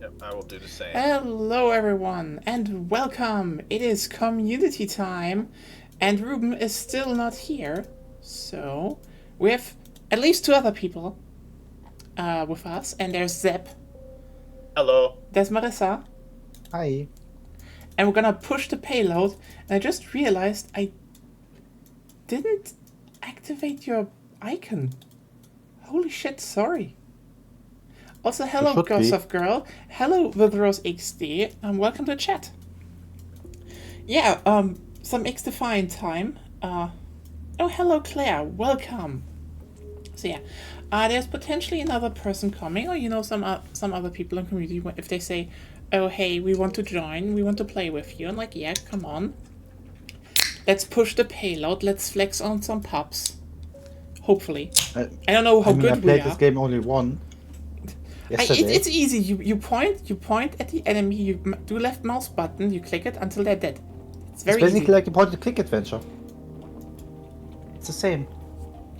Yep, I will do the same. Hello, everyone, and welcome. It is community time, and Ruben is still not here, so we have at least two other people with us, and there's Zeb, Hello. there's Marissa, Hi. and we're gonna push the payload. And I just realized I didn't activate your icon. Holy shit! Sorry. Also, hello, should be. Ghost of Girl. Hello, Witherose XD. Welcome to chat. Yeah, some xDefiant time. Oh, hello, Claire. Welcome. So yeah, there's potentially another person coming, or some other people in the community. If they say, "Oh, hey, we want to join, we want to play with you," and like, yeah, come on. Let's push the payload. Let's flex on some pups. Hopefully, I don't know how good I played we are. this game only one. Yesterday. It's easy. You point at the enemy. You do left mouse button. You click it until they're dead. It's very basically easy. like a point-and-click adventure. It's the same.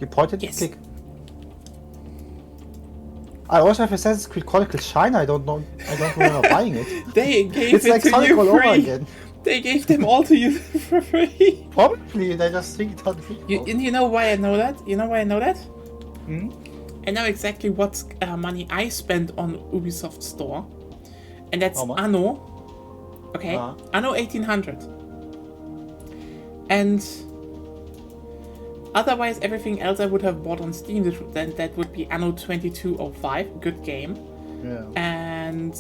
You point it, Yes. click. I also have Assassin's Creed Chronicles Shine. I don't remember buying it. They gave It's it like to Sonic you all over free. again. They gave them all to you for free. Probably they just think it on free. And you know why I know that? You know why I know that? Hmm? I know exactly what money I spent on Ubisoft Store, and that's How much? Anno. Okay, Anno 1800. And otherwise, everything else I would have bought on Steam. Then that would be Anno 2205. Good game. Yeah. And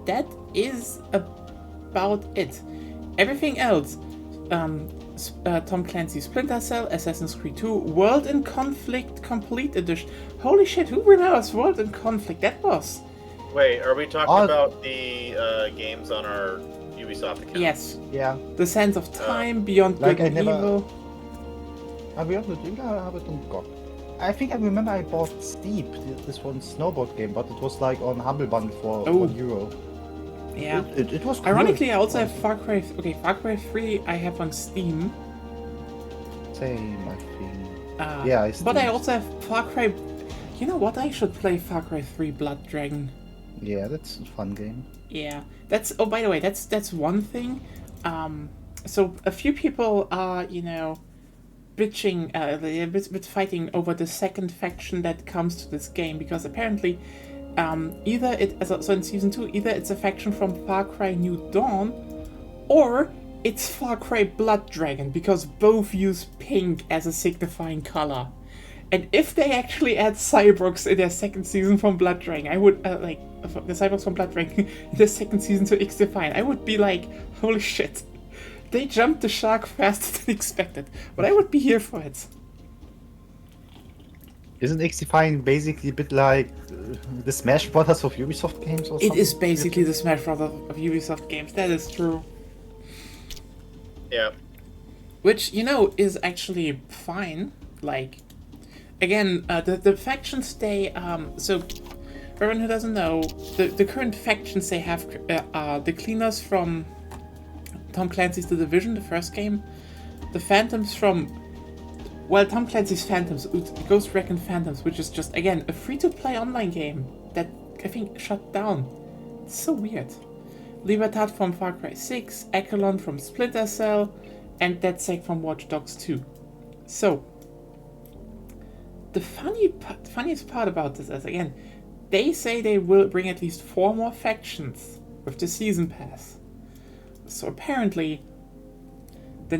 that is about it. Everything else, Tom Clancy's Splinter Cell, Assassin's Creed 2, World in Conflict Complete Edition. Holy shit, who remembers World in Conflict? That was... Wait, are we talking about the games on our Ubisoft account? Yes. Yeah. The Sands of Time, Beyond Good and Evil. I think I remember I bought Steep, this one snowboard game, but it was like on Humble Bundle for €1. Yeah. It was cool. Ironically, I also have Far Cry... Okay, Far Cry 3 I have on Steam. Same, I think. Yeah, but I also have Far Cry... You know what? I should play Far Cry 3 Blood Dragon. Yeah, that's a fun game. Yeah, that's... Oh, by the way, that's one thing. So a few people are, bitching, a bit fighting over the second faction that comes to this game, because apparently... so in Season 2, either it's a faction from Far Cry New Dawn, or it's Far Cry Blood Dragon, because both use pink as a signifying color. And if they actually add cyborgs in their second season from Blood Dragon, I would, the cyborgs from Blood Dragon in the second season to xDefiant, I would be like, holy shit. They jumped the shark faster than expected, but I would be here for it. Isn't xDefiant basically a bit like the Smash Brothers of Ubisoft games or something? It is basically the Smash Brothers of Ubisoft games, that is true. Yeah. Which, is actually fine. Like, again, the factions stay, so, for everyone who doesn't know, the current factions they have are the Cleaners from Tom Clancy's The Division, the first game, the Phantoms from... Well, Tom Clancy's Phantoms, Ghost Recon Phantoms, which is just, again, a free-to-play online game that I think shut down. It's so weird. Libertad from Far Cry 6, Echelon from Splinter Cell, and DedSec from Watch Dogs 2. So, the funniest part about this is, again, they say they will bring at least 4 more factions with the Season Pass. So apparently, the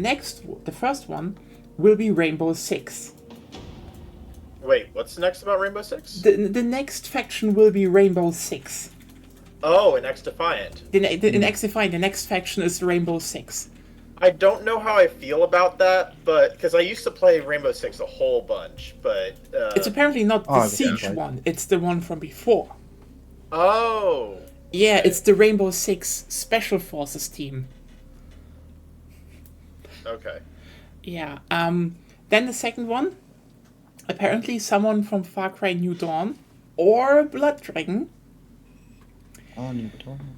first one will be Rainbow Six. Wait, what's next about Rainbow Six? The next faction will be Rainbow Six. Oh, in xDefiant. In xDefiant, the next faction is Rainbow Six. I don't know how I feel about that, but because I used to play Rainbow Six a whole bunch, but it's apparently not the Siege one; it's the one from before. Oh. Yeah, okay. It's the Rainbow Six Special Forces team. Okay. Yeah. Then the second one, apparently someone from Far Cry New Dawn or Blood Dragon. Oh, New Dawn.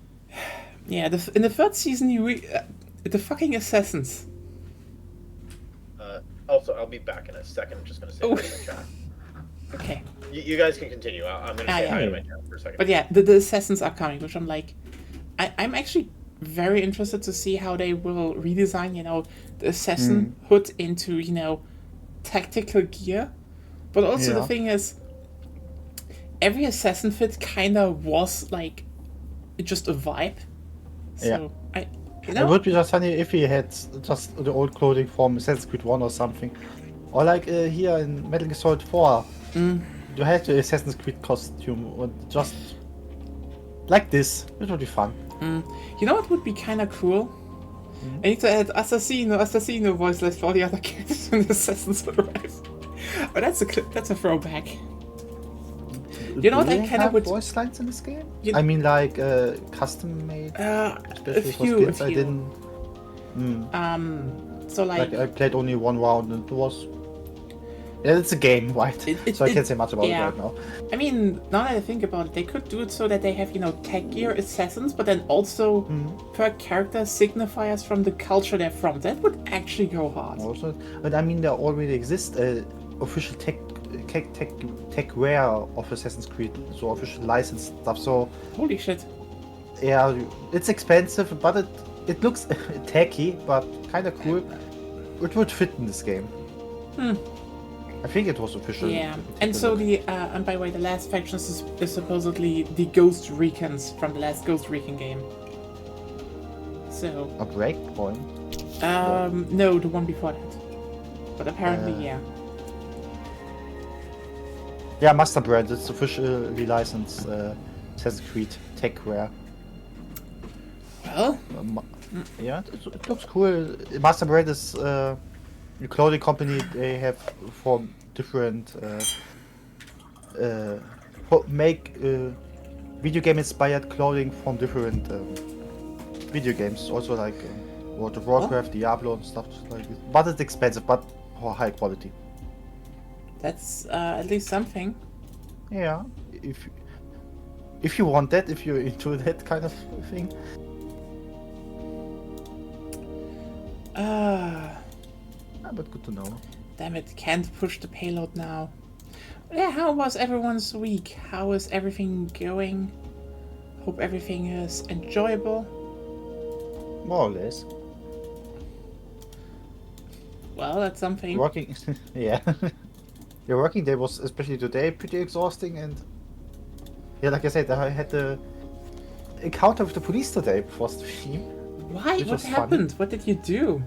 Yeah, in the third season, the fucking assassins. Also, I'll be back in a second. I'm just gonna say that in the chat. Okay. You guys can continue. I'm gonna say yeah. hi to my cat for a second. But yeah, the assassins are coming, which I'm like, I'm actually very interested to see how they will redesign, the assassin hood into, tactical gear. But also the thing is, every assassin fit kind of was like just a vibe. So It would be just funny if he had just the old clothing from Assassin's Creed 1 or something. Or like here in Metal Gear Solid 4. You had the Assassin's Creed costume and just like this. It would be fun. You know what would be kind of cool? I need to add Assassino voice list for all the other characters when the assassins arrive. Oh, that's a throwback. You know what I kind of would... voice lines in this game? You- I mean like custom made, especially for skins. I didn't... So like I played only one round and it was... Yeah, it's a game, right? So I can't say much about it right now. I mean, now that I think about it, they could do it so that they have, tech gear assassins, but then also per character signifiers from the culture they're from. That would actually go hard. Also, but I mean, there already exists official tech wear of Assassin's Creed, so official licensed stuff. So Holy shit. yeah, it's expensive, but it looks tacky, but kind of cool. It would fit in this game. I think it was official. Yeah, and so and by the way, the last faction is supposedly the Ghost Recons from the last Ghost Recon game. So. A breakpoint? No, the one before that. But apparently, yeah. Yeah, Master Brand. It's officially licensed Assassin's Creed tech wear. Well. Yeah, it looks cool. Master Brand is a clothing company. They have for different make video game inspired clothing from different video games. Also like World of Warcraft, Diablo, and stuff like this. But it's expensive, but for high quality. That's at least something. Yeah, if you want that, if you're into that kind of thing. But good to know. Damn it, can't push the payload now. Yeah, how was everyone's week? How is everything going? Hope everything is enjoyable. More or less. Well, that's something. Working, yeah. Your working day was, especially today, pretty exhausting, and yeah, like I said, I had the encounter with the police today before stream. Why? What happened? What did you do?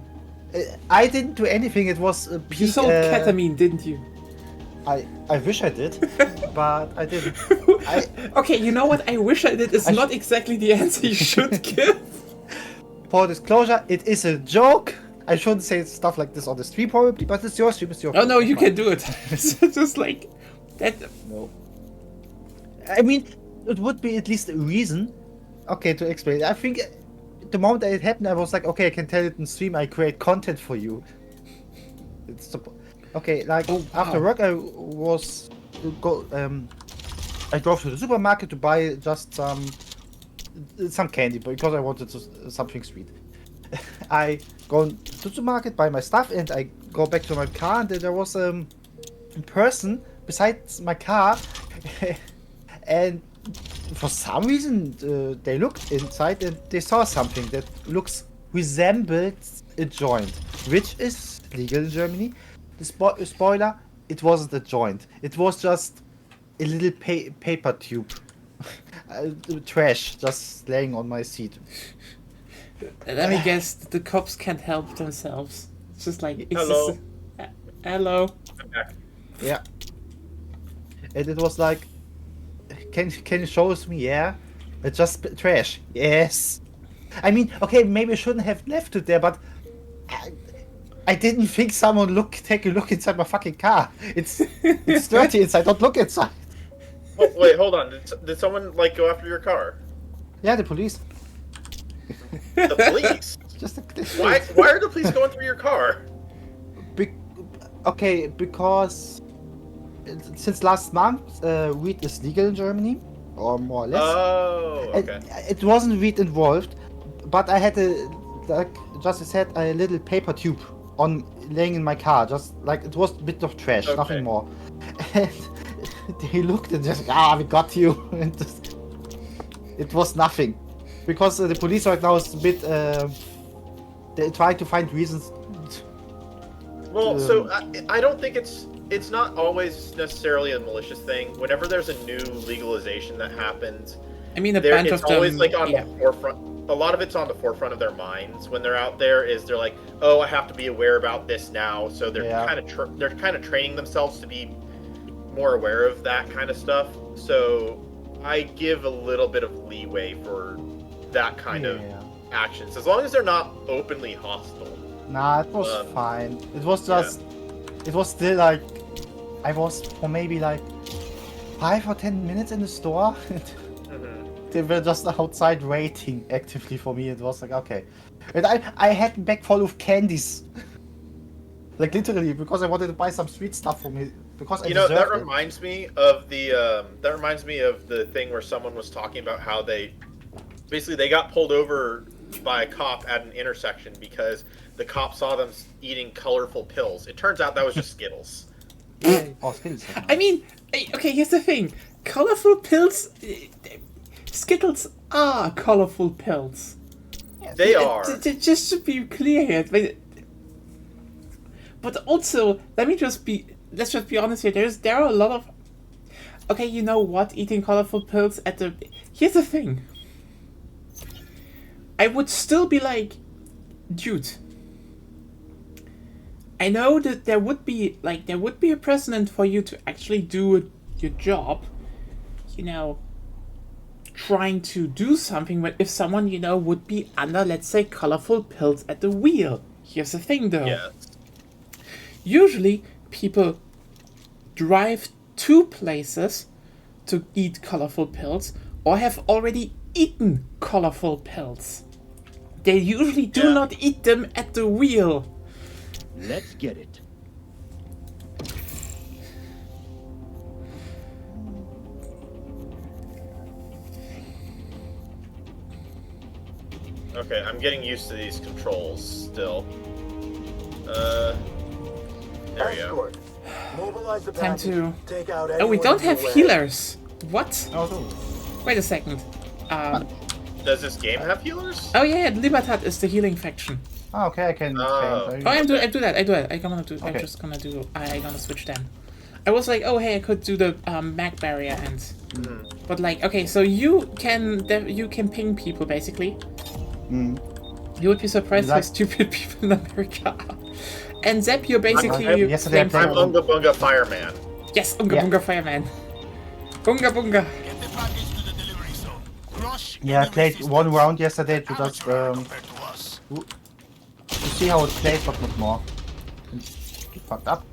I didn't do anything. It was a You sold ketamine, didn't you? I wish I did, but I didn't. Okay, you know what? I wish I did is not exactly the answer you should give. For disclosure, it is a joke. I shouldn't say stuff like this on the stream probably, but it's your stream, it's your. Oh no, you can do it. It's just like that. No. I mean, it would be at least a reason. Okay, to explain. I think the moment that it happened, I was like, okay, I can tell it in stream. I create content for you. It's okay. Like after work, I was I drove to the supermarket to buy just some candy because I wanted something sweet. I go to the supermarket, buy my stuff, and I go back to my car, and there was a person besides my car, and for some reason they looked inside and they saw something that resembled a joint, which is legal in Germany. The spoiler, it wasn't a joint. It was just a little paper tube. Trash just laying on my seat. Let me guess, the cops can't help themselves. It's just like, it's hello. Just, hello. I'm back. Yeah. And it was like, can you show us me? Yeah. It's just trash. Yes. I mean, okay, maybe I shouldn't have left it there, but I didn't think someone take a look inside my fucking car. It's dirty inside. Don't look inside. Oh, wait, hold on. Did someone go after your car? Yeah, the police. The police? Just Why are the police going through your car? Okay, because since last month, weed is legal in Germany, or more or less. Oh, okay. It wasn't weed involved, but I had just as said, a little paper tube laying in my car, just like it was a bit of trash, nothing more. And He looked and just, we got you. And it was nothing. Because the police right now is a bit, they try to find reasons. Well, so I don't think it's not always necessarily a malicious thing. Whenever there's a new legalization that happens, I mean, a bunch it's of them. always like on the forefront. A lot of it's on the forefront of their minds when they're out there. Is they're like, oh, I have to be aware about this now. So they're kind of training themselves to be more aware of that kind of stuff. So I give a little bit of leeway for that kind of actions, as long as they're not openly hostile. Nah, it was fine. It was just, it was still like, I was for maybe like 5 or 10 minutes in the store. They were just outside waiting actively for me. It was like, okay. And I had a bag full of candies. Like literally, because I wanted to buy some sweet stuff for me. Because that reminds me of the thing where someone was talking about how they got pulled over by a cop at an intersection because the cop saw them eating colorful pills. It turns out that was just Skittles. Skittles. I mean, okay, here's the thing. Colorful pills... Skittles are colorful pills. They are. Just to be clear here. But also, let's just be honest here. There are a lot of... Okay, you know what? Eating colorful pills at the... Here's the thing. I would still be like, dude, I know that there would be a precedent for you to actually do your job, trying to do something if someone, would be under, let's say, colorful pills at the wheel. Here's the thing, though. Yes. Usually, people drive to places to eat colorful pills or have already eaten colorful pills. They usually do not eat them at the wheel. Let's get it. Okay, I'm getting used to these controls still. There we go. Mobilize the Time to... take out Oh, we don't have healers. What? Oh, Wait a second. Does this game have healers? Oh yeah, Libertad is the healing faction. okay, I can change. Oh, I do that. I'm gonna switch them. I was like, oh hey, I could do the mag barrier and... But like, okay, so you can ping people basically. You would be surprised how stupid people in America are. And Zep, you're basically... I'm Unga Bunga Fireman. Yes, Unga Bunga Fireman. Bunga Bunga. Yeah, I played one round yesterday to just to see how it plays, but not more. Get fucked up.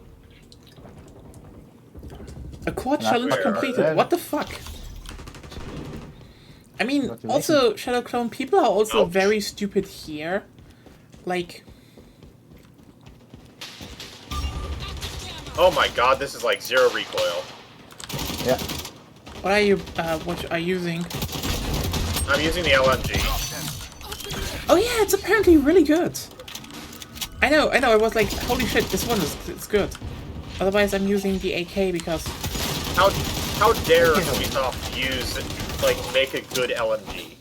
A quad challenge completed. What the fuck? I mean, also, Shadow Clone, people are also very stupid here. Like... Oh my god, this is like zero recoil. Yeah. What are you using? I'm using the LMG. Oh yeah, it's apparently really good. I know, I was like, holy shit, this one it's good. Otherwise I'm using the AK because... How dare Ubisoft make a good LMG?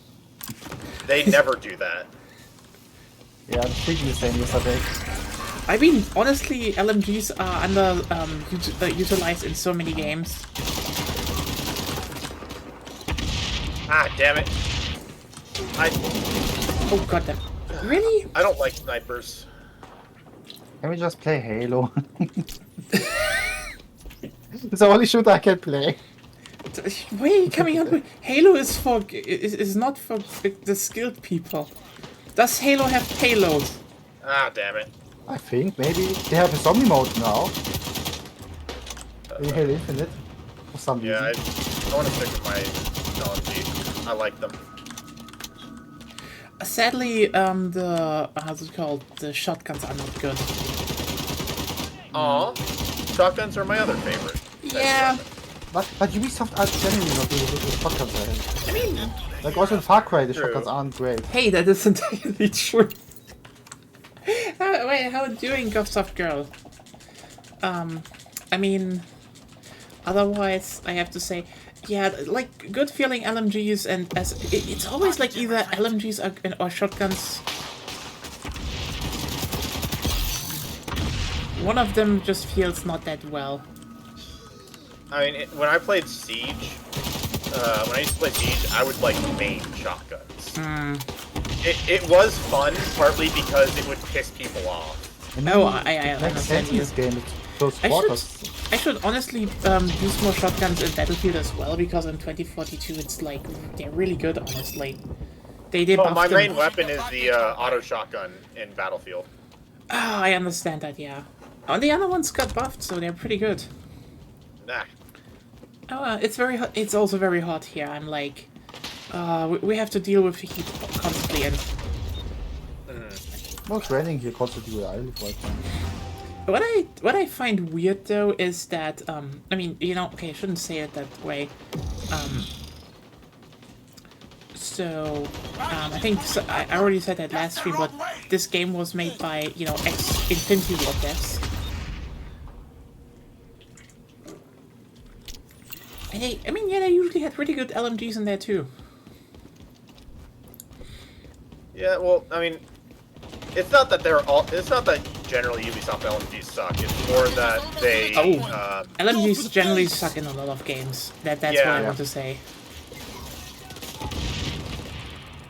They never do that. Yeah, I'm thinking the same yesterday. I mean, honestly, LMGs are utilized in so many games. Ah, damn it. Oh god damn. Really? I don't like snipers. Can we just play Halo? It's the only shooter I can play. Why are you coming up with... Halo is not for the skilled people. Does Halo have payload? Ah, damn it. I think maybe they have a zombie mode now. In Halo Infinite. For some reason. Yeah, I want to stick with my LMG. I like them. Sadly, how's it called? The shotguns are not good. Aw, shotguns are my other favorite. Yeah. But Ubisoft are generally not really good with shotguns. I mean... Like also in Far Cry, the shotguns aren't great. Hey, that is entirely true. How are you doing, Soft Girl? I mean... otherwise, I have to say, yeah, like good feeling LMGs, and it's always like either LMGs or shotguns. One of them just feels not that well. I mean, when I played Siege, when I used to play Siege, I would like main shotguns. It was fun, partly because it would piss people off. Oh, I understand you. This game, it's those quarters. I should honestly use more shotguns in Battlefield as well, because in 2042 it's like they're really good, honestly. They buffed my them. main weapon is the auto shotgun in Battlefield. Oh, I understand that, yeah. Oh, the other ones got buffed, so they're pretty good. Nah. Oh, it's very hot. It's also very hot here. I'm like, we have to deal with the heat constantly, and Well, it's raining here constantly where I live right now. what I find weird though is that I mean, you know, okay, I shouldn't say it that way. So I think I already said that last stream, but this game was made by, you know, ex-Infinity Ward devs. And I mean, yeah, they usually had pretty good LMGs in there too. Yeah, well, I mean, it's not that it's not that generally Ubisoft LMGs suck. It's more that they. LMGs generally suck in a lot of games. That's what I want to say.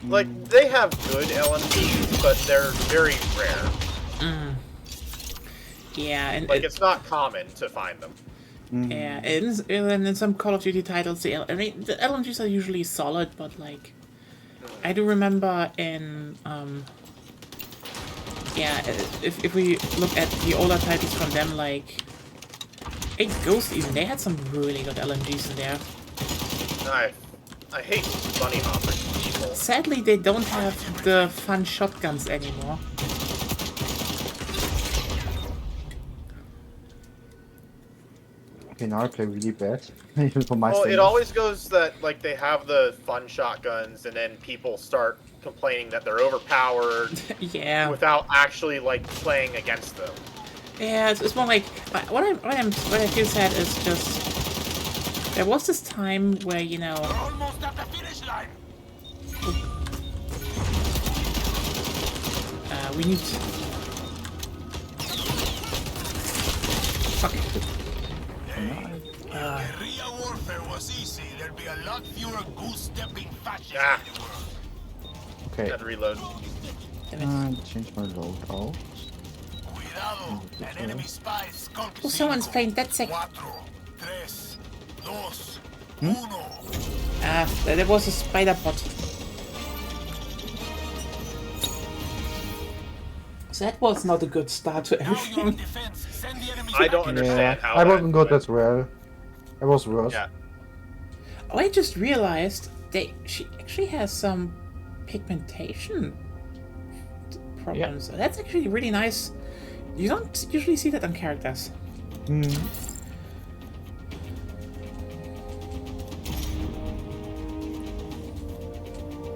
Like, they have good LMGs, but they're very rare. Yeah, and like it's not common to find them. Yeah, and in some Call of Duty titles, the LMGs are usually solid, but like, I do remember in yeah, if we look at the older titles from them, like Ghost even, they had some really good LMGs in there. I hate bunny hopping people. Sadly, they don't have the fun shotguns anymore. Okay, now I play really bad. For my Well, it always goes that like they have the fun shotguns, and then people start complaining that they're overpowered. Yeah. Without actually like playing against them. Yeah, it's more like what I feel sad is just there was this time where, you know, We're almost at the finish line. we need. Fuck. Guerrilla warfare was easy. There'd be a lot fewer goose-stepping fascists Ah. in the world. Okay, Had to reload. change my loadout. Cuidado, an enemy spy skulks. Oh, someone's playing Dead Sec. 4, 3, 2, 1. There was a spider bot. So that was not a good start to Now you're on everything. defense. Send the enemy I don't spy. understand how. I wasn't good went. as well. I was worse. Yeah. Oh, I just realized she actually has some pigmentation problems. So that's actually really nice. You don't usually see that on characters.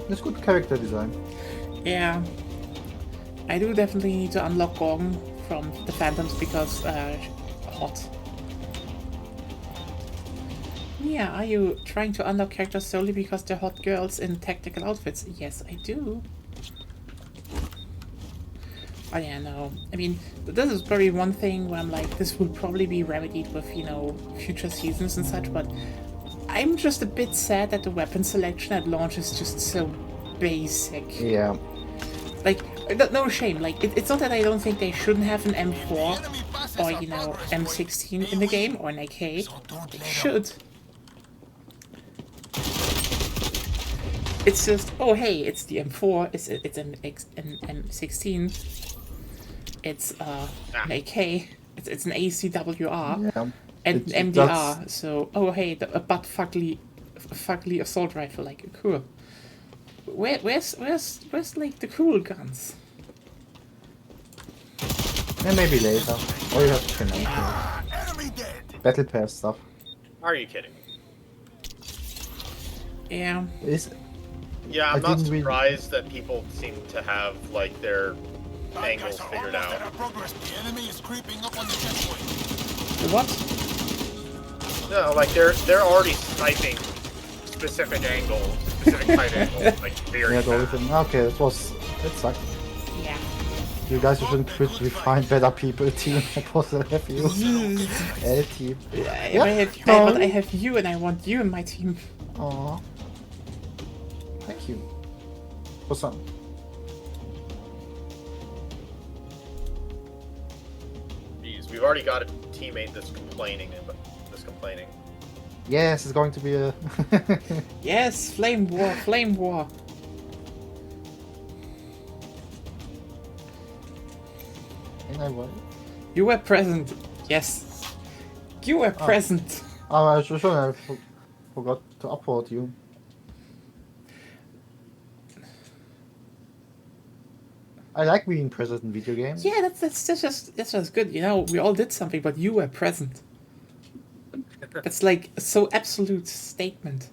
It's good character design. Yeah. I do definitely need to unlock Gorgon from the Phantoms because, hot. Yeah, are you trying to unlock characters solely because they're hot girls in tactical outfits? Yes, I do. Oh yeah, no. I mean, this is probably one thing where I'm like, this will probably be remedied with, you know, future seasons and such, but I'm just a bit sad that the weapon selection at launch is just so basic. Yeah. Like, no shame, like, it's not that I don't think they shouldn't have an M4 or, you know, M16 in the game, or an AK. They should. It's just, oh hey, it's the M4, it's an M16, it's an AK, it's an ACWR, Yeah. and an MDR, so, oh hey, a butt fuckly assault rifle, like, cool. Where's like the cool guns? Yeah, maybe later. Or you have to train out. Enemy dead. Battle pass stuff. Are you kidding? Yeah. Yeah, I I'm not didn't really- surprised that people seem to have like their angles Guys are figured almost out. at our progress. The enemy is creeping up on the checkpoint. The what? No, like they're already sniping specific angles, specific tight angles, like very Yeah, fast. okay, it sucked. Yeah. You guys shouldn't quit. We find better people team. That was a F you. L team. But I have you and I want you in my team. Aw. Thank you. For some. Jeez, we've already got a teammate that's complaining. Yes, it's going to be a. Yes, flame war, flame war. And I won. You were present. Yes. You were present. Oh, I forgot to upvote you. I like being present in video games. Yeah, that's just good. You know, we all did something, but you were present. That's like a so absolute statement.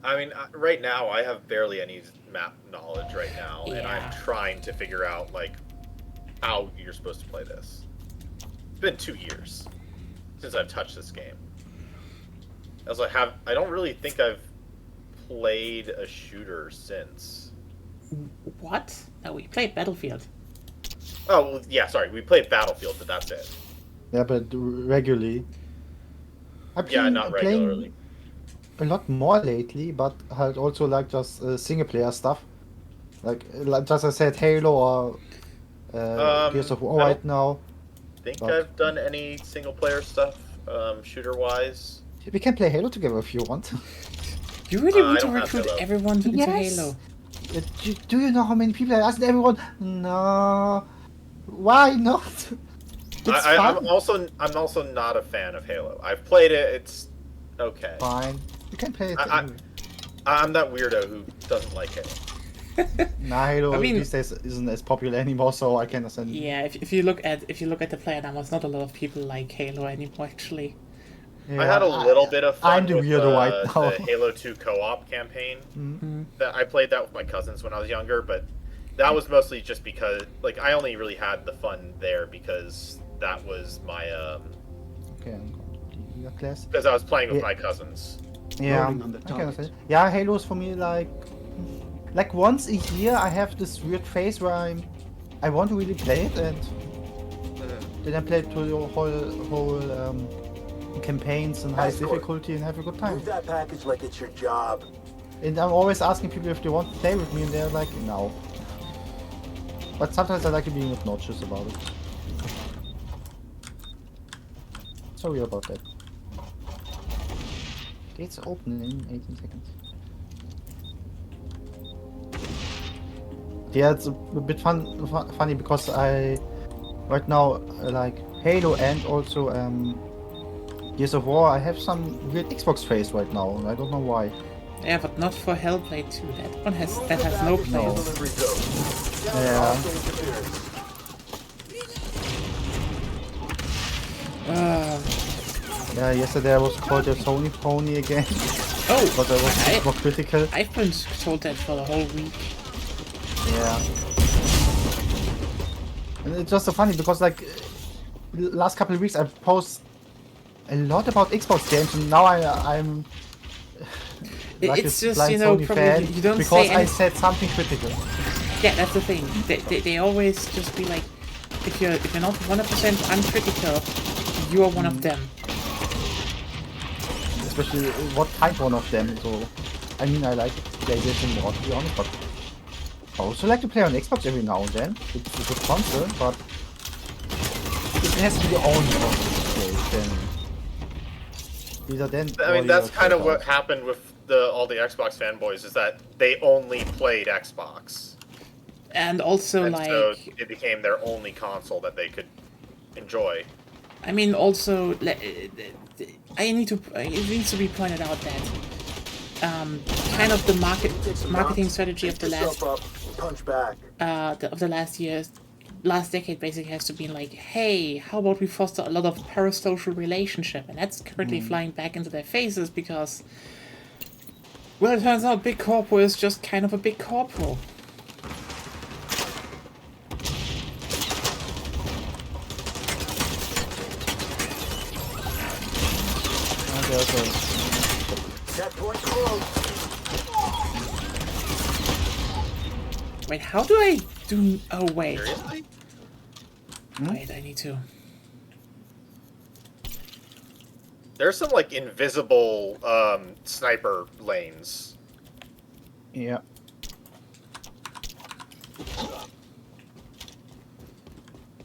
I mean, right now I have barely any map knowledge right now, and I'm trying to figure out like how you're supposed to play this. It's been 2 years since I've touched this game. I don't really think I've played a shooter since. What? No, we played Battlefield. Oh, well, yeah, sorry. We played Battlefield, but that's it. Yeah, but regularly. Not regularly. A lot more lately, but I also like just single player stuff. Like just I said, Halo or Gears of War right now. I think I've done any single player stuff, shooter wise. We can play Halo together if you want. You really want to recruit everyone into Halo? Do you know how many people I asked everyone? No. Why not? I'm also not a fan of Halo. I've played it. It's okay. Fine. You can play it. I'm that weirdo who doesn't like Halo. Nah, Halo these days isn't as popular anymore, so I can understand. Yeah, if you look at the player numbers, not a lot of people like Halo anymore. Actually, yeah, I had a little bit of fun I'm the weirdo right now. The Halo 2 co-op campaign. That I played that with my cousins when I was younger, but that was mostly just because like I only really had the fun there because that was my Okay, your class. Because I was playing with my cousins. Yeah, yeah, Halo's for me like once a year I have this weird phase where I want to really play it and then I play it to the whole campaigns and high difficulty and have a good time. Move that package like it's your job. And I'm always asking people if they want to play with me and they're like, no. But sometimes I like being obnoxious about it. Sorry about that. Gates open in 18 seconds. Yeah, it's a bit funny because I right now like Halo and also Gears of War. I have some weird Xbox face right now, and I don't know why. Yeah, but not for Hellblade 2. That one has no place. No. Yeah. Yeah, yesterday I was called a Sony pony again. Oh, but I was more critical. I've been told that for the whole week. Yeah. And it's just so funny because like the last couple of weeks I post a lot about Xbox games and now I'm like it's just, you know, probably you don't because say I said something critical. Yeah, that's the thing. They always just be like, if you're not 100% uncritical, you are one of them. Especially what type one of them. So I mean I like PlayStation more to be honest, but I also like to play on Xbox every now and then. It's a good console, but it has to be your own console. I mean, that's kind of what happened with all the Xbox fanboys, is that they only played Xbox. And also, so it became their only console that they could enjoy. I mean, also, it needs to be pointed out that kind of the marketing strategy of the last decade basically has to be like, hey, how about we foster a lot of parasocial relationship? And that's currently flying back into their faces because, well, it turns out Big Corpo is just kind of a big corpo. there's a... Checkpoint close. Wait, how do I do... Oh, wait. Seriously? Wait, I need to... There's some, like, invisible, sniper lanes. Yeah.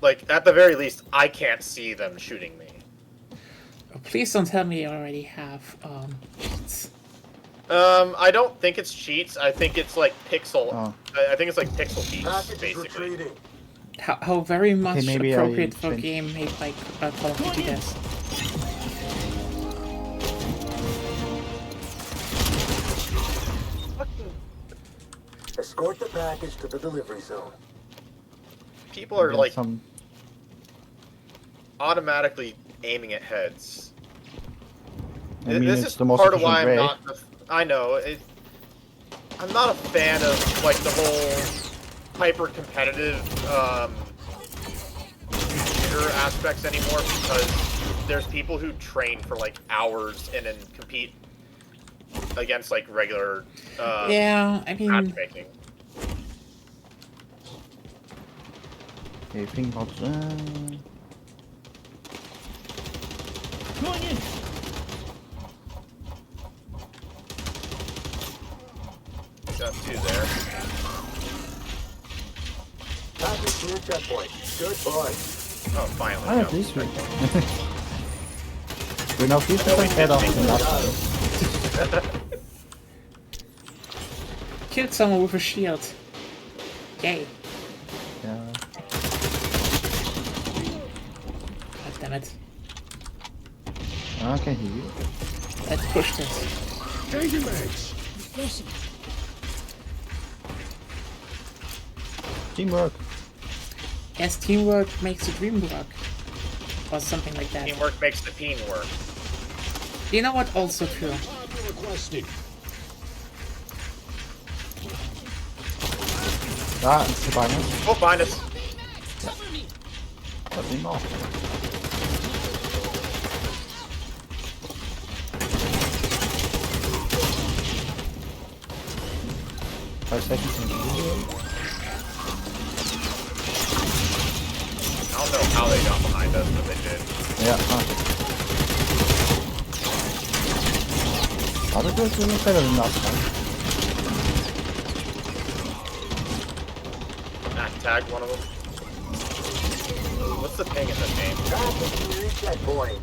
Like, at the very least, I can't see them shooting me. Oh, please don't tell me you already have, cheats. I don't think it's cheats. I think it's, like, pixel... Oh. I think it's, like, pixel cheats, Package is basically. retreating. How very much maybe appropriate I for a change- game made by Call of Duty this. Escort the package to the delivery zone. People are, There's like, some... automatically aiming at heads. I mean, This it's is the most part of why efficient I'm way. not... I know. I'm not a fan of, like, the whole hyper-competitive, shooter aspects anymore, because there's people who train for, like, hours and then compete against, like, regular, Yeah, I mean... matchmaking. Okay, think about... Going in. Got two there. Package near checkpoint. Good boy. Oh, finally. Ah, got at least we... one. We're now 50% better than last time. Killed someone with a shield. Yay. Yeah. God damn it. I can hear you. Let's push this. Changing mags. Teamwork. Yes, teamwork makes the dream work. Or something like that. Teamwork makes the team work. You know what? Also true. Hardware requested. Ah, it's the binary. Oh, behind us. Let me know. Five seconds in the video. I don't know how they got behind us, but they did. Yeah, Other girls doing better than last time. Tag one of them. What's the ping in this game? Package near checkpoint.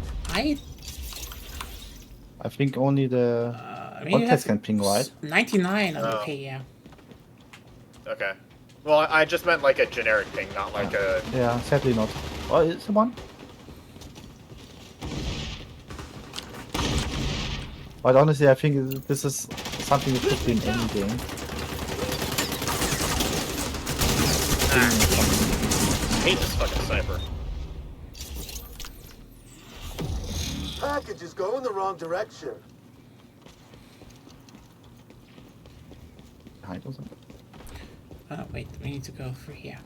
I think only the I mean, you contest have can ping, right? 99 on the Oh. P, yeah. Okay. Well, I just meant like a generic ping, not like a... Yeah, sadly not. Oh, is it one? But honestly, I think this is something that should be in any game. I hate this fucking sniper. Package is going the wrong direction. Behind or something. Oh, wait, we need to go through here.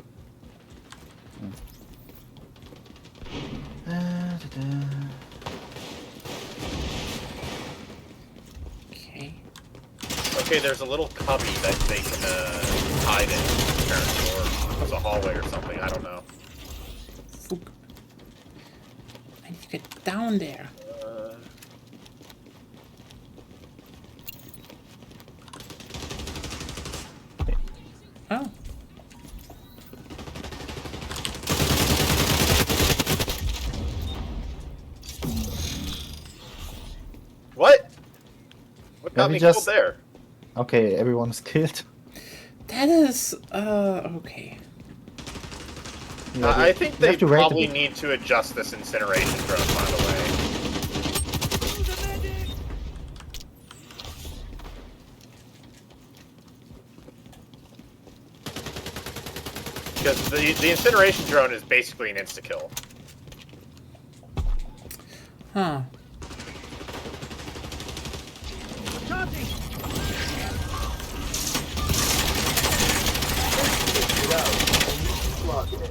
Okay. Okay, there's a little cubby that they can hide in, apparently, or there's a hallway or something, I don't know. Fuck. I need to get down there. Oh. What? What got we me just- killed there? Okay, everyone's killed. That is, okay. Yeah, I think you they have to wait a probably bit. need to adjust this incineration drone, by the way. Because the incineration drone is basically an insta-kill. Huh. Get out. Only blocking it.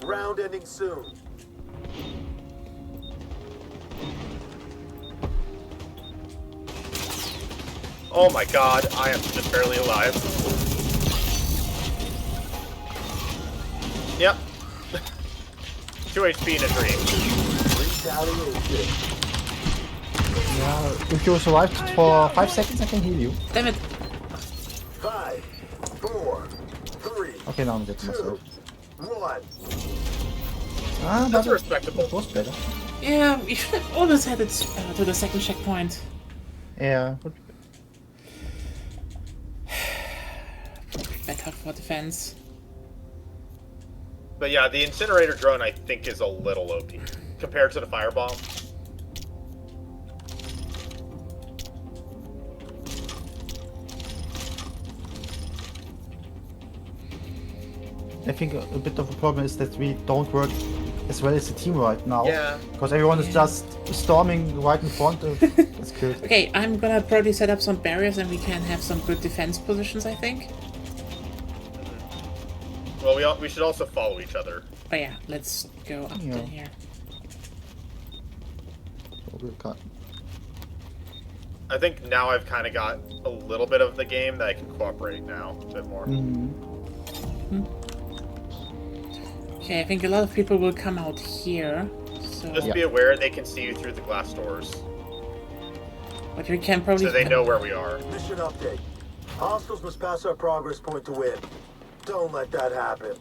Round ending soon. Oh my god, I am just barely alive. Yep. 2 HP in a dream. Retaliation. Yeah, if you survive for 5 seconds, I can heal you. Damn it. 5, 4, 3, Okay, now I'm getting 2, myself. 1. Ah, That's that respectable. was better. Yeah, we should have always had it to the second checkpoint. Yeah. Better for defense. But yeah, the incinerator drone I think is a little OP compared to the firebomb. I think a bit of a problem is that we don't work as well as a team right now. Yeah. Because everyone is just storming right in front of. That's good. Okay, I'm gonna probably set up some barriers and we can have some good defense positions, I think. Well, we should also follow each other. Oh yeah, let's go up Yeah. in here. I think now I've kind of got a little bit of the game that I can cooperate now a bit more. Okay, I think a lot of people will come out here. So, Just be aware they can see you through the glass doors, but we can probably. so they know where we are. Mission update. Hostiles must pass our progress point to win. Don't let that happen.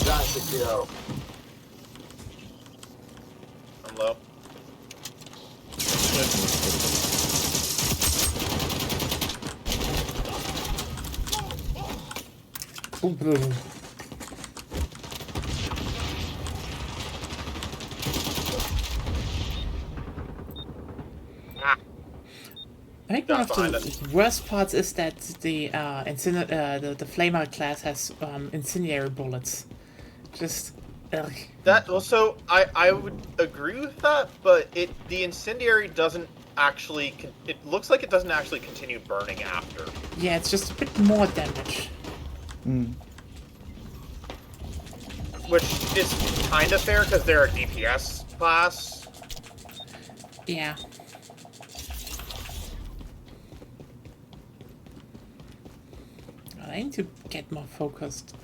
That's the kill. I'm low. Boom, boom. I think one of the worst parts is that the the flamer class has incendiary bullets. Just ugh. That also, I would agree with that, but the incendiary doesn't actually. It looks like it doesn't actually continue burning after. Yeah, it's just a bit more damage. Which is kind of fair because they're a DPS class. Yeah. I need to get more focused.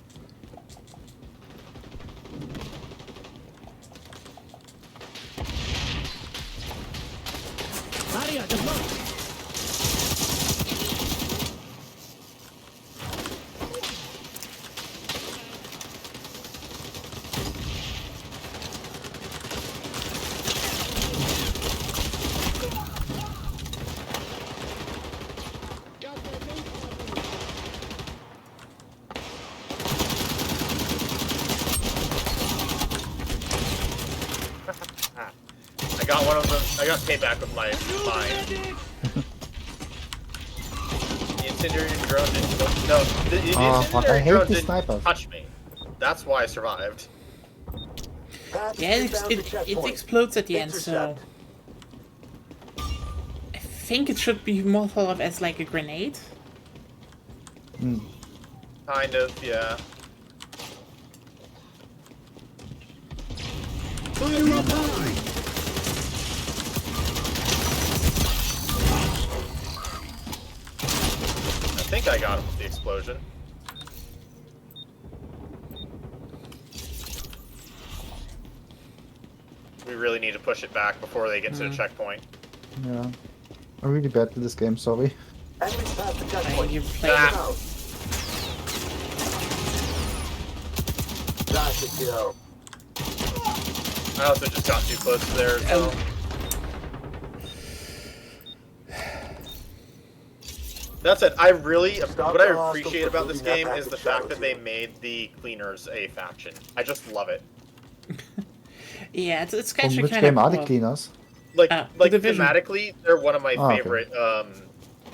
I got one of them. I got payback with my mine. The incendiary drone didn't. No, the Fuck, I incendiary hate drone the didn't snipers. touch me. That's why I survived. Yeah, it explodes at the end, so I think it should be more thought of as like a grenade. Kind of, yeah. Fire up high! I think I got him with the explosion. We really need to push it back before they get to the checkpoint. Yeah. I'm really bad at this game, sorry. Enemies past the I checkpoint. you play Ah. Out. That's the kill. I also just got too close to there, so... That's it. I really... What I appreciate about this game is the fact that they made the cleaners a faction. I just love it. Yeah, it's From actually which kind game of are the cool. cleaners? Like, The Division. thematically, they're one of my Oh, okay. favorite,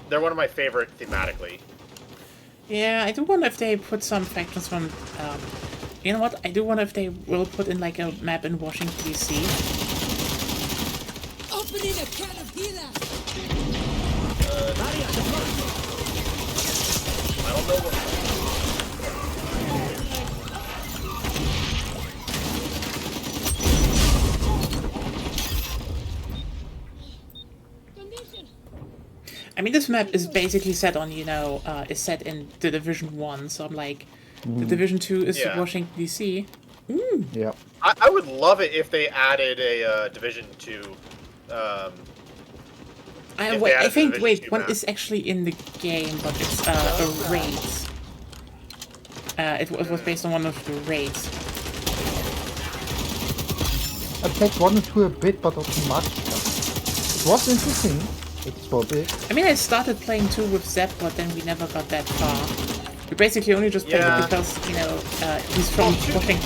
they're one of my favorite thematically. Yeah, I do wonder if they put some factions from. You know what? I do wonder if they will put in like a map in Washington DC. Opening a can of healer. I don't know what... I mean, this map is basically set on, is set in the Division 1, so I'm like, the Division 2 is Washington, D.C. Yeah. I would love it if they added a Division 2. I think, one is actually in the game, but it's a raid. It was based on one of the raids. I played 1 and 2 a bit, but not too much. It was interesting. It's so big. I mean, I started playing 2 with Zep, but then we never got that far. We basically only just played it because, he's from Washington.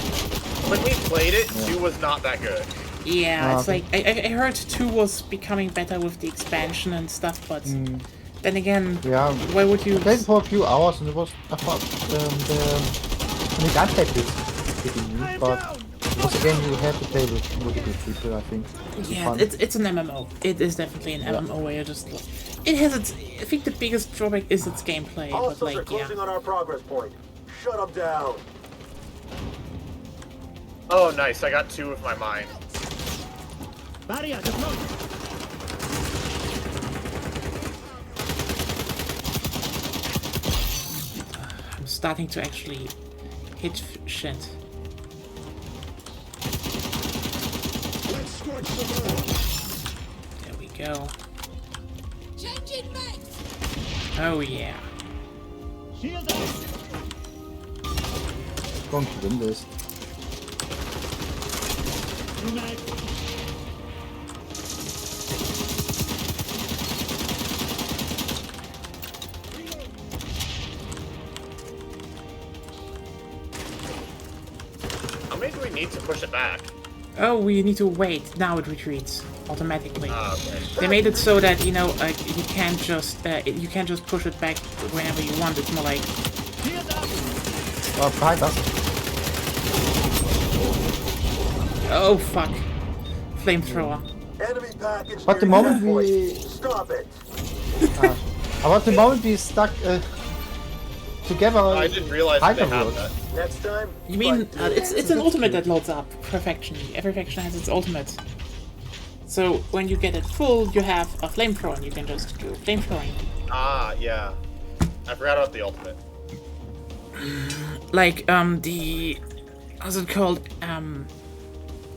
When we played it, 2 was not that good. Yeah, it's like, I heard 2 was becoming better with the expansion and stuff, but then again, why would you... I played for a few hours and it was, I thought, the gameplay bit hitting me, but it was a game you have to play with multiple people, I think. Yeah, it's an MMO. It is definitely an MMO where you just... It has its... I think the biggest drawback is its gameplay, but like, are closing on our progress point. Shut them down. Oh, nice. I got 2 with my mine. Barrier deployed. I'm starting to actually hit shit. Let's scorch the world. There we go. Changing mags. Oh yeah. Shield up. Going to win this. New mag. How many do we need to push it back? Oh, we need to wait. Now it retreats automatically. Okay. They made it so that you can't just push it back whenever you want. It's more like Behind us. oh fuck, flamethrower. Enemy package. But the moment we... Stop it. About the moment we stuck together... I didn't realize that they had that. Next time. You mean it's an ultimate that loads up per faction. Every faction has its ultimate. So when you get it full, you have a flamethrower, and you can just do flamethrowing. Ah, yeah. I forgot about the ultimate. Like the how's it called?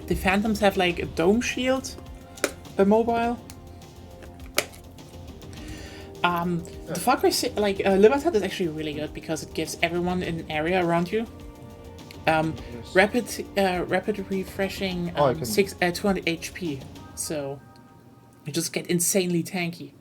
The Phantoms have like a dome shield, a mobile. The Far Cry Libertad is actually really good because it gives everyone in an area around you rapid refreshing 200 HP, so you just get insanely tanky.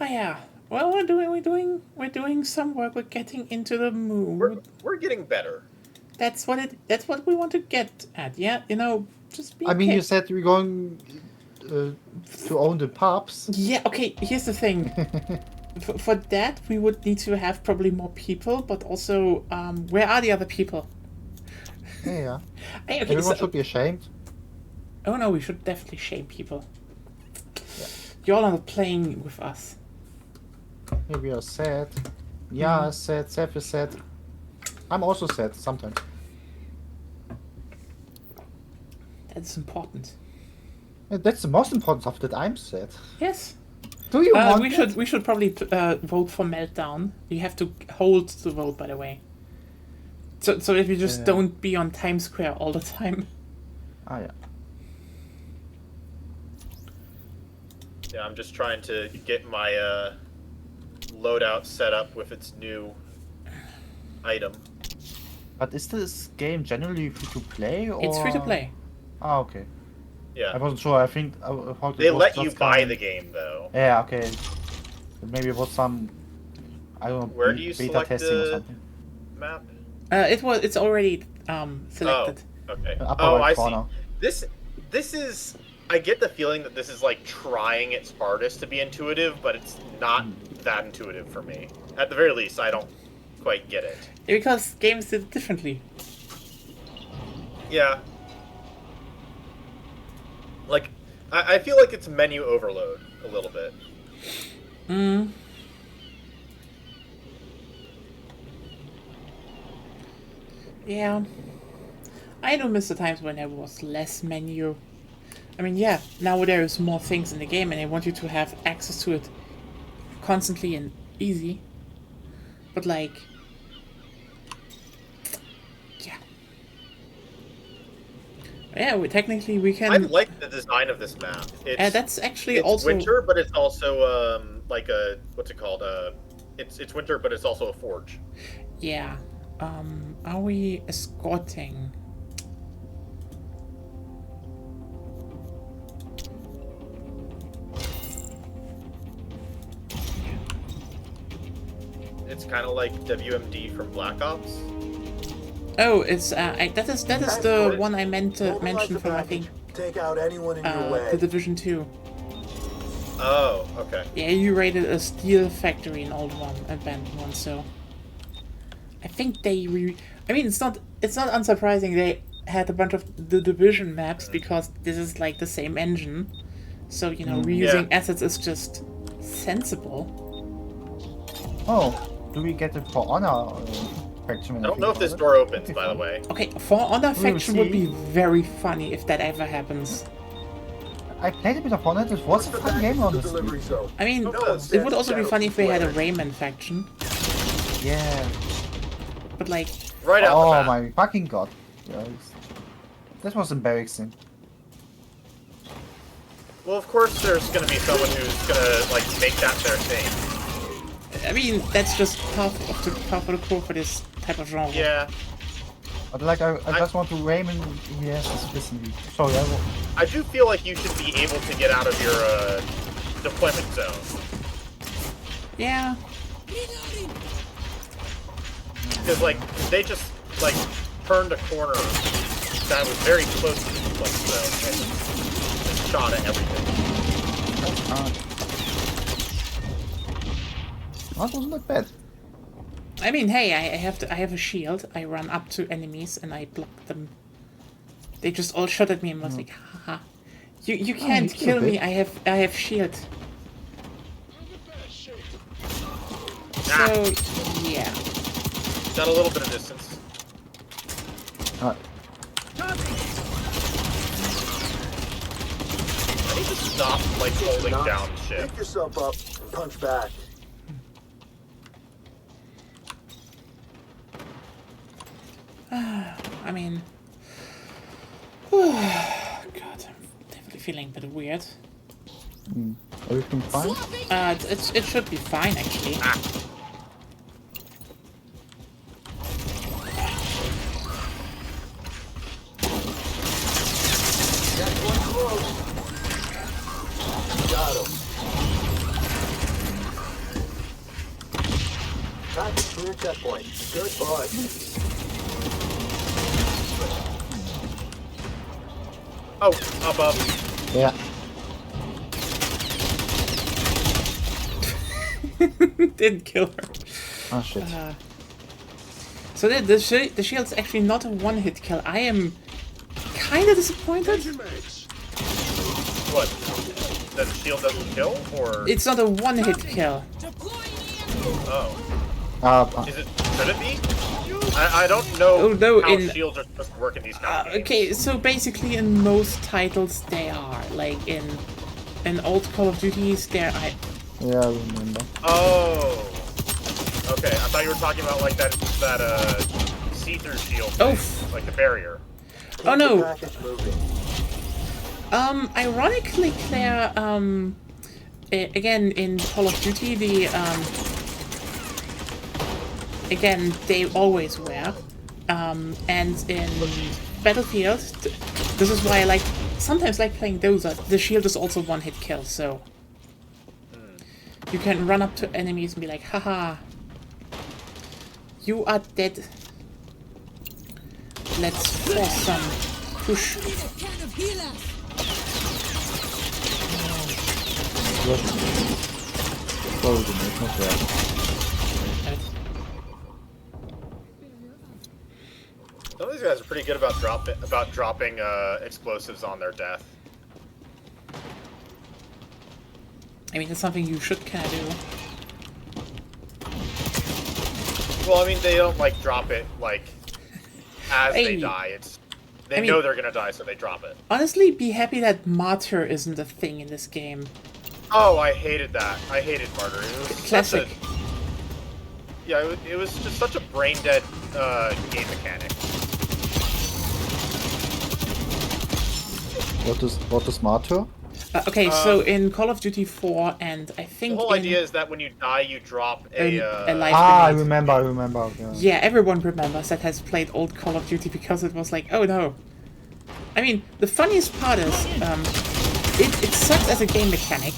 Oh yeah. Well, we're doing some work. We're getting into the mood. We're getting better. That's what we want to get at. Yeah, just be. I mean, you said we're going to own the pubs. Yeah. Okay. Here's the thing. For that, we would need to have probably more people, but also, where are the other people? Yeah. Okay, Everyone should be ashamed. Oh no, we should definitely shame people. Yeah. Y'all are not playing with us. Maybe we are sad. Yeah, sad. Seth is sad. I'm also sad sometimes. That's important. That's the most important stuff, that I'm sad. Yes. Do you want we should probably vote for Meltdown. You have to hold the vote, by the way. So if you just don't be on Times Square all the time. Ah, yeah. Yeah, I'm just trying to get my loadout set up with its new item. But is this game generally free to play, or? It's free to play. Ah, okay. Yeah. I wasn't sure. I think they let you buy the game though. Yeah. Okay. Maybe it was some. I don't know. Where do you beta select testing or the something. map? It's already selected. Oh, okay. Upper Oh, right I corner. see. This is. I get the feeling that this is like trying its hardest to be intuitive, but it's not that intuitive for me. At the very least, I don't quite get it. Because games did it differently. Yeah. Like, I feel like it's menu overload a little bit. Yeah. I do miss the times when there was less menu. I mean, yeah, now there's more things in the game and I want you to have access to it constantly and easy. But like, yeah, we can. I like the design of this map. That's actually it's also winter, but it's also like a what's it called? It's winter, but it's also a forge. Yeah. Are we escorting? It's kind of like WMD from Black Ops. Oh, it's that is the one I meant to mention from I think Take out anyone in your way. the Division 2. Oh, okay. Yeah, you raided a steel factory in Old One, abandoned one. So I think I mean, it's not unsurprising they had a bunch of the Division maps because this is like the same engine. So you know, reusing assets is just sensible. Oh, do we get it for honor? Faction, I don't know if this door opens, by the way. Okay, For Honor faction would be very funny if that ever happens. I played a bit of Honor. It was a fun game, honestly. I mean, it would also be funny if they had a Rayman faction. Yeah. But like, Right out the Oh bat. my fucking god. Yes. That was embarrassing. Well, of course, there's gonna be someone who's gonna like make that their thing. I mean, that's just part of the core for this type of genre. Yeah, But like, I just want to Raymond. Yes, especially. Sorry, I do feel like you should be able to get out of your deployment zone. Yeah. Because like they just like turned a corner that was very close to the deployment zone and just shot at everything. That doesn't look bad. I mean, hey, I have a shield. I run up to enemies and I block them. They just all shot at me and was like, haha. You can't you kill killed me. it. I have shield. Ah. So yeah. Got a little bit of distance. Uh, I need to stop like holding down shit. Pick yourself up and punch back. I mean, God, I'm definitely feeling a bit weird. everything fine? It should be fine actually. Ah. That's one close. Got him. Time to clear checkpoint. Good boy. Oh, above. Yeah. Didn't kill her. Oh shit. So the shield's actually not a one-hit kill. I am kind of disappointed. What? That the shield doesn't kill, or It's not a one-hit kill. oh, Is should it be? I don't know Oh, no, how in- shields are supposed to work in these kind of games. Okay, so basically in most titles they are. Like in old Call of Duties, there I... yeah, I remember. Oh. Okay, I thought you were talking about like that see-through shield. Oh. Thing, like the barrier. Oh no! Package moving. Ironically, Claire, again, in Call of Duty, again, they always were. And in Battlefield, this is why I sometimes like playing those. The shield is also one-hit kill, so you can run up to enemies and be like, haha, you are dead. Let's force some push. Close it, it's not bad. Some of these guys are pretty good about dropping explosives on their death. I mean, it's something you should kind of do. Well, I mean, they don't like drop it like as they Hey. die. They know they're gonna die, so they drop it. Honestly, be happy that Martyr isn't a thing in this game. Oh, I hated that. I hated Martyr. It was Classic. It was just such a brain-dead game mechanic. What is Martyr? Okay, so in Call of Duty 4, and I think The whole idea is that when you die, you drop a life I grenade. remember. Yeah, everyone remembers that has played old Call of Duty because it was like, oh no. I mean, the funniest part is, it sucks as a game mechanic,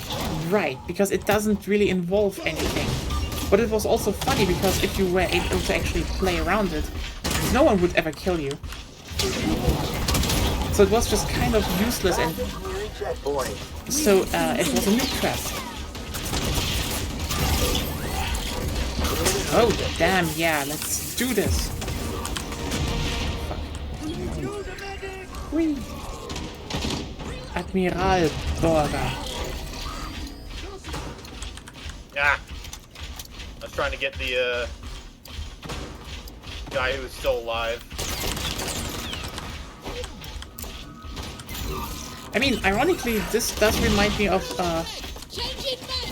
right, because it doesn't really involve anything. But it was also funny because if you were able to actually play around it, no one would ever kill you. So it was just kind of useless, and so it was a new quest. Oh damn, yeah, let's do this. Whee. Admiral Borger. Yeah. I was trying to get the guy who was still alive. I mean, ironically, this does remind me of Changing back.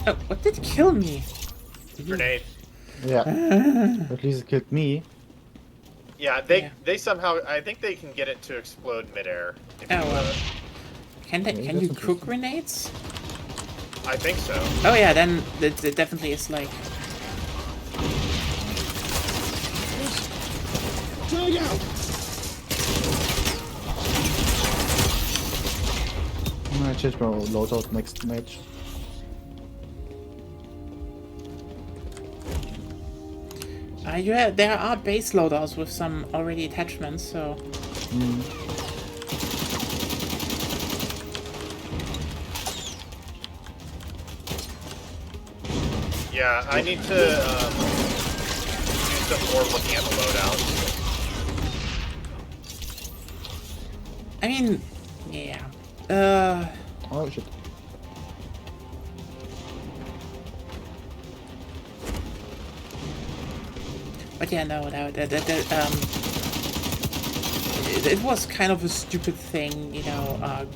oh, what did kill me? Grenade. Yeah. At least it killed me. Yeah, they somehow, I think they can get it to explode midair. Oh, can you that's cook grenades? I think so. Oh yeah, then it definitely is like. Tag out. I'm gonna change my loadout next match. There are base loadouts with some already attachments, so. Yeah, I need to do some more looking at the loadouts. I mean, yeah. Oh shit. But yeah, no, it was kind of a stupid thing, you know.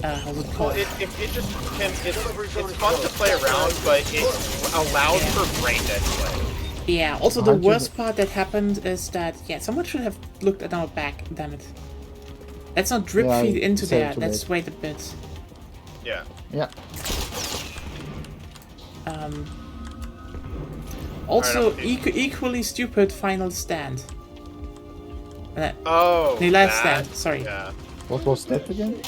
How's it called? Well, it just it's fun to play around, but it allows for brain dead play. Yeah. Also, the worst part that happened is that someone should have looked at our back. Damn it. Let's not drip feed into there. Let's wait a bit. Yeah. Yeah. Also, equally stupid final stand. Oh. The last stand. Sorry. Yeah. What was that again?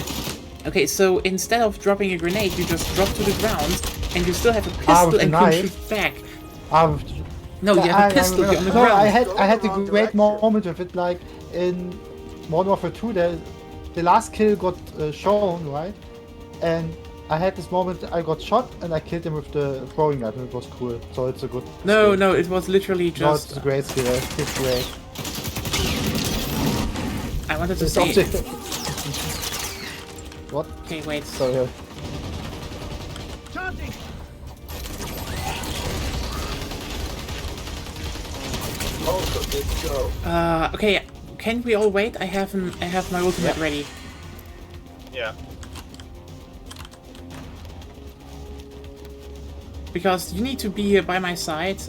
Okay, so instead of dropping a grenade, you just drop to the ground, and you still have a pistol and can shoot back. No, you have a pistol on the ground. I had a great moment with it, like in Modern Warfare 2, the last kill got shown, right? And I had this moment, I got shot and I killed him with the throwing knife, and it was cool. So it's a good No, skill. no, it was literally just... No, it's a great skill, it's great. I wanted to say... What? Okay, wait. Sorry. Okay, can we all wait? I have my ultimate ready. Yeah. Because you need to be by my side.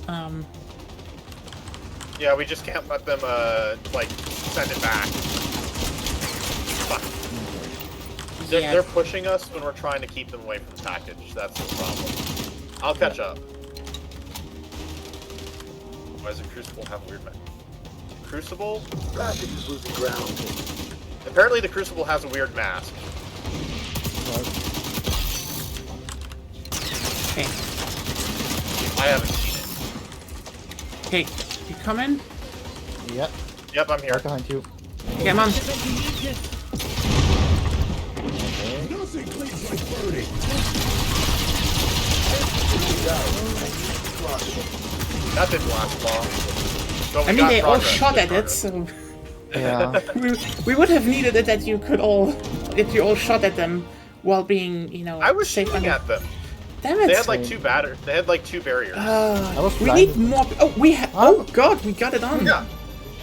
Yeah, we just can't let them like send it back. Fuck. They're pushing us when we're trying to keep them away from the package. That's the problem. I'll catch up. Why does the Crucible have a weird mask? Crucible? Package is losing ground. Apparently the Crucible has a weird mask. Okay. I haven't seen it. Okay, you come in? Yep. Yep, I'm here. Right behind you. Come on. Nothing cleans like burning. That didn't last long. But I mean, got they all progress. shot at Good it, so... Yeah. we would have needed it that you all shot at them while being, you know, I was safe shooting under... at them. Damn it! They had like two barriers. I was We blinded. need more. Oh, we have. Oh God, we got it on. Yeah.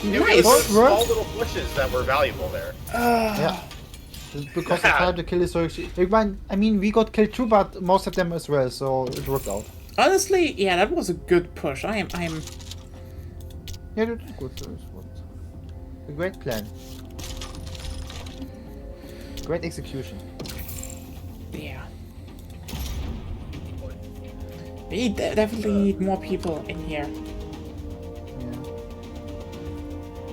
It Nice. was those small little bushes that were valuable there. Yeah. Because the time to kill is so I mean, we got killed too, but most of them as well, so it worked out. Honestly, yeah, that was a good push. I'm. Yeah, that's good. That's what. A great plan. Great execution. Yeah. We definitely need more people in here.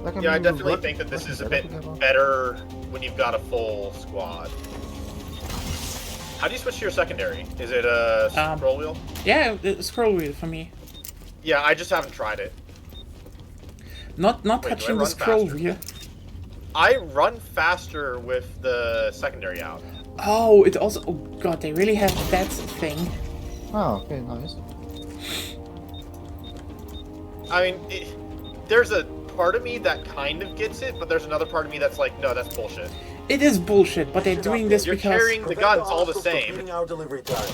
Like, Yeah, I mean, definitely work- think that this working is a better bit together. better when you've got a full squad. How do you switch to your secondary? Is it a scroll wheel? Yeah, scroll wheel for me. Yeah, I just haven't tried it. Not Wait, do I touching the run scroll faster? wheel. I run faster with the secondary out. Oh, it also. Oh God, they really have that thing. Oh, okay, nice. I mean, there's a part of me that kind of gets it, but there's another part of me that's like, no, that's bullshit. It is bullshit, but they're doing this You're because. carrying the Prevent guns all the hostiles from same. beating our delivery time.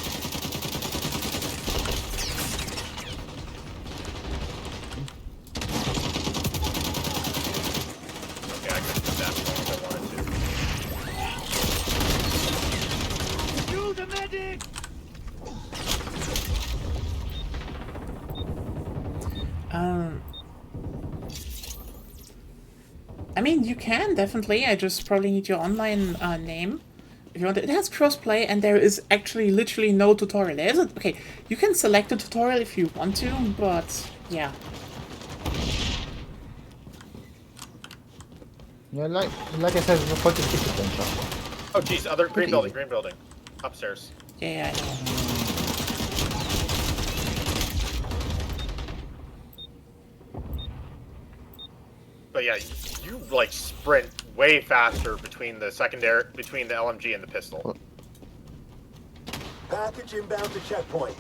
Okay, I could do that if I wanted to. Use a medic! I mean, you can definitely. I just probably need your online name. If you want it has crossplay, and there is actually literally no tutorial. There isn't. Okay, you can select a tutorial if you want to, but yeah. Yeah, like I said, it's a point of ticket adventure. Oh, jeez, other green Pretty building, upstairs. Yeah, I know. But yeah, you like sprint way faster between the LMG and the pistol. Package inbound to checkpoint.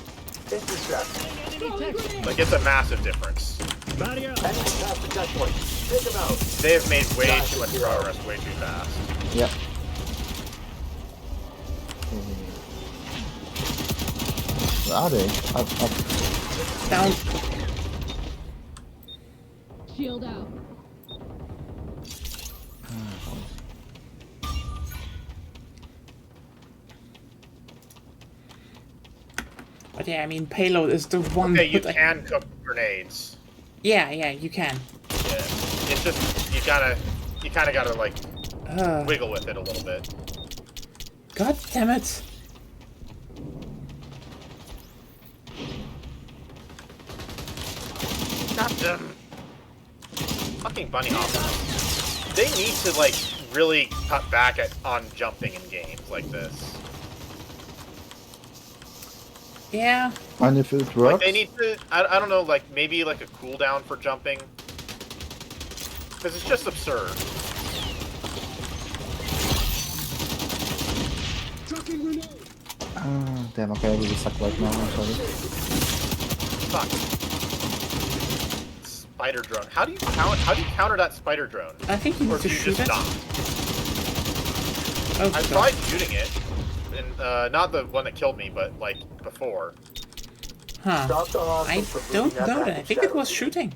Intercept. Like it's a massive difference. Barrier! Enemy past the checkpoint. Take them out. They have made way too much progress, way too fast. Yeah. Where are they? Up. Down. Shield out. But yeah, I mean, payload is the one. Okay, you that I- can cook grenades. Yeah, you can. Yeah. It's just you kind of gotta like wiggle with it a little bit. God damn it! Not them. Fucking bunny hoppers. They need to like really cut back on jumping in games like this. Yeah. And if it Like works, they need to, I don't know, like maybe like a cooldown for jumping. Because it's just absurd. Trucking grenade. damn, okay, I really suck right now, I'm sorry. Fuck. Spider drone. How do you counter that spider drone? I think you Or need do to you shoot just it. stop? Oh, I God. tried shooting it, and not the one that killed me, but like before. Huh. Stop the I hostiles from don't moving that know that. I package think it was down. shooting.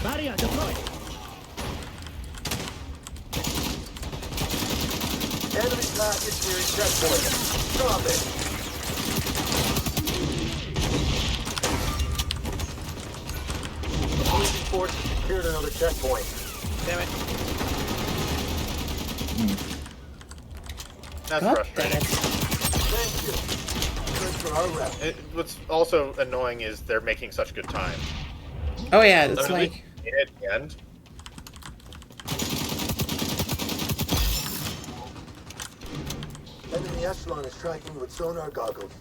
Barrier deployed! Enemy package nearing checkpoint. Stop it. Opposing force has secured another checkpoint. Damn it. That's God frustrating. damn it. Thank you. Good for our rep. What's also annoying is they're making such good time. Oh yeah, it's I mean, like... they made it at the end. Enemy echelon is tracking with sonar goggles.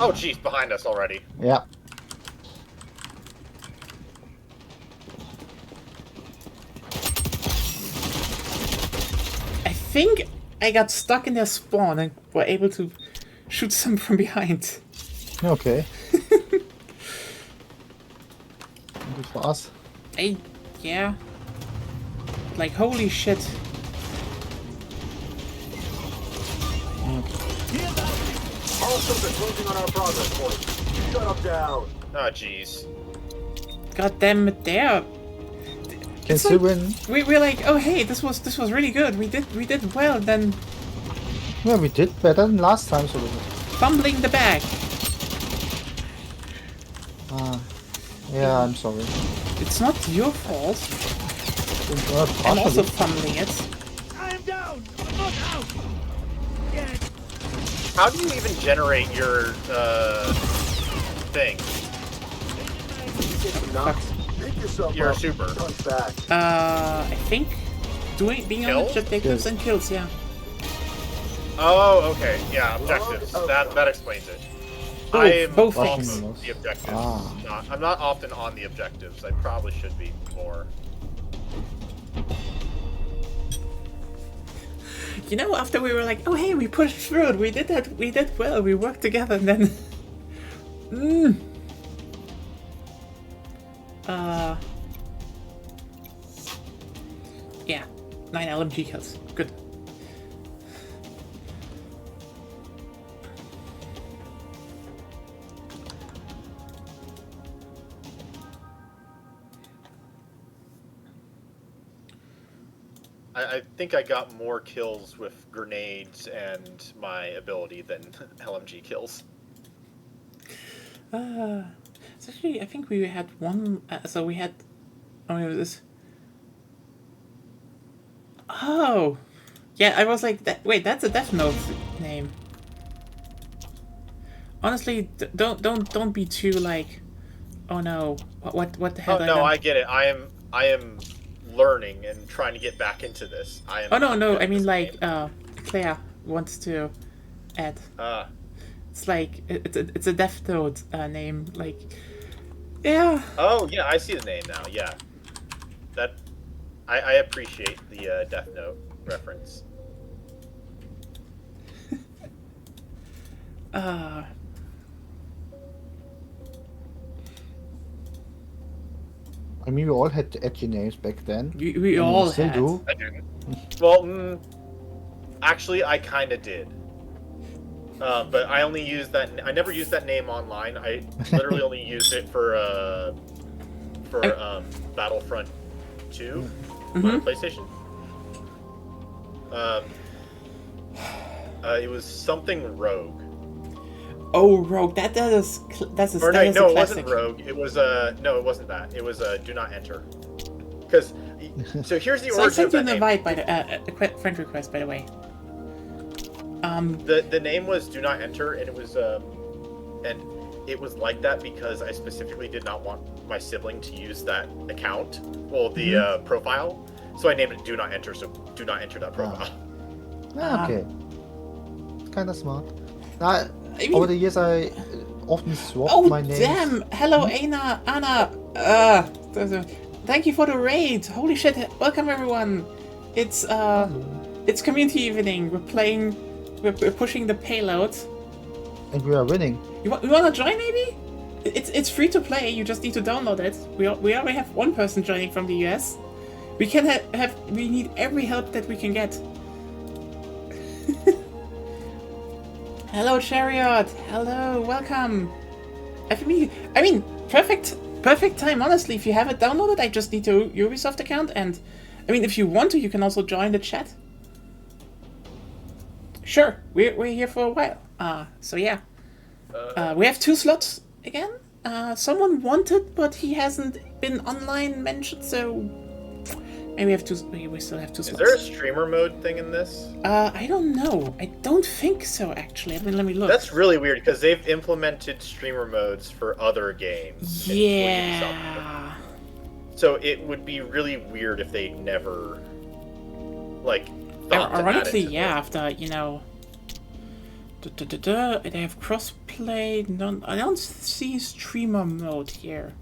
Oh jeez, behind us already. Yeah. I think I got stuck in their spawn and were able to shoot some from behind. Okay. Good for us. Yeah. Like, holy shit. Hostiles are closing on our progress point. Shut them down. Oh, jeez. God damn it, there. Can still win. We're like, oh hey, this was really good. We did well. Then Yeah, we did better than last time, so. fumbling the bag. Yeah, I'm sorry. It's not your fault. I'm also fumbling it. I am down. I'm not out. Yet. How do you even generate your thing? Pick yourself Your up. super. Punch back. I think being on Kills? objectives and kills, yeah. Oh, okay. Yeah, objectives. That explains it. I am both often things. the objectives. I'm not often on the objectives. I probably should be more. You know, after we were like, oh hey, we pushed through it, we did well, we worked together, and then yeah, 9 LMG kills. Good. I think I got more kills with grenades and my ability than LMG kills. It's actually, I think we had one. So we had. Oh, it was this. Oh, yeah. I was like, wait, that's a Death Note name. Honestly, don't be too like. Oh no, what the hell? Oh no, I get it. I am learning and trying to get back into this. I am. Oh no, I mean like Claire wants to add. It's like it's a Death Note name, like yeah. Oh yeah, I see the name now. Yeah, that I appreciate the Death Note reference. I mean, we all had edgy names back then. We all still had. do. I didn't. Well, actually, I kind of did. But I only used that. I never used that name online. I literally only used it for Battlefront 2 on PlayStation. It was something Rogue. Oh, Rogue. That's a Or no, it classic. wasn't Rogue. It was no, it wasn't that. It was Do Not Enter. Because so here's the So I origin sent of you that an name. invite by the friend request, by the way. The name was Do Not Enter, and it was like that because I specifically did not want my sibling to use that account, well, the profile. So I named it Do Not Enter. So do not enter that profile. Okay. It's kind of smart. I mean, Over the years, I often swapped my names. Damn! Hello, Anna. Thank you for the raid. Holy shit! Welcome everyone. It's community evening. We're pushing the payload. And we are winning. You wanna join maybe? It's free to play. You just need to download it. We already have one person joining from the US. We can we need every help that we can get. Hello, Chariot. Hello, welcome. I mean, perfect time. Honestly, if you have it downloaded, I just need your Ubisoft account, and I mean, if you want to, you can also join the chat. Sure, we're here for a while. So yeah, we have 2 slots again. Someone wanted, but he hasn't been online mentioned, so. Maybe we still have 2 slots. Is there a streamer mode thing in this? I don't know. I don't think so, actually. I mean, let me look. That's really weird because they've implemented streamer modes for other games. Yeah. So it would be really weird if they never, like, thought to add Ironically, it to yeah. this. After they have crossplay. None. I don't see streamer mode here.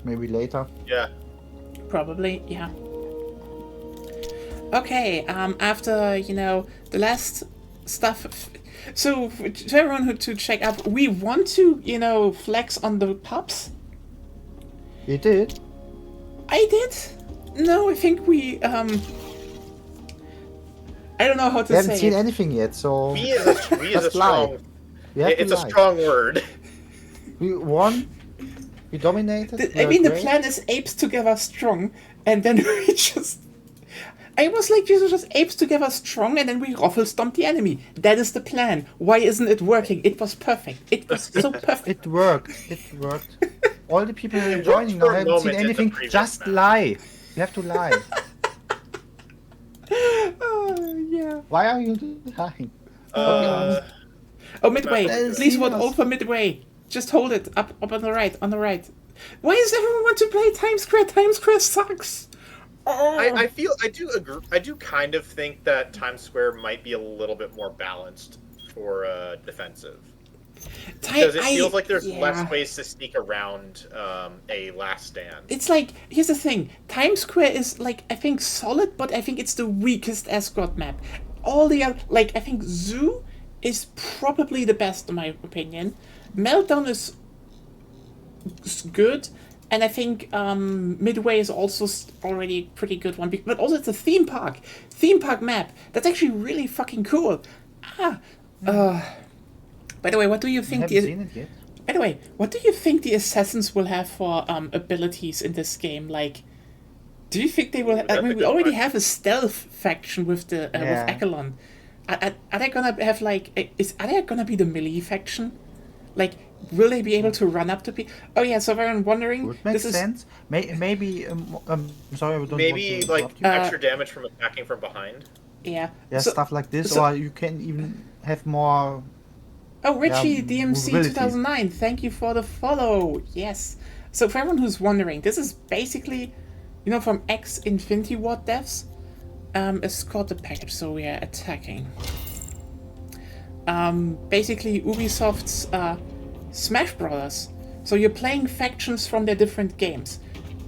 Maybe later. Yeah. Probably, yeah. Okay, after, the last stuff, So, to everyone who to check up, we want to, flex on the pups. You did? I did? No, I think we, I don't know how to We haven't say seen it. anything yet, so... We is a Just lie. strong... We have to It's a lie. strong word. We won. We dominated. The plan is apes together strong, and then we just... I was like, Jesus, just apes together strong, and then we ruffle stomp the enemy. That is the plan. Why isn't it working? It was perfect. It was so perfect. It worked. It worked. All the people who are joining for now a haven't seen moment in the anything. previous Just map. lie. You have to lie. Yeah. Why are you lying? Oh, Midway. That Please vote serious. all for Midway. Just hold it. Up on the right. On the right. Why does everyone want to play Times Square? Times Square sucks. I feel I do agree. I do kind of think that Times Square might be a little bit more balanced for defensive because it feels like there's less ways to sneak around a last stand. It's like, here's the thing. Times Square is like, I think solid, but I think it's the weakest escort map. All the other, like, I think Zoo is probably the best in my opinion. Meltdown is good. And I think Midway is also already a pretty good one. But also it's a theme park map. That's actually really fucking cool. By the way, what do you think? Haven't seen it yet. By the way, what do you think the assassins will have for abilities in this game? Like, do you think they will? I mean, we already have a stealth faction with the with Echelon. Are they gonna have like? Are they gonna be the melee faction? Like, will they be able to run up to people? Oh yeah, so everyone wondering. Would make sense. Maybe. Sorry, I don't Maybe want to like interrupt you. extra damage from attacking from behind. Yeah. Yeah, So- stuff like this, so- or you can even have more. Oh, Richie, DMC mobility. 2009, thank you for the follow. Yes. So for everyone who's wondering, this is basically, from Infinity Ward devs, escorted package. So we are attacking. Basically Ubisoft's Smash Brothers. So you're playing factions from their different games.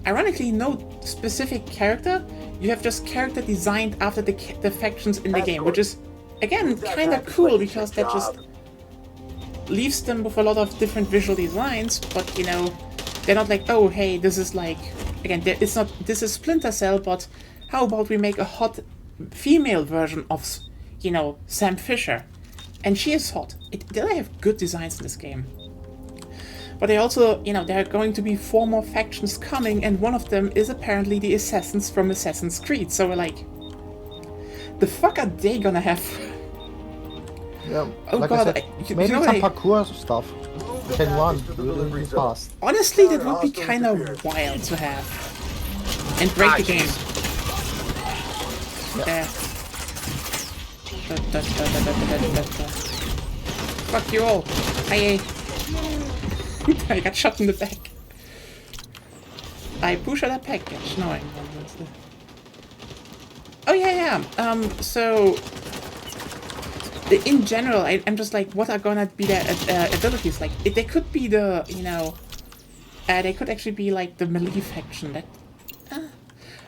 Ironically, no specific character. You have just character designed after the factions in the game, which is again kind of cool because that just leaves them with a lot of different visual designs. But they're not like, oh hey, this is like, again, this is Splinter Cell, but how about we make a hot female version of Sam Fisher, and she is hot. They have good designs in this game. But they also, there are going to be 4 more factions coming, and one of them is apparently the assassins from Assassin's Creed. So we're like, the fuck are they gonna have? Yeah, Oh like god, I said, maybe some parkour stuff. You can run really fast. honestly, that would be kind of wild to have. And break the game. Yeah. Fuck you all. Aye. I got shot in the back. I push that package. No, oh yeah. So in general, I'm just like, what are gonna be their abilities? Like, they could be the, they could actually be like the melee faction. That.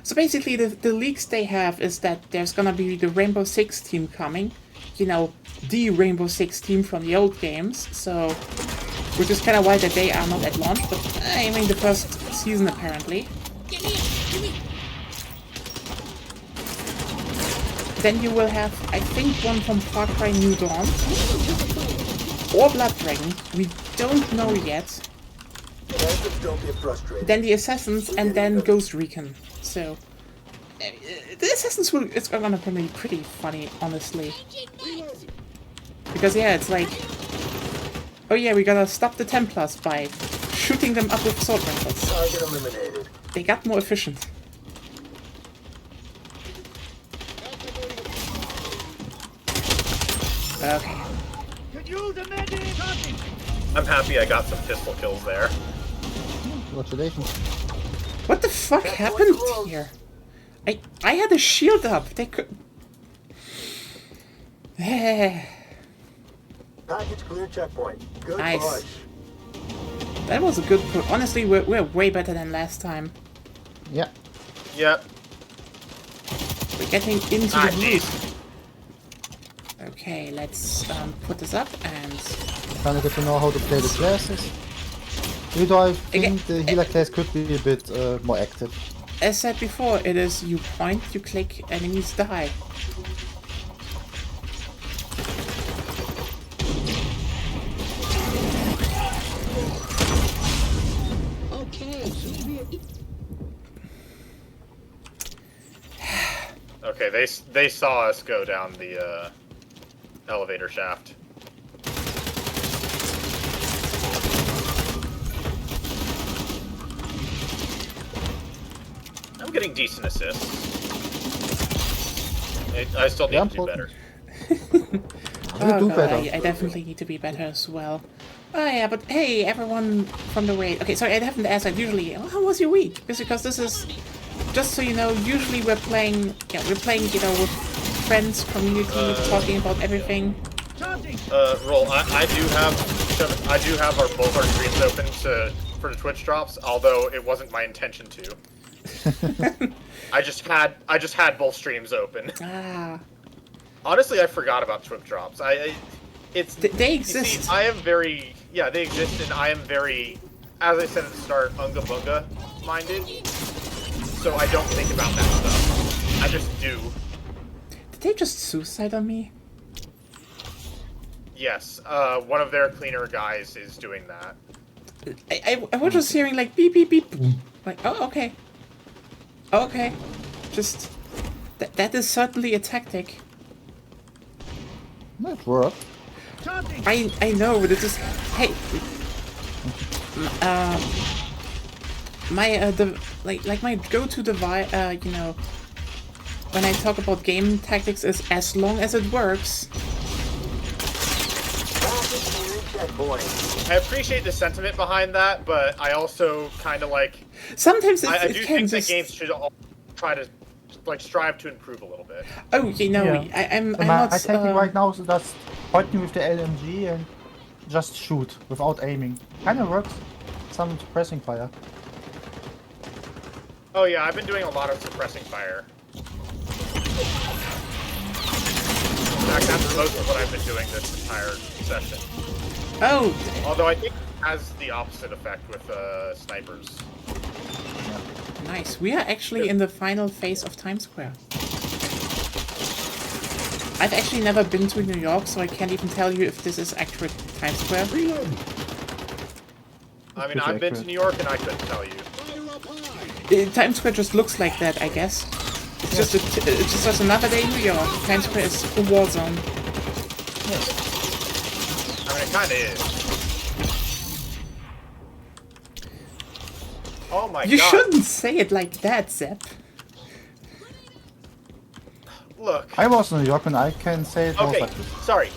So basically, the leaks they have is that there's gonna be the Rainbow Six team coming. The Rainbow Six team from the old games. So, which is kind of why that they are not at launch, but I mean the first season apparently. Then you will have, I think, one from Far Cry New Dawn or Blood Dragon. We don't know yet. Don't get frustrated. Then the Assassins, and then Ghost Recon. So the Assassins it's gonna be pretty funny, honestly. Because yeah, it's like, oh yeah, we gotta stop the Templars by shooting them up with sword rifles. Target eliminated. They got more efficient. Okay. I'm happy I got some pistol kills there. Congratulations. What the fuck happened here? I had a shield up. They could. Package clear checkpoint. Good Nice. push. That was a good push. Honestly, we're way better than last time. Yeah. Yep. We're getting into the jeez. loop. Okay, let's put this up and... Kind of get to know how to play the classes. Even though I think the healer class could be a bit more active. As said before, it is you point, you click, enemies die. Okay, should be Okay, they saw us go down the elevator shaft. I'm getting decent assists. I still need to do better. Oh do god, better. I definitely need to be better as well. Oh yeah, but hey, everyone from the raid. Okay, sorry, I haven't asked that usually. How was your week? Because this is, just so you know, usually we're playing, you know, with friends, community, talking about everything. Roll. I do have both our streams open for the Twitch drops, although it wasn't my intention to. I just had both streams open. Ah. Honestly, I forgot about Twitch drops. They exist. You see, I am very they exist, and I am very, as I said at the start, unga bunga minded. So I don't think about that stuff. I just do. Did they just suicide on me? Yes, one of their cleaner guys is doing that. I was just hearing like beep beep beep. Like, oh okay. Okay. Just that is certainly a tactic. Might work. I know, but it's just hey. My my go-to device, you know, when I talk about game tactics is as long as it works. I appreciate the sentiment behind that, but I also kind of like. Sometimes I do think just... that games should all try to strive to improve a little bit. Oh, you know, Yeah. I'm My not. technique right now is just pointing with the LMG and just shoot without aiming. Kind of works. Some suppressing fire. Oh yeah, I've been doing a lot of suppressing fire. In fact, that's most of what I've been doing this entire session. Oh. Although I think it has the opposite effect with snipers. Nice. We are actually in the final phase of Times Square. I've actually never been to New York, so I can't even tell you if this is accurate Times Square. I mean, I've been to New York and I couldn't tell you. Times Square just looks like that, I guess. It's just another day in New York. Times Square is a war zone. I mean, it kind of is. Oh my god. You shouldn't say it like that, Zep. Look. I was in New York and I can say it was Okay, like this. sorry.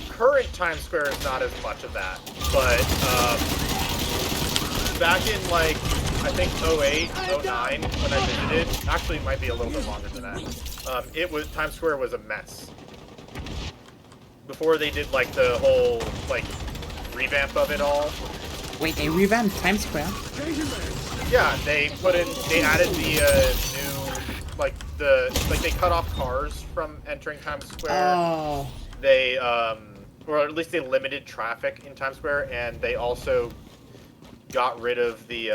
Current Times Square is not as much of that, but back in like, I think 08, 09, when I visited, actually it might be a little bit longer than that, Times Square was a mess. Before they did like the whole like revamp of it all. Wait, they revamped Times Square? Yeah, they added the new, they cut off cars from entering Times Square. Oh. They, or at least they limited traffic in Times Square, and they also got rid of the,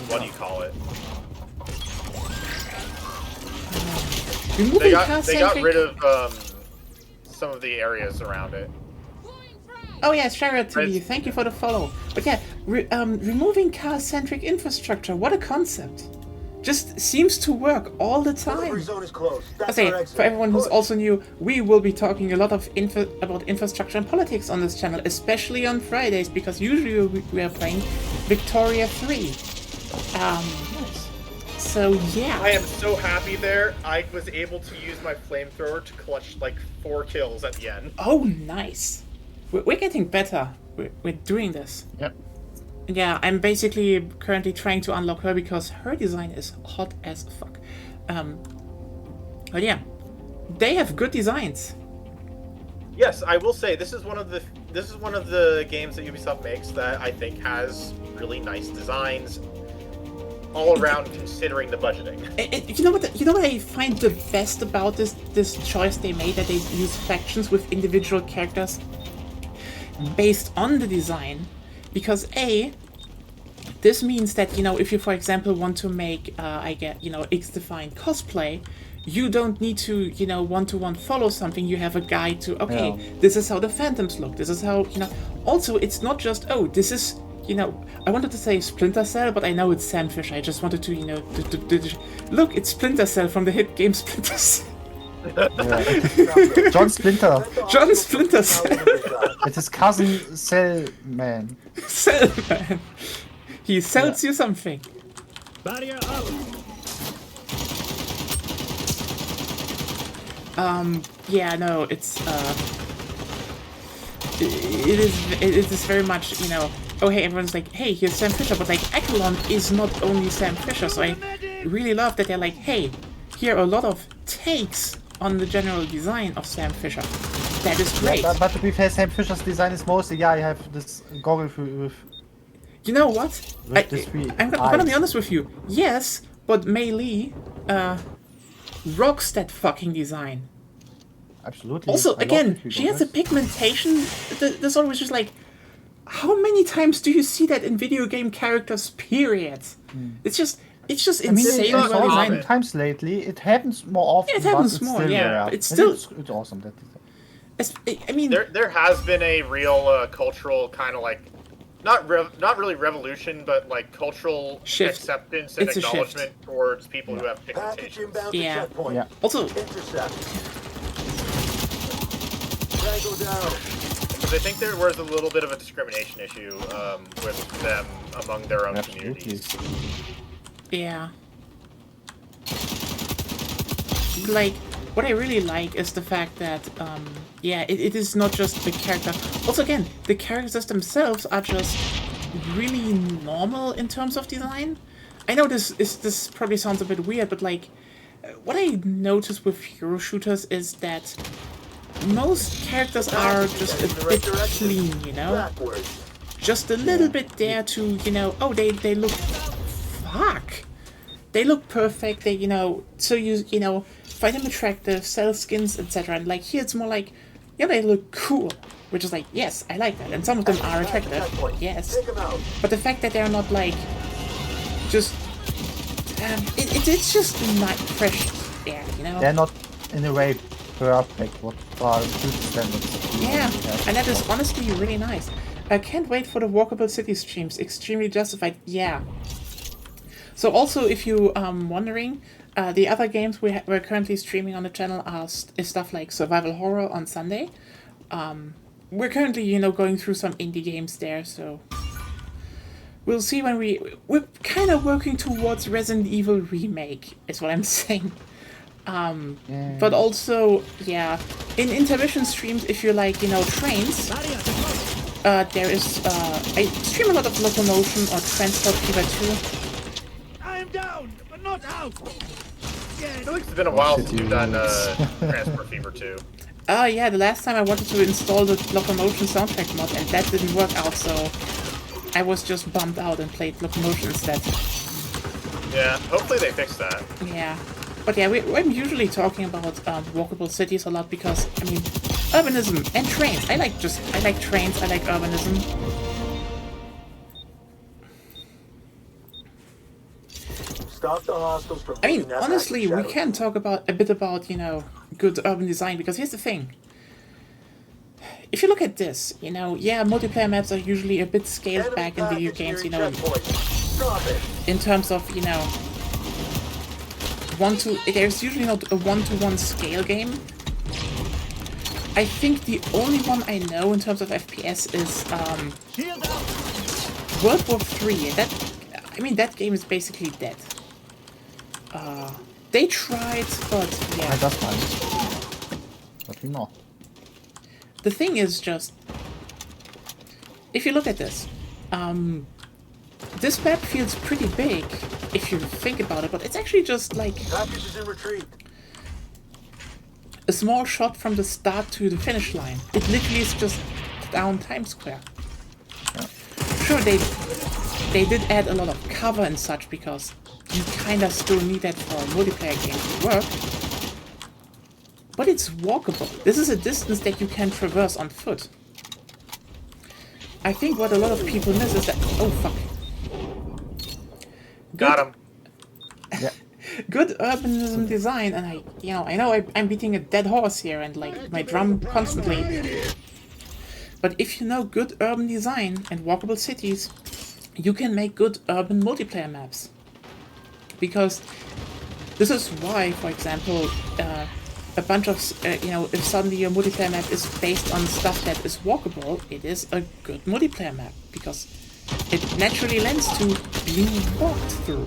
what do you call it? They got rid of, some of the areas around it. Oh yeah, Shara TV, thank you for the follow. But yeah, removing car-centric infrastructure, what a concept. Just seems to work all the time. Zone is closed. That's Okay, our exit. for everyone who's also new, we will be talking a lot of about infrastructure and politics on this channel, especially on Fridays, because usually we are playing Victoria 3. So yeah. I am so happy there. I was able to use my flamethrower to clutch like 4 kills at the end. Oh, nice. We're getting better. We're doing this. Yep. Yeah, I'm basically currently trying to unlock her because her design is hot as fuck. But yeah, they have good designs. Yes, I will say this is one of the games that Ubisoft makes that I think has really nice designs. all around considering the budgeting. You know what? You know what I find the best about this choice they made, that they use factions with individual characters based on the design, because this means that, you know, if you, for example, want to make xDefiant cosplay, you don't need to, you know, one-to-one follow something. You have a guide to, okay, this is how the Phantoms look. This is how, you know. Also, it's not just, oh, this is, you know, I wanted to say Splinter Cell, but I know it's Sam Fisher. I just wanted to, you know, look, it's Splinter Cell from the hit game Splinter Cell. John Splinter. John Splinter Cell. It's his cousin Cell Man. Cell Man. He sells you something. Barrier out. Yeah, no, it's it is very much, you know, oh hey, everyone's like, hey, here's Sam Fisher, but like Echelon is not only Sam Fisher, so I really love that they're like, hey, here are a lot of takes on the general design of Sam Fisher. That is great. Yeah, but to be fair, Sam Fisher's design is mostly, I have this goggle with you know what? I'm gonna be eyes. honest with you. Yes, but Mei Lee rocks that fucking design. Absolutely. Also, I again, love she has a pigmentation disorder, which is like, how many times do you see that in video game characters? Period. It's just insanely it's well designed. sometimes lately. It happens more often. It happens but it's more, still yeah, rare. but it's And still- it's awesome. That I mean, There has been a real cultural kind of like, not really revolution, but like cultural Shift. acceptance and It's a shift. acknowledgement towards people who have Package pigmentation. inbound to Yeah. checkpoint. Yeah. also, Intercept. Tango down. Because I think there was a little bit of a discrimination issue with them among their own absolutely. communities. yeah. Like, what I really like is the fact that, it is not just the character. Also, again, the characters themselves are just really normal in terms of design. I know this probably sounds a bit weird, but like, what I notice with hero shooters is that most characters are just a bit clean, you know? Backwards. Just a little bit there to, you know, oh, they look, fuck. They look perfect, they, you know, so you know, find them attractive, sell skins, etc. And like here it's more like, yeah, they look cool. Which is like, yes, I like that. And some of them are attractive, yes. Take him out. But the fact that they're not like, just, it's just not fresh air, you know? They're not in a way perfect. What are good standards? Yeah, and that is honestly really nice. I can't wait for the Walkable City streams. Extremely justified. Yeah. So also, if you wondering, the other games we're currently streaming on the channel is stuff like Survival Horror on Sunday. We're currently, you know, going through some indie games there, so we'll see when we're kind of working towards Resident Evil Remake, is what I'm saying. But also, yeah, in intermission streams, if you like, you know, trains, there is, I stream a lot of Locomotion or Transport Fever 2. I am down, but not out. I feel like it's been a while since you've done Transport Fever 2. Yeah, the last time I wanted to install the Locomotion soundtrack mod, and that didn't work out, so I was just bummed out and played Locomotion instead. Yeah, hopefully they fix that. Yeah. But yeah, I'm usually talking about walkable cities a lot because, I mean, urbanism and trains. I like trains, I like urbanism. Stop the hostiles from I mean, moving that honestly, back we shadow. can talk a bit about, you know, good urban design, because here's the thing. If you look at this, you know, yeah, multiplayer maps are usually a bit scaled Enemy back in video package games, you nearing know, checkpoint. Stop it. in terms of, you know, there's usually not a one-to-one scale game. I think the only one I know in terms of FPS is World War 3. That game is basically dead. They tried, but yeah. I just find. But we know. The thing is just, if you look at this, this map feels pretty big if you think about it, but it's actually just like Package is in retreat. a small shot from the start to the finish line. It literally is just down Times Square. Sure, they did add a lot of cover and such because you kinda still need that for a multiplayer game to work. But it's walkable. This is a distance that you can traverse on foot. I think what a lot of people miss is that... Oh, fuck. Got him. Good urbanism design, and I know I'm beating a dead horse here and like my drum constantly. But if you know good urban design and walkable cities, you can make good urban multiplayer maps. Because this is why, for example, a bunch of, if suddenly your multiplayer map is based on stuff that is walkable, it is a good multiplayer map. Because it naturally lends to being walked through.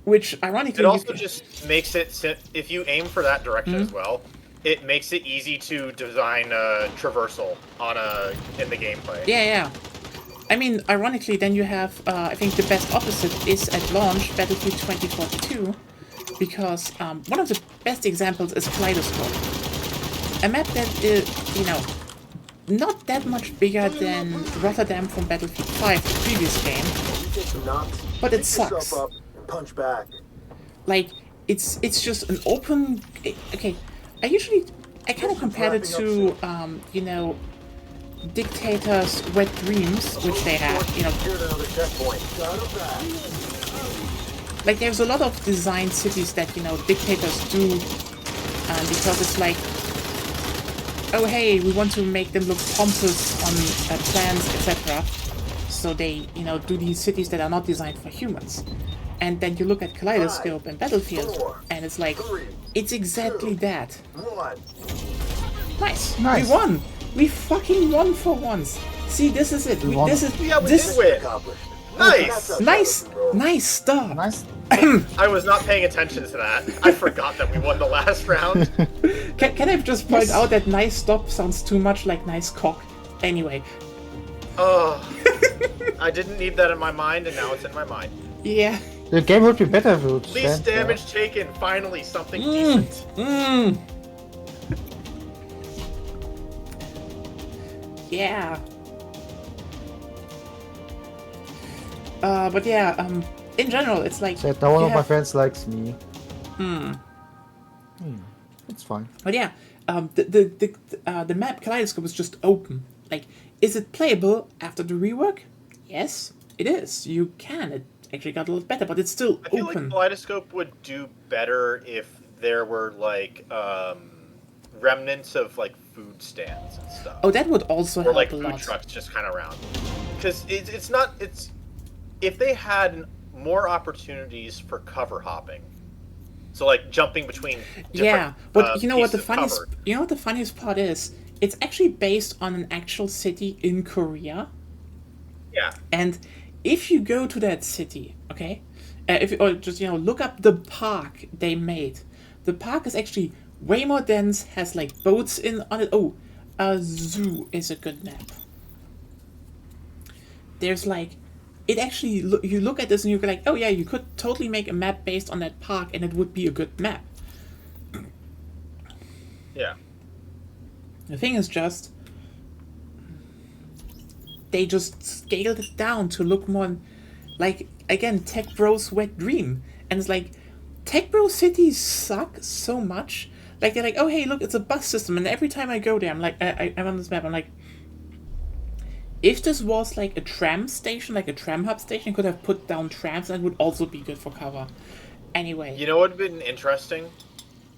Which, ironically... It also just makes it, if you aim for that direction as well, it makes it easy to design a traversal in the gameplay. Yeah. I mean, ironically, then you have, I think the best opposite is at launch, Battlefield 2042, because one of the best examples is Kaleidoscope. A map that is, not that much bigger than Rotterdam from Battlefield 5, the previous game, but it sucks. Punch back. Like, it's just an open... Okay, I kind of compare it to, Dictator's Wet Dreams, which they have, Like, there's a lot of designed cities that, dictators do, because it's like, oh hey, we want to make them look pompous on plans, etc. So they, do these cities that are not designed for humans. And then you look at Kaleidoscope and Battlefield, and it's like, it's exactly that. Nice. We won. We fucking won for once. See, this is it. This is win. Nice stuff. Nice. I was not paying attention to that. I forgot that we won the last round. Can I just point out that nice stop sounds too much like nice cock? Anyway. Oh, I didn't need that in my mind, and now it's in my mind. Yeah. The game would be better if it would least damage taken. Finally, something decent. Yeah. But yeah, in general, it's like... So no one of my friends likes me. It's fine. But yeah, the map Kaleidoscope is just open. Like, is it playable after the rework? Yes, it is. You can. It actually got a lot better, but it's still I feel open. like Kaleidoscope would do better if there were like remnants of like food stands and stuff. Oh, that would also help like a food lot. trucks just kind of around. Because it's if they had more opportunities for cover hopping, so like jumping between different, but you know what the pieces funniest part is? It's actually based on an actual city in Korea. Yeah. And if you go to that city, okay, look up the park they made. The park is actually way more dense, has like boats on it. Oh, a zoo is a good map. There's like, it actually, you look at this and you're like, oh yeah, you could totally make a map based on that park and it would be a good map. Yeah. The thing is just, they just scaled it down to look more like, again, Tech Bro's wet dream. And it's like, Tech Bro cities suck so much. Like, they're like, oh hey, look, it's a bus system. And every time I go there, I'm like, I'm on this map, I'm like, if this was like a tram station, like a tram hub station, could have put down trams and it would also be good for cover. Anyway. You know what would have been interesting?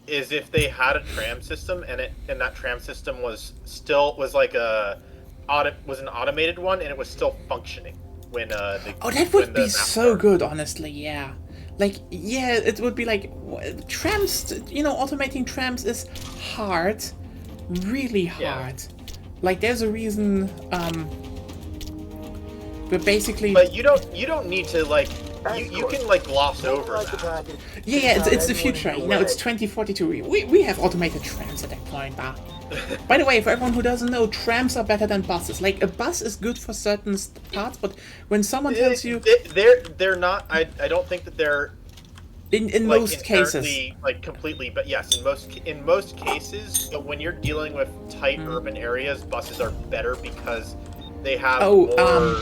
Is if they had a tram system and that tram system was an automated one and it was still functioning when that would be so good, honestly. Yeah, like it would be like trams. Automating trams is hard, really hard. Yeah. Like there's a reason. But basically. But you don't need to like. You can like gloss over that. Yeah, it's the future. It's 2042. We have automated trams at that point. By the way, for everyone who doesn't know, trams are better than buses. Like a bus is good for certain parts, but when someone tells you they're not. I don't think that they're in like, most cases like completely. But yes, in most cases, when you're dealing with tight urban areas, buses are better because they have more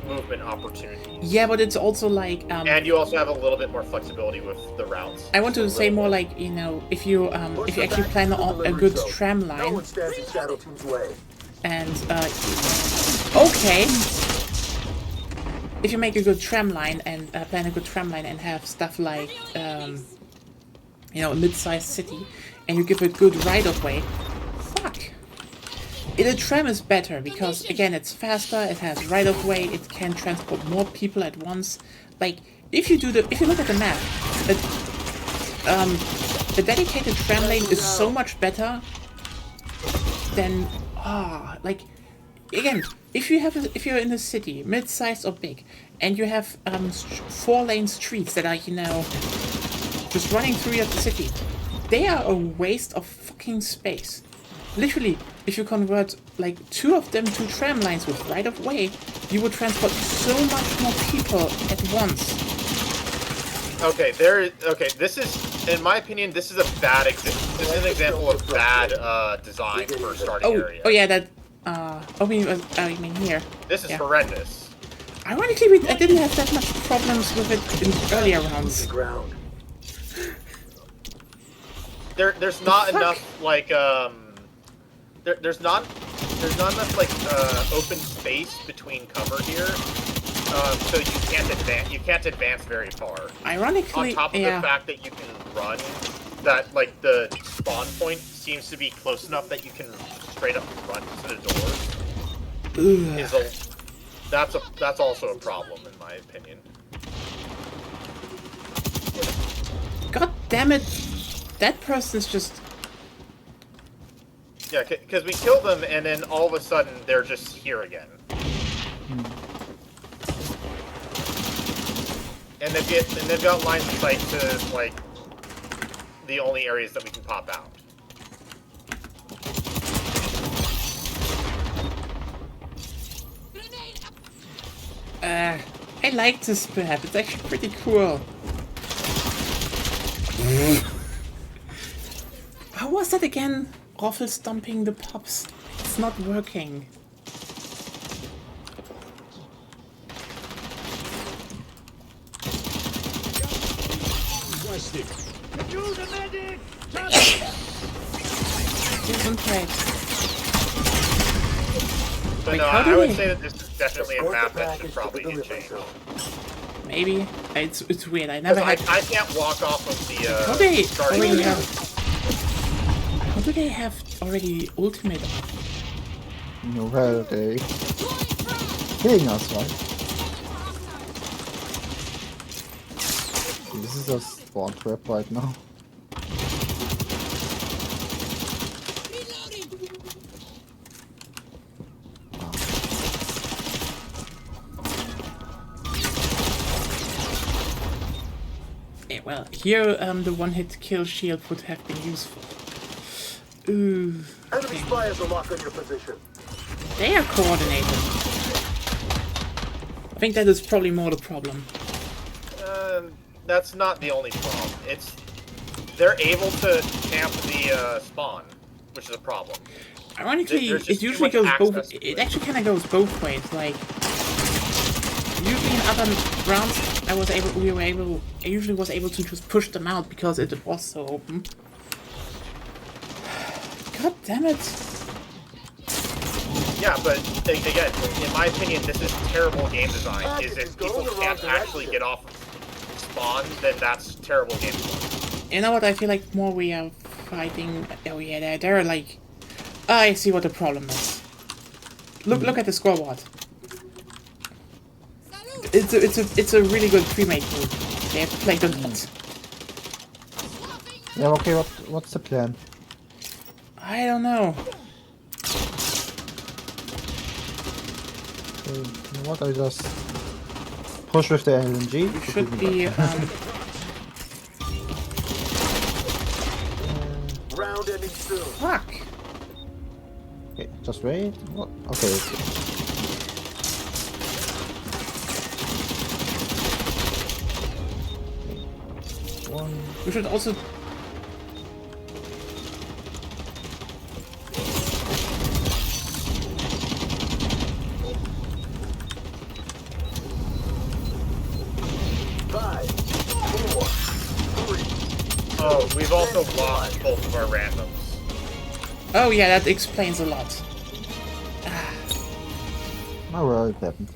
movement opportunities. Yeah, but it's also like and you also have a little bit more flexibility with the routes. I want to say more like, you know, if you actually plan a good tram line. No one stands in Shadow Team's way. And okay. If you make a good tram line and plan a good tram line and have stuff like you know, a mid-sized city, and you give it good right-of-way, fuck. The tram is better because again it's faster, it has right-of-way, it can transport more people at once. Like if you look at the map, the dedicated tram lane is so much better than like again, if you're in a city, mid-sized or big, and you have 4-lane streets that are, you know, just running through the city, they are a waste of fucking space. Literally, if you convert like 2 of them to tram lines with right-of-way, you would transport so much more people at once. Okay, this is, in my opinion, this is a bad this is an example of bad design for a starting area. Oh yeah, that. I mean here. This is horrendous. Ironically, I didn't have that much problems with it in earlier rounds. There's not enough like there's not enough like open space between cover here, so you can't advance very far. Ironically, on top of the fact that you can run, that like the spawn point seems to be close enough that you can straight up run to the doors. That's also a problem in my opinion. God damn it! That person's just. Yeah, because we kill them and then all of a sudden they're just here again. And they've got lines of sight to like the only areas that we can pop out. I like this map. It's actually pretty cool. How was that again? Raffle stomping the pups. It's not working. Use a medic! Okay. But Wait, no, how do I would they- say that this is definitely a map that should probably get changed. Maybe. It's weird. I never had. I can't walk off of the How do they starting already area. How do they have already ultimate up? No, where are they? Killing us, right? This is a spawn trap right now. Yeah, well, here the one-hit kill shield would have been useful. Ooh. Enemy spies are locked on your position. They are coordinated. I think that is probably more the problem. That's not the only problem. They're able to camp the spawn, which is a problem. Ironically, There's it just too usually much goes both. access to It it. actually kind of goes both ways. Like usually in other rounds, I usually was able to just push them out because it was so open. God damn it! Yeah, but again, in my opinion, this is terrible game design. Is if people can't actually get off of spawn, then that's terrible game design. You know what? I feel like more we are fighting. Oh yeah, they're like. I see what the problem is. Look at the scoreboard. It's a really good pre-made move. They have to play good ones. Yeah, okay, what's the plan? I don't know. You know what, I just push with the LNG. Should be Round ending soon. fuck. Okay, just wait. What? Okay, okay. One. We should also. Oh, we've also lost both of our randoms. Oh yeah, that explains a lot. Oh well, it happened.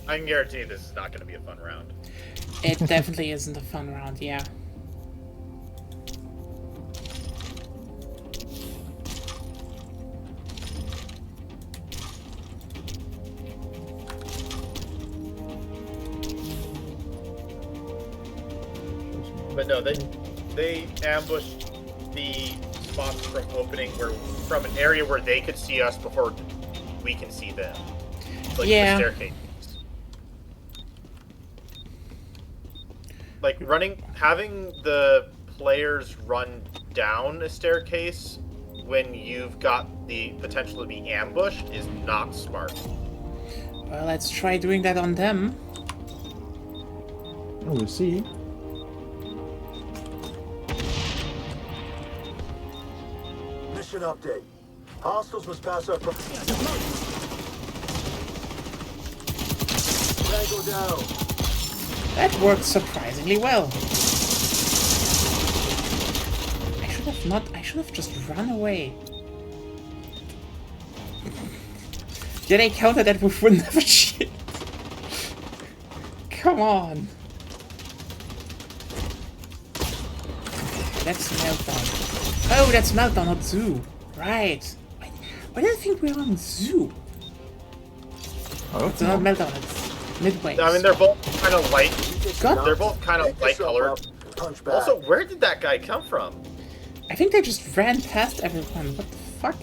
I can guarantee this is not going to be a fun round. It definitely isn't a fun round, yeah. But no, they ambushed the spots from opening from an area where they could see us before we can see them. Like Yeah. the staircase. Like having the players run down a staircase when you've got the potential to be ambushed is not smart. Well, let's try doing that on them. Oh, we'll see. Mission update. Hostiles must pass our... Tango down. That worked surprisingly well. I should have just run away. Did I counter that with never shit? Come on. That's Meltdown. Oh, that's Meltdown, not Zoo. Right. Why did I think we were on Zoo? It's not Meltdown, it's Midway. I mean, they're both kind of light. God. They're both kind of light colored. Also, where did that guy come from? I think they just ran past everyone. What the fuck?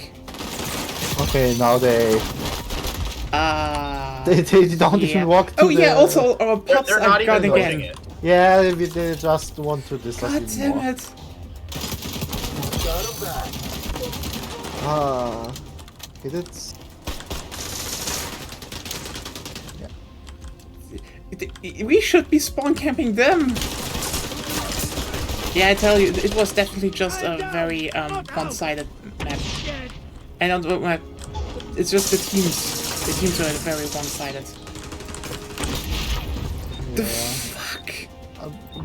Okay, now they don't Yeah. even walk to Oh yeah, also our pots They're are not gone even again. loading it. Yeah, they just want to dislike God it damn more. it. Got him back. Ah, it's We should be spawn camping them. Yeah, I tell you, it was definitely just a very one-sided map. And on the map, it's just the teams. The teams are very one-sided. The fuck?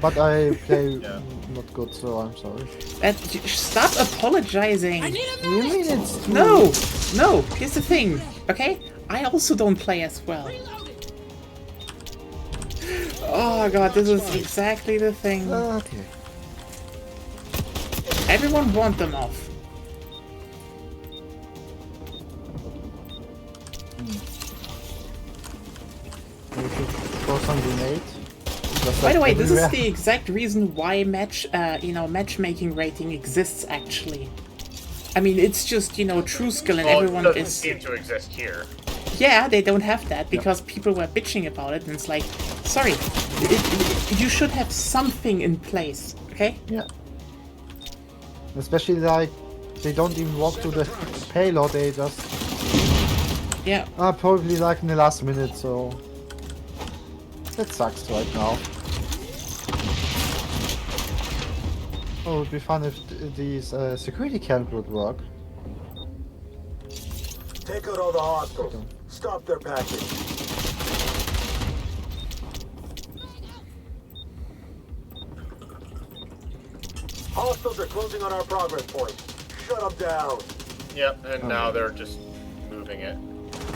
but I play not good, so I'm sorry. Stop apologizing. You mean it's true? No. Here's the thing, okay? I also don't play as well. Oh god, this is exactly the thing. Okay. Everyone want them off. We should throw some grenade. By the way, this is the exact reason why matchmaking rating exists actually. I mean, it's just, true skill and Well, everyone it doesn't is... seem to exist here. Yeah, they don't have that because people were bitching about it and it's like, sorry, you should have something in place, okay? Yeah. Especially like they don't even walk to the payload, they just probably like in the last minute, so that sucks right now. Oh, it would be fun if these security cams would work. Take out all the hostiles. Stop their package. Hostiles are closing on our progress point. Shut them down. Yep, and now they're just moving it.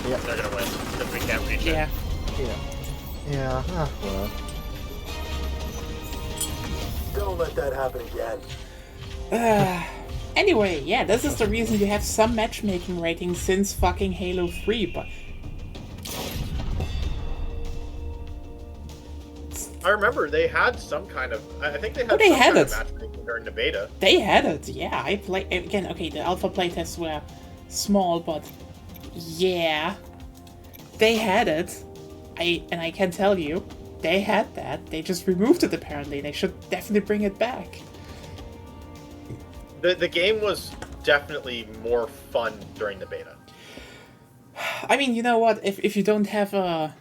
Yeah. They're gonna win because we can't reach Yeah. it. Yeah, well. Don't let that happen again. Anyway, yeah, this is the reason you have some matchmaking ratings since fucking Halo 3, but... I remember they had some kind of. I think they had they some had kind it. of matchmaking during the beta. They had it, yeah. I play again. Okay, the alpha playtests were small, but yeah, they had it. I can tell you, they had that. They just removed it apparently. They should definitely bring it back. The game was definitely more fun during the beta. I mean, you know what? If you don't have a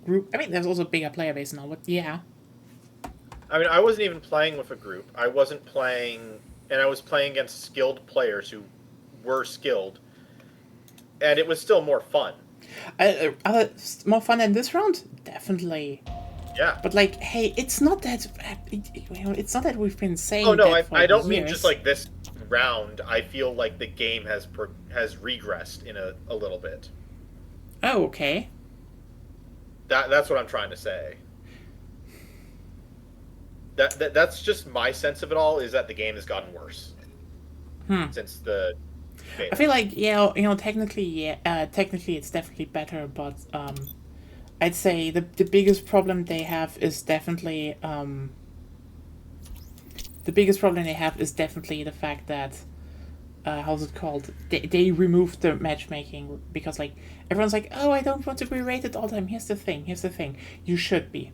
group. I mean, there's also a bigger player base now, but yeah. I mean, I wasn't even playing with a group. I wasn't playing, and I was playing against skilled players who were skilled. and it was still more fun. More fun than this round? Definitely. Yeah. But like, hey, it's not that. It's not that we've been saying. Oh no, that for I don't years. mean just like this round. I feel like the game has regressed in a little bit. Oh, okay. That's what I'm trying to say. That's just my sense of it all. Is that the game has gotten worse since the beta. I feel like technically it's definitely better, but I'd say the biggest problem they have is definitely the fact that how's it called? They removed the matchmaking because like everyone's like, oh, I don't want to be rated all the time. Here's the thing. You should be.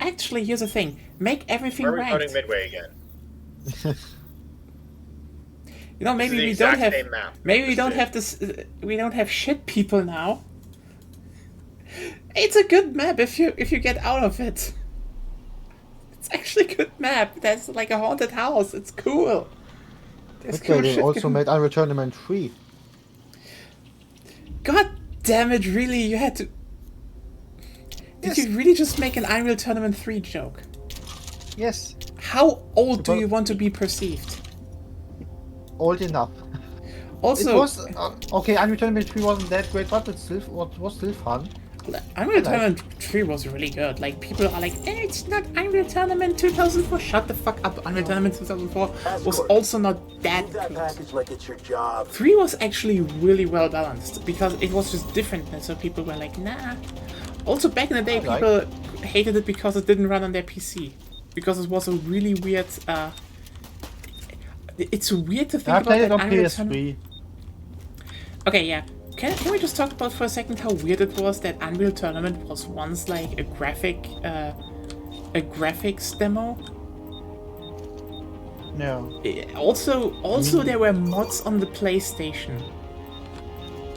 Actually, here's the thing. Make everything Why are we ranked. voting Midway again? Maybe we don't have. Maybe we don't have this. We don't have shit people now. It's a good map if you get out of it. It's actually a good map. That's like a haunted house. It's cool. They also made Unreal Tournament 3. God damn it! Really, you had to. Did you really just make an Unreal Tournament 3 joke? Yes. How old do you want to be perceived? Old enough. Also, it was okay. Unreal Tournament 3 wasn't that great, but it was still fun. Unreal Tournament 3 was really good. Like, people are like, it's not Unreal Tournament 2004. Shut the fuck up. Unreal Tournament 2004 was also not that good. Package like it's your job. 3 was actually really well balanced because it was just different, and so people were like, nah. Also, back in the day, people hated it because it didn't run on their PC. Because it was a really weird, it's weird to think I about played that it on Unreal PS3. Tournament. Okay, yeah. Can we just talk about for a second how weird it was that Unreal Tournament was once like a graphics demo? No. Also, there were mods on the PlayStation.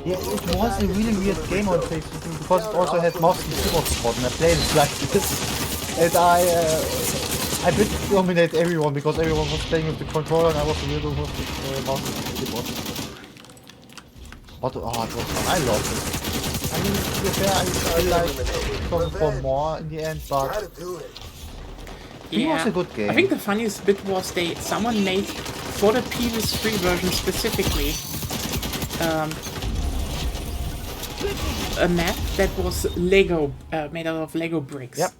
Yeah, it was a really weird game on PlayStation because it also had mouse and keyboard support, and I played it like this. And I did dominate everyone because everyone was playing with the controller, and I was the weirdo with the mouse and keyboard. But it was fun. I loved it. I mean, to be fair, I feel like going for more in the end, but it was a good game. I think the funniest bit was someone made for the PS3 version specifically a map that was Lego, made out of Lego bricks. Yep.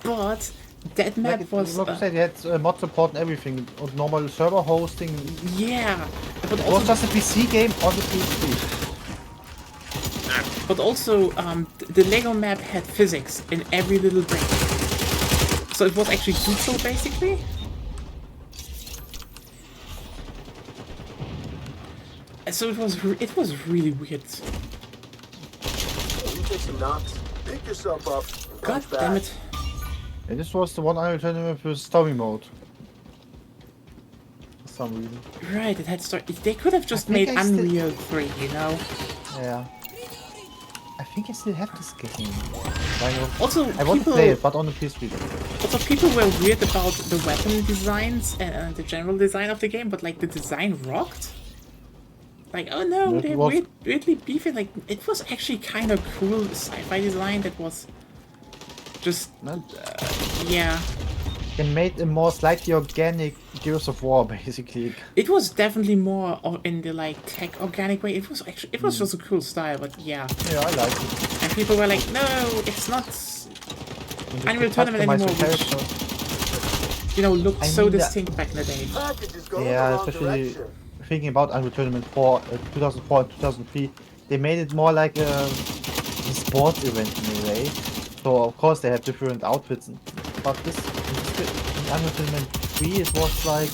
But that map was. Like you said, it had mod support and everything, and normal server hosting. Yeah, but it was just a PC game on the PS3. But also, the Lego map had physics in every little brick, so it was actually neutral basically. So it was really weird. Pick yourself up. God damn it! And this was the one Unreal Tournament with story mode. For some reason. Right, it had story. They could have just made Unreal 3, you know? Yeah. I think I still have this game. Also, I want to play it, but on the PS3. Also, people were weird about the weapon designs and the general design of the game, but like the design rocked. Like, oh no, they're weirdly beefy. Like, it was actually kind of cool sci-fi design that was just, yeah. They made a more slightly organic Gears of War, basically. It was definitely more in the like tech organic way. It was just a cool style, but yeah. Yeah, I like it. And people were like, no, it's not Unreal Tournament anymore, which, you know, looked so distinct back in the day. Yeah, especially thinking about Unreal Tournament 4, 2004 and 2003, they made it more like a sports event in a way. So of course they have different outfits, but this in Unreal Tournament 3 it was like,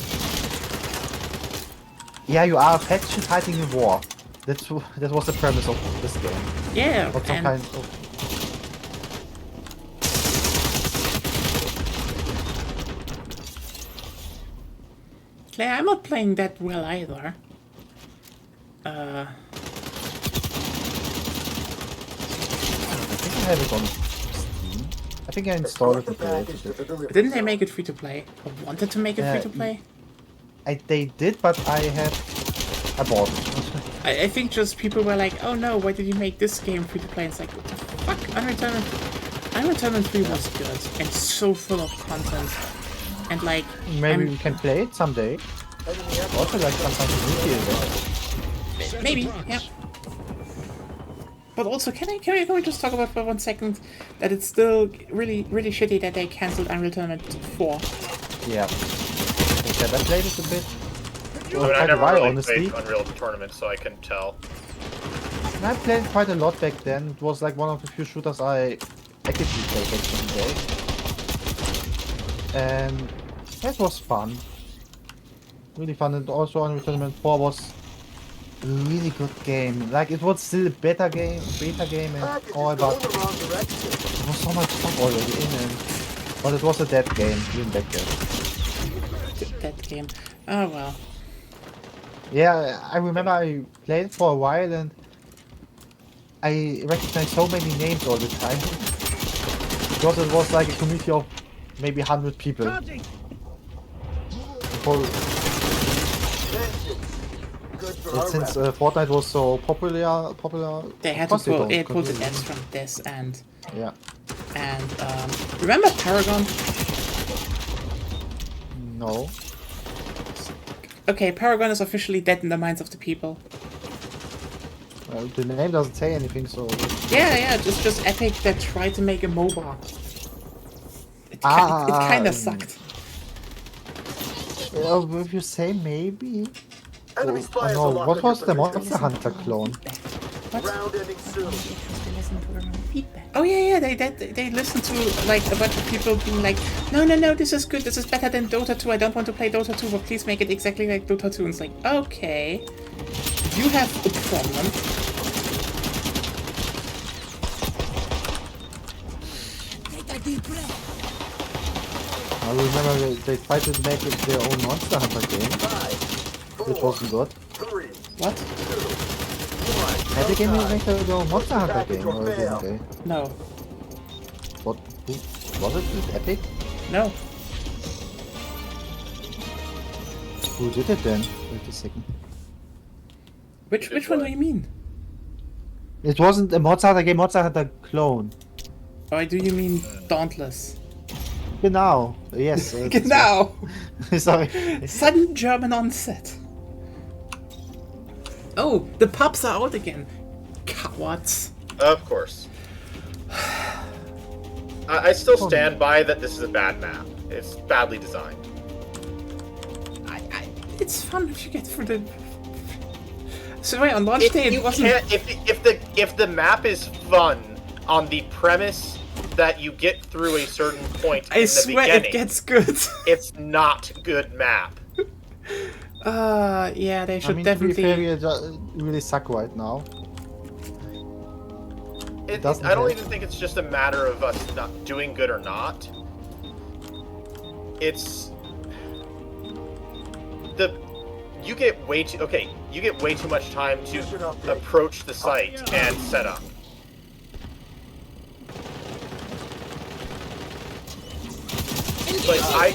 yeah, you are a faction fighting a war. That was the premise of this game. Yeah, not some kind of. Yeah, I'm not playing that well either. I think I have it on Steam. I think I installed it and created it. Didn't they make it free to play? Or wanted to make it free to play? They did, but I bought it. I think just people were like, oh no, why did you make this game free to play? It's like, what the fuck? Unreal Tournament 3 was good and so full of content. And like... Maybe we can play it someday. Also like sometimes maybe, yeah. But also, can we just talk about for 1 second that it's still really shitty that they cancelled Unreal Tournament 4. Yeah. Okay, I played it a bit. I never really played Unreal Tournament, so I couldn't tell. And I played quite a lot back then. It was like one of the few shooters I actively played back in the day. And that was fun. Really fun. And also Unreal Tournament 4 was a really good game. Like, it was still a beta game and all, but there was so much stuff already in it. But it was a dead game, even back then. Dead game. Oh well. Yeah, I remember I played it for a while and I recognized so many names all the time. Because it was like a community of maybe 100 people. Since Fortnite was so popular, they had to pull the deaths from this and yeah. And remember Paragon? No. Okay, Paragon is officially dead in the minds of the people. The name doesn't say anything, so... Yeah, just Epic that tried to make a MOBA. It kinda sucked. If you say maybe... no, what was the Monster Hunter clone? What? Oh yeah, they listened to like a bunch of people being like, no, this is good, this is better than Dota 2, I don't want to play Dota 2, but please make it exactly like Dota 2. And it's like, okay, you have a problem. I remember they tried to make it their own Monster Hunter game, which wasn't good. What? Had the game make their own Monster Hunter game, or didn't they? No. What? Was it with Epic? No. Who did it then? Wait a second. Which one do you mean? It wasn't a Monster Hunter game, Monster Hunter clone. Or do you mean Dauntless? Genau. Yes. Genau. Sorry. Sudden German onset. Oh, the pubs are out again. Cowards. Of course. I still stand by that this is a bad map. It's badly designed. It's fun if you get through the... So wait, on launch day it wasn't... If the map is fun on the premise that you get through a certain point in the beginning... I swear it gets good. It's not good map. Yeah, they should definitely... To be fair, really suck right now. I don't even think it's just a matter of us not doing good or not. It's... You get way too much time to approach the site and set up. Like I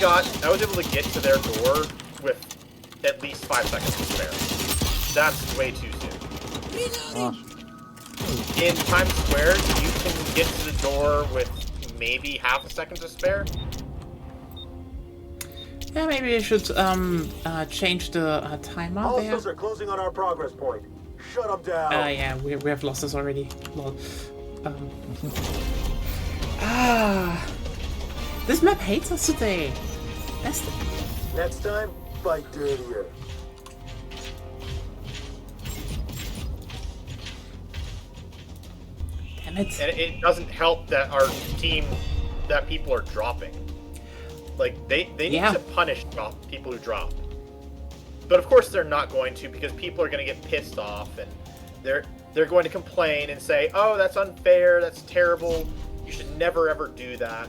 was able to get to their door with at least 5 seconds to spare. That's way too soon. In Times Square, you can get to the door with maybe half a second to spare. Yeah, maybe I should change the timer there. Hostiles are closing on our progress point. Shut them down. Yeah, we have losses already. Lol. This map hates us today. Next time, fight dirtier. Damn it. And it doesn't help that that people are dropping. Like, they need to punish people who drop. But of course they're not going to, because people are going to get pissed off, and they're going to complain and say, oh, that's unfair, that's terrible, you should never ever do that.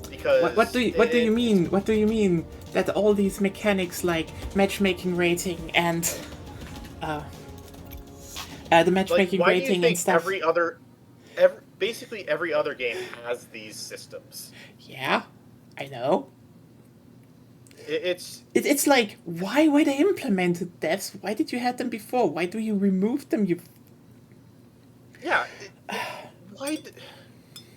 Because what do you mean? What do you mean that all these mechanics like matchmaking rating and the matchmaking why rating do you think and stuff? Basically every other game has these systems. Yeah, I know. It's like, why were they implemented, devs? Why did you have them before? Why do you remove them? Yeah. Why?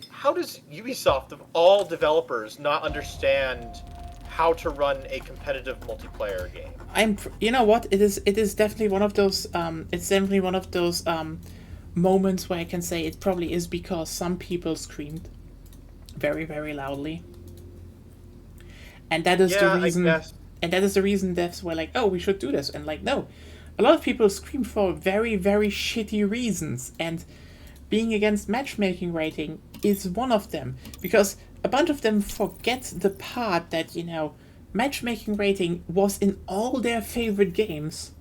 How does Ubisoft, of all developers, not understand how to run a competitive multiplayer game? You know what? It is definitely one of those. It's definitely one of those moments where I can say it probably is because some people screamed very, very loudly, and that is the reason. I guess. And that is the reason devs were like, "Oh, we should do this," and like, no, a lot of people scream for very, very shitty reasons, and being against matchmaking rating is one of them, because a bunch of them forget the part that, matchmaking rating was in all their favorite games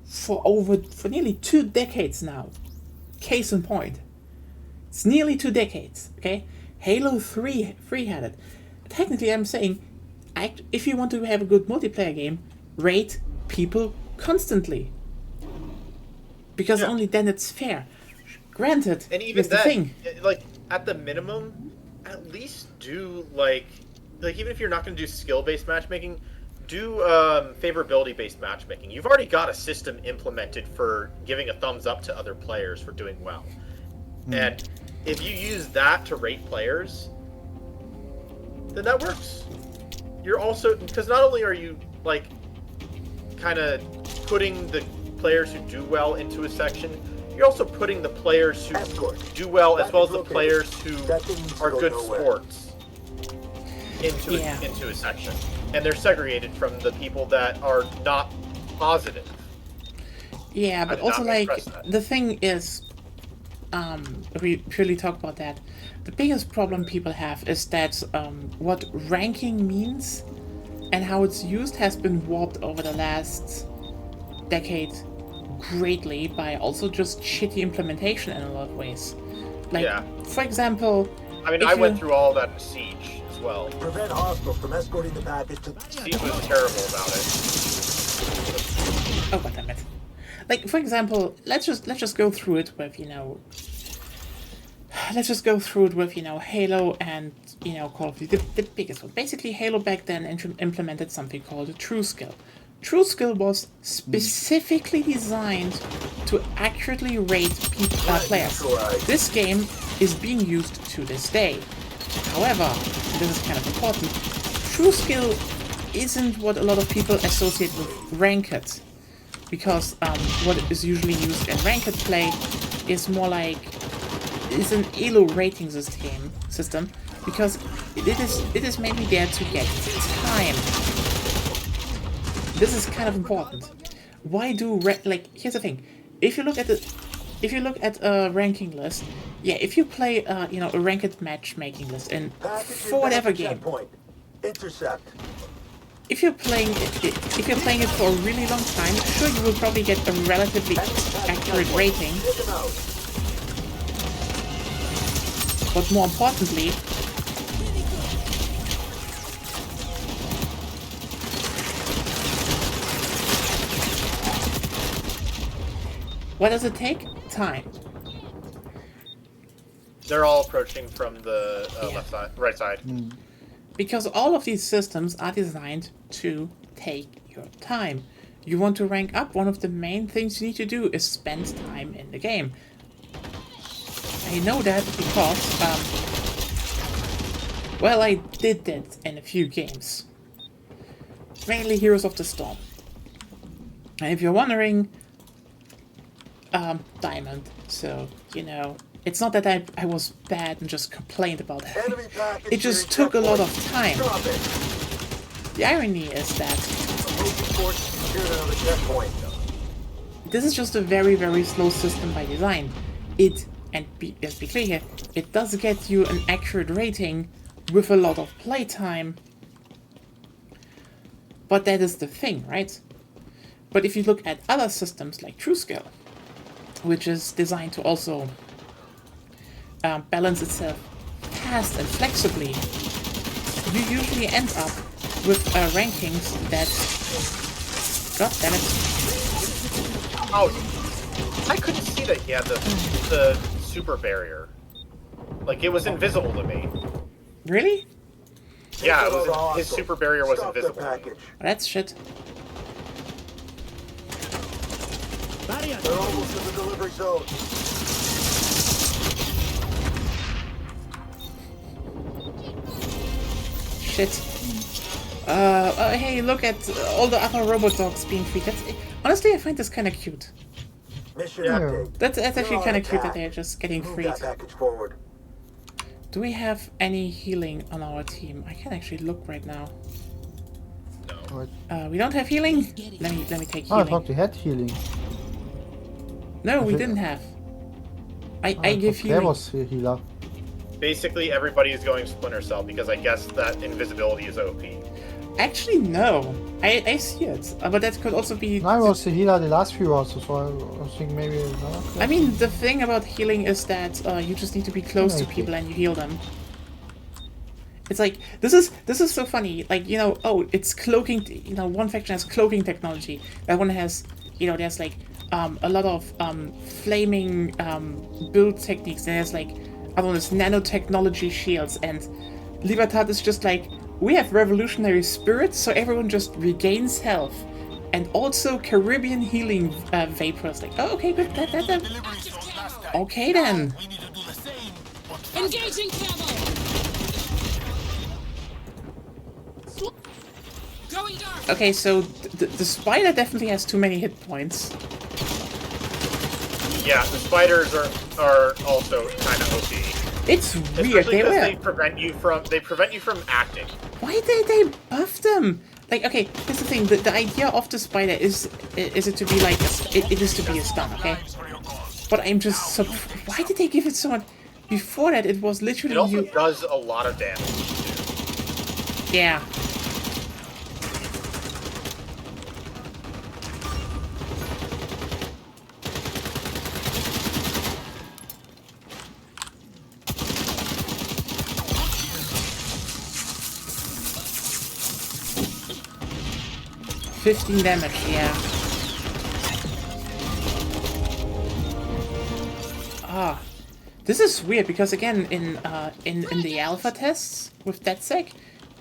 for nearly 2 decades now. Case in point. It's nearly 2 decades, okay? Halo 3 had it. Technically, I'm saying, if you want to have a good multiplayer game, rate people constantly. Because only then it's fair. Granted, and even the thing. Like, at the minimum, at least do, like even if you're not going to do skill-based matchmaking, do favorability-based matchmaking. You've already got a system implemented for giving a thumbs up to other players for doing well. And if you use that to rate players, then that works. You're also, because not only are you, like, kind of putting the players who do well into a section, you're also putting the players who do well, as well as the players who are good sports, into a section. And they're segregated from the people that are not positive. Yeah, but also, like, the thing is, if we purely talk about that, the biggest problem people have is that what ranking means and how it's used has been warped over the last decade greatly by also just shitty implementation in a lot of ways. Like, for example... I mean, I went through all that in Siege as well. Prevent hostiles from escorting the package to... Siege was terrible about it. Oh, goddammit. Like, for example, let's just go through it with, let's just go through it with, Halo and, Call of Duty, the biggest one. Basically, Halo back then implemented something called a True Skill. True Skill was specifically designed to accurately rate players. This game is being used to this day. However, and this is kind of important, True Skill isn't what a lot of people associate with Ranked. Because what is usually used in Ranked play is more like... it's an ELO rating system, because it is mainly there to get time. This is kind of important. Why do here's the thing. If you look at a ranking list, if you play a ranked matchmaking list and for whatever game, intercept. If you're playing it for a really long time, sure, you will probably get a relatively accurate rating. But more importantly, what does it take? Time. They're all approaching from the left side, right side. Because all of these systems are designed to take your time. You want to rank up, one of the main things you need to do is spend time in the game. I know that because, I did that in a few games. Mainly Heroes of the Storm. And if you're wondering, Diamond, so, it's not that I was bad and just complained about it. It just took a lot of time. The irony is that this is just a very, very slow system by design. Let's be clear here, it does get you an accurate rating with a lot of playtime. But that is the thing, right? But if you look at other systems like TrueScale, which is designed to also balance itself fast and flexibly, you usually end up with rankings that... God damn it. Oh, I couldn't see that he had the super barrier. Like, it was invisible to me. Really? Yeah, out the his hostiles. super barrier was Stop their invisible. package. That's shit. Barrier. They're almost in the delivery zone. Shit. Hey, look at all the other robot dogs being freed. Honestly, I find this kind of cute. Mission Yeah. update. That's actually You're on kind of cute that attack. they're just getting Move freed. that package forward. Do we have any healing on our team? I can actually look right now. No. We don't have healing? Let me take Oh, I healing. thought we had healing. No, we Okay. didn't have. I I give thought there healing. was a healer. Basically, everybody is going Splinter Cell because I guess that invisibility is OP. Actually, no. I see it. But that could also be... I was a healer the last few rounds, so I think maybe... I mean, the thing about healing is that you just need to be close to Okay. people and you heal them. It's like, this is so funny. Like, you know, oh, it's cloaking, you know, one faction has cloaking technology. That one has, you know, there's like a lot of flaming build techniques. And there's like, other ones, nanotechnology shields. And Libertad is just like, we have revolutionary spirits, so everyone just regains health. And also Caribbean healing vapors. Like, oh, okay, good. That. Delivery zone last time. Okay then. We need to do the same, but faster. Engaging camo! Going dark! Okay, so the spider definitely has too many hit points. Yeah, the spiders are also kind of OP. It's weird. Especially They because were. they prevent you from acting. Why did they buff them? Like, okay, here's the thing. The idea of the spider is it to be like it is to be a stun, okay? Lives for your cause. But I'm just why did they give it so much? Before that, it was literally It also you. does a lot of damage. Yeah. $15 damage, yeah. Ah, this is weird because again in the alpha tests with DedSec,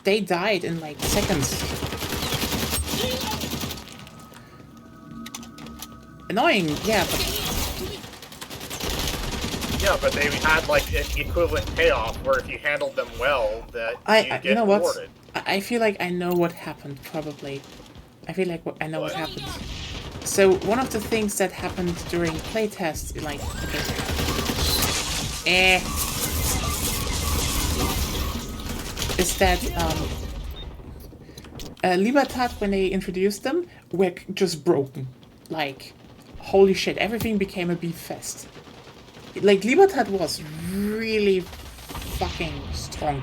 they died in like seconds. Annoying, yeah, but Yeah, but they had like an equivalent payoff where if you handled them well, that you get you know what? rewarded. I feel like I know what happened probably. I feel like I know what happened. So one of the things that happened during playtests, like, is that Libertad, when they introduced them, were just broken. Like, holy shit, everything became a beef fest. Like, Libertad was really fucking strong.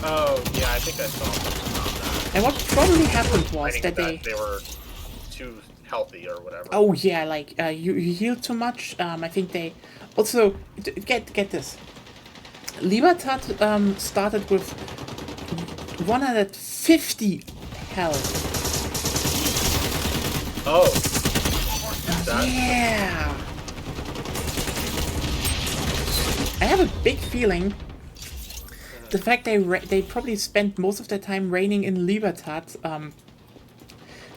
Oh, yeah, I think I saw something about that. And what probably happened was Complaining that they were too healthy or whatever. oh yeah, like you healed too much. I think they also get this. Libertad started with 150 health. Oh. That, Yeah. I have a big feeling the fact they probably spent most of their time reigning in Libertad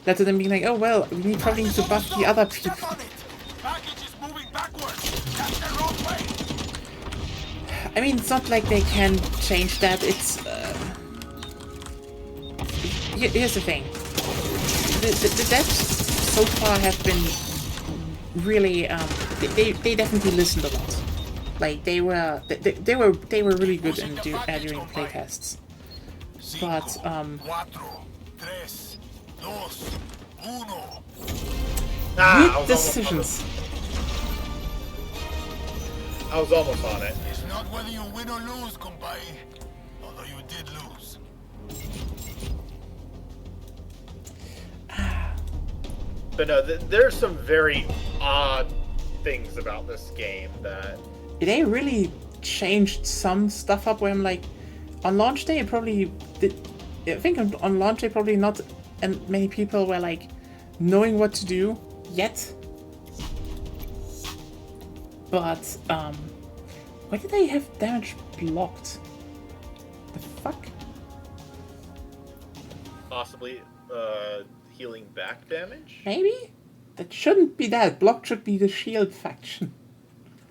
led to them being like, oh well, we probably need to buff the other people. Step on it. Package is moving backwards. That's the wrong way. I mean, it's not like they can change that. It's here's the thing. The deaths so far have been really they definitely listened a lot. Like they were really good in during playtests. But Cuatro, tres, dos, uno. I good decisions. I was almost on it. It's not whether you win or lose, compay. Although you did lose. But no, there's some very odd things about this game that... They really changed some stuff up where I'm like, on launch day it probably did. I think on launch day probably not and many people were like knowing what to do yet. But why did they have damage blocked? The possibly healing back damage. Maybe? That shouldn't be that. Blocked should be the shield faction.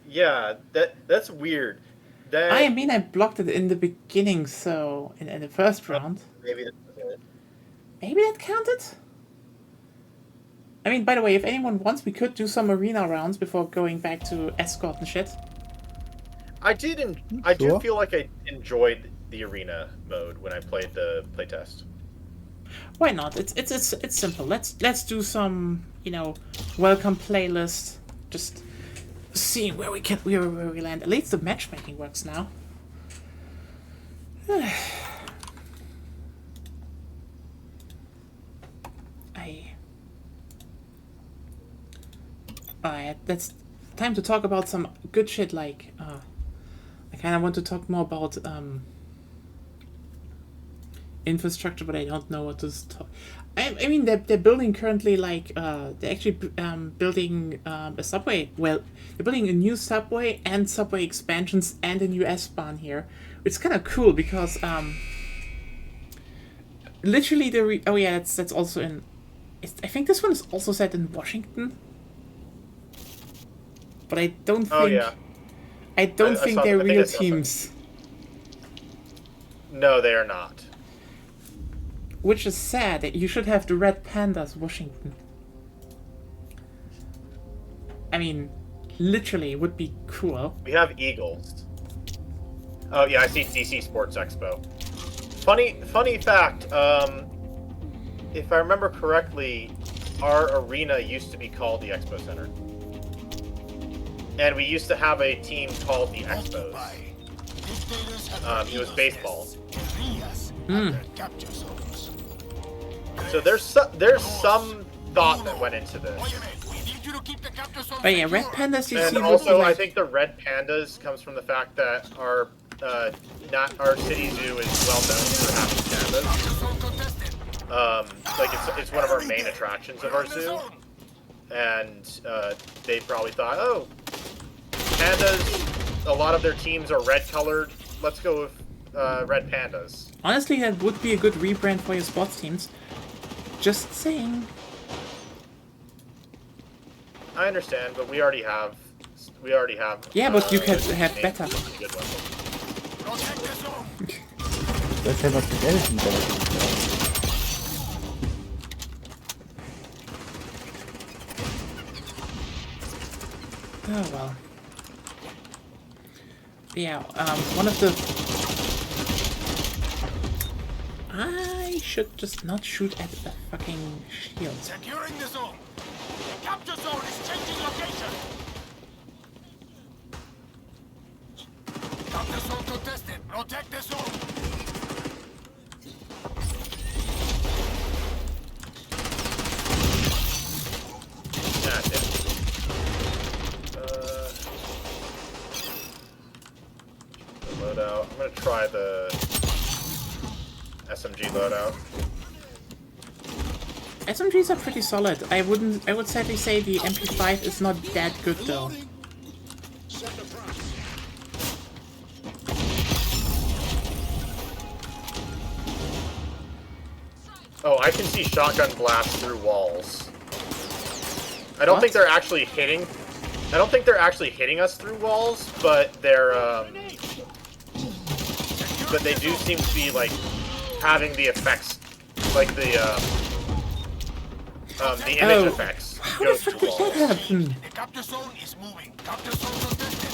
Yeah, that's weird. That I mean, I blocked it in the beginning, so in the first round. maybe that's it. Maybe that counted? I mean, by the way, if anyone wants, we could do some arena rounds before going back to escort and shit. I do feel like I enjoyed the arena mode when I played the playtest. Why not? It's simple. Let's do some, you know, welcome playlist. Just seeing where we land. At least the matchmaking works now. Alright, that's time to talk about some good shit. Like, I kind of want to talk more about infrastructure, but I don't know what to talk. I mean, they're building currently, like, they're actually building a subway. Well, they're building a new subway and subway expansions and a new S-Bahn here. It's kind of cool because, literally oh yeah, that's also in, I think this one is also set in Washington. But I don't think, Oh yeah. I don't think they're real teams. No, they are not. Which is sad. You should have the Red Pandas Washington. I mean, literally, it would be cool. We have Eagles. Oh yeah, I see DC Sports Expo. Funny fact, if I remember correctly, our arena used to be called the Expo Center. And we used to have a team called the Expos. It was baseball. So there's some thought that went into this. Oh yeah, Red Pandas. And also, I think the Red Pandas comes from the fact that our city zoo is well known for having pandas. Like it's one of our main attractions of our zoo, and they probably thought, oh, pandas. A lot of their teams are red colored. Let's go with Red Pandas. Honestly, that would be a good rebrand for your sports teams. Just saying. I understand, but we already have. Yeah, but you could have better. Das hätte was mit Elfen Oh well. Yeah, one of the... I should just not shoot at the fucking shield. Securing the zone. The capture zone is changing location. Capture zone contested. Protect the zone. Loadout. I'm gonna try the SMG loadout. SMGs are pretty solid. I would sadly say the MP5 is not that good though. Oh, I can see shotgun blasts through walls. I don't think they're actually hitting. I don't think they're actually hitting us through walls, but they're but they do seem to be like having the effects, like the image effects. How the fuck did that happen? The capture zone is moving. Capture zone contested.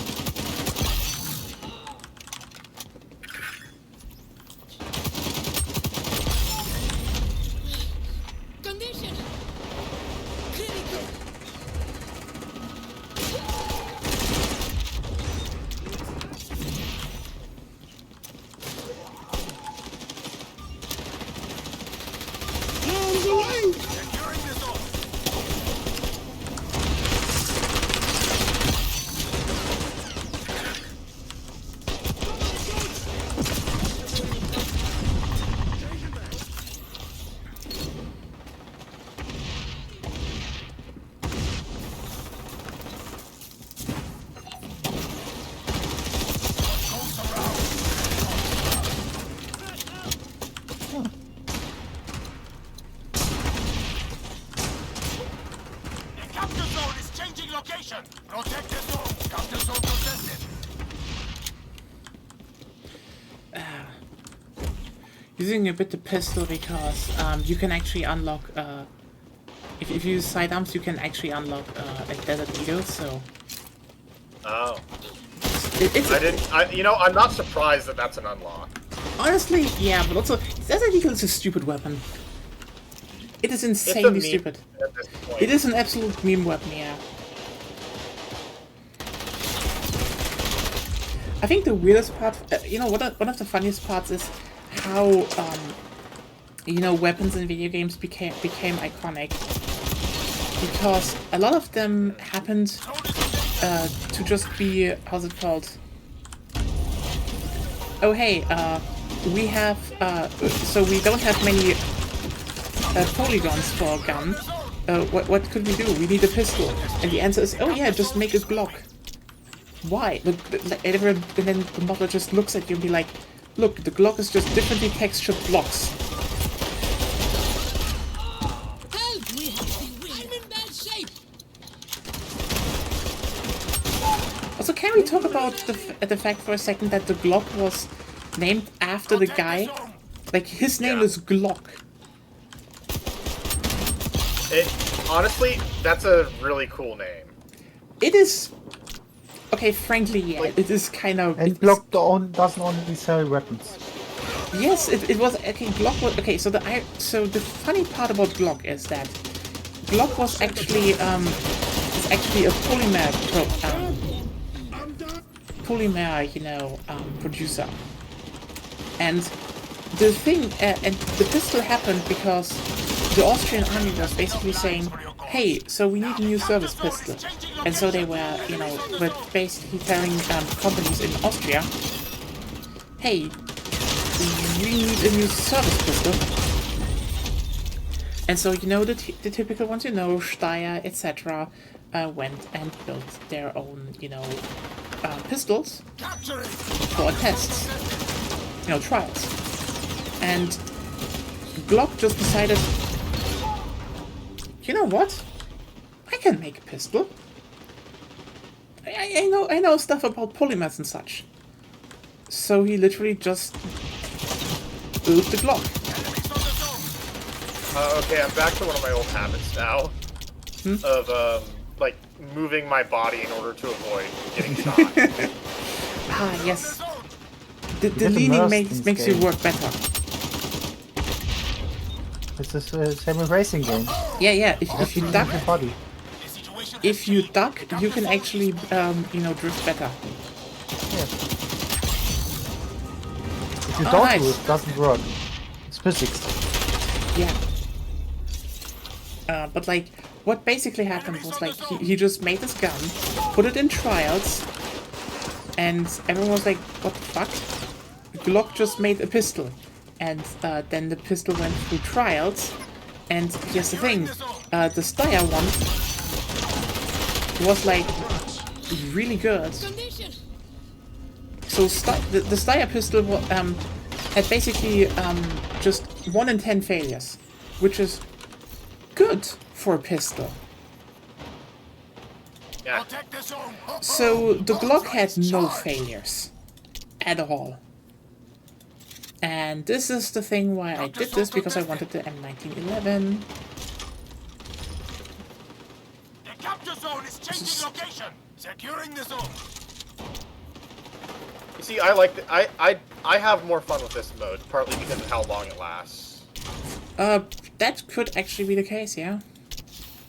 Condition. Critical. Securing the zone. Protect the zone. Counter zone contested. Using a bit the pistol because you can actually unlock. If you use sidearms, you can actually unlock a desert eagle. So. Oh. It's I'm not surprised that that's an unlock. Honestly, yeah, but also desert eagle is a stupid weapon. It is insanely stupid. It is an absolute meme weapon, yeah. I think the weirdest part, one of the funniest parts is how, weapons in video games became iconic. Because a lot of them happened to just be, how's it called? Oh hey, we have, so we don't have many polygons for a gun. What could we do? We need a pistol. And the answer is, oh yeah, just make a Glock. Why? Look, and then the model just looks at you and be like, look, the Glock is just differently textured blocks. Help me! I'm in bad shape! Also, can we talk about the fact for a second that the Glock was named after the guy? Like, his name is Glock. Honestly, that's a really cool name. It is... Okay, frankly, yeah, it is kind of... And Glock doesn't only sell weapons. Yes, it was... Okay, Glock was... Okay, so the funny part about Glock is that Glock was actually, a polymer, producer. And the thing... and the pistol happened because the Austrian army was basically saying, hey, so we need a new service pistol. And so they were, were basically telling companies in Austria, hey, we need a new service pistol. And so, the typical ones, Steyr, etc., went and built their own, pistols for tests, trials. And Glock just decided, you know what? I can make a pistol. I know stuff about polymers and such. So he literally just built the Glock. Okay, I'm back to one of my old habits now. Of, moving my body in order to avoid getting shot. Ah, yes. The leaning makes you work better. It's the same as racing game. Yeah, if you duck... Your body. If you duck, you can actually, drift better. Yeah. If you don't do it, it doesn't work. It's physics. Yeah. But what basically happened was he just made this gun, put it in trials, and everyone was like, what the fuck? Glock just made a pistol. And then the pistol went through trials, and here's the thing, the Steyr one was really good. So the Steyr pistol had basically just 1 in 10 failures, which is good for a pistol. Yeah. So the Glock had no failures at all. And this is the thing why I did this, because I wanted the M1911. The capture zone is changing location. Securing the zone. You see, I have more fun with this mode, partly because of how long it lasts. That could actually be the case, yeah.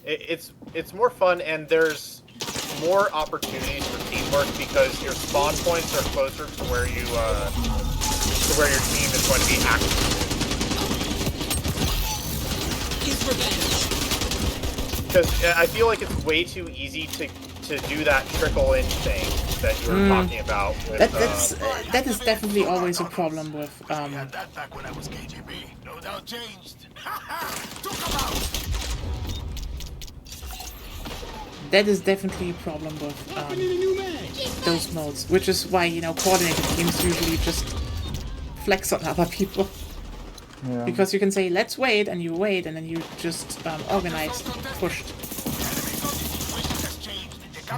It's more fun, and there's more opportunities for teamwork because your spawn points are closer to where your team is going to be active. Because I feel like it's way too easy to do that trickle-in thing that you were talking about. With, that is definitely always a problem with. I had that back when I was KGB. No doubt changed. Took them out. That is definitely a problem with those modes, which is why coordinated teams usually just flex on other people. Yeah. Because you can say, let's wait, and you wait, and then you just organized, pushed.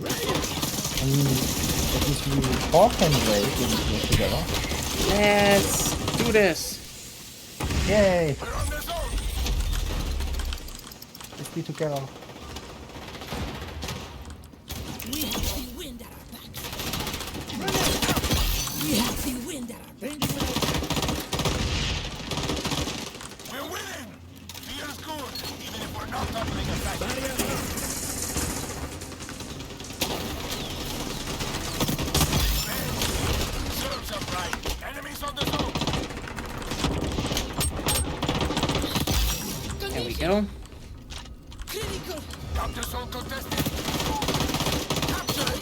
At least we all can wait together. Let's do this. Yay! We're on the zone. Let's be together. We have the wind at our back. We have the wind at our back. We're winning. Feels good, even if we're not doubling a fight. Serves up right. Enemies on the zone. There we go. Critical. Capture zone contested. Capture it.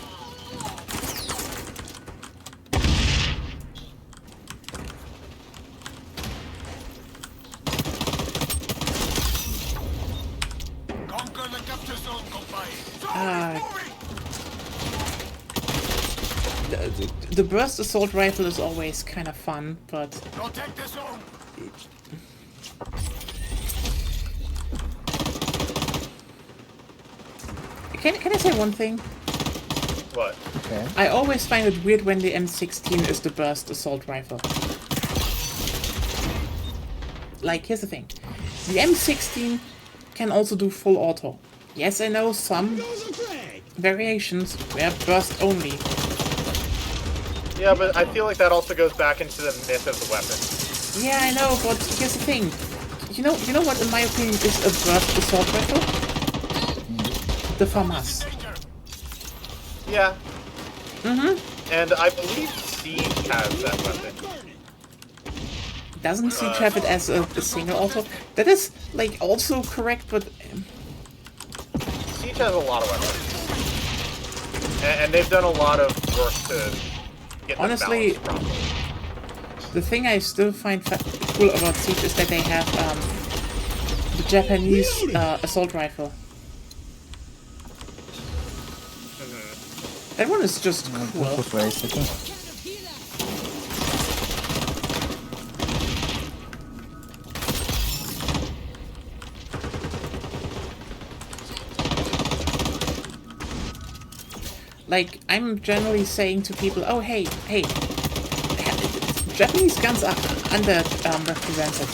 Conquer the capture zone, compay. The burst assault rifle is always kind of fun, but Protect the zone. can I say one thing? What? Okay. I always find it weird when the M16 is the burst assault rifle. Like, here's the thing. The M16 can also do full auto. Yes, I know some variations where burst only. Yeah, but I feel like that also goes back into the myth of the weapon. Yeah, I know, but here's the thing. You know what, in my opinion, is a burst assault rifle? The FAMAS. Yeah. Mm-hmm. And I believe Siege has that weapon. Doesn't Siege have it as a single auto? That is, like, also correct, but... Siege has a lot of weapons. And they've done a lot of work to get honestly, them balanced properly. The thing I still find cool about Siege is that they have the Japanese assault rifle. That one is just cool. That was very sick. Like, I'm generally saying to people, oh, hey, Japanese guns are underrepresented.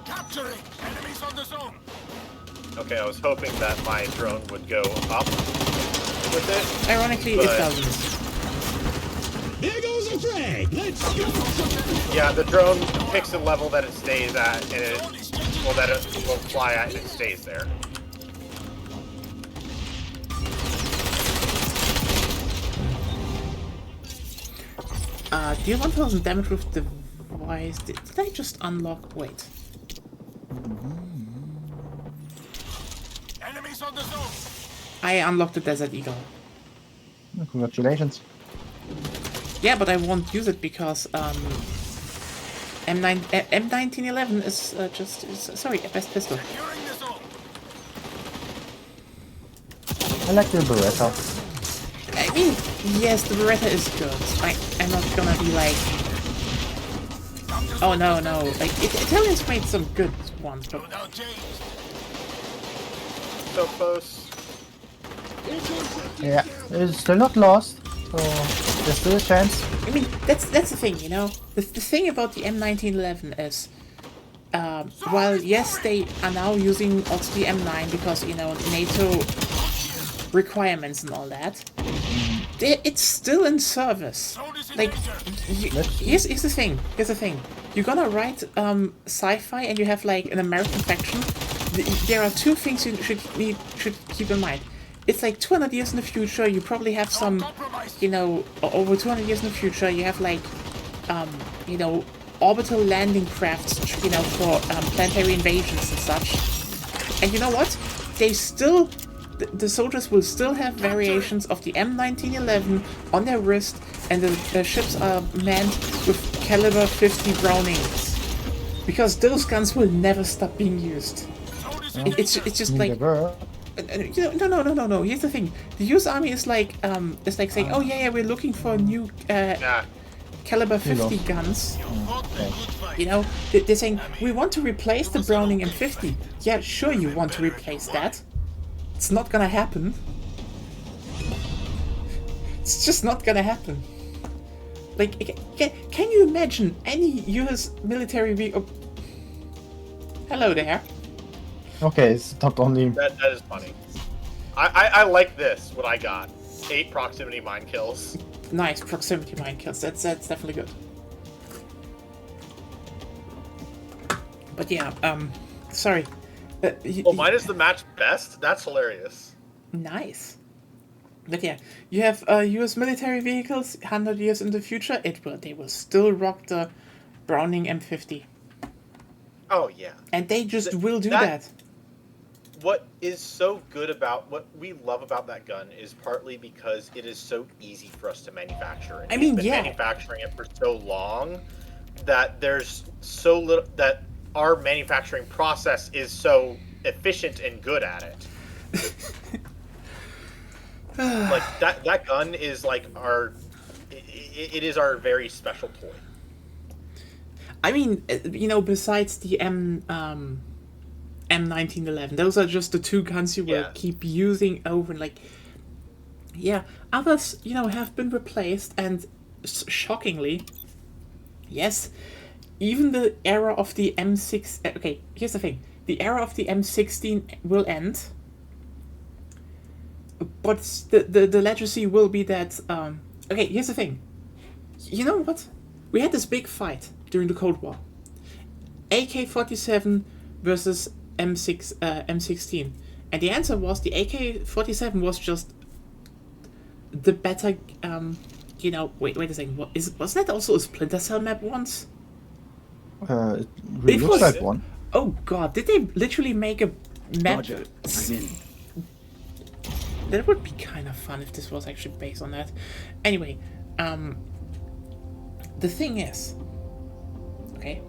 Capturing. Enemies on the zone. Okay, I was hoping that my drone would go up with it. Ironically, but... it doesn't. There goes a frag. Let's go. Yeah, the drone picks a level that it stays at, and it that it will fly at, and it stays there. Deal 1000 damage with device. Did I just unlock? Wait. Enemies on the zone. I unlocked the Desert Eagle. Congratulations. Yeah, but I won't use it because M1911 is sorry, a best pistol. Securing the zone. I like the Beretta. I mean, yes, the Beretta is good. I'm not gonna be like, oh no, like Italians made some good ones, but Without change. So close. Yeah, it's still not lost, so there's still a chance. I mean, that's the thing, you know. The thing about the M1911 is, while yes, they are now using also the M9 because NATO requirements and all that, it's still in service. Like, here's the thing. You're gonna write sci-fi and you have like an American faction. There are two things you should keep in mind. It's like 200 years in the future, you probably have some, over 200 years in the future, you have like, orbital landing crafts, for planetary invasions and such. And you know what? They still, the soldiers will still have variations of the M1911 on their wrist, and the ships are manned with caliber 50 Brownings. Because those guns will never stop being used. It's just like... No. Here's the thing: the U.S. Army is like saying, "Oh yeah, we're looking for new caliber 50 guns. You know, they're saying, we want to replace the Browning M50. Yeah, sure you want to replace that. It's not gonna happen. It's just not gonna happen. Like, can you imagine any US military vehicle... Hello there. Okay, it's not only... That is funny. I like this, what I got. 8 proximity mine kills. Nice, proximity mine kills. That's definitely good. But yeah, sorry. Mine is the match best? That's hilarious. Nice. But yeah, you have US military vehicles 100 years in the future. They will still rock the Browning M50. Oh yeah. And they just will do that. What is so good about what we love about that gun is partly because it is so easy for us to manufacture. And we've been manufacturing it for so long that there's so little that our manufacturing process is so efficient and good at it. Like that gun is like it is our very special toy. I mean, you know, besides the M1911, those are just the 2 guns you will keep using over. Like, yeah, others, you know, have been replaced, and shockingly, yes, even the era of the M6. Okay, here's the thing: the era of the M16 will end. But the legacy will be that... okay, here's the thing. You know what? We had this big fight during the Cold War. AK-47 versus M16. And the answer was the AK-47 was just the better... you know... Wait a second. Was that also a Splinter Cell map once? It really looks like one. Oh god, did they literally make a map... Roger, I'm in. That would be kind of fun if this was actually based on that. Anyway, the thing is, okay,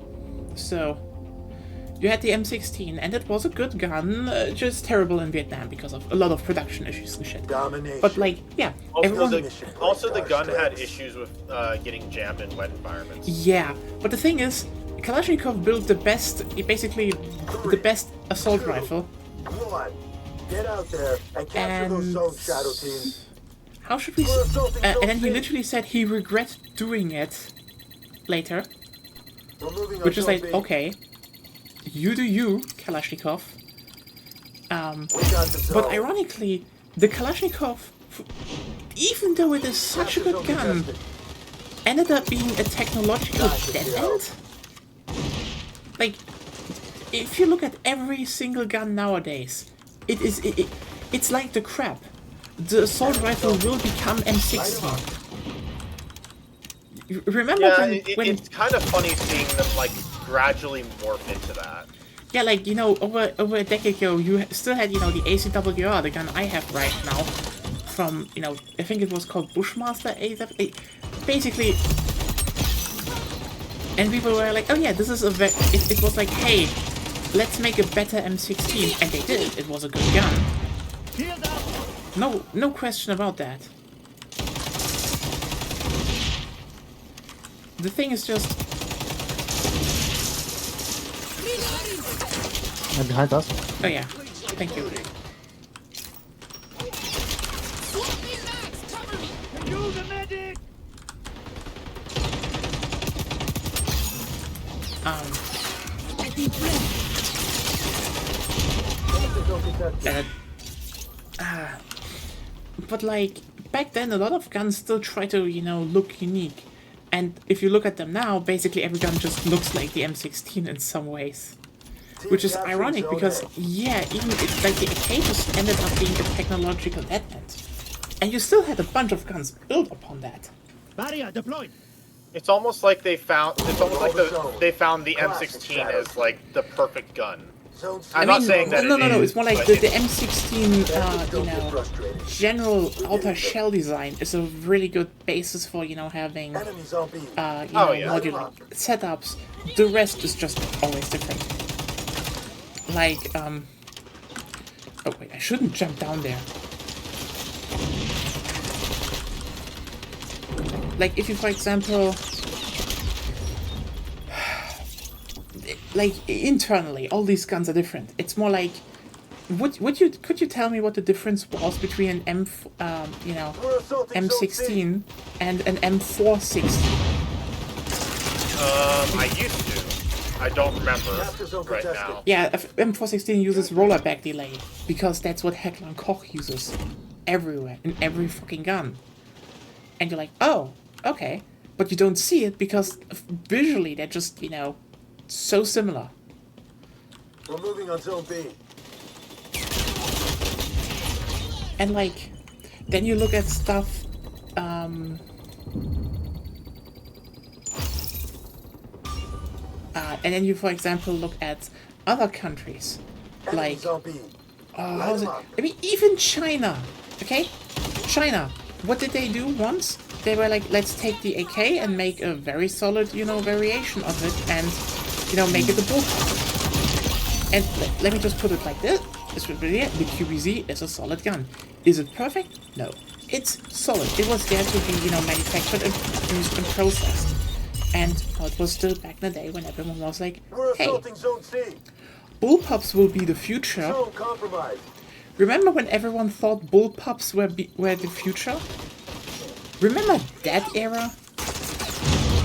so you had the M16, and it was a good gun, just terrible in Vietnam because of a lot of production issues and shit. But like, yeah, also the gun had issues with getting jammed in wet environments. Yeah, but the thing is, Kalashnikov built basically the best assault rifle. Get out there and capture those zones, Shadow Team. How should we... and then he literally said he regrets doing it later. Which is like, okay, you do you, Kalashnikov. But ironically, the Kalashnikov, even though it is such a good gun, ended up being a technological dead end. Like, if you look at every single gun nowadays, it's like the crap. The assault rifle will become M16. Remember when it's kind of funny seeing them like gradually morph into that. Yeah, like, you know, over a decade ago, you still had, you know, the ACWR, the gun I have right now, from, you know, I think it was called Bushmaster basically. And people were like, oh yeah, this is it was like, hey, let's make a better M16, and they did. It was a good gun. No question about that. The thing is just... And behind us. Oh yeah, thank you. But like, back then a lot of guns still try to, you know, look unique. And if you look at them now, basically every gun just looks like the M16 in some ways. Which is ironic because, yeah, even like the AK just ended up being a technological dead end. And you still had a bunch of guns built upon that. Barrier deployed. It's almost like they found the M16 as like the perfect gun. I'm not saying that. No. It's more like the M16, you know, general outer shell design is a really good basis for, you know, having, modular setups. The rest is just always different. Like, oh wait, I shouldn't jump down there. Like, if you, for example, internally, all these guns are different. It's more like, could you tell me what the difference was between an M16 and an M416? I used to. I don't remember right now. Yeah, M416 uses rollerback delay because that's what Heckler and Koch uses everywhere in every fucking gun. And you're like, oh, okay, but you don't see it because visually they're just so similar. We're moving on zone B. And then you look at stuff. And then you, for example, look at other countries, like, Zone B. how's it? I mean, even China, okay? China, what did they do once? They were like, let's take the AK and make a very solid, variation of it, and, make it the bullpup. And let me just put it like this. The QBZ is a solid gun. Is it perfect? No. It's solid. It was there to be, manufactured and used and processed. And it was still back in the day when everyone was like, hey, bullpups will be the future. Remember when everyone thought bullpups were the future? Remember that era?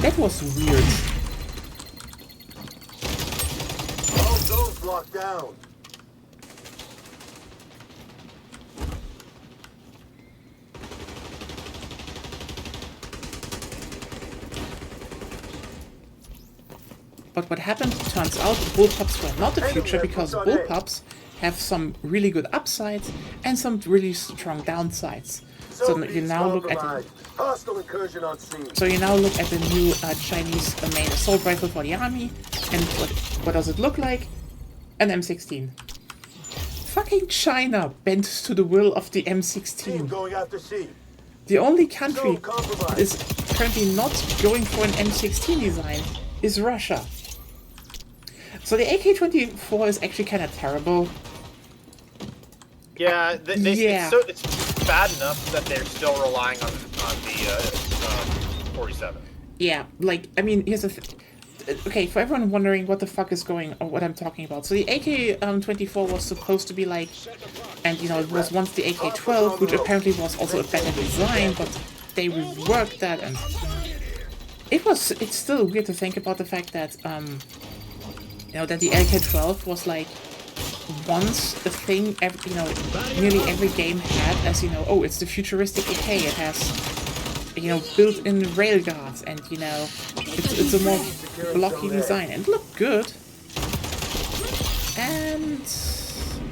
That was weird. All zones locked down. But what happened, turns out bullpups were not the future because bullpups have some really good upsides and some really strong downsides. So you now look at the new Chinese main assault rifle for the army, and what does it look like? An M16. Fucking China bent to the will of the M16. The only country that is currently not going for an M16 design is Russia. So the AK-24 is actually kind of terrible. Yeah, it's bad enough that they're still relying on the 47. Yeah, I mean, here's the thing. Okay, for everyone wondering what the fuck is going on, what I'm talking about. So the AK-24 was supposed to be it was once the AK-12, which apparently was also a better design, but they reworked that, and it's still weird to think about the fact that, that the AK-12 was once a thing, nearly every game had, as it's the futuristic AK, it has, built-in railguards, and, it's a more blocky design, and it looked good. And,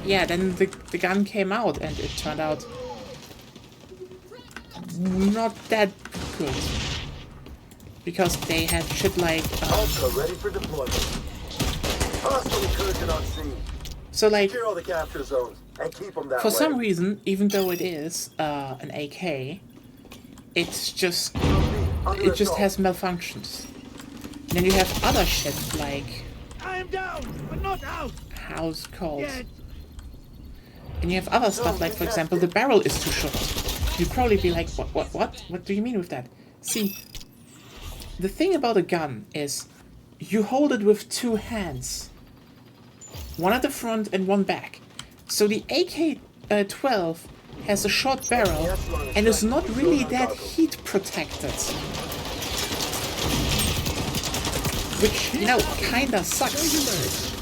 yeah, then the gun came out, and it turned out not that good. Because they had shit like, ready for deployment. Hostile incursion on scene. So secure all the capture zones and keep them that for way. some reason, even though it is an AK, it just has malfunctions. And then you have other shit like I am down, but not out. How's it called? Yet. And you have other stuff like, for example, the barrel is too short. You'd probably be like, what? What do you mean with that? See, the thing about a gun is you hold it with two hands. One at the front and one back. So the AK-12 has a short barrel and is not really that heat protected. Which, kinda sucks.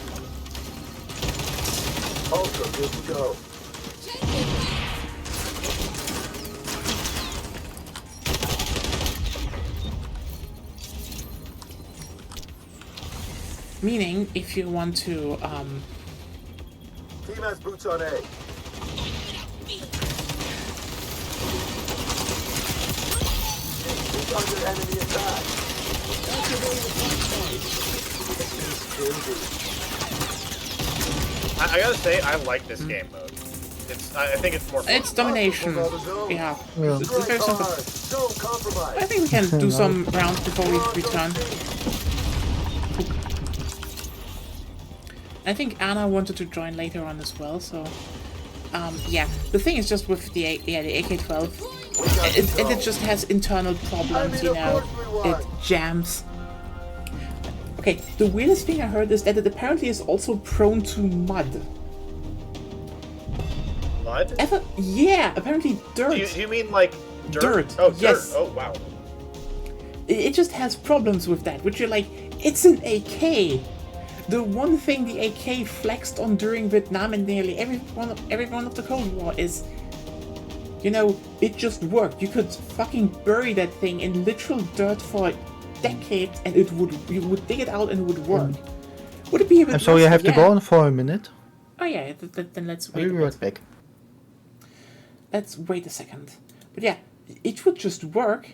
Ultra, good to go. Meaning, if you want to, Team has boots on A. He's under enemy attack. I gotta say, I like this game mode. I think it's more fun. it's domination. Yeah. It's very simple. Zone compromised. I think we can do some rounds before we return. I think Anna wanted to join later on as well, so yeah. The thing is just with the AK-12, it just has internal problems, it jams. Okay, the weirdest thing I heard is that it apparently is also prone to mud. Mud? Yeah, apparently dirt. Do you mean like dirt? Dirt, Oh, yes. dirt. Oh, wow. It just has problems with that, which you're like, it's an AK. The one thing the AK flexed on during Vietnam and nearly every one of the Cold War is, it just worked. You could fucking bury that thing in literal dirt for decades, and you would dig it out and it would work. Would it be a bit? I'm sorry, I have to go on for a minute. Oh yeah, then let's wait. I'll be right back. Let's wait a second. But yeah, it would just work.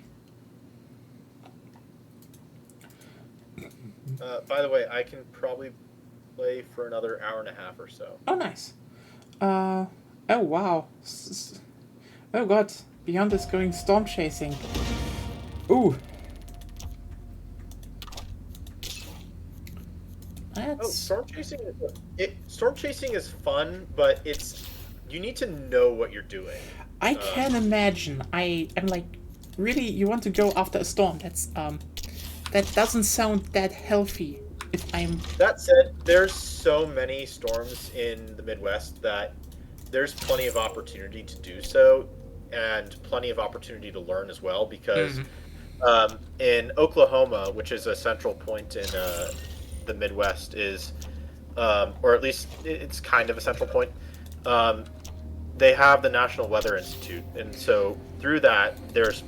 By the way, I can probably play for another hour and a half or so. Oh, nice. Oh, wow. Oh, God. Beyond is going storm chasing. Ooh. Storm chasing is fun, but you need to know what you're doing. I can imagine. I'm like, really, you want to go after a storm? That doesn't sound that healthy. That said, there's so many storms in the Midwest that there's plenty of opportunity to do so, and plenty of opportunity to learn as well. Because in Oklahoma, which is a central point in the Midwest, or at least it's kind of a central point. They have the National Weather Institute, and so through that, there's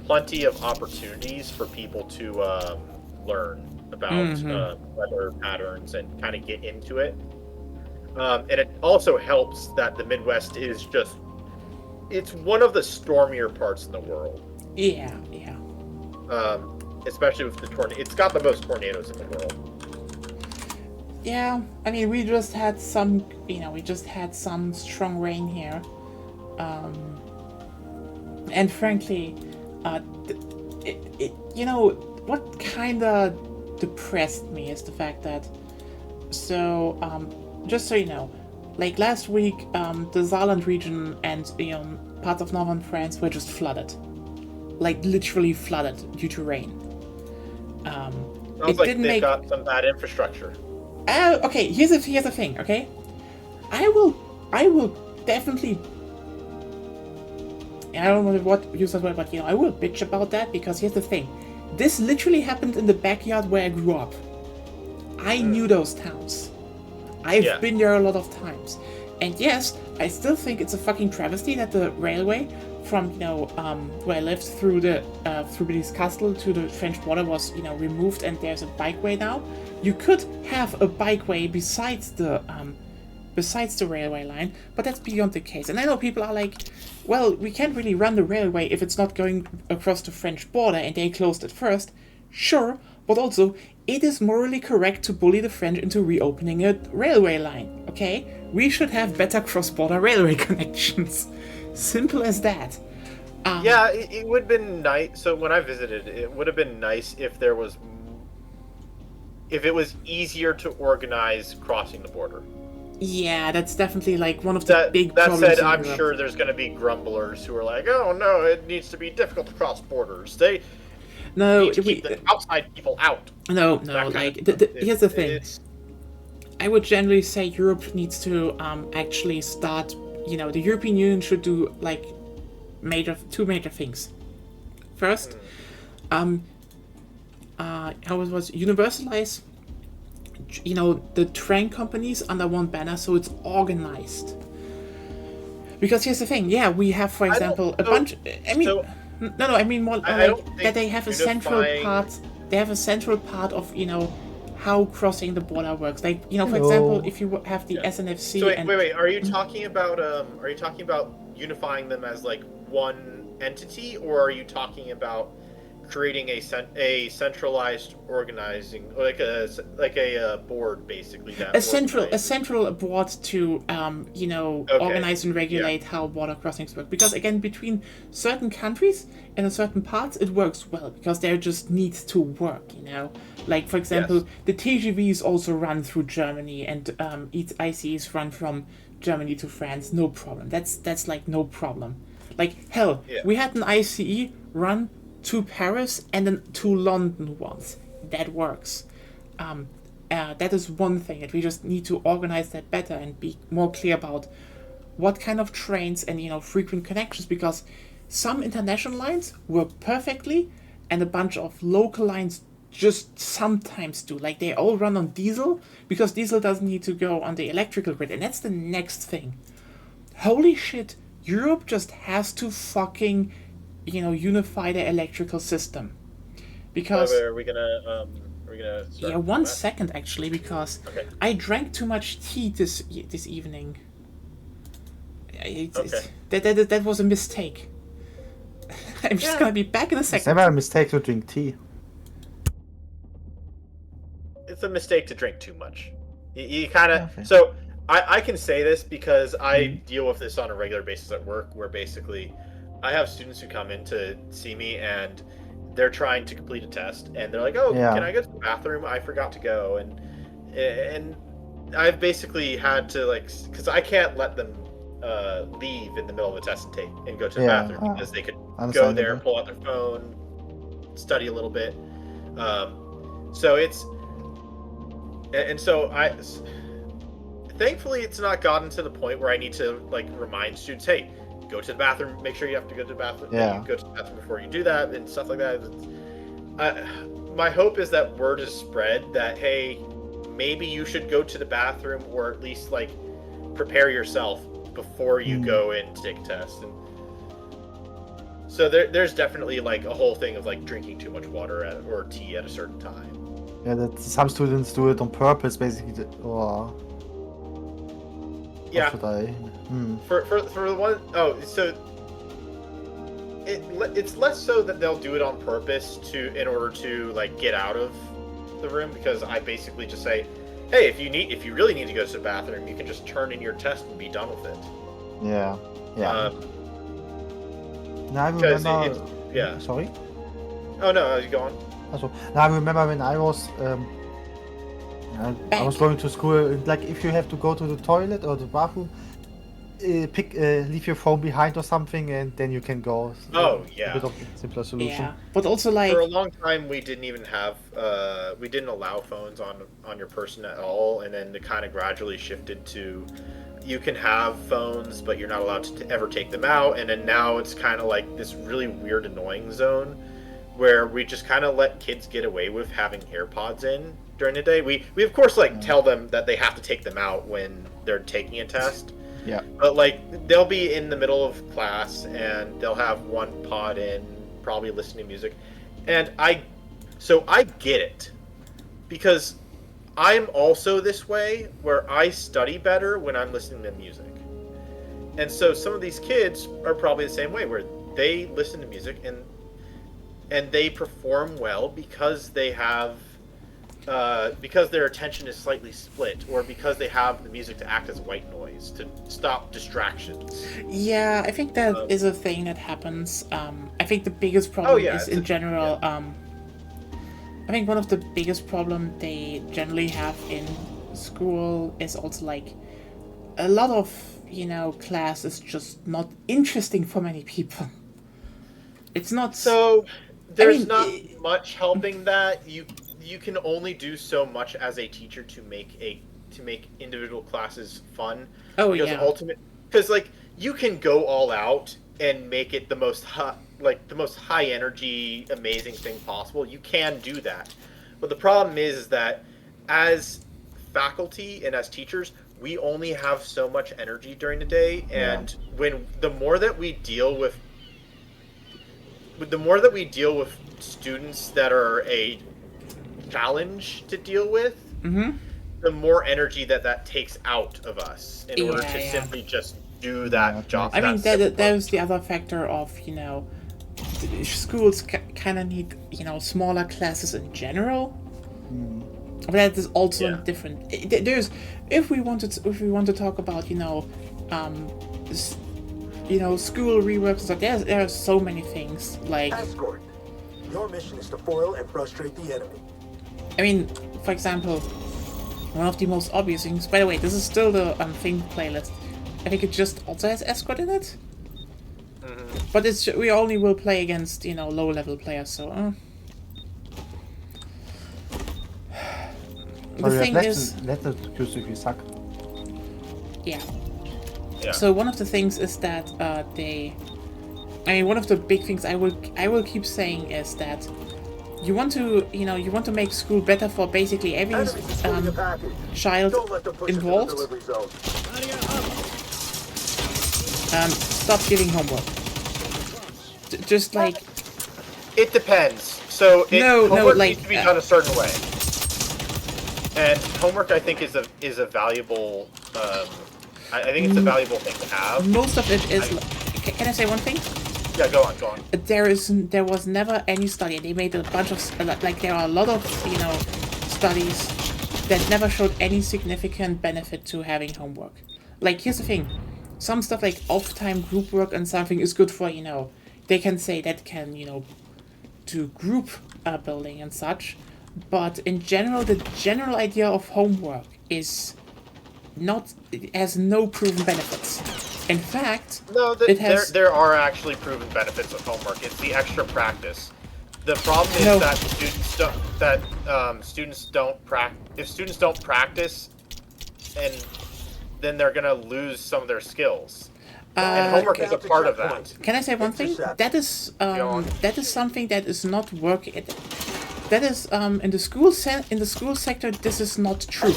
plenty of opportunities for people to learn about weather patterns and kind of get into it. And it also helps that the Midwest is it's one of the stormier parts in the world. Yeah. Especially with the tornado. It's got the most tornadoes in the world. Yeah, I mean, we just had some strong rain here. And frankly, what kind of depressed me is the fact that, just so you know, like last week, the Saarland region and parts of northern France were just flooded, like literally flooded due to rain. Sounds like they've got some bad infrastructure. Okay, here's the thing. Okay, I will definitely. I don't know what use that word, but I will bitch about that, because here's the thing. This literally happened in the backyard where I grew up. I knew those towns. I've been there a lot of times. And yes, I still think it's a fucking travesty that the railway from, where I lived through Belize Castle to the French border was, removed, and there's a bikeway now. You could have a bikeway besides the railway line, but that's beyond the case. And I know people are like, well, we can't really run the railway if it's not going across the French border, and they closed it first. Sure, but also, it is morally correct to bully the French into reopening a railway line, okay? We should have better cross-border railway connections. Simple as that. Yeah, it would have been nice. So when I visited, it would have been nice if it was easier to organize crossing the border. Yeah, that's definitely like one of the big problems. That said, I'm sure there's going to be grumblers who are like, "Oh no, it needs to be difficult to cross borders. They need to keep the outside people out." No. Here's the thing. I would generally say Europe needs to actually start. The European Union should do like two major things. First, how it was universalize. The train companies under one banner, so it's organized. Because here's the thing, we have, for example, a bunch. I mean more like that they have a central part. They have a central part of how crossing the border works. Like for example, if you have the SNFC. So wait. Are you talking about unifying them as like one entity, or are you talking about creating a centralized organizing, like a board, basically? A central board to organize and regulate how border crossings work. Because again, between certain countries and in certain parts, it works well because there just needs to work. Like for example, the TGVs also run through Germany, and ICEs run from Germany to France. No problem. That's like no problem. Like hell, we had an ICE run to Paris and then to London once. That works. that is one thing that we just need to organize that better and be more clear about what kind of trains and frequent connections, because some international lines work perfectly and a bunch of local lines just sometimes do. Like they all run on diesel because diesel doesn't need to go on the electrical grid, and that's the next thing. Holy shit, Europe just has to fucking unify their electrical system. Because are we gonna start? Yeah, 1 second actually, because Okay. I drank too much tea this evening. That was a mistake. I'm just gonna be back in a It's second. never a mistake to drink tea. It's a mistake to drink too much. You kind of Okay. so I can say this because I deal with this on a regular basis at work, where basically I have students who come in to see me and they're trying to complete a test and they're like, "Oh, Yeah. can I go to the bathroom? I forgot to go." And I've basically had to because I can't let them leave in the middle of a test and go to the Yeah, bathroom because they could go understandable. there, pull out their phone, study a little bit. So it's and so thankfully it's not gotten to the point where I need to remind students, hey, go to the bathroom, make sure you have to go to the bathroom, Yeah. you go to the bathroom before you do that and stuff like that. My hope is that word is spread that, hey, maybe you should go to the bathroom, or at least prepare yourself before you go in to take a test. And so there's definitely a whole thing of drinking too much water or tea at a certain time. Yeah, that some students do it on purpose, basically. Or Yeah. should I? For the one, so it's less so that they'll do it on purpose in order to get out of the room, because I basically just say, hey, if you really need to go to the bathroom, you can just turn in your test and be done with it. Yeah. Yeah. Now I 'cause remember. yeah. Sorry. Oh no, you go on. Also, now I remember when I was I was going to school. If you have to go to the toilet or the bathroom, leave your phone behind or something, and then you can go. Oh, yeah. A bit of a simpler solution. Yeah, but also For a long time, we didn't even have we didn't allow phones on your person at all, and then it kind of gradually shifted to you can have phones, but you're not allowed to ever take them out. And then now it's kind of this really weird, annoying zone where we just kind of let kids get away with having AirPods in during the day. We of course tell them that they have to take them out when they're taking a test. Yeah. But they'll be in the middle of class and they'll have one pod in, probably listening to music. And I get it, because I'm also this way, where I study better when I'm listening to music. And so some of these kids are probably the same way, where they listen to music and they perform well because they have because their attention is slightly split, or because they have the music to act as white noise to stop distractions. Yeah, I think that is a thing that happens. I think the biggest problem is in general. I think one of the biggest problem they generally have in school is also a lot of class is just not interesting for many people. It's not so. There's not much helping that. You can only do so much as a teacher to make individual classes fun. Oh, because yeah. Because you can go all out and make it the most high energy, amazing thing possible. You can do that, but the problem is that as faculty and as teachers, we only have so much energy during the day, and the more that we deal with students that are a challenge to deal with, the more energy that takes out of us in order to simply just do that job. I mean, there's the other factor of schools kind of need smaller classes in general. But that is also different. There's if we want to talk about school reworks, so there are so many things Escort. Your mission is to foil and frustrate the enemy. I mean, for example, one of the most obvious things. By the way, this is still the thing playlist. I think it just also has escort in it. But we only will play against low level players. So the thing is, let the choose if you suck. yeah. Yeah. So one of the things is that one of the big things I will keep saying is that you want to make school better for basically every child involved. Stop giving homework. Just like it depends. So homework needs to be done a certain way, and homework I think is a valuable. I think it's a valuable thing to have. Most of it is. Can I say one thing? Yeah, go on. There was never any study. They made a bunch of there are a lot of studies that never showed any significant benefit to having homework. Like, here's the thing, some stuff like off-time group work and something is good for they can say that can do group building and such, but in general the general idea of homework is it has no proven benefits. In fact, there are actually proven benefits of homework. It's the extra practice. The problem is that students don't practice. If students don't practice, and then they're gonna lose some of their skills. And homework is a part of that. Can I say one thing? That is something that is not work ethic. That is in the school sector. This is not true,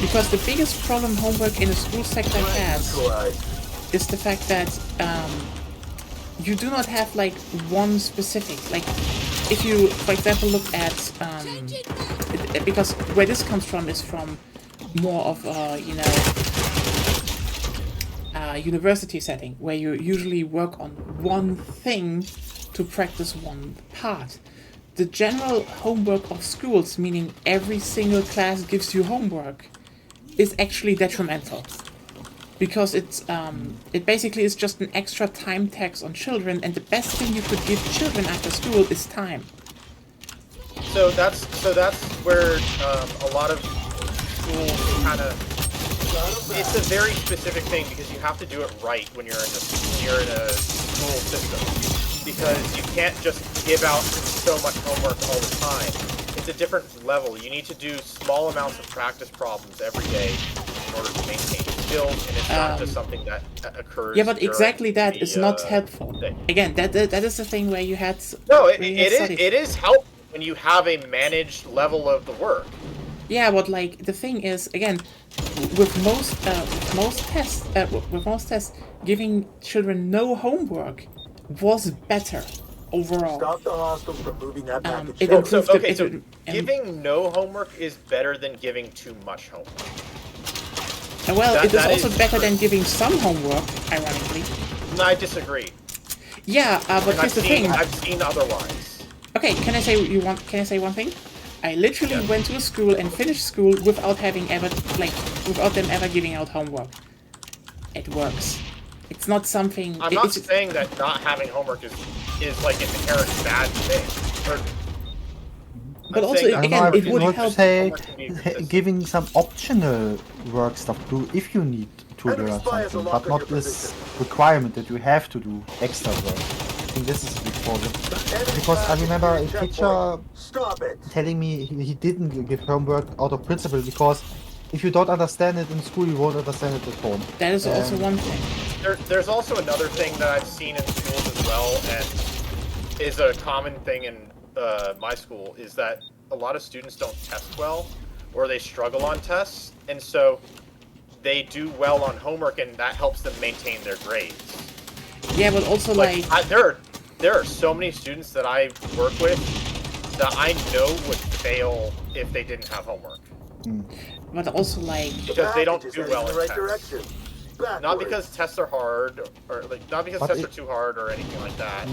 because the biggest problem homework in the school sector has is the fact that you do not have one specific, if you for example look at because where this comes from is from more of university setting where you usually work on one thing to practice one part. The general homework of schools, meaning every single class gives you homework, is actually detrimental. Because it basically is just an extra time tax on children, and the best thing you could give children after school is time. So that's where a lot of schools kind of. It's a very specific thing because you have to do it right when you're in a school system, because you can't just give out so much homework all the time. It's a different level. You need to do small amounts of practice problems every day in order to maintain skills, and it's not just something that occurs. Yeah, but exactly that is not helpful. Thing. Again, that is the thing where you had. No, it is helpful when you have a managed level of the work. Yeah, but the thing is, again, with most tests, giving children no homework was better overall. Stop the hostiles from moving that package. Giving no homework is better than giving too much homework. Well, it is also better than giving some homework, ironically. No, I disagree. Yeah, but here's the thing. I've seen otherwise. Okay, can I say one thing? I literally went to a school and finished school without them ever giving out homework. It works. It's not something. I'm not saying that not having homework is an inherent bad thing. But also, again, it would help. Say, giving some optional work stuff to if you need to learn something, but not this requirement that you have to do extra work. I think this is a big problem. Because I remember a teacher telling me he didn't give homework out of principle because if you don't understand it in school, you won't understand it at home. That is also one thing. There's also another thing that I've seen in schools as well, and is a common thing in my school, is that a lot of students don't test well, or they struggle on tests, and so they do well on homework, and that helps them maintain their grades. Yeah, but also there are so many students that I work with that I know would fail if they didn't have homework. But also because they don't do well in tests. Not because tests are hard, or not because tests are too hard or anything like that.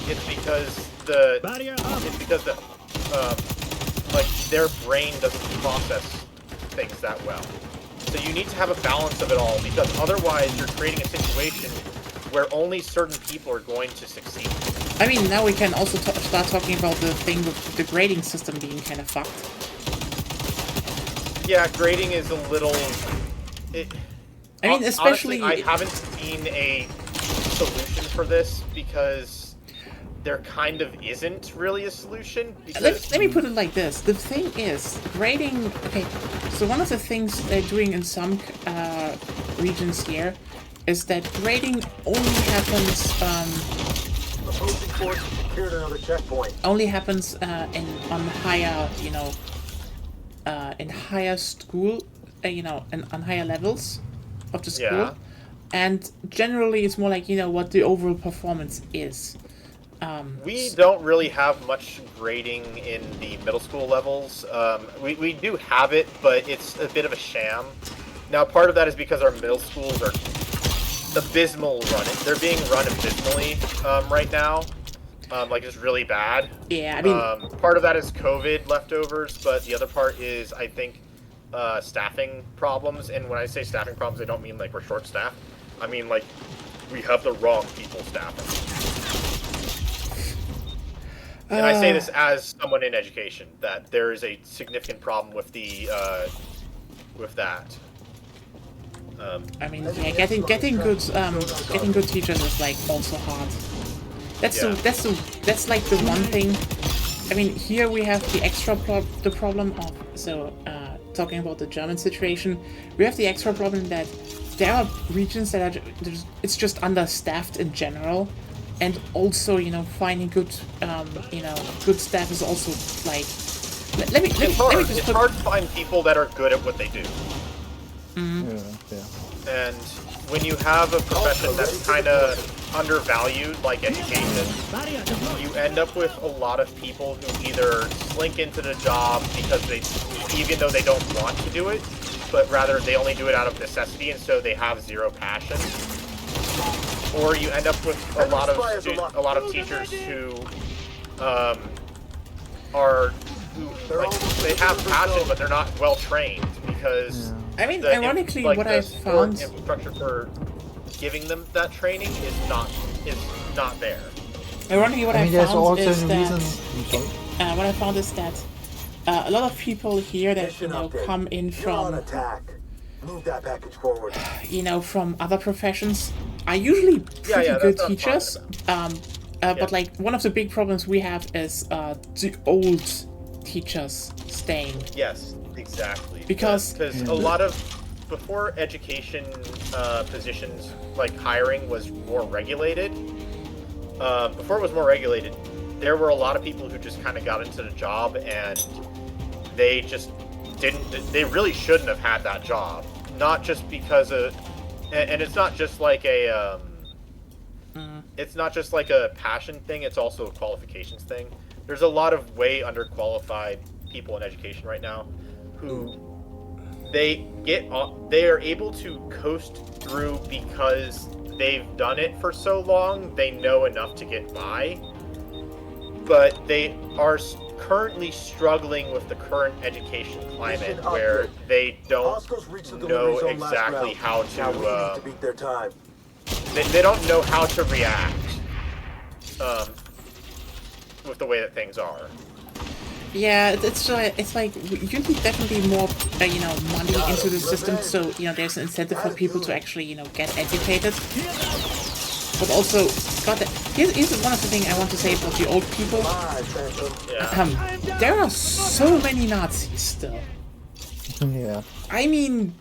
It's because their brain doesn't process things that well. So you need to have a balance of it all, because otherwise you're creating a situation where only certain people are going to succeed. I mean, now we can also start talking about the thing with the grading system being kind of fucked. Yeah, grading is a little. I mean, especially honestly, I haven't seen a solution for this because there kind of isn't really a solution. Let me put it like this. The thing is, grading... Okay, so one of the things they're doing in some regions here is that grading only happens... Opposing force secured another checkpoint. only happens on higher, in higher school, on higher levels of the school. Yeah. And generally it's more like, what the overall performance is. We don't really have much grading in the middle school levels. We do have it, but it's a bit of a sham. Now, part of that is because our middle schools are abysmal running. They're being run abysmally right now. Like, it's really bad. Yeah, I mean... part of that is COVID leftovers, but the other part is, I think, staffing problems. And when I say staffing problems, I don't mean, like, we're short-staffed. I mean, like, we have the wrong people staffing. And I say this as someone in education, that there is a significant problem with the with that. I mean, yeah, getting good teachers is like also hard. That's like the one thing. I mean, here we have the extra the problem of talking about the German situation, we have the extra problem that there are regions that are it's just understaffed in general. And also, finding good, good staff is also like. It's hard to find people that are good at what they do. Mm-hmm. Yeah. And when you have a profession that's kind of undervalued, like education, you end up with a lot of people who either slink into the job because even though they don't want to do it, but rather they only do it out of necessity, and so they have zero passion. Or you end up with a lot of teachers who they have passion, but they're not well trained because I mean, ironically, what I found infrastructure for giving them that training is not there. Ironically, what I found is that a lot of people here that come in from Move that package forward. From other professions are usually pretty good teachers. But like one of the big problems we have is the old teachers staying. Yes, exactly. Because a lot of before education positions like hiring was more regulated. Before it was more regulated, there were a lot of people who just kind of got into the job and they just they really shouldn't have had that job. Not just because of, and it's not just like a, it's not just like a passion thing. It's also a qualifications thing. There's a lot of way underqualified people in education right now, who they are able to coast through because they've done it for so long. They know enough to get by, but they are currently struggling with the current education climate where they don't know exactly how to beat their time. They don't know how to react with the way that things are. Yeah, it's like you need definitely more money into the system, so there's an incentive for people to actually get educated. But also, here's one of the things I want to say about the old people. There are so many Nazis still. Yeah. I mean,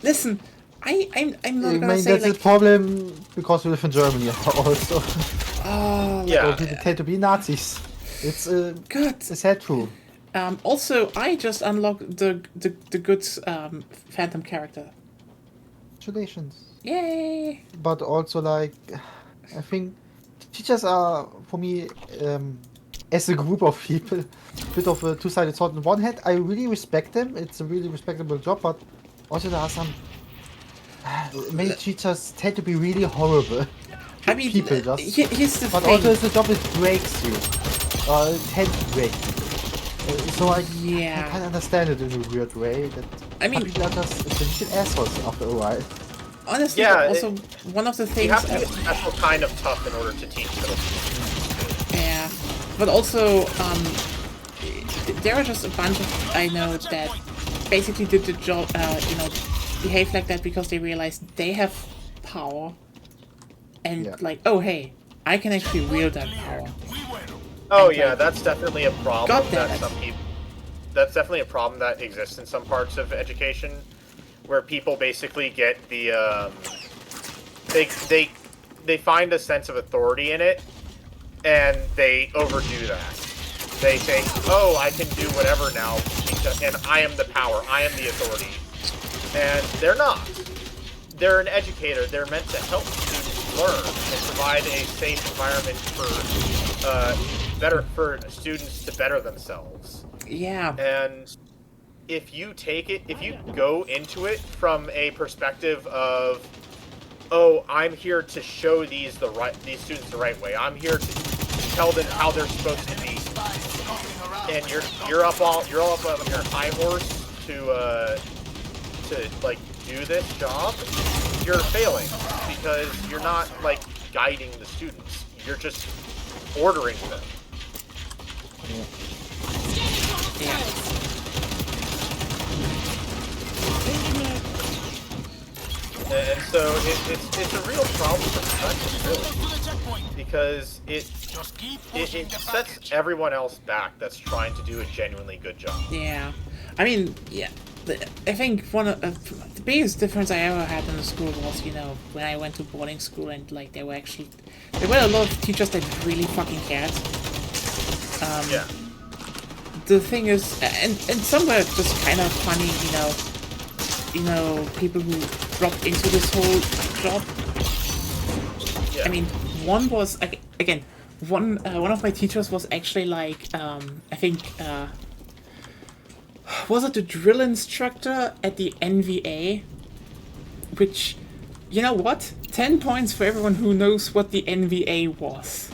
listen, I'm not gonna say that's like... a problem because we live in Germany also. Yeah. People tend to be Nazis. It's good. It's sad true. Also, I just unlocked the good Phantom character. Congratulations. Yay! But also, like, I think teachers are, for me, as a group of people, a bit of a two-sided sword. On one hand, I really respect them. It's a really respectable job, but also there are some... many teachers tend to be really horrible. I mean, people just... here's the but thing. also it's a job that breaks you. It tends to break you. So I can understand it in a weird way. That people are just essential assholes after a while. Honestly, also one of the things... You have to be a special kind of tough in order to teach middle school. Yeah, but also, there are just a bunch of, I know, that basically did the job, behave like that because they realized they have power. And like, oh hey, I can actually wield that power. Oh yeah, that's definitely a problem God damn that it. some people. That's definitely a problem that exists in some parts of education, where people basically get the they find a sense of authority in it, and they overdo that. They think, oh, I can do whatever now, and I am the power, I am the authority, and they're not. They're an educator. They're meant to help students learn and provide a safe environment for students to better themselves. Yeah. And if you go into it from a perspective of, oh, I'm here to show these students the right way. I'm here to tell them how they're supposed to be. And you're up on your high horse to like do this job. You're failing because you're not like guiding the students. You're just ordering them. Yeah. And so it's a real problem for professors, really, because it sets everyone else back that's trying to do a genuinely good job. Yeah. I mean, yeah. I think one of the biggest difference I ever had in the school was, you know, when I went to boarding school and like there were a lot of teachers that really fucking cared. Yeah. The thing is, and some were just kind of funny, you know, people who dropped into this whole job. Yeah. I mean, one was again, one of my teachers was actually like, I think, was it the drill instructor at the NVA? Which, you know what? 10 points for everyone who knows what the NVA was.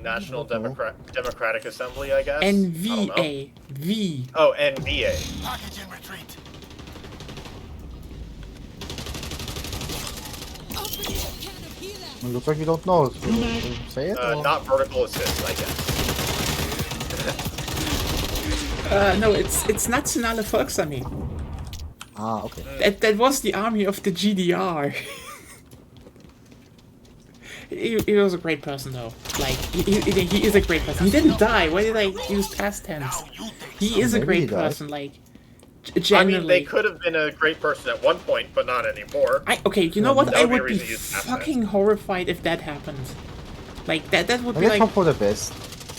National Democratic Assembly, I guess. NVA. V. Oh, NVA. Package in retreat. It looks like you don't know. So say it. Or? Not vertical assist, I guess. No, it's Nationale Volksarmee. Ah, okay. That was the army of the GDR. He was a great person, though. Like, he is a great person. He didn't die. Why did I use past tense? He is a great person, like, generally. I mean, they could have been a great person at one point, but not anymore. Okay, you know what? I would be a would be reason to use past fucking horrified if that happened. Like, that would be Let's like... hope for the best.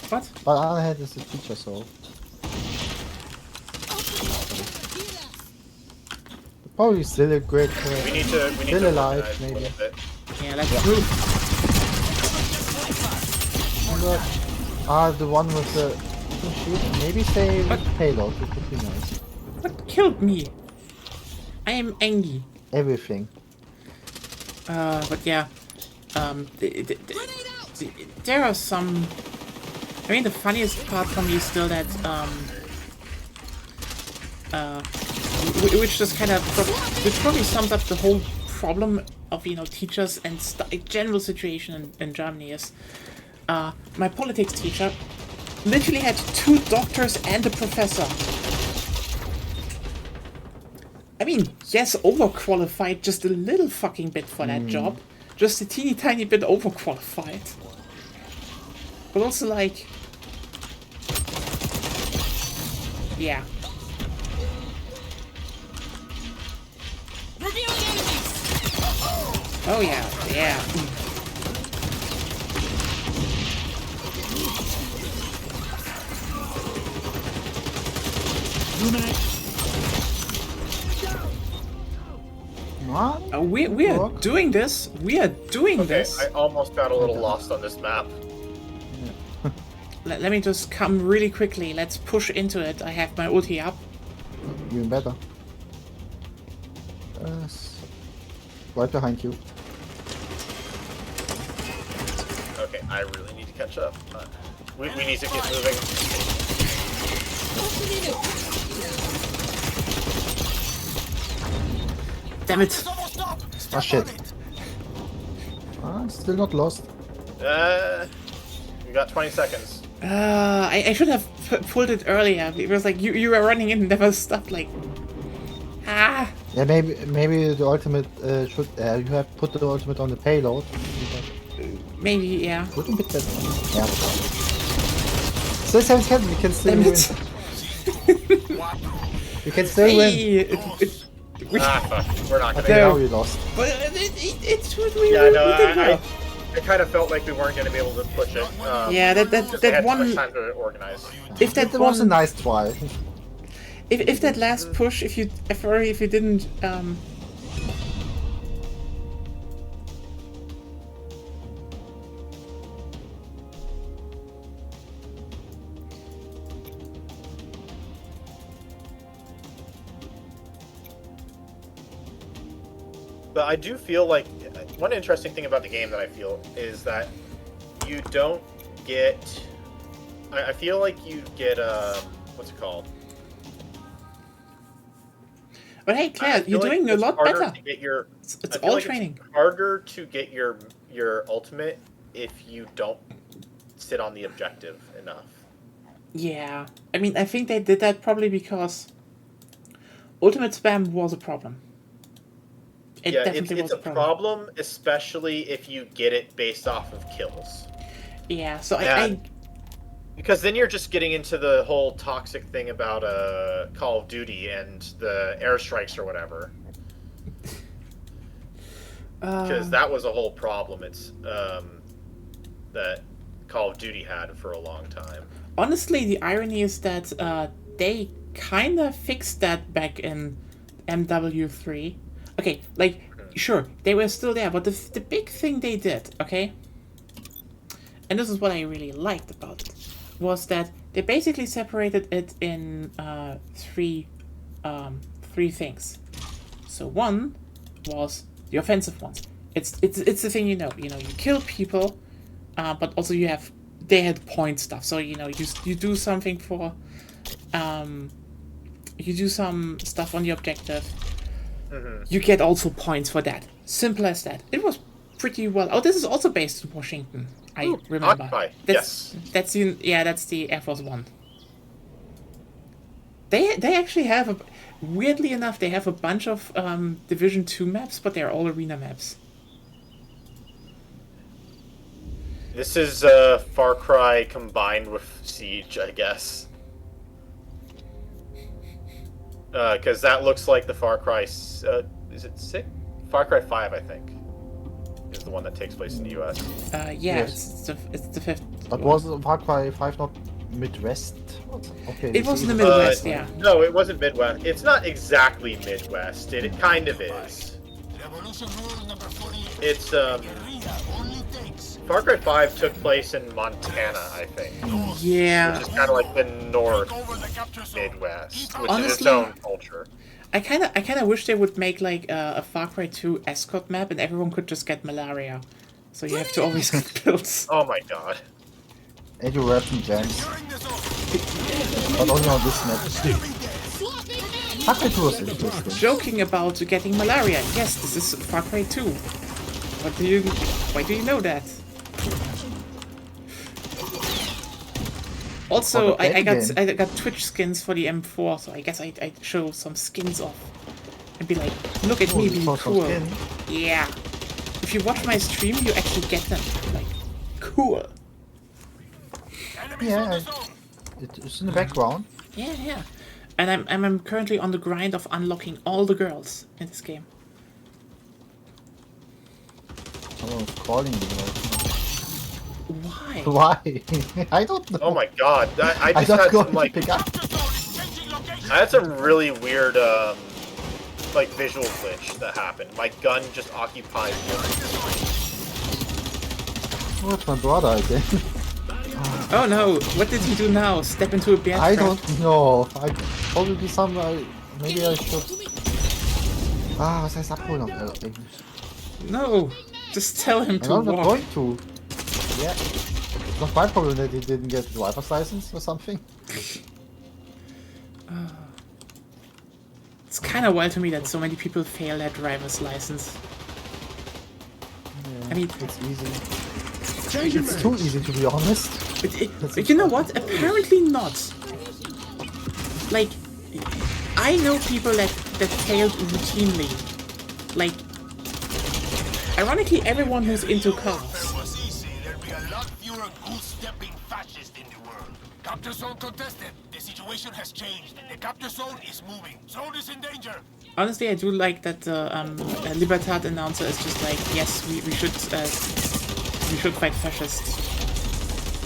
What? But I had as a teacher, so... Probably still a great... We need to still alive, organize a maybe. little bit. Yeah, let's move. The one with the shield. Maybe say with payload. It would be nice. What killed me? I am angry. Everything. But yeah. There are some... I mean, the funniest part for me is still that, which just kind of... Which probably sums up the whole problem of, you know, teachers and general situation in Germany is... my politics teacher literally had 2 doctors and a professor. I mean, yes, overqualified just a little fucking bit for that job. Just a teeny tiny bit overqualified. But also like... Yeah. Oh yeah, yeah. What? We are doing this. We are doing this. I almost got a little lost on this map. Let me just come really quickly. Let's push into it. I have my ulti up. Even better. Right behind you. Okay, I really need to catch up. We need to get moving. Damn it. Ah, shit. Still not lost. We got 20 seconds. I should have pulled it earlier. It was like you were running in and never stopped. Like, Yeah, maybe the ultimate should you have put the ultimate on the payload. Maybe, yeah. Wouldn't be that. Yeah. Still 7 seconds. We can still Damn win. it. We can still win. Hey, Fuck. We're not gonna. Okay, now we lost. But it should we Yeah, no, did well. I kind of felt like we weren't gonna be able to push it. Yeah, just they that had too one. much time to organize. If that It was a one, nice try. if that last push, if you didn't But I do feel like one interesting thing about the game that I feel is that you don't get. I feel like you get what's it called? But hey, Claire, you're doing a lot better. It's all training. It's harder to get your ultimate if you don't sit on the objective enough. Yeah, I mean, I think they did that probably because ultimate spam was a problem. It's a problem, especially if you get it based off of kills. Yeah, so I because then you're just getting into the whole toxic thing about Call of Duty and the airstrikes or whatever. Because that was a whole problem. It's that Call of Duty had for a long time. Honestly, the irony is that they kind of fixed that back in MW3. Okay, like, sure, they were still there, but the big thing they did, okay, and this is what I really liked about it, was that they basically separated it in three things. So one was the offensive ones. It's the thing, you kill people, but also they had point stuff. So you do something for, you do some stuff on the objective. Mm-hmm. You get also points for that. Simple as that. It was pretty well. Oh, this is also based in Washington. I remember. Occupy. That's the Air Force One. They actually have weirdly enough, they have a bunch of Division 2 maps, but they're all arena maps. This is Far Cry combined with Siege, I guess. Because that looks like the Far Cry. Is it 6? Far Cry 5, I think, is the one that takes place in the U.S. Yeah, yes. It's the 5th. But was Far Cry 5 not Midwest? Okay. It was in the Midwest, yeah. No, it wasn't Midwest. It's not exactly Midwest. It kind of is. It's Far Cry 5 took place in Montana, I think. Yeah. Which is kind of like the North Midwest, which is its own culture. I kind of wish they would make like a Far Cry 2 escort map, and everyone could just get malaria. So you have to always get pills. Oh my god. And you weapon gems. But only on this map. Far Cry 2 was interesting. Joking about getting malaria. Yes, this is Far Cry 2. Why do you know that? Also, I got Twitch skins for the M4, so I guess I'd show some skins off and be like, look at me being cool. Yeah. If you watch my stream, you actually get them. Like, cool. Yeah, it's in the background. Yeah. And I'm currently on the grind of unlocking all the girls in this game. Someone's calling me right now. Why? Why? I don't know. Oh my god. I just had some, like... I had some really weird, like, visual glitch that happened. My gun just occupied one. Oh, it's my brother again. Oh no, what did he do now? Step into a bear trap? I don't know. I probably do some, maybe I should... was heißt abholen auf Englisch? No, just tell him to I'm not walk. going to. Yeah. It's not my problem that he didn't get a driver's license or something. It's kind of wild to me that so many people fail their driver's license. Yeah, I mean, it's easy. It's too easy, to be honest. You know what? Apparently not. Like, I know people that that failed routinely. Like, ironically, everyone who's into cars. If it was easy, there'd be a lot fewer goose-stepping fascists in the world. Capture zone contested. The situation has changed. The capture zone is moving. Zone is in danger. Honestly, I do like that the Libertad announcer is just like, yes, we should fight fascists.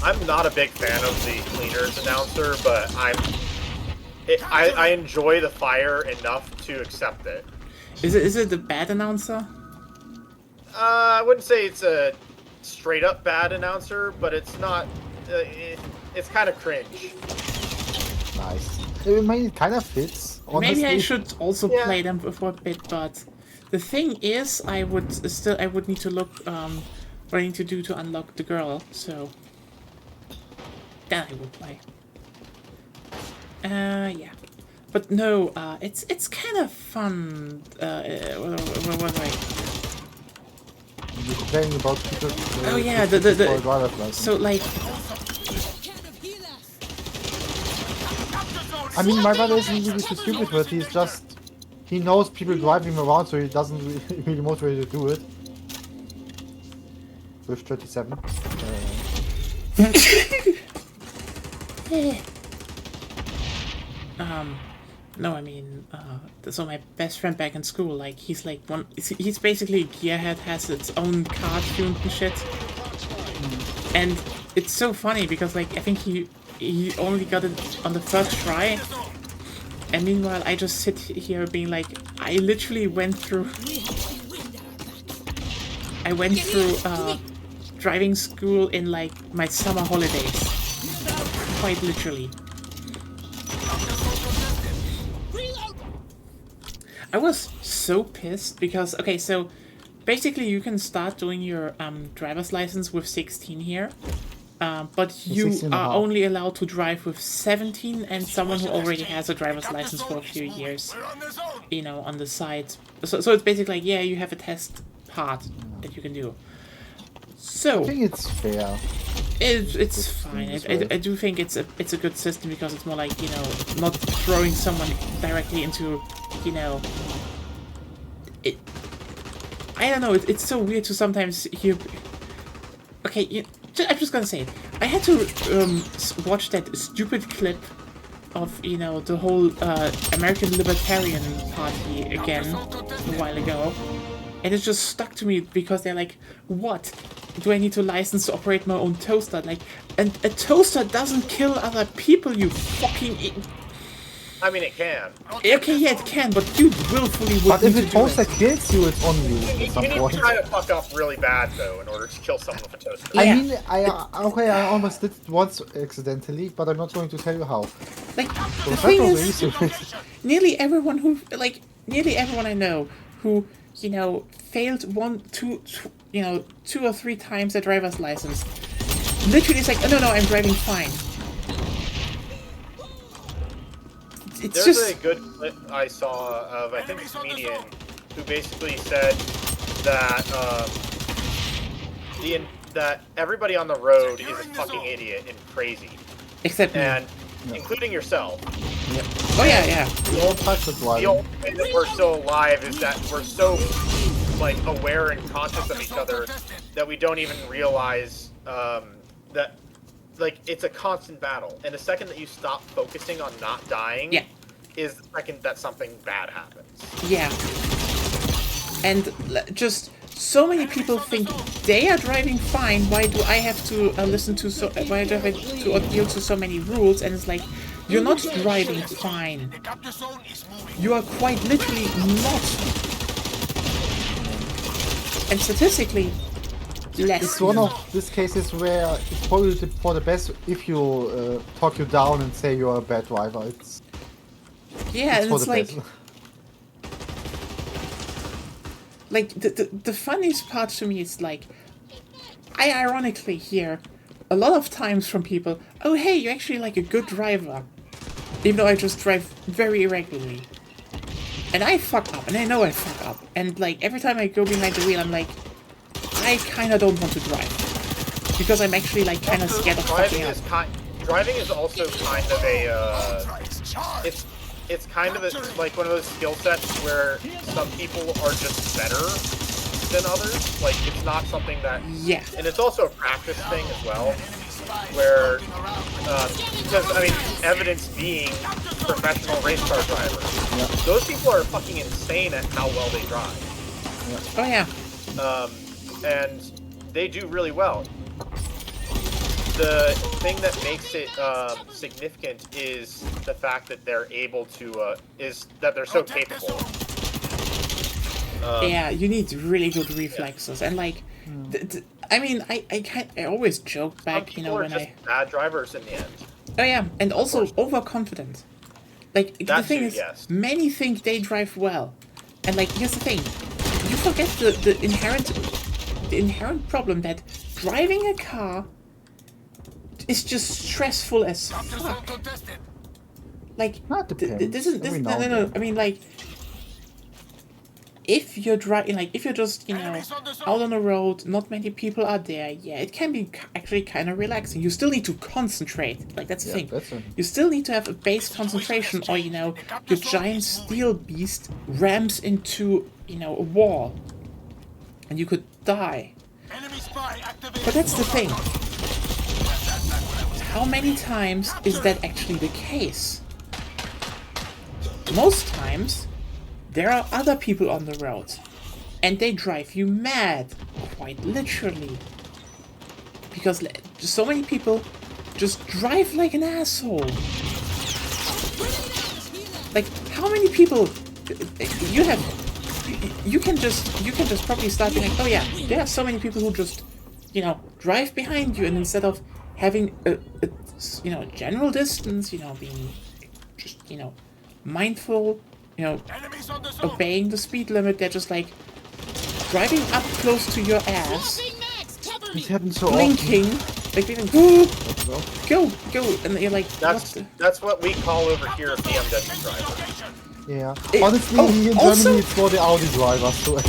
I'm not a big fan of the cleaners announcer, but I enjoy the fire enough to accept it. Is it the bad announcer? I wouldn't say it's a straight up bad announcer, but it's not. It's kind of cringe. Nice. I mean, it kind of fits. Honestly. Maybe I should also play them for a bit, but the thing is, I would need to look what I need to do to unlock the girl. So then I would play. Yeah. But no, it's kind of fun. What was I? You're complaining about people. Oh yeah, so like. I mean, my brother isn't really too stupid, but he knows people driving him around, so he doesn't really motivate to do it. With 37. No, I mean, so my best friend back in school, like, he's basically Gearhead, has its own car tuned and shit. And it's so funny because, like, I think he only got it on the first try. And meanwhile, I just sit here being like, I literally went through driving school in, like, my summer holidays. Quite literally. I was so pissed because, okay, so basically you can start doing your driver's license with 16 here, but you are only allowed to drive with 17 and someone who already has a driver's license for a few years, you know, on the side. So it's basically like, yeah, you have a test part that you can do. So I think it's fair. It's fine. I do think it's a good system because it's more like, you know, not throwing someone directly into, you know, I don't know. It's so weird to sometimes hear. Okay, I'm just gonna say it. I had to watch that stupid clip of, you know, the whole American Libertarian Party again a while ago, and it just stuck to me because they're like, what? Do I need to license to operate my own toaster? Like, and a toaster doesn't kill other people, you fucking... I mean, it can. Okay, yeah, it can, but you willfully would. But if a toaster kills you, it's on you at some You need point. to try to fuck up really bad, though, in order to kill someone with a toaster. Yeah. I mean, I almost did it once accidentally, but I'm not going to tell you how. Like, So the that thing was is, the reason. nearly everyone I know who, you know, failed two or three times their driver's license, literally it's like, oh, no, I'm driving fine. It's There's just a good clip I saw of, I think, a comedian who basically said that that everybody on the road is a fucking idiot and crazy, except me. and including yourself. Oh yeah. Don't touch the The driving. only way that we're still alive is that we're so, like, aware and conscious of each other that we don't even realize that, like, it's a constant battle. And the second that you stop focusing on not dying, is the second that something bad happens. Yeah. And just so many people think they are driving fine. Why do I have to listen to why do I have to adhere to so many rules? And it's like, you're not driving fine. You are quite literally not. And statistically, less. It's one of these cases where it's probably for the best if you talk you down and say you're a bad driver. It's it's like best. Like the funniest part to me is like, I ironically hear a lot of times from people, oh hey, you're actually like a good driver, even though I just drive very irregularly. And I fuck up, and I know I fuck up, and like every time I go behind the wheel, I'm like, I kind of don't want to drive because I'm actually like kind of scared of fucking up. Driving is also kind of a it's kind of like one of those skill sets where some people are just better than others. Like, it's not something that... Yeah. And it's also a practice thing as well, where... because, I mean, evidence being professional race car drivers. Yeah. Those people are fucking insane at how well they drive. Oh, yeah. And they do really well. The thing that makes it significant is the fact that they're able to, is that they're so capable. Yeah, you need really good reflexes, and like, I mean, I always joke back, you know, when just bad drivers in the end. Oh yeah, and also overconfident. Like the thing is, many think they drive well, and like here's the thing, you forget the inherent problem that driving a car is just stressful as fuck. Like this is no. I mean, like, if you're driving, like, if you're just, you know, out on the road, not many people are there, yeah, it can be actually kind of relaxing. You still need to concentrate, like, that's the thing. You still need to have a base concentration, or, you know, your giant steel beast rams into, you know, a wall, and you could die. But that's the thing. How many times is that actually the case? Most times, there are other people on the road, and they drive you mad, quite literally. Because so many people just drive like an asshole. Like, how many people you can just probably start being like, oh yeah, there are so many people who just, you know, drive behind you, and instead of having a you know, general distance, you know, being just, you know, mindful, you know, obeying the speed limit, they're just like driving up close to your ass, blinking, like being like, go, and you're like, that's what we call over here a BMW driver. Yeah. Honestly, in Germany it's for the Audi drivers. So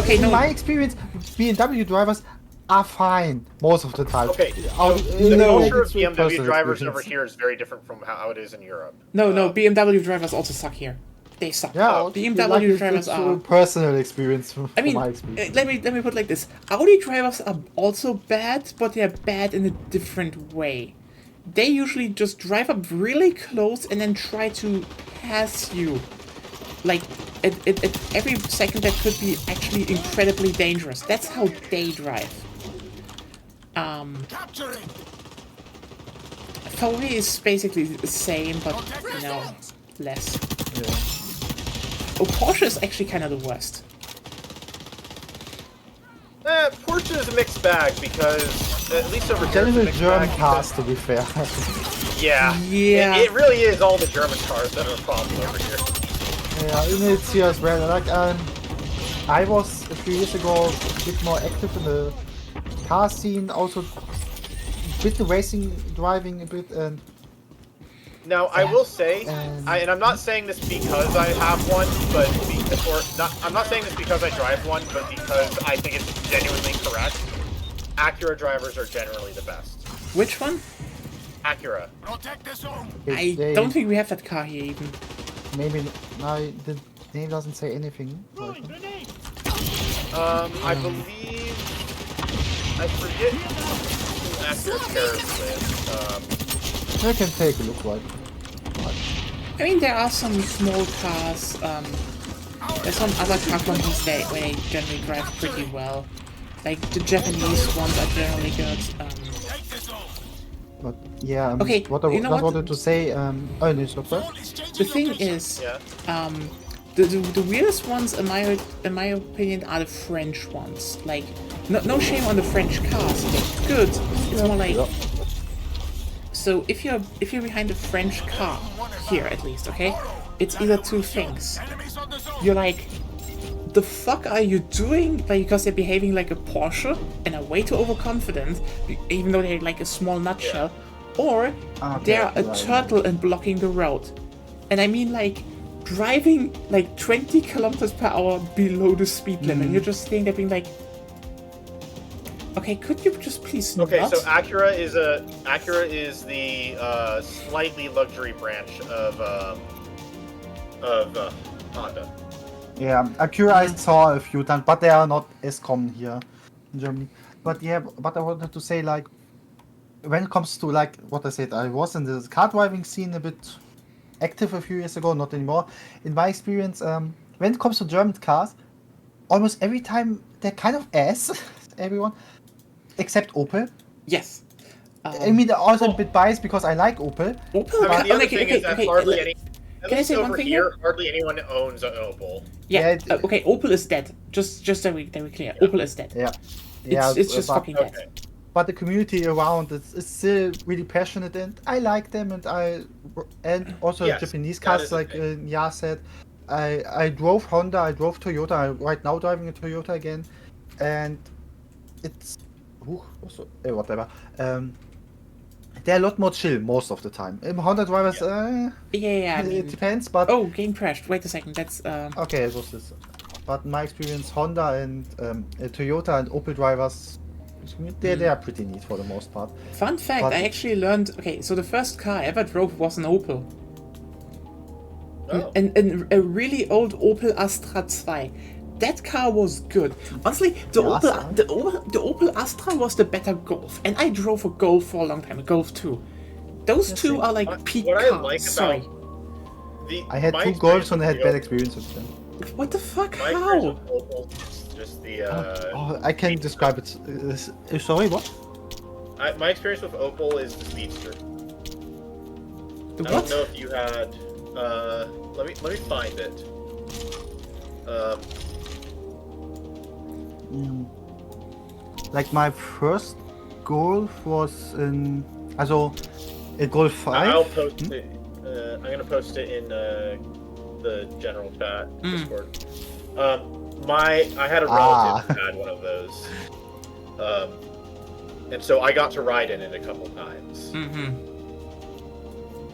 okay, in my experience, BMW drivers are fine most of the time. Okay, the culture of BMW drivers over here is very different from how it is in Europe. No, BMW drivers also suck here. They suck. Yeah, BMW drivers are personal experience. I mean, my experience. let me put it like this: Audi drivers are also bad, but they are bad in a different way. They usually just drive up really close and then try to pass you. Like, at every second that could be actually incredibly dangerous. That's how they drive. VW is basically the same, but, you know, less. Yeah. Oh, Porsche is actually kind of the worst. Porsche is a mixed bag because, at least over here, generally German cars, to be fair. Yeah. It really is all the German cars that are a problem over here. Yeah, and it's here as well. Like, I was a few years ago a bit more active in the car scene, also with the racing, driving a bit, and now I will say, and I'm not saying this because I have one, but I'm not saying this because I drive one, but because I think it's genuinely correct. Acura drivers are generally the best. Which one? Acura. I don't think we have that car here even. Maybe no, the name doesn't say anything. I believe I forget who Acura pairs with. I can take a look like. I mean, there are some small cars. There's some other car companies where they generally drive pretty well. Like the Japanese ones are generally good. But yeah, okay, what I wanted to say, oh, no, stop. The thing is, the weirdest ones, in my opinion, are the French ones. Like, no shame on the French cars, they're good. It's more like, so if you're behind a French car here, at least, okay, it's either two things. You're like, the fuck are you doing? Like, because they're behaving like a Porsche and are way too overconfident, even though they're like a small nutshell, or they're a turtle and blocking the road. And I mean, like, driving like 20 kilometers per hour below the speed limit. You're just sitting there being like, okay, could you just please not? Okay, so Acura is the slightly luxury branch of of Honda. Yeah, Acura I saw a few times, but they are not as common here in Germany. But yeah, but I wanted to say, like, when it comes to, like, what I said, I was in the car driving scene a bit active a few years ago, not anymore. In my experience, when it comes to German cars, almost every time they're kind of ass, everyone, except Opel. Yes. I mean, they're also a bit biased because I like Opel. Opel. I mean, the other okay, thing is that okay, hardly any. At can I least say one over thing here, here? hardly anyone owns an Opel. Yeah. Yeah, Okay. Opel is dead. Just so we clear. Yeah. Opel is dead. Yeah. Yeah, It's just but, fucking dead. Okay. but the community around is still really passionate, and I like them, and also Yes, Japanese that cars, is a like thing. Nya said. I drove Honda, I drove Toyota. I'm right now driving a Toyota again, and it's whatever. They're a lot more chill most of the time. Honda drivers, Yeah. I mean, it depends, but oh, game crashed. Wait a second. That's okay, it was this. But in my experience, Honda and Toyota and Opel drivers, they are pretty neat for the most part. Fun fact. But- I actually learned. Okay, so the first car I ever drove was an Opel. Oh. And a really old Opel Astra 2. That car was good. Honestly, the Opel Astra was the better Golf, and I drove a Golf for a long time, a Golf 2. Those two are like peak What cars. I like Sorry. about I had my two experience Golfs and I with had bad Toyota- experiences with them. What the fuck? My experience How? with Opel is just the. I can describe it. Sorry, what? My experience with Opel is the Speedster. The I what? don't know if you had. Let me find it. Like my first Golf was in, also a Golf 5. I'll post it. I'm gonna post it in the general chat Discord. I had a relative who had one of those, and so I got to ride in it a couple times.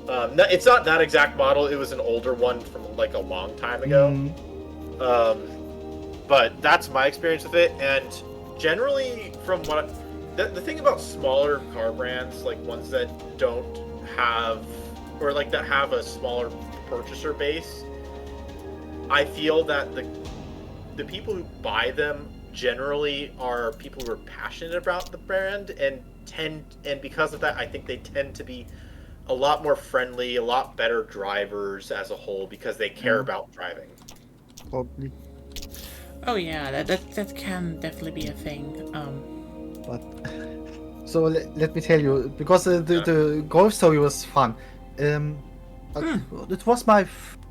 It's not that exact model. It was an older one from like a long time ago. But that's my experience with it, and generally, from what the thing about smaller car brands, like ones that don't have, or like that have a smaller purchaser base, I feel that the people who buy them generally are people who are passionate about the brand and because of that, I think they tend to be a lot more friendly, a lot better drivers as a whole because they care about driving. Probably. Oh yeah, that can definitely be a thing. But so let me tell you, because the Golf story was fun. It was my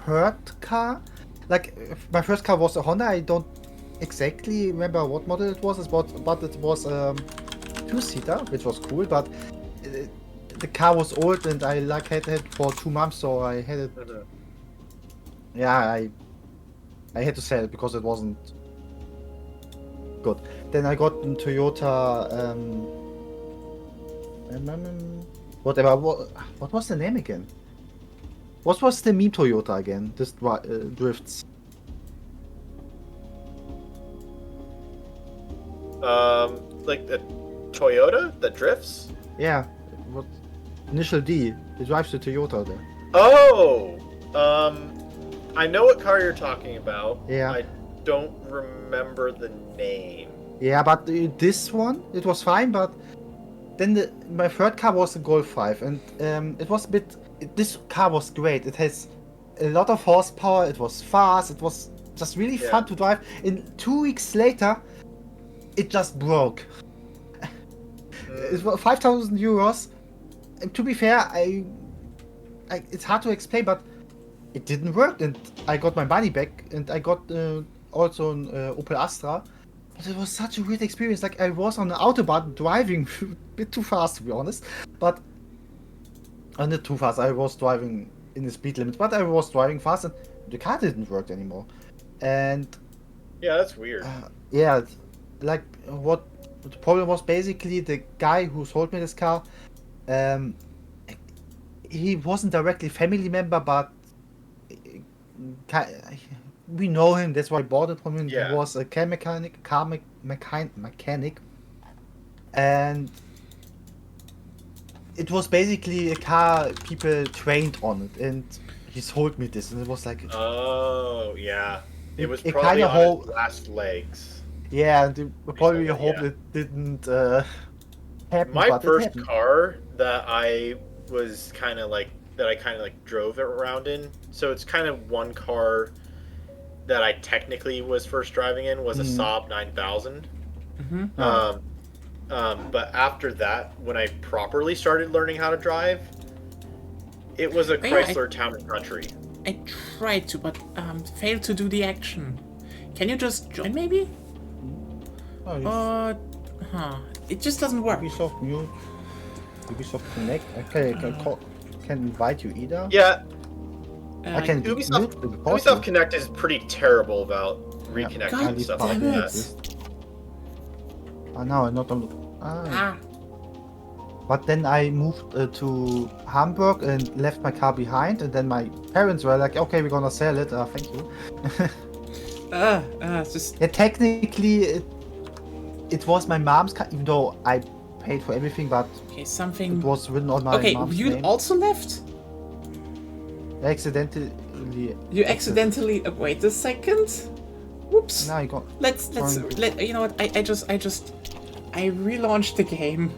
third car. Like my first car was a Honda. I don't exactly remember what model it was, but it was two-seater, which was cool. But the car was old, and I had it for 2 months, so I had it. Yeah, I had to sell it because it wasn't good. Then I got a Toyota. Whatever. What was the name again? What was the meme Toyota again? This drifts. Like the Toyota that drifts. Yeah. What? Initial D. It drives the Toyota there. Oh, I know what car you're talking about. Yeah. I don't remember the name. Yeah, but this one, it was fine, but then my third car was a Golf 5, and it was a bit. This car was great. It has a lot of horsepower. It was fast. It was just really fun to drive. And 2 weeks later, it just broke. It was 5,000 euros. And to be fair, it's hard to explain, but it didn't work, and I got my money back, and I got also an Opel Astra. But it was such a weird experience. Like I was on the autobahn driving a bit too fast, to be honest. But not too fast. I was driving in the speed limit, but I was driving fast, and the car didn't work anymore. And yeah, that's weird. Yeah, like what the problem was basically the guy who sold me this car. He wasn't directly family member, but we know him. That's why I bought it from him. Yeah. He was a car mechanic, and it was basically a car people trained on it. And he sold me this, and it was like, Oh, yeah. It was It probably kinda on hold- its last legs. yeah, and probably Yeah. hope it didn't happen, My but it first happened. car that I was kind of like drove it around in. So it's kind of one car that I technically was first driving in was a Saab 9000. Mm-hmm. But after that, when I properly started learning how to drive, it was a Chrysler Town and Country. I tried to, but failed to do the action. Can you just join, maybe? Oh, It just doesn't work. Ubisoft Mute, Ubisoft Connect. Okay, can invite you either. Yeah, I can Ubisoft Connect is pretty terrible about reconnecting God and stuff damn like it. that. No, not on. But then I moved to Hamburg and left my car behind, and then my parents were like, "Okay, we're gonna sell it. Thank you." It's just. Yeah, technically, it was my mom's car, even though I paid for everything, but Okay, something. it was written on my mom's you name. also left? Accidentally. You accidentally. Wait a second. Whoops. Now you got. Let's you know what? I relaunched the game.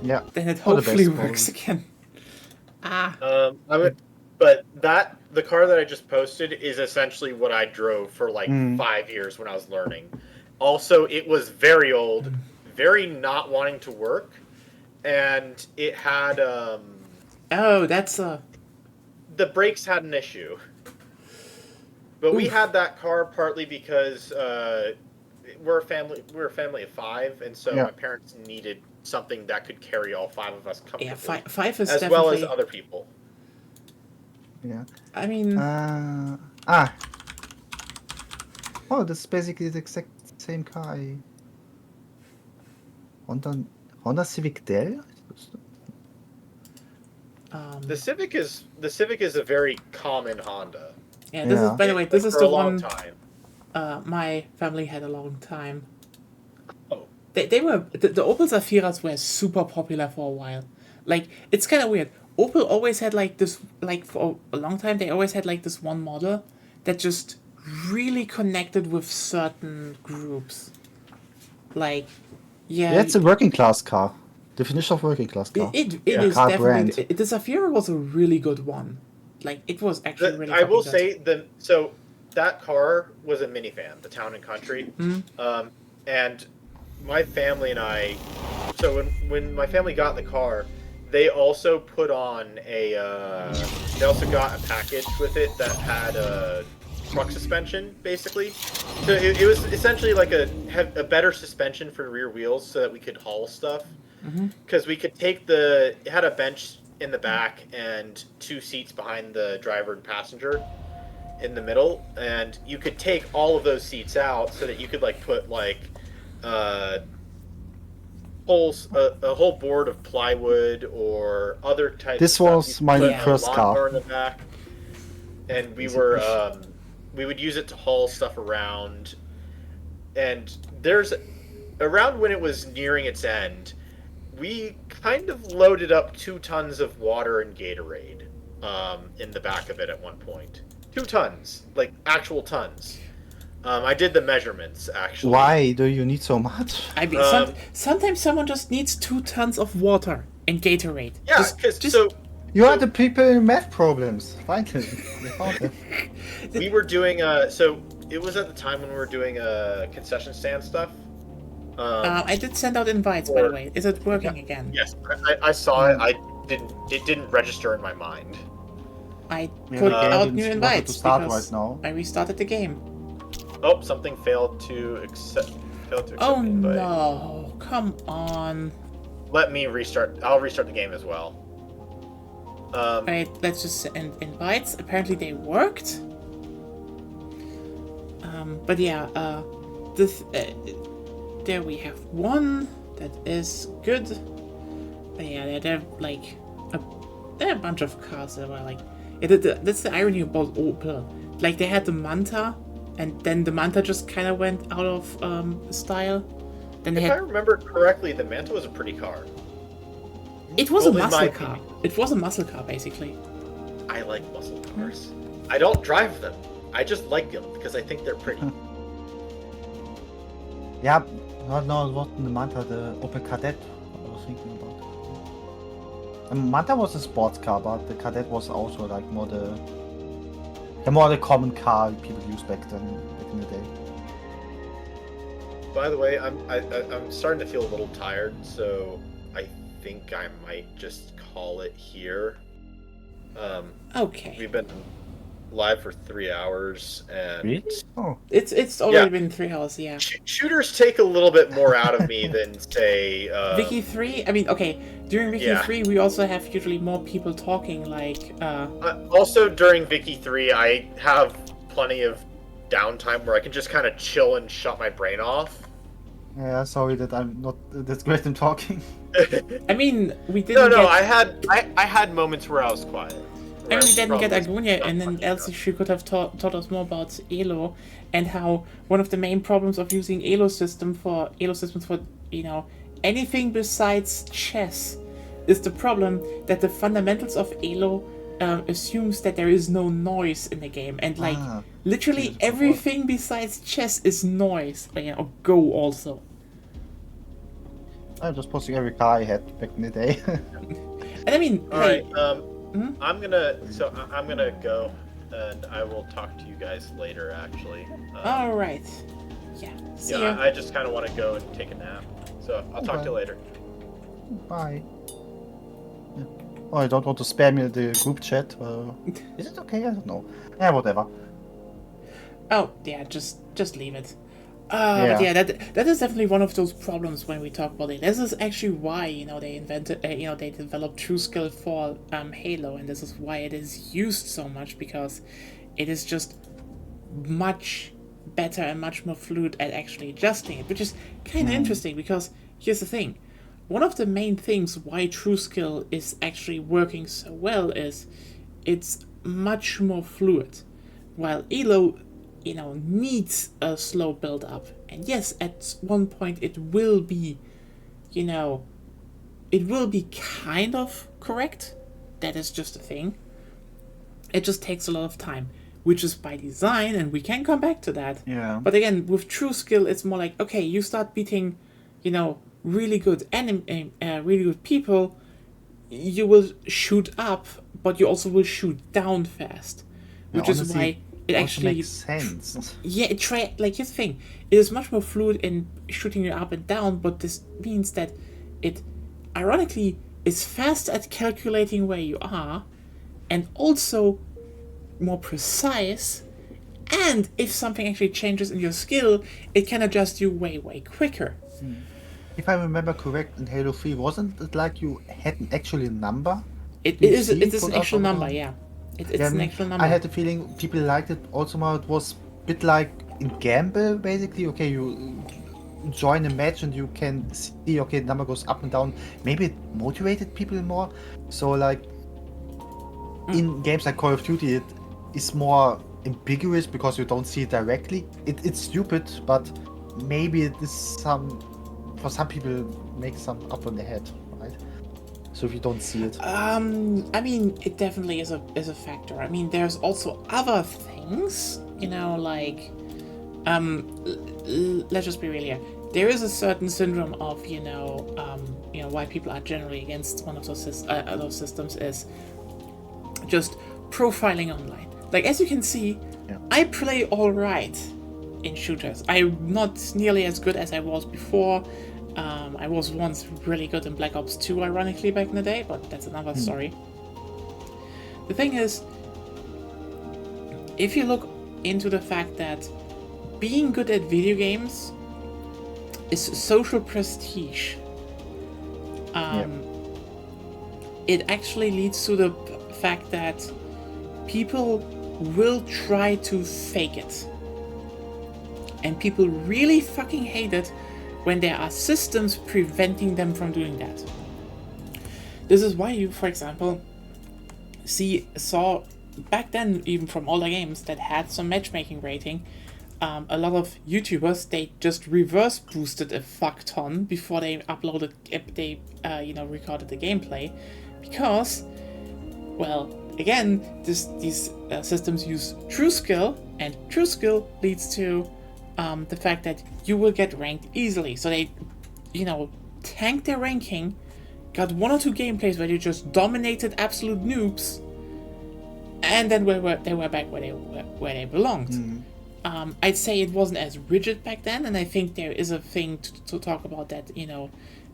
Yeah. Then it For the hopefully best, works again. But the car that I just posted is essentially what I drove for like 5 years when I was learning. Also, it was very old, very not wanting to work, and it had Oh, that's a. the brakes had an issue. But we had that car partly because we're a family of 5, and so my parents needed something that could carry all 5 of us comfortably. Yeah, five is as definitely. well as other people. Yeah. I mean. Oh, this is basically the exact same car. Honda Civic Del. The Civic is a very common Honda. Yeah, this is, by the way, this is for the a long one time. my family had a long time. Oh. They were the Opel Zafiras were super popular for a while. Like, it's kind of weird. Opel always had like this, like for a long time they always had like this one model that just really connected with certain groups. Like, yeah, It's a working class car. Definition of working class car. it is car definitely brand. the Zafira was a really good one. Like, it was actually really. I will fucking good. say so that car was a minivan, the Town and Country, and my family and I. So when my family got the car, they also put on a. They also got a package with it that had a truck suspension, basically. So it was essentially like a better suspension for rear wheels, so that we could haul stuff. Because we could take it had a bench in the back and 2 seats behind the driver and passenger in the middle, and you could take all of those seats out so that you could like put like a whole board of plywood or other types. This of was stuff. my first car. In the back, and we would use it to haul stuff around. And around when it was nearing its end, we kind of loaded up 2 tons of water and Gatorade in the back of it at one point. 2 tons, like actual tons. I did the measurements, actually. Why do you need so much? I mean, sometimes someone just needs 2 tons of water and Gatorade. Yeah, because You are the people in math problems. Finally, you found it. we were doing so it was at the time when we were doing concession stand stuff. I did send out invites, by the way. Is it working again? Yes, I saw it. It didn't register in my mind. I put out new didn't invites to start because right now. I restarted the game. Oh, something failed to accept. Oh the invite. no! Come on. Let me restart. I'll restart the game as well. Alright, let's just send invites. Apparently they worked. But yeah, there we have one that is good. But yeah, there are a bunch of cars that were like. That's the irony about Opel. Like, they had the Manta, and then the Manta just kind of went out of style. Then If I remember correctly, the Manta was a pretty car. It was a Well, in my muscle car. opinion. It was a muscle car, basically. I like muscle cars. I don't drive them. I just like them because I think they're pretty. Yeah, no, it wasn't the Manta, the Opel Kadett I was thinking about. The Manta was a sports car, but the Kadett was also like more the common car people used back in the day. By the way, I'm starting to feel a little tired, so I think I might just call it here. Okay. We've been live for 3 hours, and Really? Oh. It's already been 3 hours, yeah. Shooters take a little bit more out of me than say Wiki 3. I mean, okay. During Wiki 3, we also have usually more people talking. Like. Also, during Wiki 3, I have plenty of downtime where I can just kind of chill and shut my brain off. Yeah, sorry that I'm not that great in talking. I mean, we didn't. No, I had moments where I was quiet. I mean, we didn't get Agonia, and then else she could have taught us more about Elo and how one of the main problems of using Elo systems for anything besides chess is the problem that the fundamentals of Elo assumes that there is no noise in the game, and like literally everything besides chess is noise. Or Go also. I'm just posting every car I had back in the day. And I mean, alright, I'm gonna go, and I will talk to you guys later. Actually. All right. Yeah. See ya. I just kind of want to go and take a nap, so I'll talk to you later. Bye. Yeah. Oh, I don't want to spam me the group chat. Is it okay? I don't know. Yeah, whatever. Oh yeah, just leave it. But yeah, that is definitely one of those problems when we talk about it. This is actually why they invented, they developed TrueSkill for Halo, and this is why it is used so much, because it is just much better and much more fluid at actually adjusting it, which is kind of interesting, because here's the thing: one of the main things why TrueSkill is actually working so well is it's much more fluid, while Elo needs a slow build up. And yes, at one point it will be, kind of correct. That is just a thing. It just takes a lot of time, which is by design, and we can come back to that. Yeah. But again, with TrueSkill, it's more like, okay, you start beating, really good really good people, you will shoot up, but you also will shoot down fast, which is why it actually makes sense. Yeah, here's the thing: it is much more fluid in shooting you up and down, but this means that it, ironically, is fast at calculating where you are, and also more precise. And if something actually changes in your skill, it can adjust you way quicker. If I remember correct, in Halo 3, wasn't it like you had an actual number? It is an actual number, yeah. It's an actual number. I had the feeling people liked it also more. It was a bit like in Gamble, basically. Okay, you join a match and you can see, okay, the number goes up and down. Maybe it motivated people more. So, like, in games like Call of Duty, it is more ambiguous because you don't see it directly. It's stupid, but maybe it is for some people, make some up on the head, right? So if you don't see it. I mean, it definitely is a factor. I mean, there's also other things, like, let's just be real here. There is a certain syndrome of, why people are generally against one of those systems is just profiling online. Like, as you can see, I play alright in shooters. I'm not nearly as good as I was before. I was once really good in Black Ops 2, ironically, back in the day, but that's another story. The thing is, if you look into the fact that being good at video games is social prestige, it actually leads to the fact that people will try to fake it. And people really fucking hate it when there are systems preventing them from doing that. This is why you, for example, saw back then, even from older games that had some matchmaking rating, a lot of YouTubers, they just reverse boosted a fuck ton before they recorded the gameplay, because, well, again, these systems use true skill, and true skill leads to the fact that you will get ranked easily. So they, tanked their ranking, got 1 or 2 gameplays where they just dominated absolute noobs, and then they were back where they belonged. I'd say it wasn't as rigid back then, and I think there is a thing to talk about that,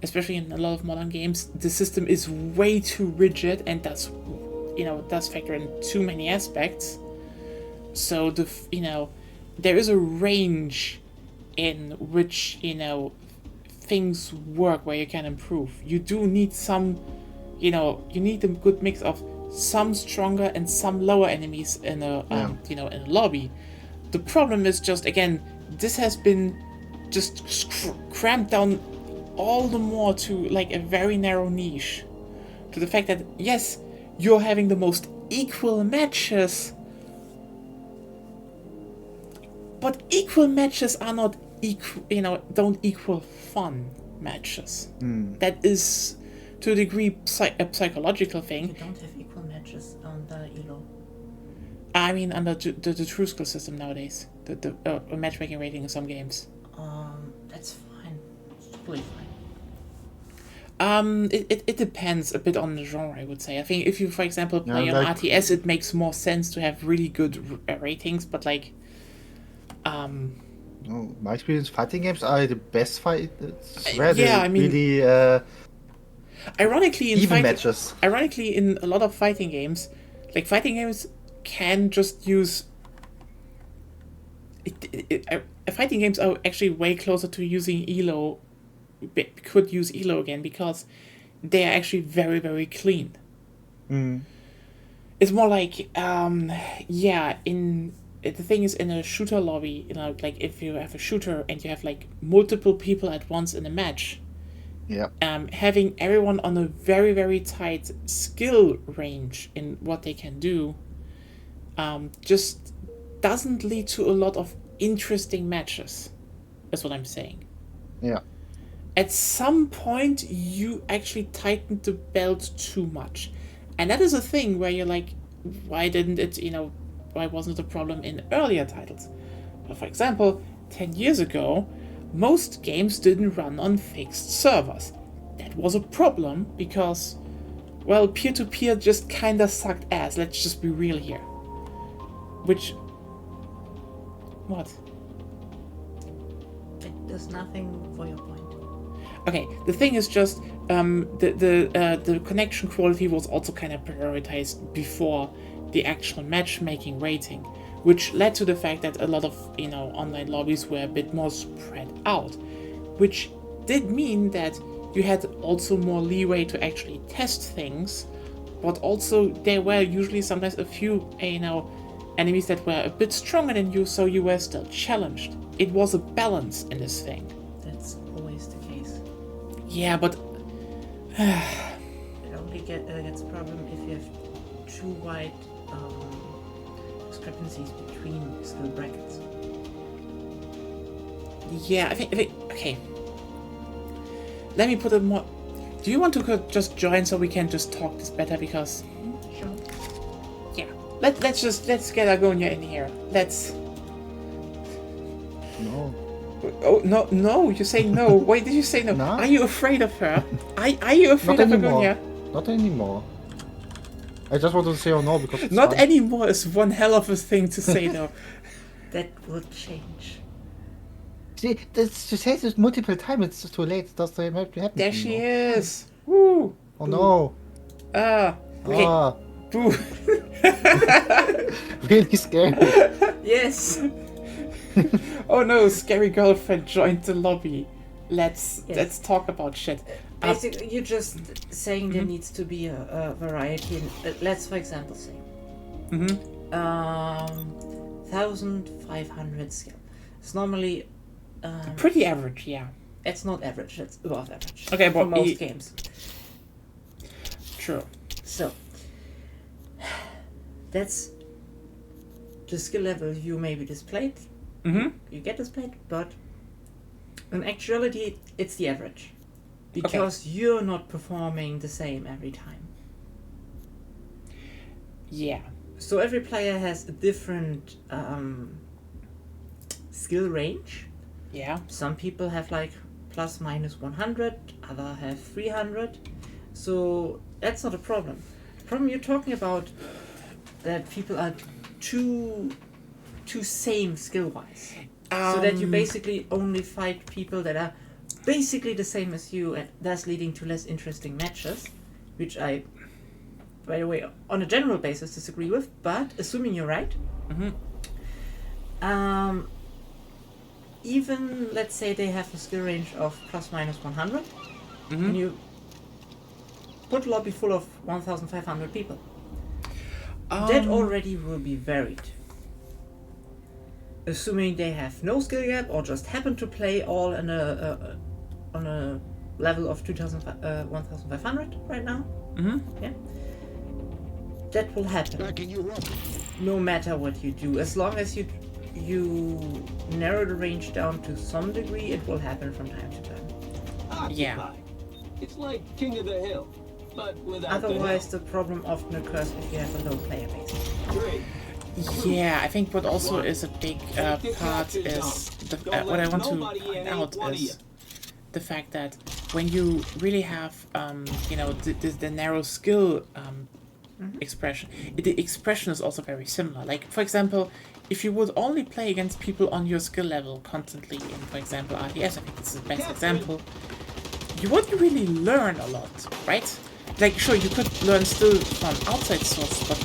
especially in a lot of modern games, the system is way too rigid and does factor in too many aspects. So there is a range in which, things work where you can improve. You do need some, you need a good mix of some stronger and some lower enemies in a, in a lobby. The problem is just, again, this has been just cramped down all the more to like a very narrow niche, to the fact that yes, you're having the most equal matches, but equal matches are not equal, don't equal fun matches. That is to a degree a psychological thing. You don't have equal matches on the ELO. I mean, under the true skill system nowadays, the matchmaking rating in some games. That's fine. It's totally fine. It depends a bit on the genre, I would say. I think if you, for example, play on RTS, it makes more sense to have really good ratings, but like... No, my experience, fighting games are the best fight. Ironically, in a lot of fighting games, like fighting games can just use... fighting games are actually way closer to using ELO, could use ELO again, because they are actually very, very clean. It's more like, the thing is, in a shooter lobby, like if you have a shooter and you have like multiple people at once in a match, having everyone on a very, very tight skill range in what they can do, just doesn't lead to a lot of interesting matches. That's what I'm saying. Yeah. At some point, you actually tightened the belt too much. And that is a thing where you're like, why didn't it, why wasn't it a problem in earlier titles? Well, for example, 10 years ago, most games didn't run on fixed servers. That was a problem because, well, peer-to-peer just kinda sucked ass, let's just be real here. Which... What? It does nothing for your point. Okay, the thing is just, the connection quality was also kind of prioritized before the actual matchmaking rating, which led to the fact that a lot of, online lobbies were a bit more spread out, which did mean that you had also more leeway to actually test things, but also there were usually sometimes a few, enemies that were a bit stronger than you, so you were still challenged. It was a balance in this thing. That's always the case. Yeah, but... It only gets a problem if you have too wide discrepancies between skill brackets. Yeah, I think... Okay. Let me put it more... Do you want to just join so we can just talk this better, because... Sure. Yeah. Let's get Agonia in here. Let's... No. Oh, no, you say no. Why did you say no? No. Are you afraid of her? Are you afraid Not of anymore. Agonia? Not anymore. I just wanted to say no because it's Not fun. anymore is one hell of a thing to say though. That will change. See, she says it multiple times. It's too late. It doesn't have to happen. There she anymore. is. Woo. Oh no. Okay. Ah, Boo. really scary. Yes. Oh no, scary girlfriend joined the lobby. Let's talk about shit. Basically, you're just saying there needs to be a variety. In, let's, for example, say 1,500 skill. It's normally Pretty average, yeah. it's not average. It's above average. Okay, for but most games. True. So that's the skill level you may be displayed. You get displayed, but in actuality, it's the average. Because you're not performing the same every time. Yeah. So every player has a different skill range. Yeah. Some people have like plus minus 100, other have 300. So that's not a problem. The problem you're talking about that people are too same skill wise. So that you basically only fight people that are basically the same as you, and thus leading to less interesting matches, which I, by the way, on a general basis disagree with, but assuming you're right, even let's say they have a skill range of plus minus 100, and you put a lobby full of 1,500 people, that already will be varied. Assuming they have no skill gap or just happen to play all on a level of 1,500 right now, yeah, that will happen. Backing you up. No matter what you do, as long as you narrow the range down to some degree, it will happen from time to time. Yeah. It's like King of the Hill, but without Otherwise, the problem often occurs if you have a low player base. Great. Yeah, I think what also is a big part is what I want to point out is the fact that when you really have the narrow skill expression, the expression is also very similar. Like, for example, if you would only play against people on your skill level constantly in, for example, RTS, I think this is the best example, you wouldn't really learn a lot, right? Like, sure, you could learn still from outside sources, but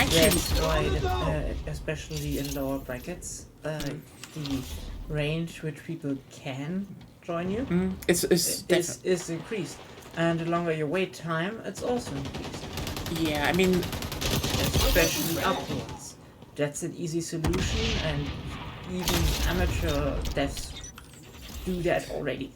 actually... That's why, especially in lower brackets, the range which people can join you is increased. And the longer your wait time, it's also increased. Yeah, I mean... Especially upwards. That's an easy solution, and even amateur devs do that already.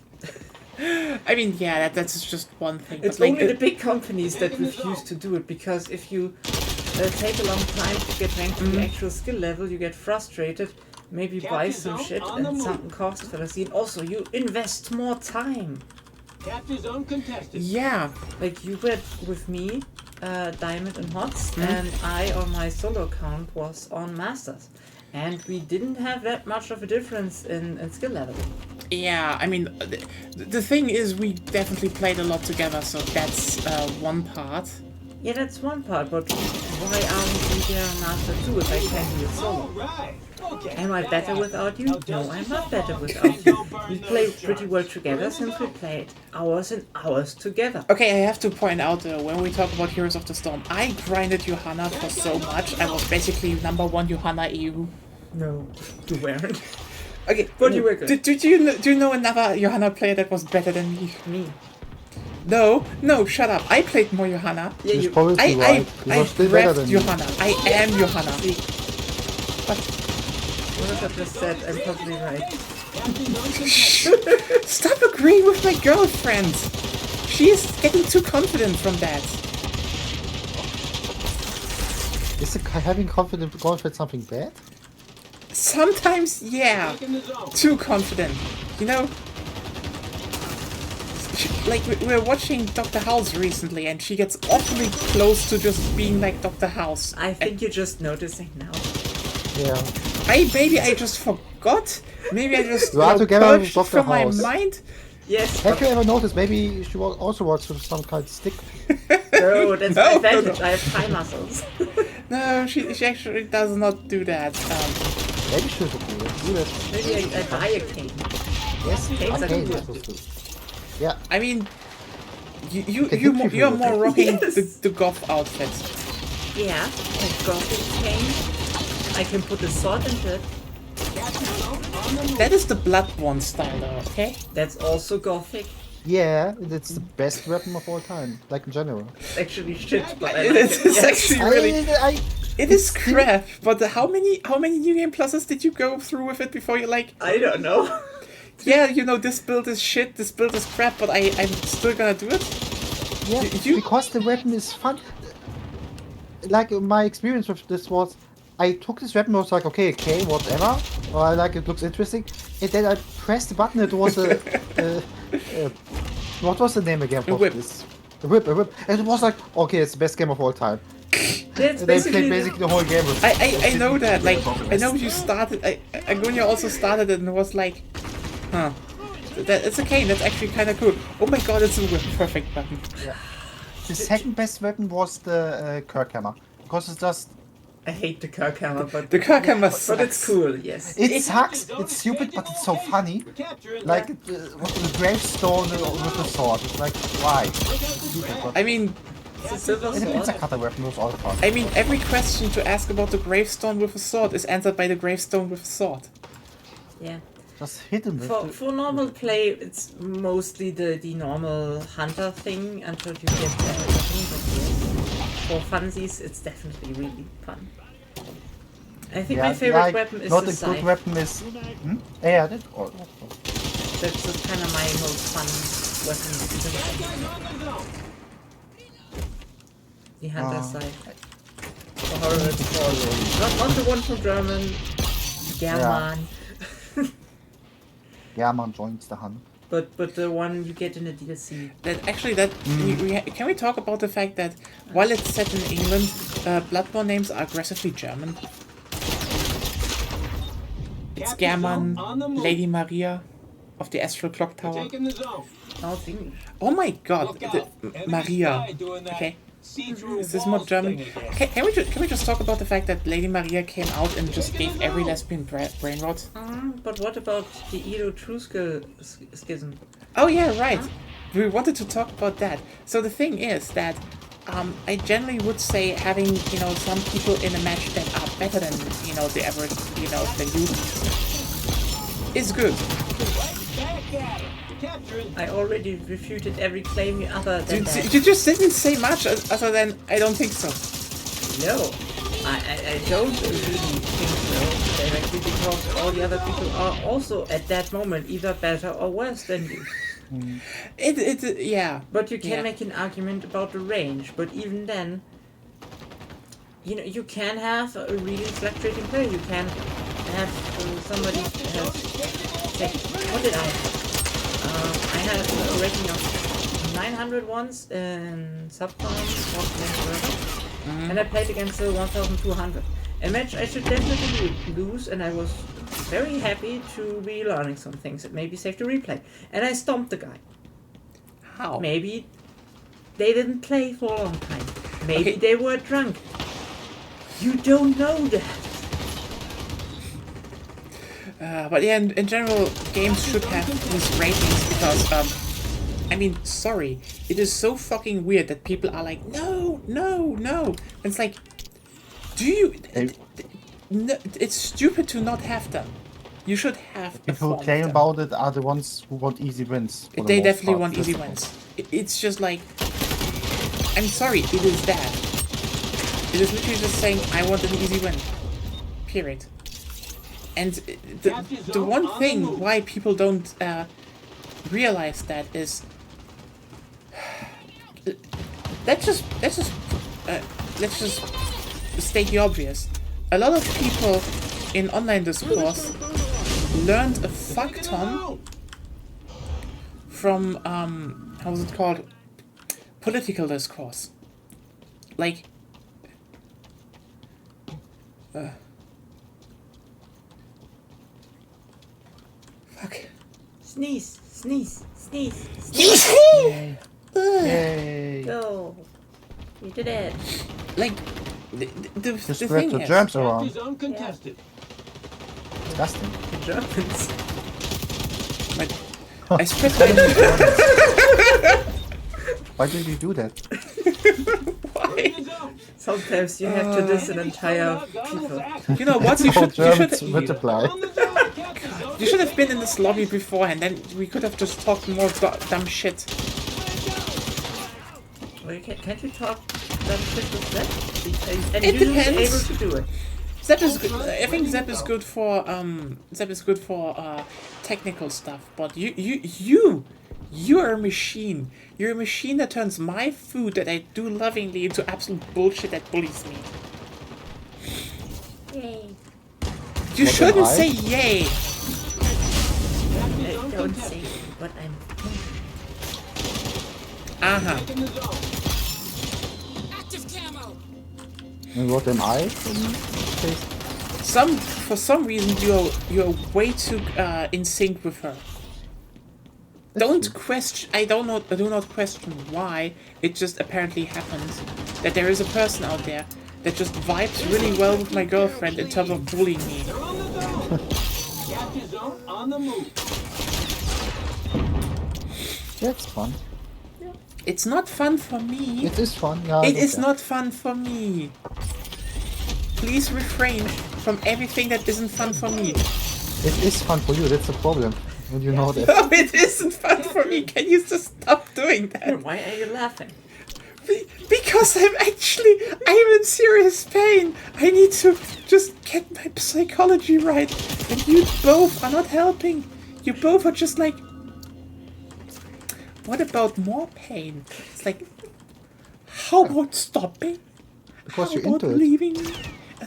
I mean, yeah, that's just one thing. It's only the big companies that refuse to do it, because if you take a long time to get ranked to the actual skill level, you get frustrated, maybe buy some shit and something costs for the scene. Also, you invest more time. Capture zone contested. Yeah. Like, you were with me, Diamond and Hots, and I on my solo account was on Masters. And we didn't have that much of a difference in skill level. Yeah, I mean, the thing is, we definitely played a lot together, so that's one part. Yeah, that's one part, but why aren't we there on Master 2 if I can do it solo? Right. Okay. Am I better without you? No, I'm not better without you. We play pretty well together since we played hours and hours together. Okay, I have to point out, when we talk about Heroes of the Storm, I grinded Johanna for so much, I was basically #1 Johanna EU. No, you weren't. Okay, but you were good. Do you know another Johanna player that was better than me? Me. No, shut up. I played more Johanna. Yeah, you probably right. I grabbed Johanna. I am Johanna. What I just said, I'm probably right. Stop agreeing with my girlfriend. She is getting too confident from that. Is having confident girlfriend something bad? Sometimes, yeah. Too confident. You know? Like, we were watching Dr. House recently, and she gets awfully close to just being like Dr. House. I think you're just noticing now. Yeah. Maybe I just forgot. Maybe I just purged from my mind. Yes. Have you ever noticed? Maybe she also works with some kind of stick. No, that's my advantage. I have thigh muscles. No, she actually does not do that. Maybe she should do that. Maybe I buy a cane. Yes, canes are okay. good. Yeah. I mean, you're more rocking the goth outfit. Yeah, a gothic cane. I can put a sword into it. That is the Bloodborne style, though, okay? That's also gothic. Yeah, it's the best weapon of all time, like in general. Actually, shit, but I It like is it. actually really. It is still- crap, but how many New Game Pluses did you go through with it before you like? I don't know. Yeah, you know, this build is shit, this build is crap, but I'm still gonna do it. Yeah, because the weapon is fun. Like my experience with this was, I took this weapon, I was like, okay, whatever, or I like it looks interesting, and then I pressed the button. It was a, what was the name again? A whip. This? A whip, and it was like, okay, it's the best game of all time. That's They basically played basically the whole game with I know that. Like, I know Yes. you started. Agonia also started it and was like, huh. It's okay. That's actually kind of cool. Oh my god, it's a perfect weapon. Yeah. The second best weapon was the Kirk hammer because it's just. I hate the Kirk hammer, but The Kirk hammer but it's sucks. cool. Yes. It sucks. It's stupid, but it's so funny. Like what the gravestone with the sword. It's like why? Stupid, but I mean, It's a silver it's a sword. cutter weapon with all fun. I mean, every question to ask about the gravestone with a sword is answered by the gravestone with a sword. Yeah. Just hit him with For normal play, it's mostly the normal hunter thing until you get better weapon, but yes. For funsies, it's definitely really fun. I think my favorite weapon is not the a good scythe. weapon is. Yeah, that. That's just kind of my most fun weapon. The hunter scythe. Or however it's called. Not the one from German. German. German joins the hunt. But the one you get in the DLC. Can we talk about the fact that while it's set in England, Bloodborne names are aggressively German? It's German, Lady Maria of the Astral Clock Tower. Taking the zone. Oh, it's English. Oh my god, Look the, out. Enemy Maria. spy doing that Okay. see-through Is this more walls German? thing again. Can we just talk about the fact that Lady Maria came out and just gave every lesbian brain rot? But what about the Edo True Schism? Oh yeah, right. We wanted to talk about that. So the thing is that I generally would say having some people in a match that are better than the average than you is good. Back at it. Capturing. I already refuted every claim other than that. You just didn't say much other than I don't think so. No, I don't really think so directly because all the other people are also at that moment either better or worse than you. Yeah. But you can Yeah. make an argument about the range, but even then, you can have a really fluctuating play. You can have somebody has. What did I have? I had a rating of 900 once in Subcon, and I played against 1200. A match I should definitely lose, and I was very happy to be learning some things that maybe save the replay. And I stomped the guy. How? Maybe they didn't play for a long time. Maybe they were drunk. You don't know that. But yeah, in general, games should have these ratings because, I mean, sorry, it is so fucking weird that people are like, no. And it's like, do you? No, it's stupid to not have them. You should have. People who claim about it are the ones who want easy wins. They definitely want easy wins. It's just like, I'm sorry, it is that. It is literally just saying, I want an easy win. Period. And the one thing why people don't realize that is, let's just state the obvious. A lot of people in online discourse learned a fuck ton from how is it called? Political discourse. Like fuck. Sneeze. Yay! Go. You did it. Like the Just thing spread the is, germs Capture around. zone contested. Disgusting. The Germans. I spread my Why did you do that? why? Sometimes you have to diss an entire people. You know what? You All should Germans multiply. you should have been in this lobby beforehand. Then we could have just talked more dumb shit. Well, can't you talk dumb shit with that? And It usually depends. able to do it. Zep is good. I think Zep is good for technical stuff. But you're a machine. You're a machine that turns my food that I do lovingly into absolute bullshit that bullies me. Yay. You What shouldn't am I? say yay. Don't say what I'm. Uh-huh. Active camo. And what am I? For some reason you're way too in sync with her. Don't question. I do not question why. It just apparently happens that there is a person out there that just vibes really well with my girlfriend in terms of bullying me. They're on the go. Capture zone on the move. That's fun. It's not fun for me. It is fun. Yeah, It is not fun for me. Please refrain from everything that isn't fun for me. It is fun for you. That's the problem. And you know that. No, it isn't fun for me. Can you just stop doing that? Why are you laughing? Because I'm in serious pain. I need to just get my psychology right. And you both are not helping. You both are just like, what about more pain? It's like, how about stopping? Because how you're about into it. leaving me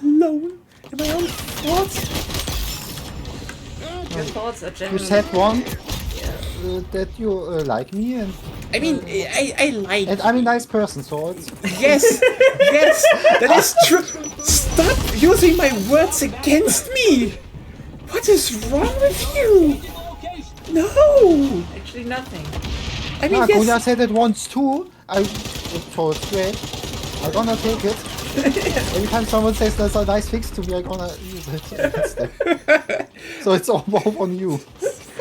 alone in my own thoughts? Your thoughts are You generally... said one that you like me, and I mean, I like. and I'm a nice person, so it's Yes, yes, that is true. Stop using my words against me. What is wrong with you? No. Actually nothing. I mean, Kuya yes. said it once too. So it's great. I'm gonna take it. Every time someone says there's a nice fix to me, I'm gonna use it against them. So it's all on you.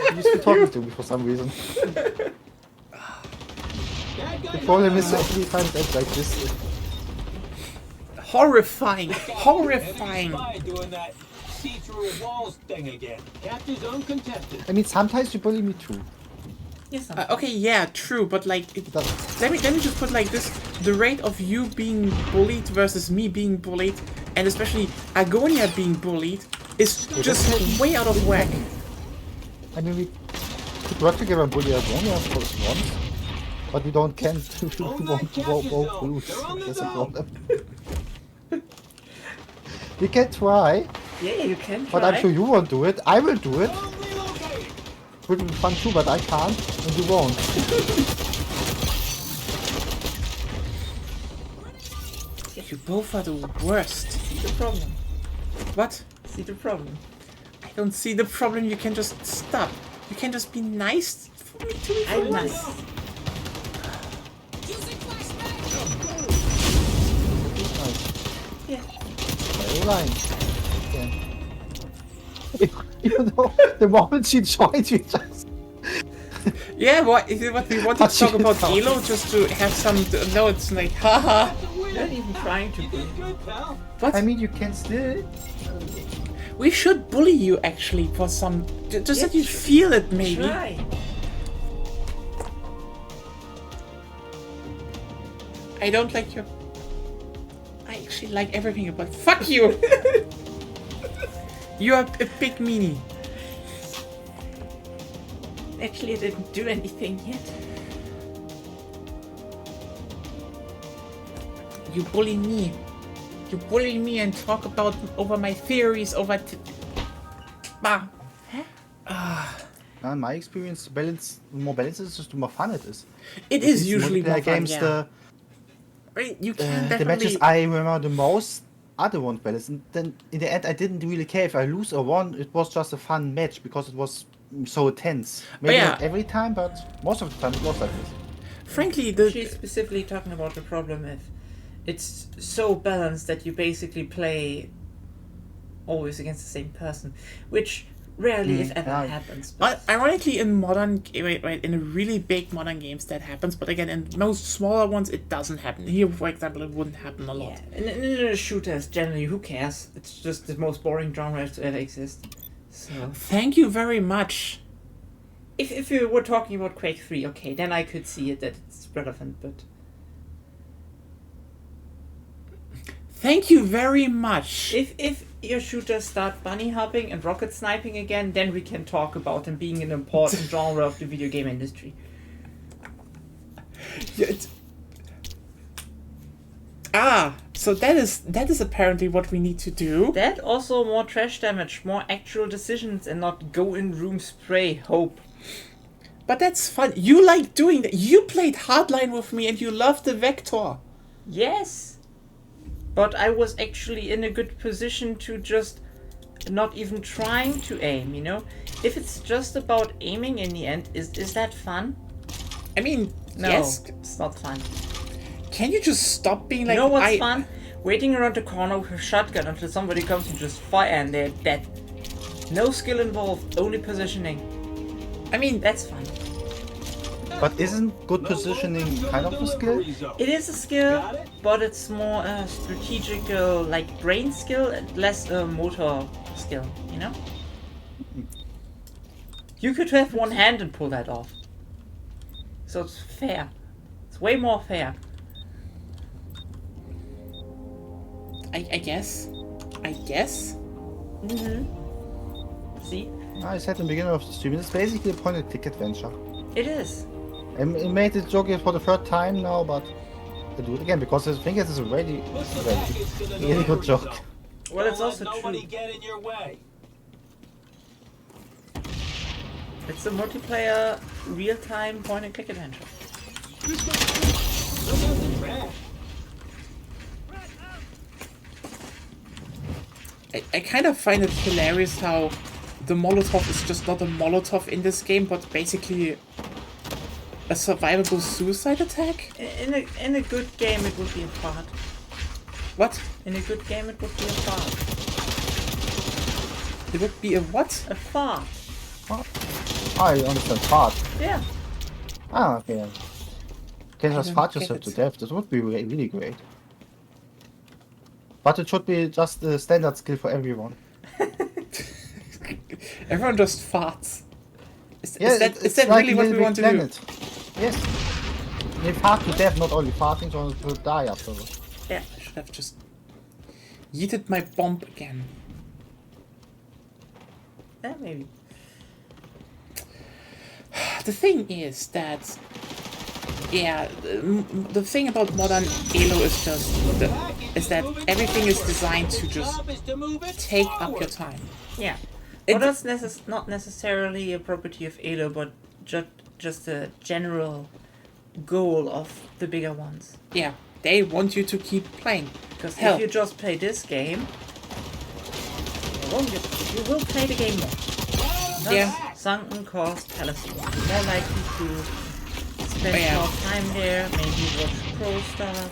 You used to talking to me for some reason. The problem is every time it's like this. Horrifying, horrifying. Spy doing that see-through walls thing again. Capture zone contested. I mean, sometimes you bully me too. Yes, Okay, yeah, true, but like, let me just put like this: the rate of you being bullied versus me being bullied, and especially Agonia being bullied, is just way out of whack. I mean, we could work together and bully Agonia for once, but we don't can both lose. That's a problem. We can try, Yeah, you can try. but I'm sure you won't do it. I will do it. It would be fun too, but I can't, and you won't. You both are the worst. See the problem. What? See the problem. I don't see the problem. You can just stop. You can just be nice for me to be I'm nice. nice. Yeah. Are you lying? Yeah. You know, the moment she joined, you just... Yeah, what is it? What we wanted to talk about Elo just to have some notes like, haha. You're not even trying to bully. What? I mean, you can still... We should bully you actually for some, just that you feel it maybe. Try. I don't like your. I actually like everything about. Fuck you. You are a big meanie. Actually, I didn't do anything yet. You bully me. You bully me and talk about over my theories over. Bah. In my experience, more balance is just the more fun it is. It is usually more multiplayer fun, games. yeah. Right, you can The definitely. matches I remember the most are the one balance, and then in the end I didn't really care if I lose or won. It was just a fun match because it was so tense. Maybe yeah. not every time, but most of the time it was like this. Frankly, She's specifically talking about the problem if it's so balanced that you basically play always against the same person, which rarely, if ever, happens. But ironically, in in a really big modern games that happens, but again, in most smaller ones, it doesn't happen. Here, for example, it wouldn't happen a lot. yeah, in shooters, generally, who cares? It's just the most boring genre to ever exist. So, Thank you very much. if you were talking about Quake 3, okay, then I could see it that it's relevant, but Thank you very much. if your shooters start bunny hopping and rocket sniping again, then we can talk about them being an important genre of the video game industry. So that is apparently what we need to do. That also more trash damage, more actual decisions, and not go in room spray hope. But that's fun. You like doing that. You played Hardline with me and you loved the Vector. Yes. But I was actually in a good position to just not even trying to aim, you know? If it's just about aiming in the end, is that fun? I mean, No, yes. it's not fun. Can you just stop being like... You know what's fun? Waiting around the corner with a shotgun until somebody comes and just fire and they're dead. No skill involved, only positioning. I mean, that's fun. But isn't good positioning kind of a skill? It is a skill, but it's more a strategical, like brain skill, and less a motor skill, you know? You could have one hand and pull that off. So it's fair. It's way more fair. I guess. I guess? See? I said in the beginning of the stream, it's basically a point-and-click adventure. It is. I made it joke for the third time now, but I do it again because I think it is a really good joke. Well, it's also true. Get in your way. It's a multiplayer, real-time point-and-click adventure. I kind of find it hilarious how the Molotov is just not a Molotov in this game, but basically a survivable suicide attack? In a good game, it would be a fart. What? In a good game, it would be a fart. It would be a what? A fart. What? I understand fart. Yeah. Ah, okay. Can just fart get yourself it. to death. This would be really great. But it should be just a standard skill for everyone. Everyone just farts. Is it's that like really what we Little want to Big do? Planet. Yes. They fart to death, not only farting, so to die afterwards. Yeah, I should have just yeeted my bomb again. Yeah, maybe. The thing is that, yeah, the thing about modern Elo is that everything is designed to just take up your time. Yeah. It- Well, that's not necessarily a property of Elo, but just a general goal of the bigger ones. Yeah, they want you to keep playing. Because Hell. if you just play this game, you will play the game more. Not Yeah. Sunken cost fallacy. More likely to spend yeah. more time there, maybe watch pro stuff.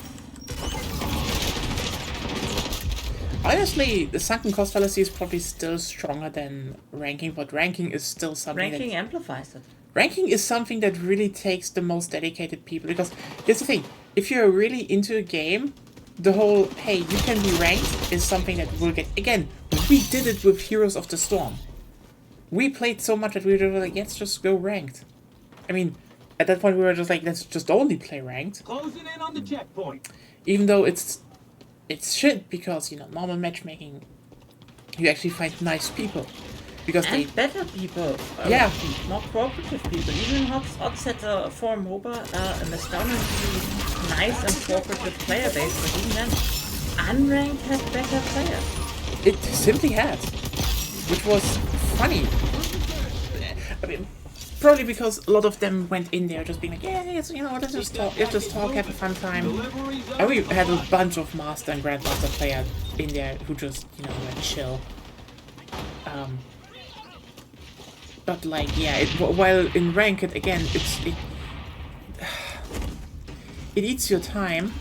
Honestly, the sunken cost fallacy is probably still stronger than ranking, but ranking is still something Ranking amplifies it. Ranking is something that really takes the most dedicated people, because here's the thing, if you're really into a game, the whole, hey, you can be ranked is something that will get, again, we did it with Heroes of the Storm. We played so much that we were like, let's just go ranked. I mean, at that point we were just like, let's just only play ranked. Closing in on the checkpoint. Even though it's shit, because, you know, normal matchmaking, you actually find nice people. Because And better people. Yeah. More cooperative people. Even Oddsetter for MOBA an astoundingly nice and cooperative player base, but even then, Unranked had better players. It simply had. Which was funny. I mean, probably because a lot of them went in there just being like, yeah, it's, you know, let's just talk, have a fun time. And we had a bunch of Master and Grandmaster players in there who just, you know, like chill. But like, yeah, while in Ranked, again, it eats your time.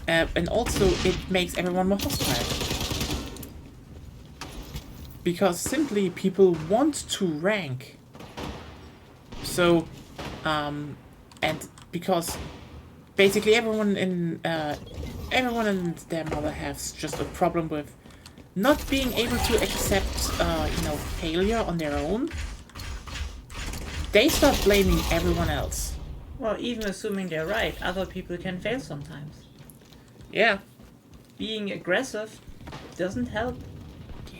And also it makes everyone more hostile. Because simply people want to rank. So, and because basically everyone and their mother has just a problem with not being able to accept, you know, failure on their own. They start blaming everyone else. Well, even assuming they're right, other people can fail sometimes. Yeah. Being aggressive doesn't help.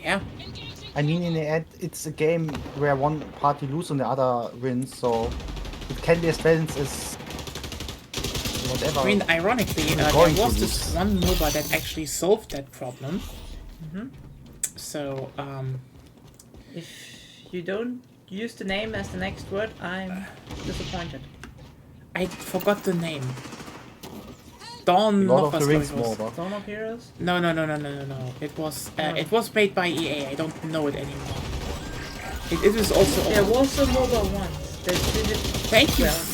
Yeah. I mean, in the end, it's a game where one party loses and the other wins, so it can be as balanced as whatever. I mean, ironically, there was this one MOBA that actually solved that problem. So, If you don't use the name as the next word, I'm disappointed. I forgot the name. Dawn Lord of of the Us Rings was. MOBA. Dawn of Heroes? No. It was made by EA. I don't know it anymore. It was also. There was a MOBA once. That did it. Thank you. Well.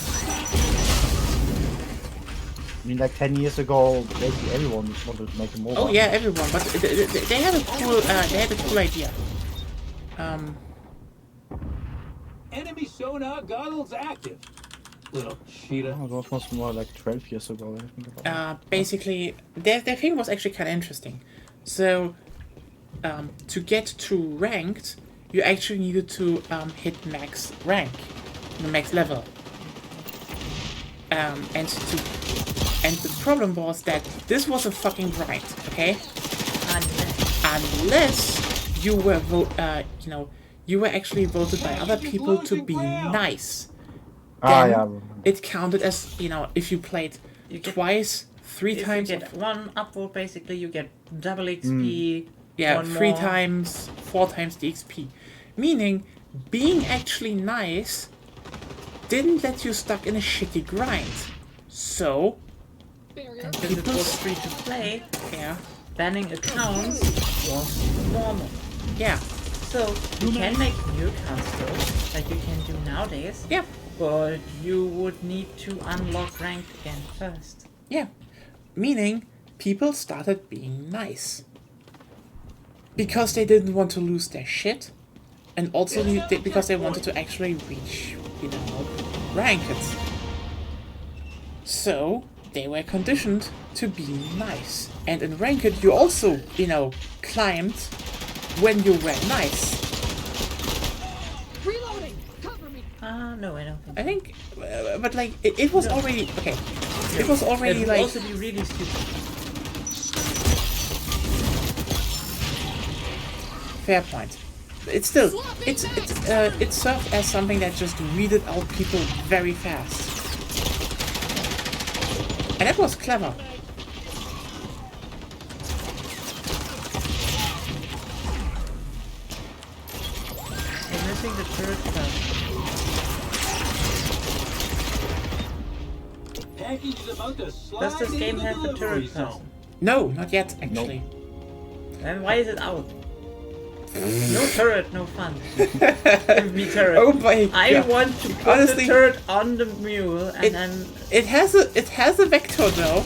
I mean, like 10 years ago, basically everyone wanted to make a MOBA. Oh yeah, everyone. But they had a cool. They had a cool idea. Enemy sonar goggles active. Little cheetah. Oh, that was more like 12 years ago. I think about it. Basically, their thing was actually kind of interesting. So, to get to ranked, you actually needed to hit max rank, the max level. And the problem was that this was a fucking grind, okay? Unless you were you were actually voted by other people to be nice. Then it counted as, if you played twice, 3 times. You get 1 upvote, basically, you get double XP. Yeah, 3 more. times, 4 times the XP. Meaning, being actually nice didn't let you stuck in a shitty grind. So, Because it was free to play, yeah, banning accounts was normal. yeah, So, you can make new accounts still, like you can do nowadays. yeah, But you would need to unlock rank again first. yeah. Meaning, people started being nice. Because they didn't want to lose their shit. And also because they wanted to actually reach, ranked. So, they were conditioned to be nice. And in ranked, you also, climbed when you were nice. Reloading! Cover me! No, I don't think. But like, it was already, okay. It was already It would like... also be really stupid. Fair point. It's still, it served as something that just weeded out people very fast. And that was clever. I'm missing the turret class. Package is about to slide Does this game into the have a delivery turret class? zone. No, not yet, actually. Then why is it out? No turret, no fun. Give me turret. Oh my god. I want to put Honestly, the turret on the mule and then... It has a vector though.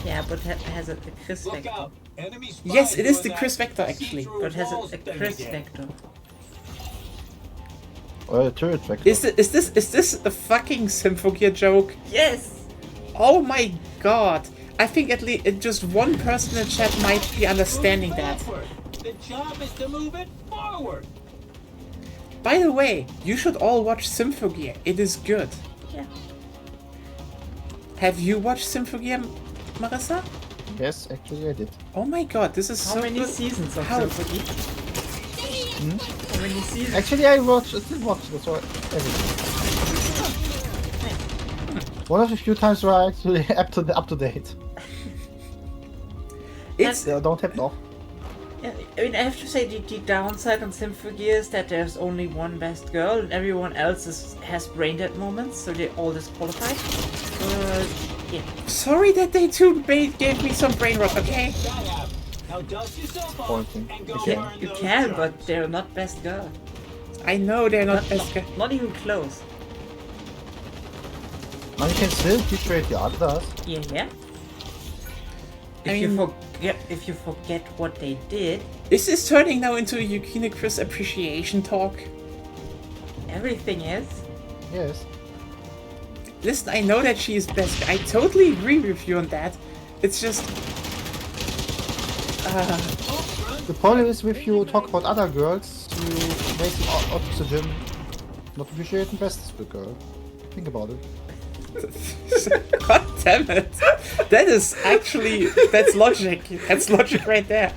Yeah, but it has a Chris Look vector. out. Enemy spy Yes, it is doing the that Chris vector actually. see-through But it has walls a thing Chris again. vector. Turret vector. Is this a fucking Symphogear joke? Yes! Oh my god. I think at least just one person in chat might be understanding that. Backward. The job is to move it forward. By the way, you should all watch Symphogear. It is good. Yeah. Have you watched Symphogear, Marissa? Yes, actually I did. Oh my god, this is How so many good. seasons of How- Symphony? How many seasons? Actually, I did watch this everything. One of the few times where I actually up to date. It's Don't have no. Yeah, I mean, I have to say the downside on Symphogear is that there's only one best girl and everyone else has brain dead moments, so they're all disqualified. Yeah. sorry that they too gave me some brain rot, okay? Now dust yourself off Pointing. and go Okay. burn You those can, drugs. but they're not best girl. I know they're not best guy. Not even close. Now you can still feature the others. Yeah. I mean- If you forget what they did, This is turning now into a Yukina Chris appreciation talk. everything is. Yes. Listen, I know that she is best. I totally agree with you on that. It's just... The problem is if you talk about other girls, you make oxygen not appreciating best girl. Think about it. God damn it. That is actually... That's logic. That's logic right there.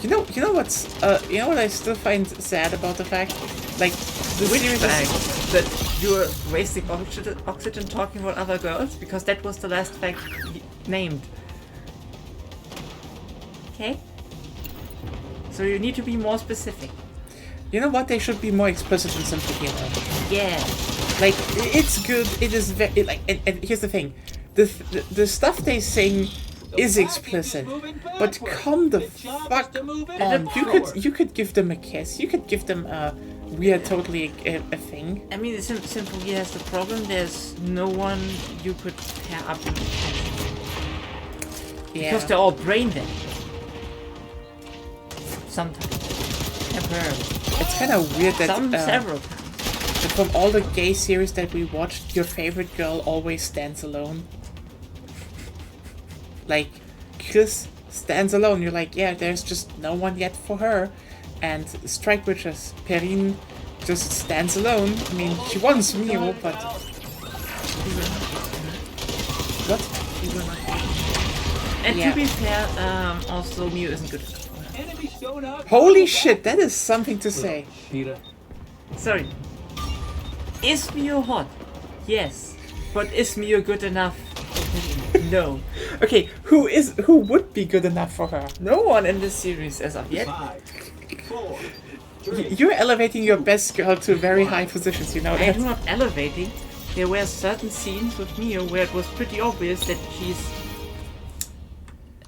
You know what's... you know what I still find sad about the fact? Like, the Which series fact? is... That you were wasting oxygen talking about other girls? Because that was the last fact named. Okay? So you need to be more specific. You know what? They should be more explicit in Symphogear. Yeah. Like, it's good, it is very... Like, and here's the thing. the stuff they sing is explicit, but come the fuck on. You could give them a kiss. You could give them a totally a thing. I mean, Symphonia has the problem. There's no one you could pair up with. Yeah. Because they're all brain dead. Sometimes. It's kind of weird that several times. that from all the gay series that we watched, your favorite girl always stands alone. Like, Chris stands alone. You're like, yeah, there's just no one yet for her. And Strike Witches, Perrine just stands alone. I mean, she wants Mio, but... What? And to be fair, also Mio isn't good enough. Holy shit, that is something to say. Sorry. Is Mio hot? Yes. But is Mio good enough? No. Okay, who would be good enough for her? No one in this series as of yet. 5, 4, 3. You're elevating your best girl to very high positions, you know that? I'm not elevating. There were certain scenes with Mio where it was pretty obvious that she's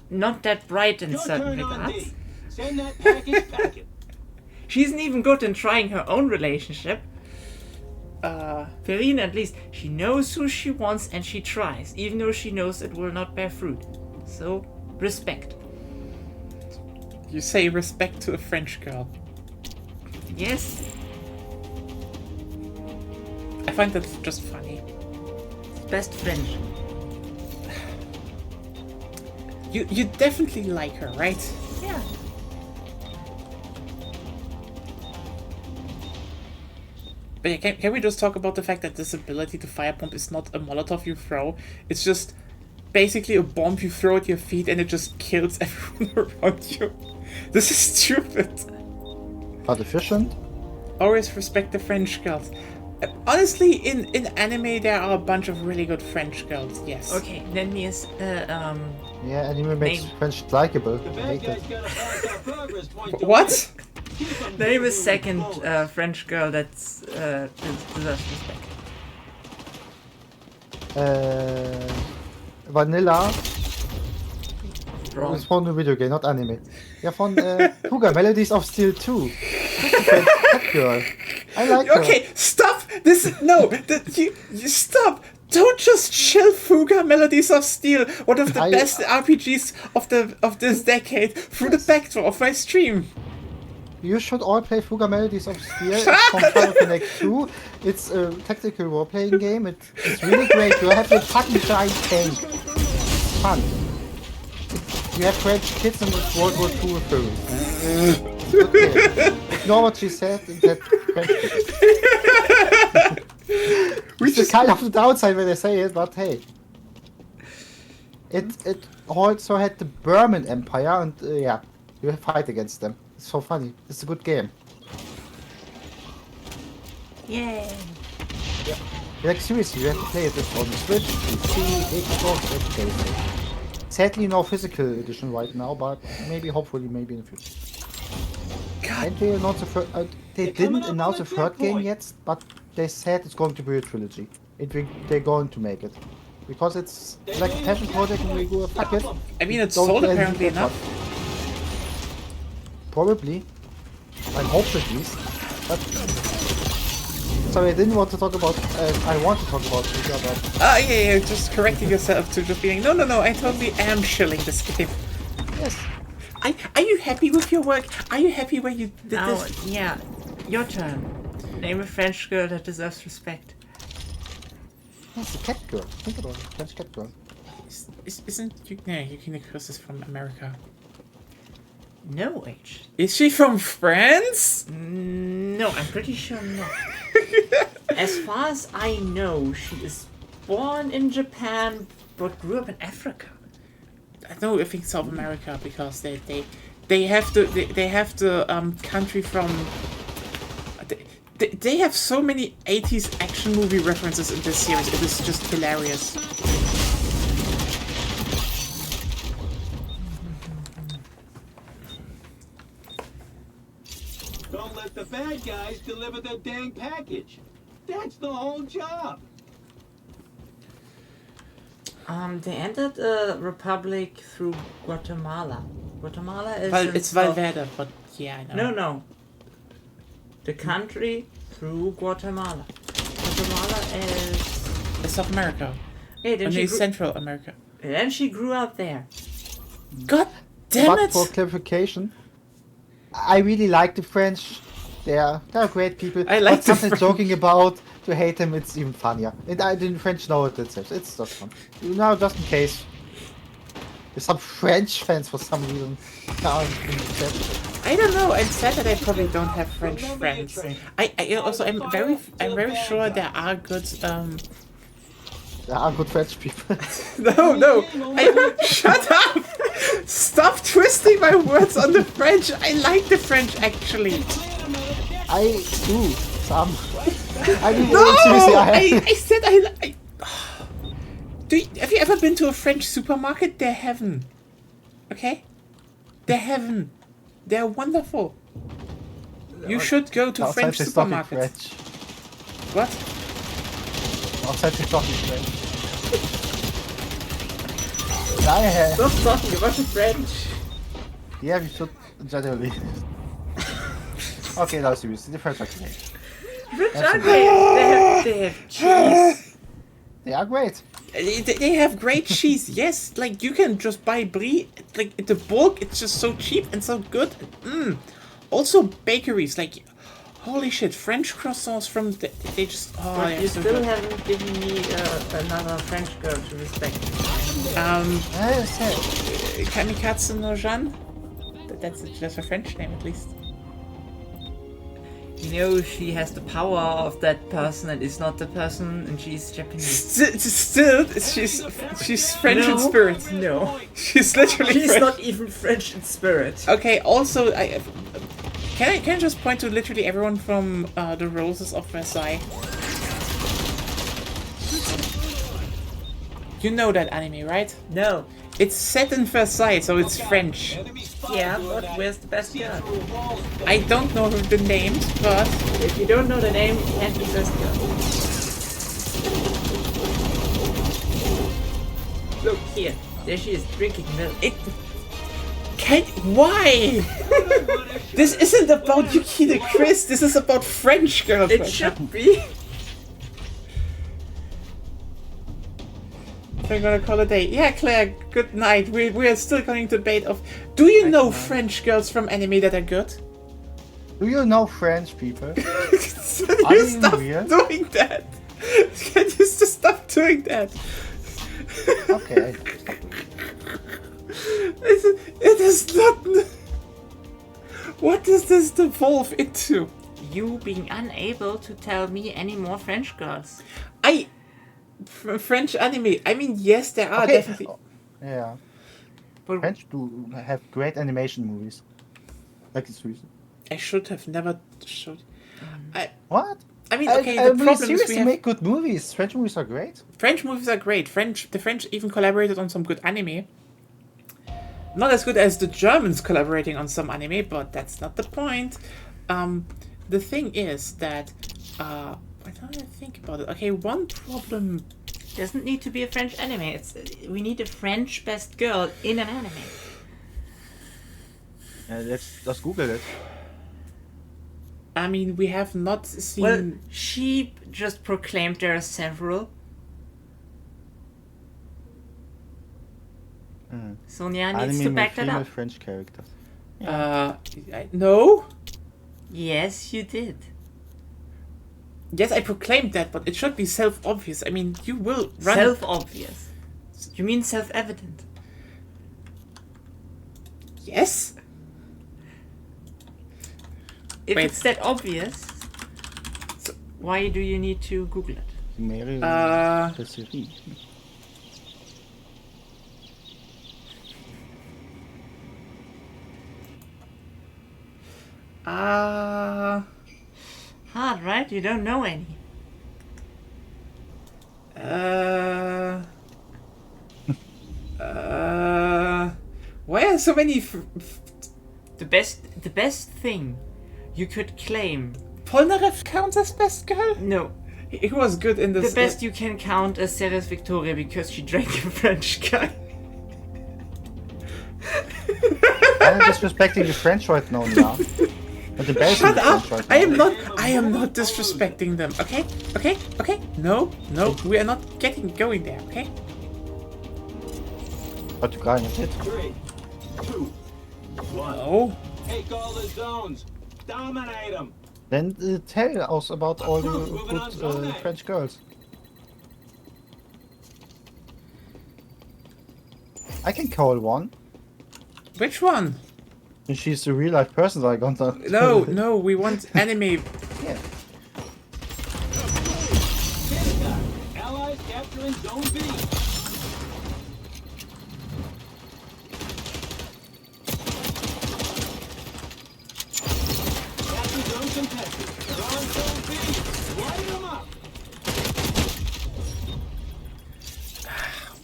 not that bright in certain regards. Send that package packing. She isn't even good in trying her own relationship. Perrine, at least, she knows who she wants and she tries, even though she knows it will not bear fruit. So, respect. You say respect to a French girl. Yes. I find that just funny. Best French. You definitely like her, right? Yeah. But yeah, can we just talk about the fact that this ability to firebomb is not a Molotov you throw? It's just basically a bomb you throw at your feet and it just kills everyone around you. This is stupid. But efficient? Always respect the French girls. Honestly, in anime there are a bunch of really good French girls, yes. Okay, then yes, Yeah, anime makes French likable. The I bad hate guys that. gotta pass our progress point to What? name a second French girl that's deserves respect. Vanilla. Wrong. Ist von einem Videogame, not anime. Ja, von Fuga, Melodies of Steel 2. Cat Girl. I like her. Okay, stop! You stop! Don't just chill Fuga Melodies of Steel, one of the best RPGs of this decade, through the back door of my stream. You should all play Fuga Melodies of Steel. It's from Final Connect 2. It's a tactical role-playing game. It's really great. You have a fucking giant tank. It's fun. You have French kids and it's World War II film. Okay. Ignore what she said. That which is kind of the downside when I say it, but hey. It also had the Burman Empire and yeah, you fight against them. It's so funny. It's a good game. Yay! Yeah. Like seriously, you have to play it on the Switch, PC, Xbox, and PlayStation. Sadly, no physical edition right now, but maybe, hopefully, maybe in the future. God. And they announced they didn't announce a third game yet, but they said it's going to be a trilogy. They're going to make it. Because it's like a passion project and we go, fuck it. I mean, it's Don't sold do apparently anything enough. Probably. I hope at least. But sorry, I didn't want to talk about. I want to talk about Fuga, but Yeah, just correcting yourself to just being, no, I totally am shilling this game. yes. Are you happy with your work? Are you happy where you did Now, this? yeah, your turn. Name a French girl that deserves respect. Yes, the cat girl. Think about it. French cat girl. Isn't Yukina Chris is from America? No, H. Is she from France? No, I'm pretty sure not. As far as I know, she is born in Japan but grew up in Africa. I think South America because they have the country from. They have so many 80s action movie references in this series. It is just hilarious. Don't let the bad guys deliver their dang package. That's the whole job. They entered a republic through Guatemala. Guatemala is. Well, it's Valverde, but yeah, I know. No. The country through Guatemala. Guatemala is South America. Hey, then Central America. Then she grew up there. God damn but it! for clarification, I really like the French. They're great people. I like but something joking about to hate them. It's even funnier. And I didn't French know it itself. It's just fun. Now, just in case, there's some French fans for some reason. I don't know. I'm sad that I probably don't have French friends. I'm very sure there are good. There are good French people. No. Shut up! Stop twisting my words on the French. I like the French actually. I do some. I mean, No! seriously, I said I. Have you ever been to a French supermarket? They're heaven. Okay? They're heaven. They're wonderful. You should go to French supermarkets. What? Outside the talking French. Stop talking about the French. Yeah, we should generally. Okay, now seriously, the French are great. They have cheese. They are great. They have great cheese, yes. Like, you can just buy brie. Like, the bulk, it's just so cheap and so good. Also, bakeries, like, holy shit, French croissants from they just. Oh, but you so still good. haven't given me another French girl to respect. Kamikaze no Jeanne? That's a French name, at least. You know, she has the power of that person and is not the person, and she's Japanese. Still, she's French in spirit. No. She's literally She's French. not even French in spirit. Okay, also, can I just point to literally everyone from the Roses of Versailles? You know that anime, right? No. It's set in Versailles, so it's French. Yeah, but where's the best girl? I don't know the names, but... If you don't know the name, you can't be best girl. Look here. There she is, drinking milk. Why? This isn't about Yuki the Chris, this is about French girls. It should be. We're gonna call it a day. Yeah, Claire, good night. We're still going to debate of... Do you know French girls from anime that are good? Do you know French people? Can you stop doing that? Can you just stop doing that? Okay. It is not... What does this devolve into? You being unable to tell me any more French girls. French anime. I mean, yes, there are definitely. Yeah. But French do have great animation movies. Like it's recent. I should have never showed. What? I mean, okay, the problem is seriously we have... make good movies. French movies are great. French movies are great. The French even collaborated on some good anime. Not as good as the Germans collaborating on some anime, but that's not the point. The thing is that I don't even think about it. Okay, one problem... Doesn't need to be a French anime. We need a French best girl in an anime. Let's just Google it. I mean, we have not seen... Well, she just proclaimed there are several. Sonia needs anime to back with that up. French characters. No? Yes, you did. Yes, I proclaimed that, but it should be self-obvious. I mean, you will run... Self-obvious? You mean self-evident? Yes? If Wait. it's that obvious, why do you need to Google it? Hard, right? You don't know any. Why are so many... The best thing you could claim... Polnareff counts as best girl? No. He was good in this. The best you can count is Ceres Victoria because she drank a French guy. I'm disrespecting the French right now, yeah. But the best Shut up! French right now. I am not disrespecting them. Okay? No, we are not going there. Okay? But you can't hit. 3, 2, 1. No. Take all the zones. Dominate them. Then tell us about all the good French girls. I can call one. Which one? And she's a real life person, so I got that. No, we want anime. Yeah. Allies capturing Zone B. Capture Zone contested. They're on Zone B. Light them up.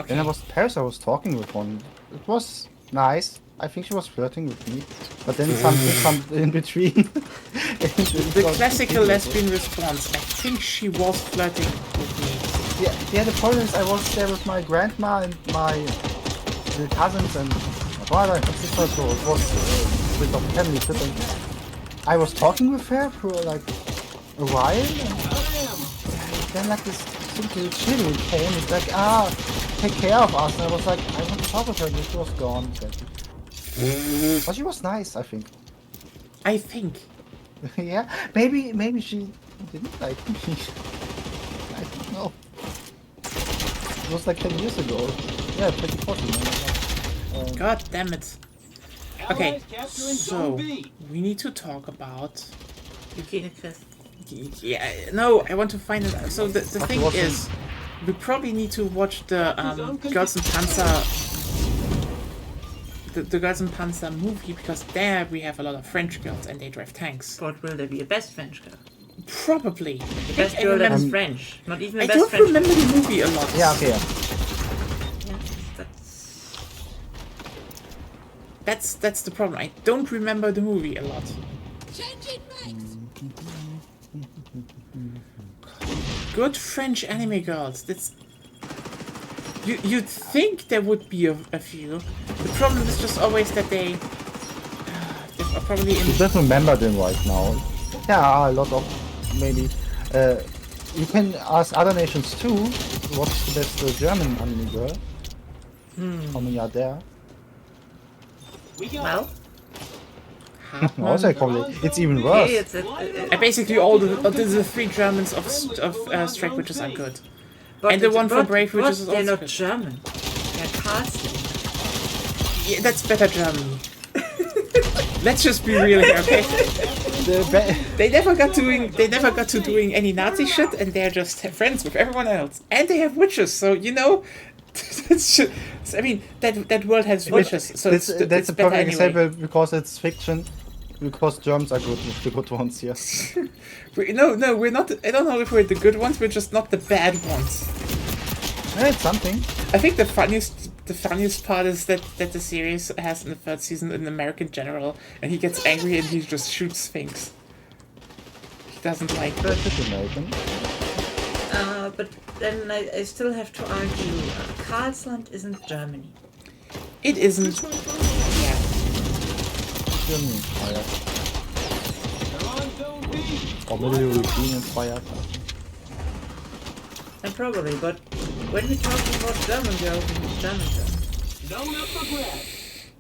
Then I was in Paris, I was talking with one. It was nice. I think she was flirting with me. But then something in between. The classical lesbian response. I think she was flirting with me. Yeah, the problem is I was there with my grandma and my cousins and my brother and my sister, so it was a bit of family trip. And I was talking with her for like a while, and then like this simple chill came. It's like, take care of us. And I was like, I want to talk with her, and she was gone. But she was nice, I think. I think. Yeah, maybe she didn't like me. I don't know. It was like 10 years ago. Yeah, 2014. God damn it. Okay, so we need to talk about. Yeah, no, I want to find it. So the thing is, we probably need to watch the Girls in Panzer. The Girls in Panzer movie, because there we have a lot of French girls and they drive tanks. But will there be a best French girl? Probably. The best girl that is French. Not even the I best don't French remember the movie a lot. Yeah, okay. That's the problem. I don't remember the movie a lot. Changing mags. Good French anime girls. That's. You'd think there would be a few. The problem is just always that they're probably in. I don't remember them right now. There are a lot of, maybe. You can ask other nations too. What's the best German anime girl? How many are there? Well, Also, probably it's even worse. Basically, all the 3 Germans of Strike Witches are good. but And the one for Brave Witches is they're also not good. German. They're Carlsland. Yeah, that's better Germany. Let's just be real here, okay? They never got to doing any Nazi shit, and they're just friends with everyone else, and they have witches. So you know, I mean that world has witches. So that's it's a better perfect anyway. example because it's fiction. Because Germans are good, the good ones here. No, we're not. I don't know if we're the good ones. We're just not the bad ones. Yeah, it's something. I think the funniest part is that the series has in the 3rd season an American general, and he gets angry and he just shoots things. He doesn't like that. That's American. But then I still have to argue, Carlsland isn't Germany. It isn't. Yeah. Germany inspired. Or maybe European inspired. And probably, but when we're talking about German girls, it's German girls. Zone up for grabs.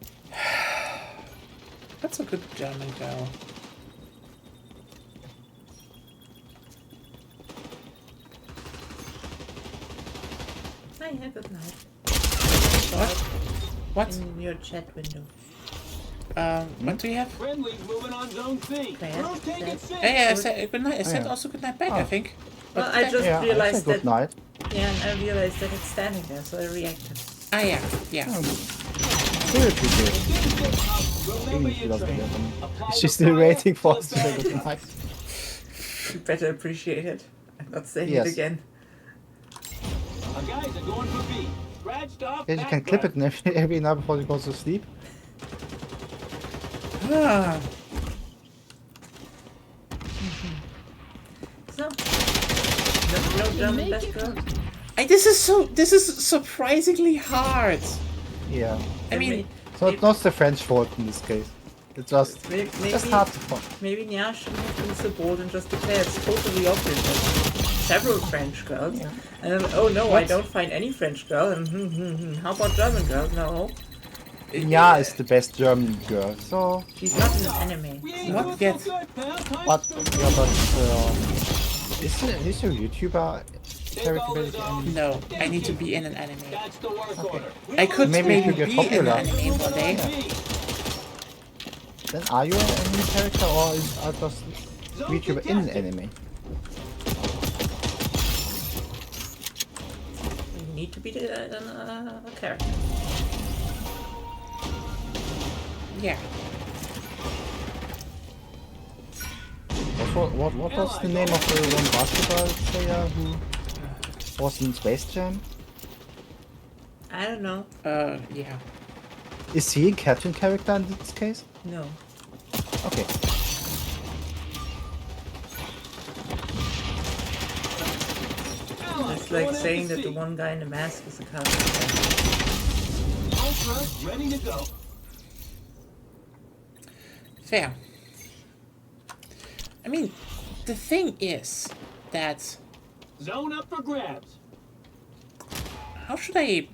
That's a good German girl. Hi, good night. What? In your chat window. What do you have? Friendly's moving on Zone C. Claire, Rotating C. Yeah, I said good night. I said Yeah. also good night back, I think. Well, I just Yeah, I realized said good that. night. Yeah, and I realized that it's standing there, so I reacted. Yeah. Seriously good. Remember She your doesn't training. get them. Apply She's the still fire waiting for us to plus say energy. good night. You better appreciate it. I'm not saying Yes. it again. Our guys are going for B. Scratched off. Yeah, you back can clip guard. it every night before you go to sleep. Ah, So, Just no German best girl. This is surprisingly hard. Yeah. I mean, So it's not the French fault in this case. It's just hard to find. Maybe Nya shouldn't have been so bold and just declare it's totally obvious. There's several French girls. Yeah. And then, oh no, I don't find any French girl. And how about German girls? No. Nya is the best German girl, so... She's not in an anime. Not yet. But, yeah, but... is your YouTuber character basically anime? No, I need to be in an anime. That's the work order. I could Maybe maybe if you get be in popular. an anime one day. Then are you an anime character or are just YouTuber in an anime? You need to be a character. Yeah. What was the name of the one basketball player who was in Space Jam? I don't know. Yeah. Is he a cartoon character in this case? No. Okay. It's like saying that the one guy in the mask is a cartoon. Ultra ready to go. Fair. I mean, the thing is that... Zone up for grabs. How should I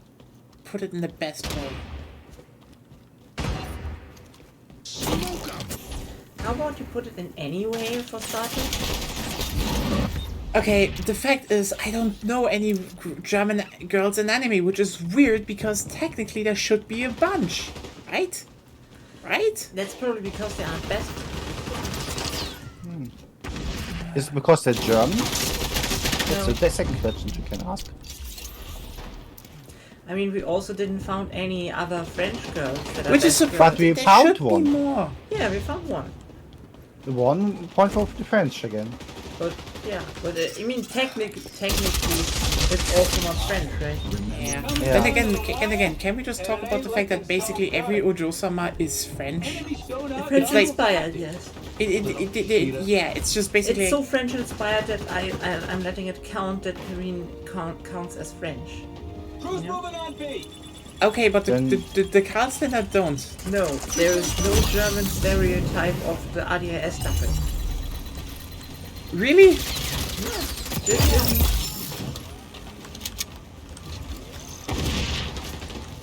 put it in the best way? How about you put it in any way for starters? Okay, the fact is, I don't know any German girls in anime, which is weird because technically there should be a bunch, right? Right? That's probably because they aren't best. Is it because they're German? No. That's the second question you can ask. I mean, we also didn't found any other French girls that are Which is best surprising. girls. But we There found should one. be more. Yeah, we found one. The 1 point for the French again. But yeah, but I mean, technically, it's also not French, right? Yeah. Yeah. Then again, can we just talk about the fact that basically every Ojo-sama is French? French like- inspired, yes. Yeah, it's just basically... It's so French inspired that I'm letting it count that Karine counts as French. Crew's moving on B. Okay, but Then- the Karlsländer don't. No, there is no German stereotype of the ADHS Staffel. Really?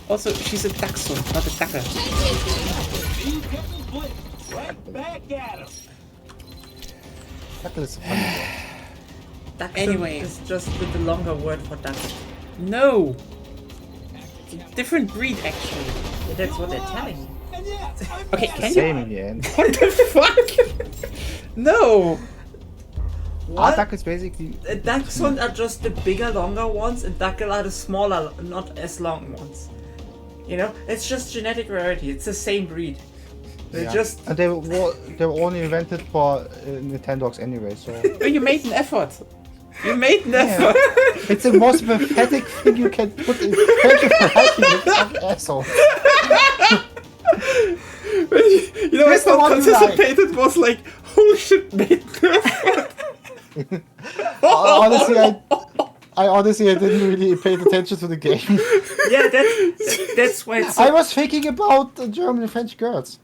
Also, she's a Dachshund, not a Dackel. B Captain Blitz. Right back at him. That is a funny one. Dachshund Anyway. is just with the longer word for duck. No! It's a different breed, actually. That's what they're telling me. And yeah, I'm Okay, back. can you... Same in the end. What the fuck? No! Our duck is basically... Dachshund are just the bigger, longer ones, and Dackel are the smaller, not as long ones. You know, it's just genetic variety. It's the same breed. They Yeah. just And they were only invented for Nintendogs anyway, so... But you made an effort. You made an effort. It's the most pathetic thing you can put in French variety with some asshole. You know, I That's the thought one you like. anticipated was like, holy shit, made an effort. Honestly, I didn't really pay attention to the game. yeah, that's why it's so, I was thinking about the German and French girls.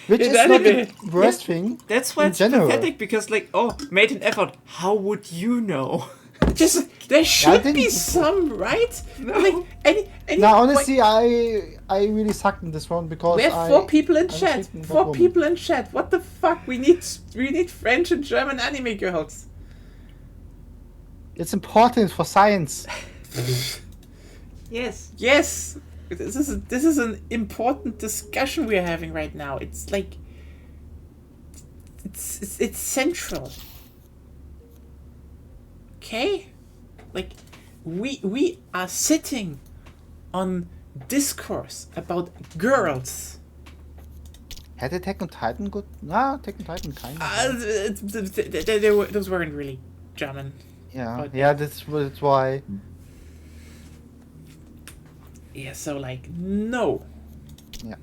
Which In is not the anime. worst thing. that's why in it's general. pathetic because like made an effort. How would you know? Just, there should be didn't- some, right? Like, any Now, honestly, I really sucked in this one because we have I... 4 people in was chat. thinking 4 about people in chat. What the fuck? We need French and German anime girls. It's important for science. Yes. Yes. This is an important discussion we are having right now. It's like it's central. Okay? Like we are sitting on discourse about girls. Had Attack on Titan good? Nah, Attack on Titan kind of. Those weren't really German. Yeah, yeah, that's why. Yeah, so like no. Yeah.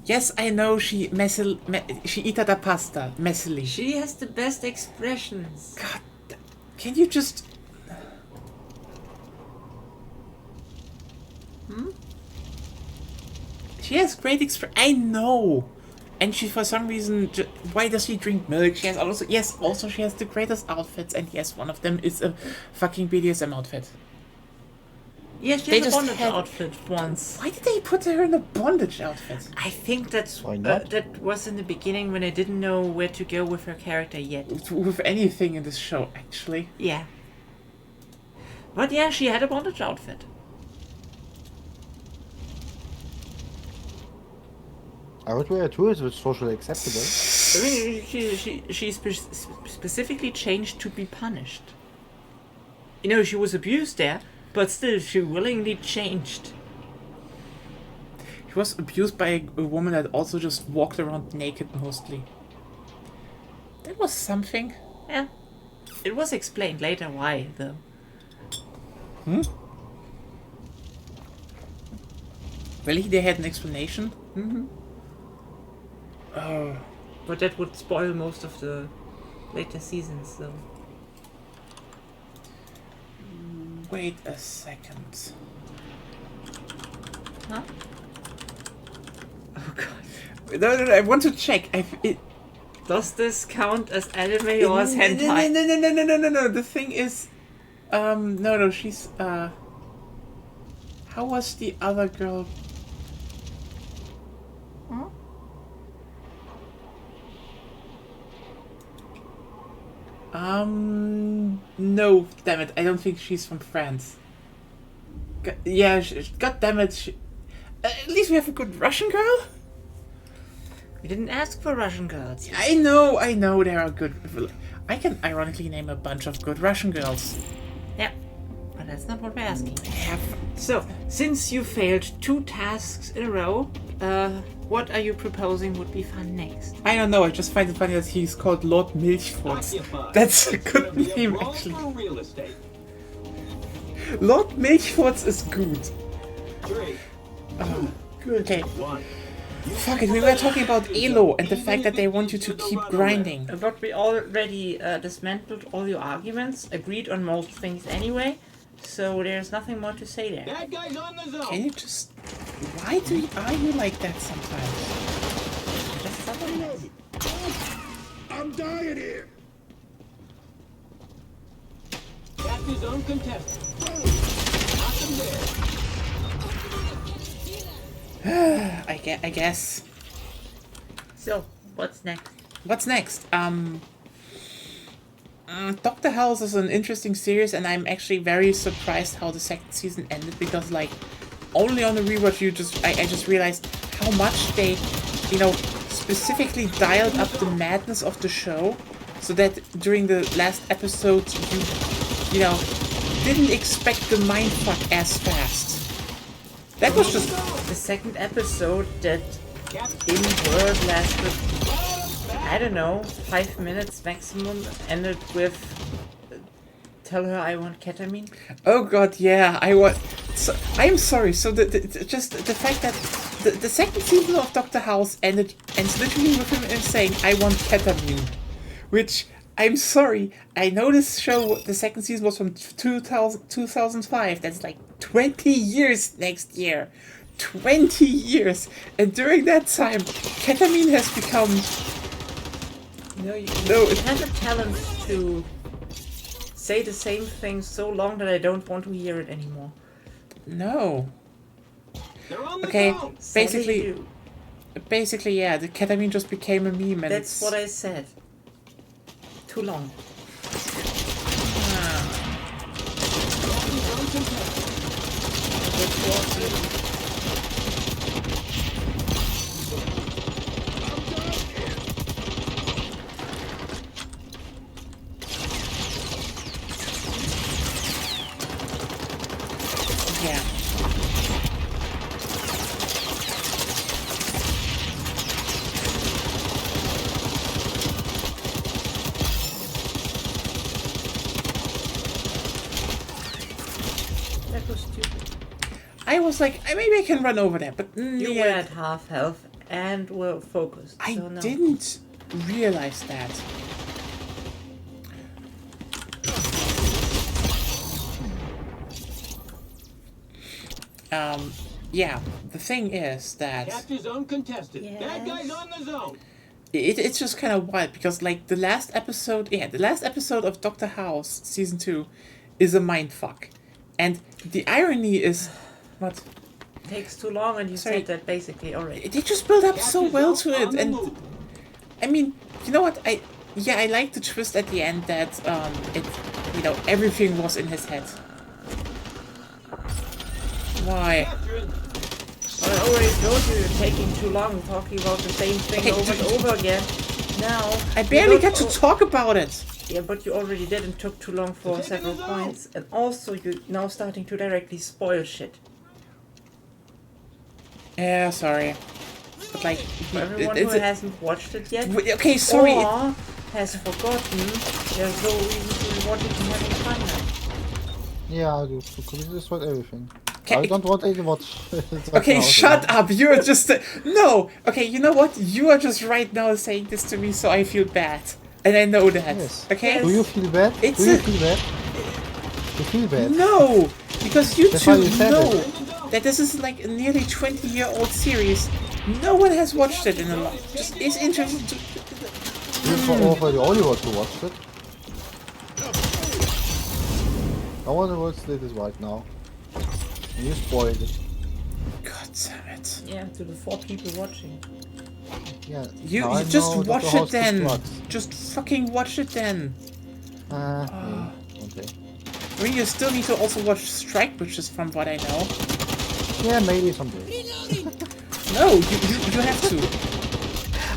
Yes, I know she eat the pasta messily. She has the best expressions. God, can you just... She has great I know! And she, for some reason, why does she drink milk? She has also she has the greatest outfits, and yes, one of them is a fucking BDSM outfit. Yeah, she has a bondage outfit once. Why did they put her in a bondage outfit? I think that's Why not? That was in the beginning when I didn't know where to go with her character yet. With anything in this show, actually. Yeah. But yeah, she had a bondage outfit. I would wear it too, if it's socially acceptable. I mean, she specifically changed to be punished. You know, she was abused there, but still, she willingly changed. She was abused by a woman that also just walked around naked mostly. That was something. Yeah. It was explained later why, though. Really? They had an explanation? Oh. But that would spoil most of the later seasons, though. Wait a second. Huh? Oh god. No, I want to check. Does this count as anime or as hentai? No. The thing is... no, she's... How was the other girl... Huh? No, damn it, I don't think she's from France. God damn it. At least we have a good Russian girl? We didn't ask for Russian girls. I know there are good... I can ironically name a bunch of good Russian girls. Yeah, but that's not what we're asking. So, since you failed 2 tasks in a row, what are you proposing would be fun next? I don't know, I just find it funny that he's called Lord Milchfurz. That's a good name, actually. Real estate. Lord Milchfurz is good. 3, Good. Okay. 1. Fuck it, we were talking about Elo and the fact that they want you to keep grinding. But we already dismantled all your arguments, agreed on most things anyway, so there's nothing more to say there. Bad guys on the zone. Can you just... Why are you like that sometimes? Just something. I'm dying here. Captain's uncontested. Knock him there. I guess. So, what's next? What's next? Dr. House is an interesting series, and I'm actually very surprised how the second season ended, because like only on the rewatch I just realized how much they, specifically dialed up the madness of the show, so that during the last episode you didn't expect the mindfuck as fast. That was just the second episode that in word lasted, I don't know, 5 minutes maximum, ended with tell her I want ketamine. Oh god, yeah, I'm sorry. So just the fact that the second season of Dr. House ends literally with him saying I want ketamine, which I'm sorry. I know this show, the second season was from 2005. That's like 20 years next year. 20 years, and during that time, ketamine has become. It has a talent to say the same thing so long that I don't want to hear it anymore. No. They're on the Okay, zone. basically, yeah, the ketamine just became a meme, and that's what I said. Too long. Yeah. stupid. I was like, maybe I can run over there, but You were at half health and were focused. I so no. didn't realize that. Yeah, the thing is that Capture zone contested. Yes. Bad guys on the zone. it's just kind of wild because like the last episode of Doctor House season 2 is a mindfuck, and the irony is, what? Takes too long, and you Sorry. said that basically already. They just built up so Capture well zone to it, on the and move. I mean, you know what? I like the twist at the end that everything was in his head. Why? Capturing. But I already told you you're taking too long talking about the same thing Okay, over and over again. Now I barely you got to talk about it. Yeah, but you already did and took too long for several points. And also you're now starting to directly spoil shit. Yeah, sorry. But like, For everyone who hasn't watched it yet, okay, sorry. or has forgotten, there's no reason to rewatch it and having fun now. Yeah, I do. Because this is what everything. Okay. I don't want any watch. Okay, shut up. You're just no. Okay, you know what? You are just right now saying this to me, so I feel bad, and I know that. Yes. Okay. Do you feel bad? It's Do you a- feel bad? You feel bad? No, because you That's two why you said know it. that this is like a nearly 20-year-old series. No one has watched it in a long. Just is interested to. You're already the only one who watched it. No one watched it is right now. And you spoiled it. God damn it! Yeah, to the 4 people watching. Yeah. You now I just know that watch the it house then. destructs. Just fucking watch it then. Okay. I mean, you still need to also watch Strike Witches, from what I know. Yeah, maybe someday. No, you have to.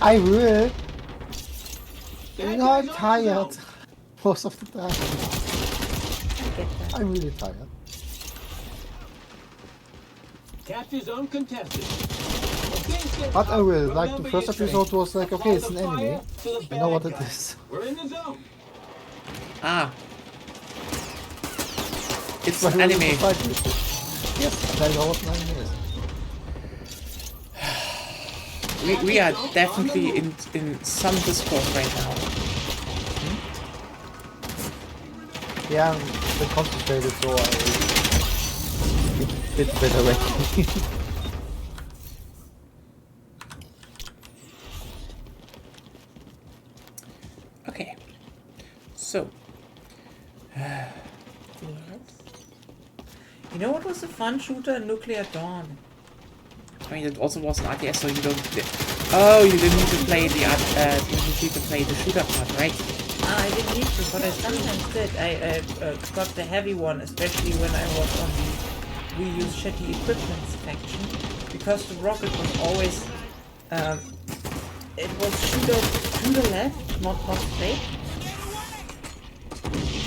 I will. You know, I'm tired. Most of the time. I get that. I'm really tired. Capture zone contested. But I will. Like the first episode was like, okay, it's an anime. I know what it is. We're in the zone. Ah. It's But an I will anime. fight with it. Yes, I know what an anime is. We are definitely in some discourse right now. Yeah, I'm been concentrated, so I get a bit away. Okay. So. Yes. You know what was a fun shooter? Nuclear Dawn. I mean, it also was an RTS, so you don't. Oh, you didn't need to play the you need to play the shooter part, right? I didn't need to, but I sometimes did. I got the heavy one, especially when I was on the We Use Shitty Equipment faction, because the rocket was always it was shooter to the left, not straight,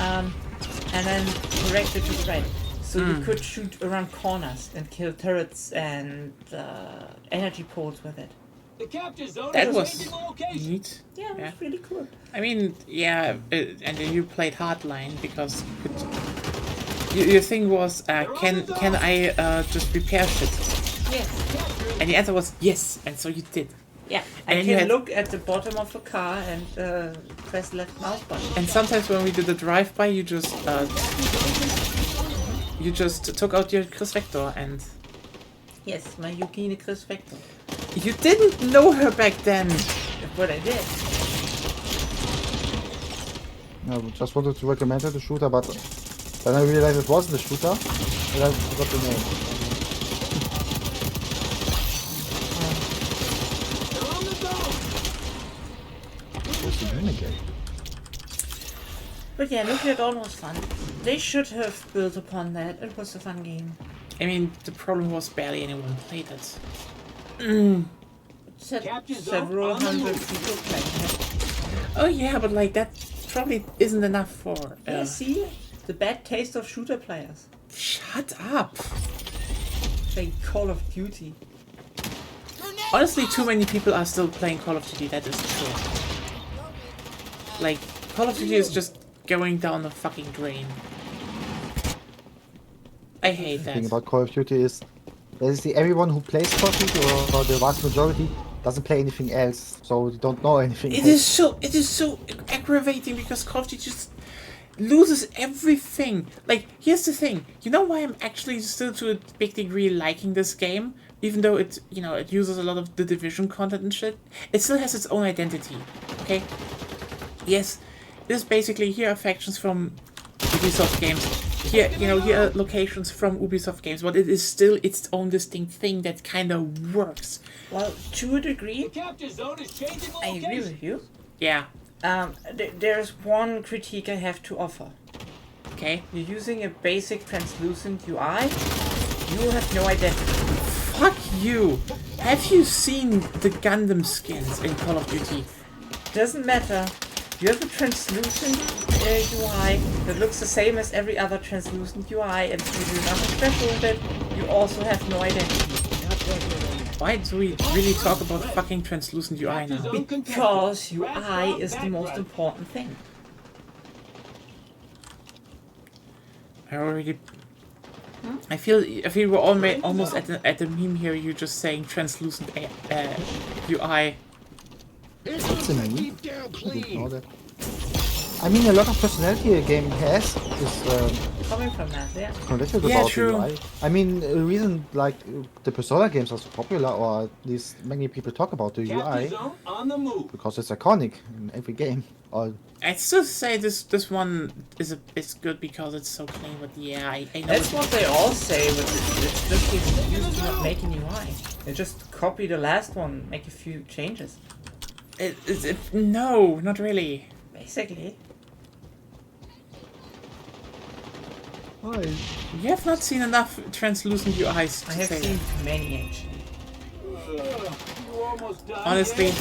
and then directed to the right. So you could shoot around corners and kill turrets and energy poles with it. The capture zone That is was changing location. neat. Yeah, it was Yeah. really cool. I mean, yeah, and then you played Hardline because your thing was, can I just repair shit? Yes. And the answer was yes, and so you did. Yeah, And I you can had- look at the bottom of the car and press left mouse button. And sometimes when we did the drive-by, you just took out your Chris Vector, and Yes, my Yukine Chris Vector. you didn't know her back then. What I did. I just wanted to recommend her the shooter, but then I realized it wasn't the shooter, and I forgot the name. They're on the zone. What's the name again? But yeah, Nuclear Dawn was fun. They should have built upon that. It was a fun game. I mean, the problem was barely anyone played it. Capture zone Several on the hundred move. people playing it. Oh yeah, but like that probably isn't enough for. Yeah, see? The bad taste of shooter players. Shut up. Play Call of Duty. Honestly, too many people are still playing Call of Duty. That is true. Like, Call of Duty is just going down the fucking drain. I hate The thing that. about Call of Duty is basically everyone who plays Call of Duty, or the vast majority, doesn't play anything else, so they don't know anything It else. is so aggravating because Call of Duty just loses everything. Like, here's the thing. You know why I'm actually still to a big degree liking this game? Even though it, it uses a lot of the Division content and shit. It still has its own identity. Okay? Yes, this basically, here are factions from Ubisoft games. Here, here are locations from Ubisoft games, but it is still its own distinct thing that kind of works. Well, to a degree, The capture zone is changing I agree location. with you. Yeah. There's one critique I have to offer. Okay. You're using a basic translucent UI. You have no identity. Fuck you! Have you seen the Gundam skins in Call of Duty? Doesn't matter. You have a translucent UI that looks the same as every other translucent UI, and if you do nothing special with it, you also have no identity. Why do we really talk about fucking translucent UI now? Because UI is the most important thing. I feel we're almost at the meme here. You're just saying translucent UI. What's the name? I didn't know that. I mean, a lot of personality a game has is Coming from that, yeah. connected Yeah, about true. the UI. I mean, the reason like the Persona games are so popular, or at least many people talk about the Capture UI, zone on the move. because it's iconic in every game. Or I'd still say this one is good because it's so clean. But yeah, I know. That's what they all say, but it's just the excuse to not make an UI. They just copy the last one, make a few changes. No, not really. Basically. You have not seen enough translucent UIs to I have say seen that. many actually. You almost done. Honestly, yet?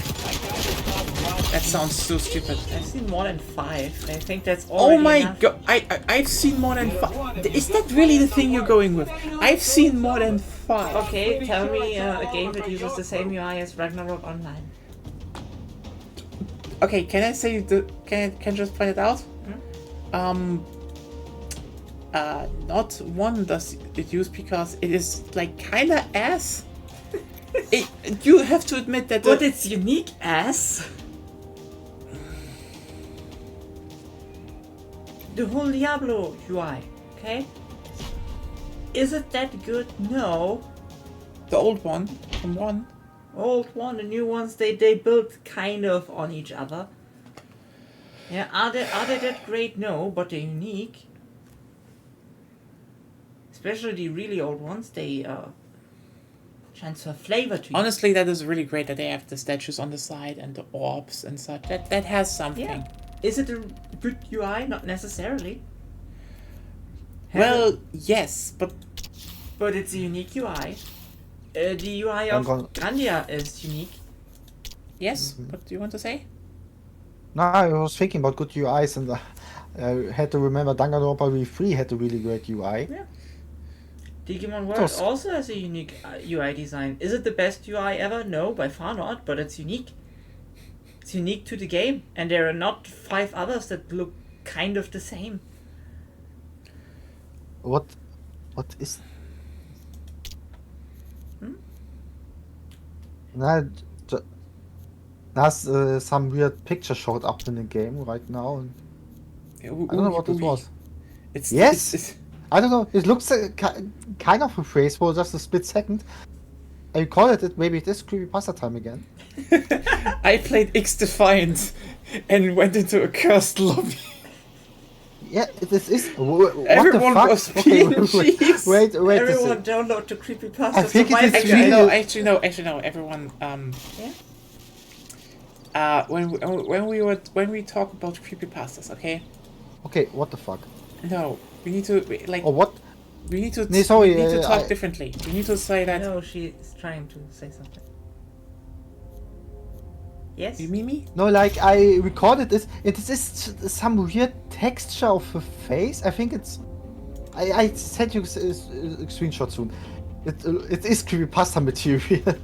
that sounds so stupid. I've seen more than 5. I think that's Oh already my enough. god, I've seen more than 5. Is that really the thing you're going with? I've seen more than 5. Okay, tell me a game that uses the same UI as Ragnarok Online. Okay, can I say can I just point it out? Not one does it use because it is like kinda ass. You have to admit that. But it's unique as the whole Diablo UI, okay? Is it that good? No. The old one from 1. Old one, the new ones, they built kind of on each other. Yeah, are they that great? No, but they're unique. Especially the really old ones, they transfer flavor to you. Honestly, that is really great that they have the statues on the side and the orbs and such. That has something. Yeah. Is it a good UI? Not necessarily. Well, yes, but it's a unique UI. The UI of Grandia is unique. yes. What do you want to say? no, I was thinking about good UIs, and I had to remember Danganronpa V3 had a really great UI. Yeah. Digimon World also has a unique UI design. Is it the best UI ever? No, by far not, but it's unique. It's unique to the game, and there are not 5 others that look kind of the same. What is? Nah, there's some weird picture showed up in the game right now. And I don't know what it was. It's Yes? it's- I don't know. It looks kind of a phrase for just a split second. I call it. Maybe it is creepypasta time again. I played xDefiant and went into a cursed lobby. Yeah, this is. What Everyone the fuck? was Okay, PNGs. wait. Everyone download the creepypasta. I think it survival is guide. really- Actually no. Everyone. Yeah. When we talk about creepypastas, okay? Okay, what the fuck? No, we need to like. Oh, what? We need to. Nee, sorry, we need to talk I- differently. We need to say that. No, she's trying to say something. Yes? You mean me? No, like I recorded this. It is some weird texture of a face. I think it's. I sent you a screenshot soon. It is creepypasta material.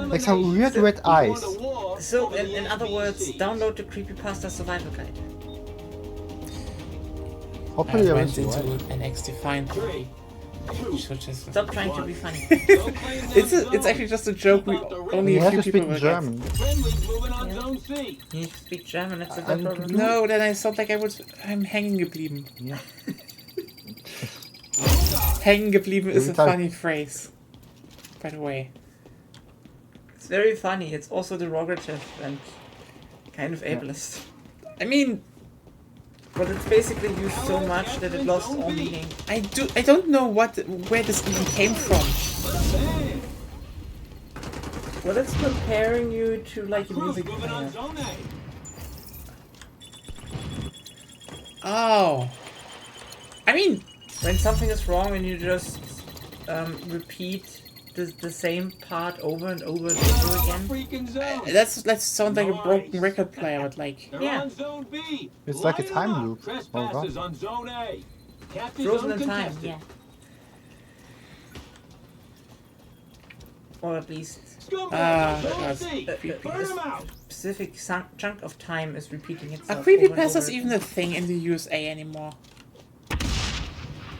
Like some weird red eyes. So, in other words, download the creepypasta survival guide. Hopefully, I I went will into survive. an xDefiant party. Should just... Stop trying to be funny. It's actually just a joke. Only You a have few to speak people in will German. Friendly's moving on Yeah. Zone C. You need to speak German, that's a I good will problem. do- get. No, then I felt like I'm hanging geblieben. Yeah. Hängen geblieben is a Every time. funny phrase. By the way. It's very funny, it's also derogative and kind of ableist. I mean, But it's basically used so much that it lost all meaning. I don't know where this even came from. Well, it's comparing you to like a Crew's music moving on player. Zone A. Oh. I mean, When something is wrong and you just repeat the same part over and over and over again. Freaking zone. let's sound like a broken record player, but like... They're Yeah. on Zone B. It's like a Line 'em time up. loop. Trespassers on Zone A. Captain's Frozen in time, uncontested. yeah. Or at least Scumbags on that's Zone C. creepy. Burn 'em out. specific chunk of time is repeating Are itself. over and creepypastas over even a thing in the USA anymore?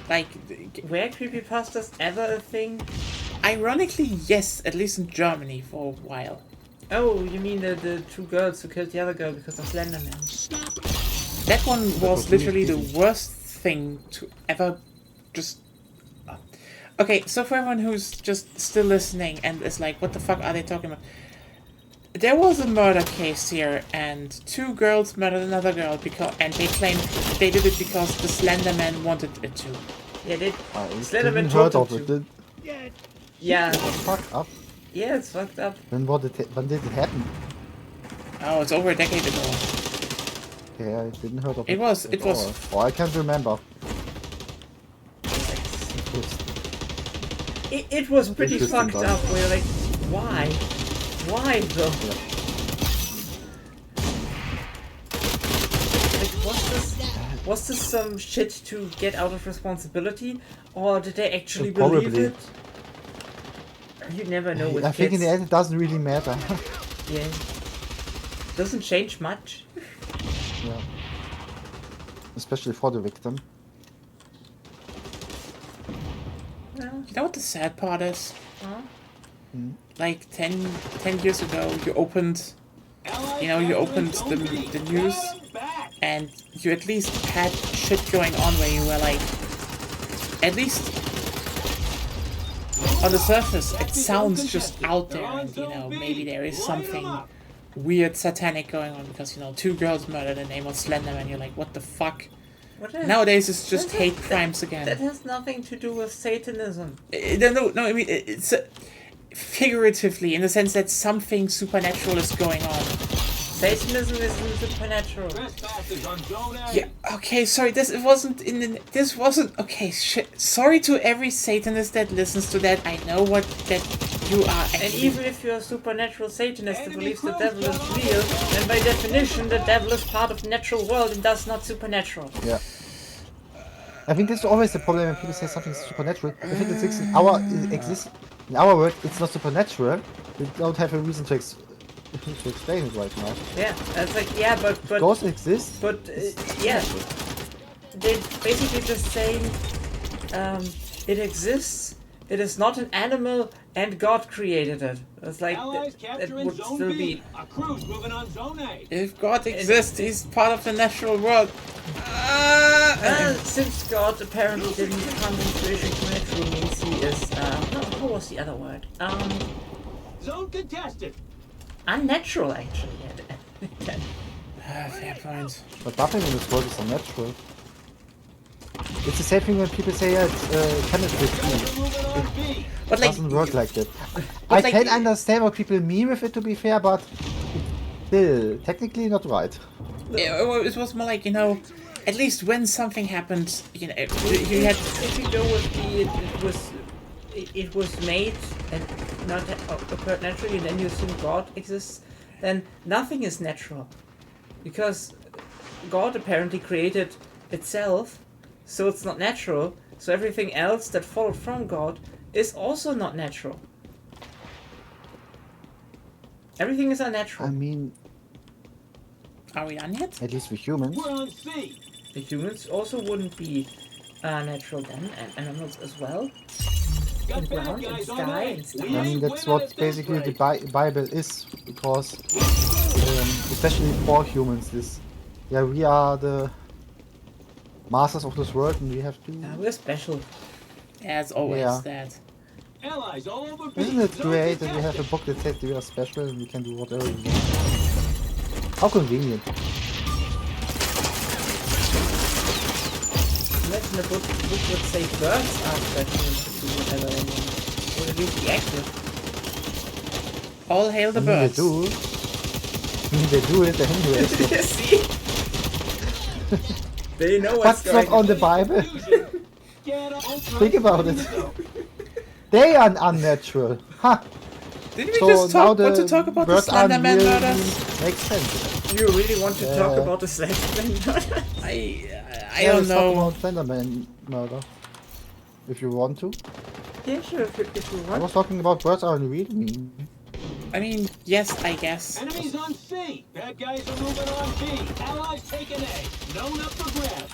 Like, Were creepypastas ever a thing? ironically, yes, at least in Germany for a while. Oh, you mean the two girls who killed the other girl because of Slenderman? That one was literally the worst thing to ever just... Okay, so for everyone who's just still listening and is like, what the fuck are they talking about? There was a murder case here, and two girls murdered another girl and they claimed they did it because the Slenderman wanted it to. Yeah, they I Slenderman didn't heard told of them it. to. Yeah, Fuck up. yeah, it's fucked up. When did it happen? Oh, it's over a decade ago. Yeah, I didn't heard of it. It was- at it was- all. Oh, I can't remember. It was pretty Interesting fucked guy. up. We're like, why? Why though? Like, was this some shit to get out of responsibility, or did they actually believe Probably. it? You never know with I think in kids. the end it doesn't really matter. Yeah, doesn't change much. Yeah. Especially for the victim. Well, You know what the sad part is? huh? Like 10 years ago, you opened the news, and you at least had shit going on where you were like, at least on the surface, it sounds just out there, and maybe there is something weird satanic going on because two girls murdered in the name of Slenderman. You're like, what the fuck? What is? Nowadays it's just That- hate crimes again. That has nothing to do with Satanism. No, I mean, it's figuratively, in the sense that something supernatural is going on. Satanism isn't supernatural. Trespassers on Zone A. Yeah, okay, sorry, this wasn't, okay, shit. Sorry to every Satanist that listens to that. I know that you are And actually... even if you're a supernatural Satanist that believes the devil is real, then by definition the devil is part of the natural world and thus not supernatural. Yeah. I think that's always the problem when people say something is supernatural. If it exists in our world, it's not supernatural. We don't have a reason to explain it right now. Yeah, it's like, yeah, but Ghosts exist. But yeah, they're basically just saying it exists. It is not an animal, and God created it. It's like Allies that capturing would Zone still B. be. A crew's moving on Zone A. If God exists, he's part of the natural world. Since God apparently didn't come into issue supernatural means he is no, what was the other word? Zone contested. Unnatural actually. Fair point. But nothing in this world is unnatural. It's the same thing when people say, yeah, it's chemistry. They're moving on B. But It like, doesn't work like that. I like- can understand what people mean with it, to be fair, but still, technically not right. it was more like, at least when something happened, you had... If you go with it was made and not occurred naturally, and then you assume God exists, then nothing is natural, because God apparently created itself, so it's not natural. So everything else that followed from God is also not natural. Everything is unnatural. I mean, Are we done yet? at least with humans. We're on C. the humans also wouldn't be natural then, and animals as well. And ground and sky and stars. I mean, that's what basically the Bible is, because especially for humans, we are the masters of this world, and we have to. We're special. Yeah, it's always that. Allies all over Isn't it great that we have a book that says we are special and we can do whatever we want? How convenient. Imagine a book would say birds are special and should do whatever they want. Would at least be accurate. All hail the I mean, birds. they do. They do it anyway. So. See? They know what's That's going not on the Bible. Think about it. They are unnatural. Huh. Didn't we just want to talk about the Slenderman murders? Makes sense. Do you really want to talk about the Slenderman murders? I don't know. Let's talk about Slenderman murder. If you want to. Yeah, sure, if you want. I was talking about birds are real mean. I mean, yes, I guess. Enemies on C. Bad guys are moving on B. Allies taking A. Known up for grabs.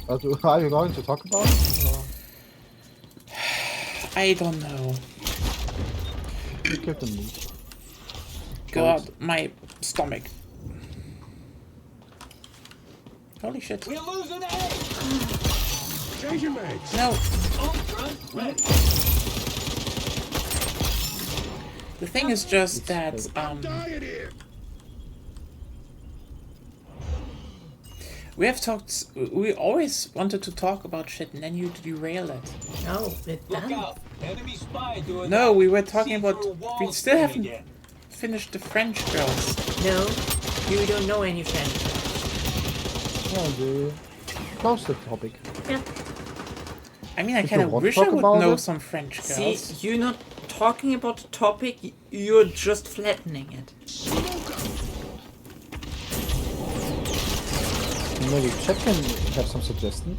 Are you going to talk about it? Or? I don't know. You killed the moose. God, my stomach. Holy shit. We're losing A. Changing mags. No. Front ready. The thing is just that, Dying here. we always wanted to talk about shit and then you derail it. No, it's Look done. out. Enemy spy doing No, that. we were talking about, See-through wall we still thing haven't again. finished the French girls. No, you don't know any French. Yeah, close the topic. Yeah. I mean, I If kind you of want wish to I talk would about know it. some French girls. See, you're not talking about the topic, you're just flattening it. Maybe chat can have some suggestions.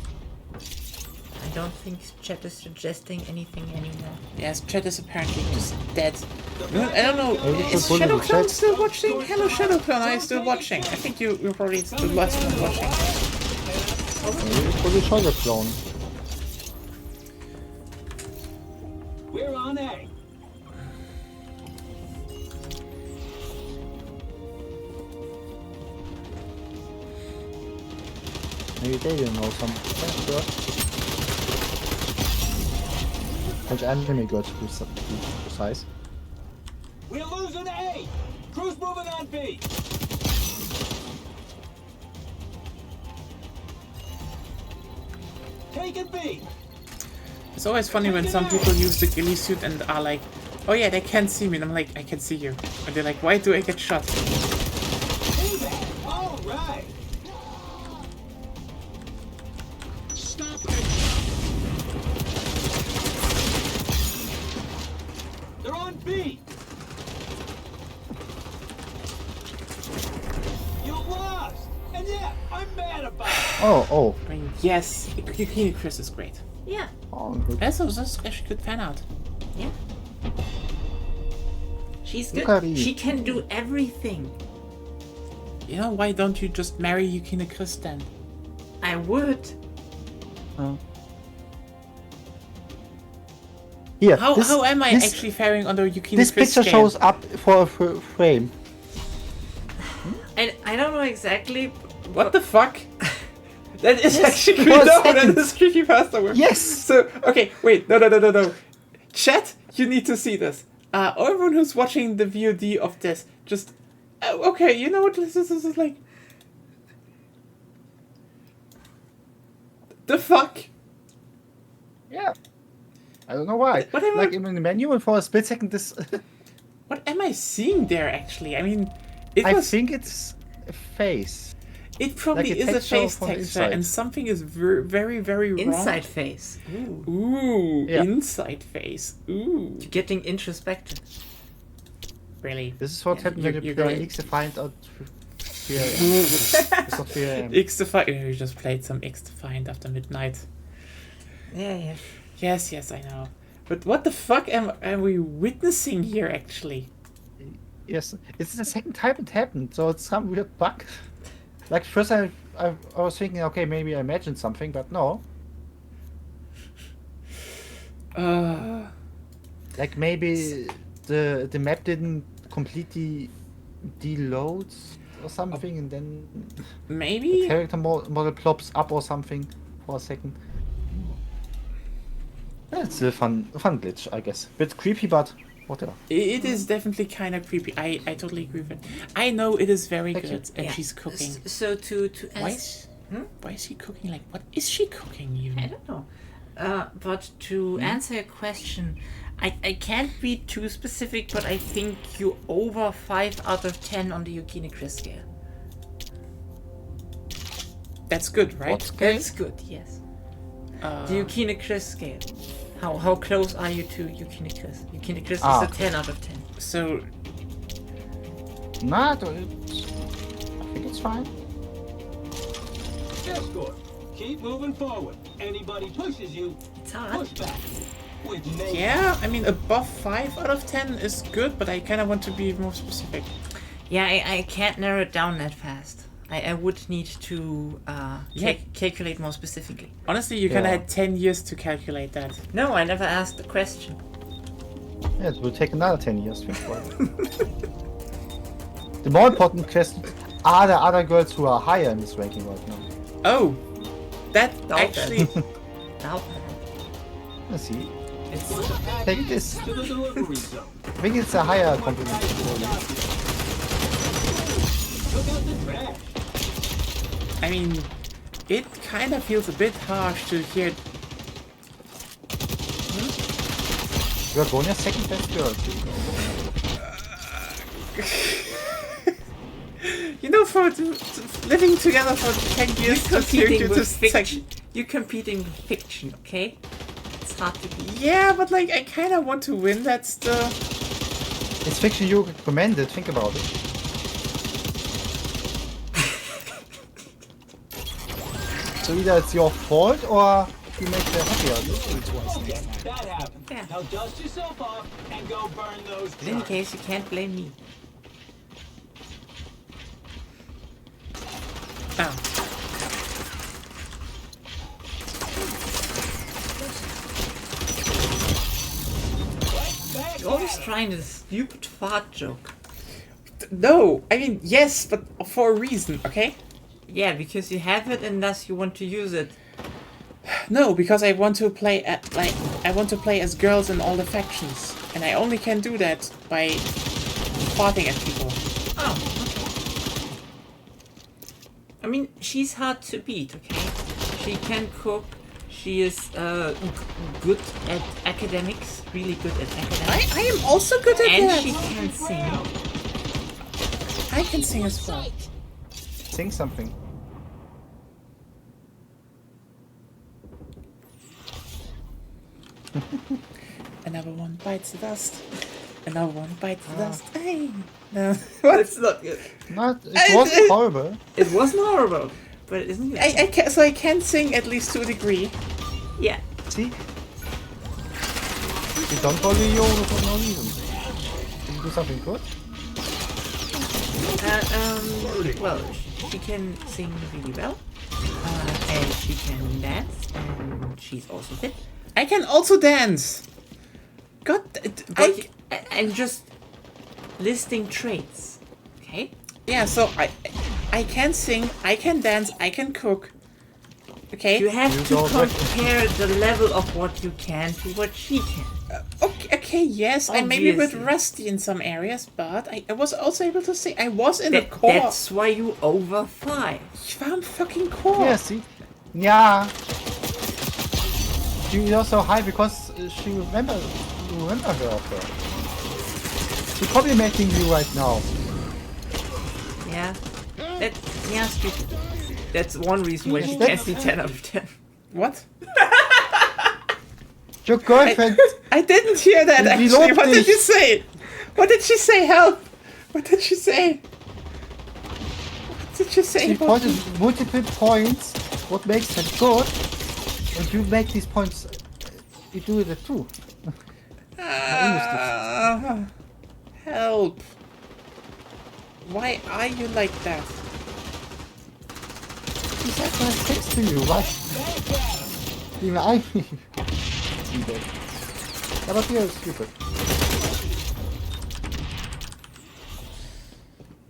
I don't think chat is suggesting anything anymore. Yes, chat is apparently just dead. I don't know, Maybe is put Shadow in the Clone chat. still watching? Hello Shadow Clone, are you still watching? I think you're probably the last one watching. Maybe put the Sugar Clone. We're on A. Maybe they didn't know some French girl. French anime girls to be precise. We're losing A. Crew's moving on B. Taking B. It's always funny when some people use the ghillie suit and are like, oh yeah, they can't see me, and I'm like, I can see you. And they're like, why do I get shot? All right. Stop it. They're on B. You lost. And yeah, I'm mad about it. Oh. I mean, yes, Yukini Chris is great. Yeah, Oh, good. That's actually good fan art. yeah. She's Look good. at me. She can do everything. You know, why don't you just marry Yukina Chris then? I would. Here, How am I this, actually faring under Yukina This Chris picture scale? shows up for a frame. I don't know exactly. What the fuck? That is Yes, actually for a creepy than second. this creepypasta work. Yes! So, okay, wait, no. Chat, you need to see this. Everyone who's watching the VOD of this, just... okay, you know what this is like? The fuck? Yeah. I don't know why. What am I- Like in the menu, and for a split second, this. What am I seeing there, actually? I mean, I think it's a face. It probably like a is a texture face from texture, inside. and something is very, very wrong. Inside face. Ooh. Ooh, Yeah. inside face. Ooh. Getting introspective. Really? This is what Yeah, happened when you're you play going- xDefiant at 3 a.m. It's not 3 a.m. xDefiant. You just played some xDefiant after midnight. Yeah. Yes, I know. But what the fuck am we witnessing here, actually? Yes, it's the second time it happened, so it's some weird bug. Like first I was thinking, okay, maybe I imagined something, but no. Like maybe the map didn't completely deload or something, and then Maybe? the character model plops up or something for a second. Yeah, it's a fun glitch, I guess. Bit creepy, but whatever. It is definitely kind of creepy. I totally agree with it. I know it is very Thank you. good, and she's cooking. So to Why is she cooking? Like, what is she cooking even? I don't know. But to answer your question, I can't be too specific, but I think you're over 5 out of 10 on the Yukina Chris scale. That's good, right? What scale? That's good, yes. The Yukina Chris scale. How close are you to Yukina Chris? Yukina Chris is a 10 out of 10. So, Nah, I think it's fine. Escort, keep moving forward. Anybody pushes you, It's hard. push back. With me. yeah, I mean, above 5 out of 10 is good, but I kind of want to be more specific. Yeah, I can't narrow it down that fast. I would need to calculate more specifically. Honestly, you kind of Yeah. had 10 years to calculate that. No, I never asked the question. Yeah, it will take another 10 years to think about it. The more important question, are there other girls who are higher in this ranking right now? Oh, that Doubt actually... Now, Let's see. it's Take this. To the delivery zone. I think it's a higher compliment. Took out the trash. I mean, it kind of feels a bit harsh to hear... You're going your second best girl. You know, for living together for 10 years, competing with just fiction. You're competing with fiction, okay? It's hard to be. Yeah, but like, I kind of want to win. That's the... It's fiction you recommended, think about it. So either it's your fault or you make her happier. That happened. Yeah. Now dust yourself off and go burn those In any trucks. case, you can't blame me. Oh. Back You're always at it. trying this stupid fart joke. No, I mean, yes, but for a reason, okay? Yeah, because you have it and thus you want to use it. No, because I want to play I want to play as girls in all the factions, and I only can do that by farting at people. Oh, okay. I mean, she's hard to beat, okay? She can cook. She is good at academics, really good at academics. I am also good at And that. she can sing. I can sing as well. Sing something. Another one bites the dust. Another one bites the dust. Hey. No. What? It's not good. Not, it wasn't horrible. It wasn't horrible, but it isn't good. So I can sing at least to a degree. Yeah. See? You don't follow you over for no reason. Did you do something good? Well, she can sing really well, and she can dance, and she's also fit. I can also dance. God, But I'm just listing traits, okay? yeah. So I can sing. I can dance. I can cook. Okay. You have You to don't compare the level of what you can to what she can. Okay, yes, I may be a bit Obviously. rusty in some areas, but I was also able to sing. I was in the core. That's why you over 5. I'm fucking core. Yeah, see? Yeah. She was so high because she remember her of her. She's probably making you right now. Yeah. Yeah, stupid. That's one reason why she can't be 10 out of 10. What? Your girlfriend. I didn't hear that Die actually. lobt What did dich. you say? What did she say? Help! What did she say? What did you say? She about pointed me? multiple points. What makes her good? And you make these points. You do it too. Help! Why are you like that? He's right next to you. Why? Even I see that. Yeah, but you're stupid.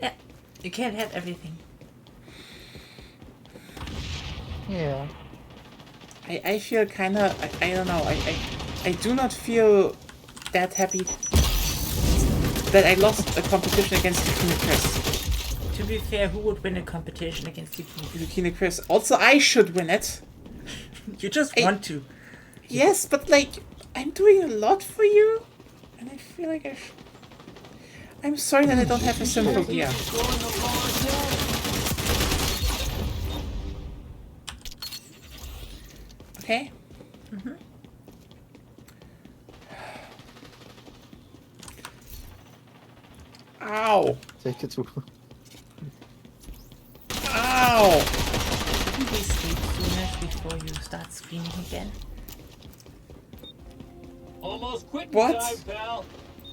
Yeah, you can't have everything. Yeah. I feel kinda... I don't know. I do not feel that happy that I lost a competition against Yukina Chris. To be fair, who would win a competition against Yukina Chris. Also, I should win it. You just want to. Yes, but like, I'm doing a lot for you, and I feel like I should... I'm sorry that I don't have a simple gear. Okay? Mm-hmm. Ow! Take it too. Ow! Please sleep sooner before you start screaming again. Almost quitting What? time, pal.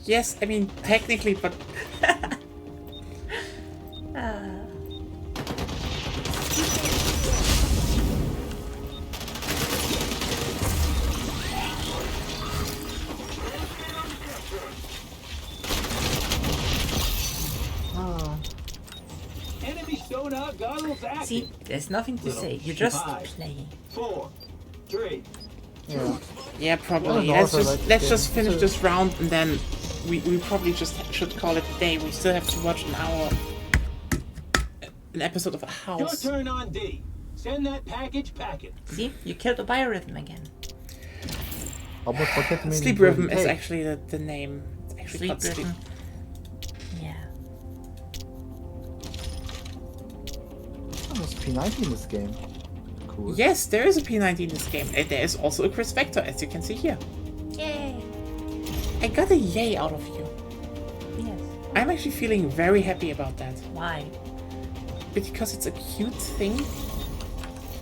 Yes, I mean, technically, but... Enemy sonar goggles active. See, there's nothing to say. You're just playing. 4, 3. Yeah. Yeah, probably. I Let's also just like let's the just game. finish So- this round and then we probably just should call it a day. We still have to watch an episode of a Your house. turn on D. Send that package packing. See, you killed the biorhythm again. How much for ketamine? Sleep will Rhythm you is take? actually the name. It's actually Sleep called Sleep. rhythm. Yeah. Oh, there's P90 in this game. Cool. Yes, there is a P90 in this game, and there is also a Chris Vector, as you can see here. Yay. I got a yay out of you. Yes. I'm actually feeling very happy about that. Why? Because it's a cute thing.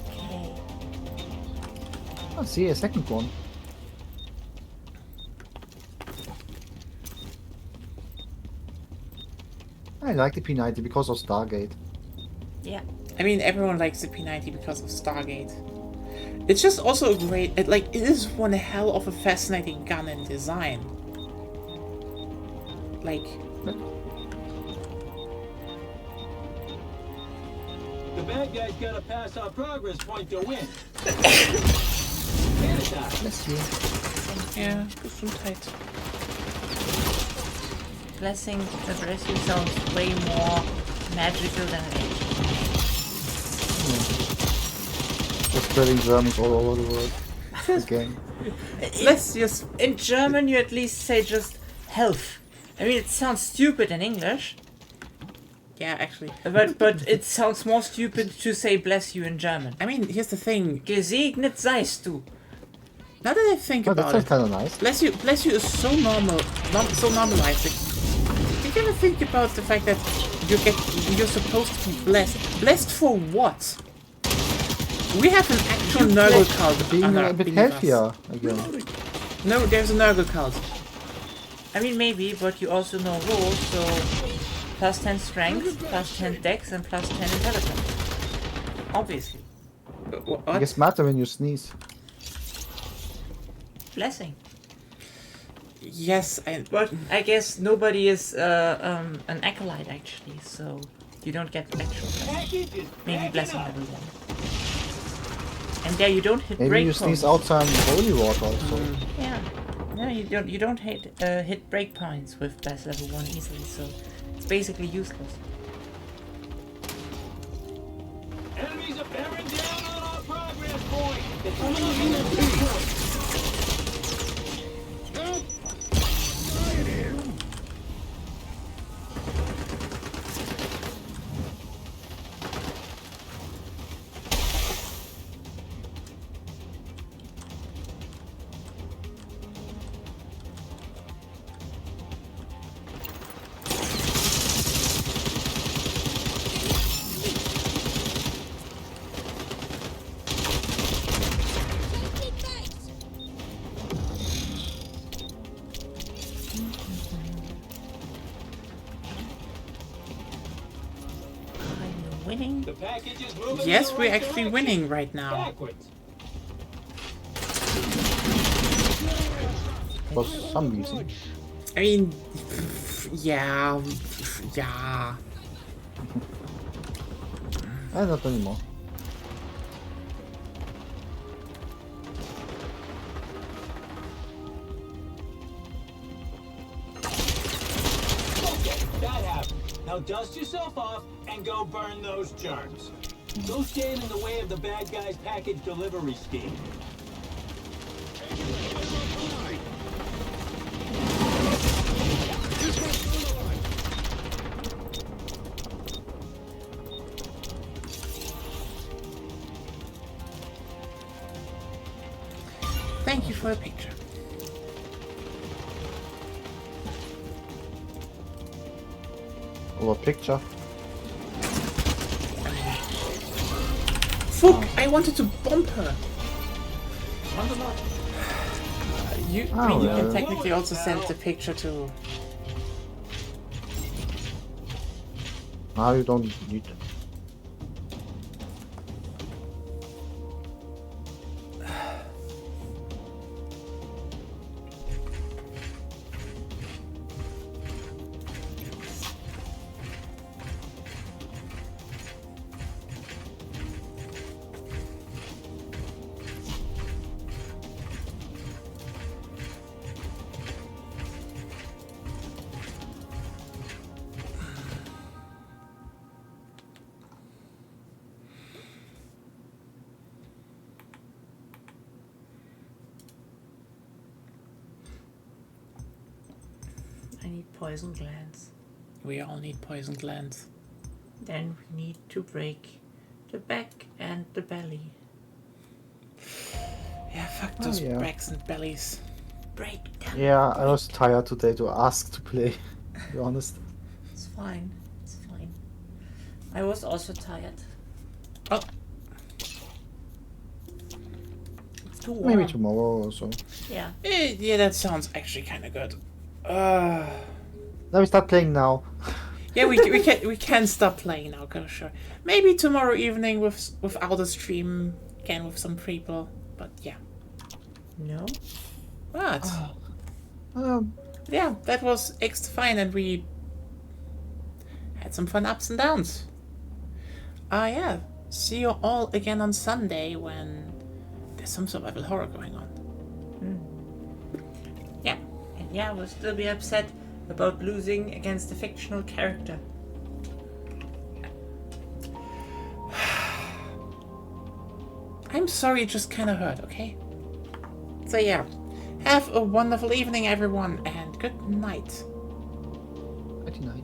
Okay. Oh, see, a second one. I like the P90 because of Stargate. Yeah. I mean, everyone likes the P90 because of Stargate. It's just also a great... it is one hell of a fascinating gun in design. Like... The bad guy's gotta pass our progress point to win. Bless you. Yeah, Gesundheit. Bless you sounds way more magical than it actually Just spreading Germans all over the world. Again. Let's just... In German, you at least say just health. I mean, it sounds stupid in English, Yeah, actually. but it sounds more stupid to say bless you in German. I mean, here's the thing. Gesegnet seist du. Now that I think Oh, that about sounds it, kind of nice. bless you is so so normalized. Did you ever think about the fact that you're supposed to be blessed? Blessed for what? We have an actual Nurgle cult Being a bit beneath us. healthier again. No, there's a Nurgle cult. I mean, maybe, but you also know rules, so plus 10 strength, plus 10 dex, and plus 10 intelligence. Obviously. It What? gets matter when you sneeze. Blessing. Yes, But I guess nobody is an acolyte, actually, so you don't get actual blessing. Package is Maybe packing blessing up. level 1. And there you don't hit Maybe break you sneeze points. out some holy water also. Yeah. No, you don't hit break points with bless level 1 easily, so it's basically useless. Enemies are bearing down on our progress point. It's losing their viewpoint. winning? The package is moving Yes, in the we're right actually direction. winning right now. Backwards. For some reason. I mean, yeah. Not anymore. Okay, that happened. Now dust yourself off and go burn those germs. Go stand in the way of the bad guy's package delivery scheme. Thank you for the picture. Or a picture. Fuck! I wanted to bomb her. I mean, you can technically also send the picture to. Now you don't need. I need poison glands. We all need poison glands. Then we need to break the back and the belly. Yeah, fuck those backs and bellies. Break them. Yeah, I was tired today to ask to play. To be honest. It's fine. It's fine. I was also tired. Oh. It's too warm. Maybe tomorrow or so. Yeah. Yeah, that sounds actually kind of good. Let me start playing now. Yeah, we can stop playing now, for sure. Maybe tomorrow evening without a stream again with some people, but yeah. No. What? Um, Yeah, that was xDefiant and we had some fun ups and downs. Yeah. See you all again on Sunday when there's some survival horror going on. Yeah. And yeah, we'll still be upset about losing against a fictional character. I'm sorry, it just kind of hurt, okay? So yeah, have a wonderful evening, everyone, and good night. Good night.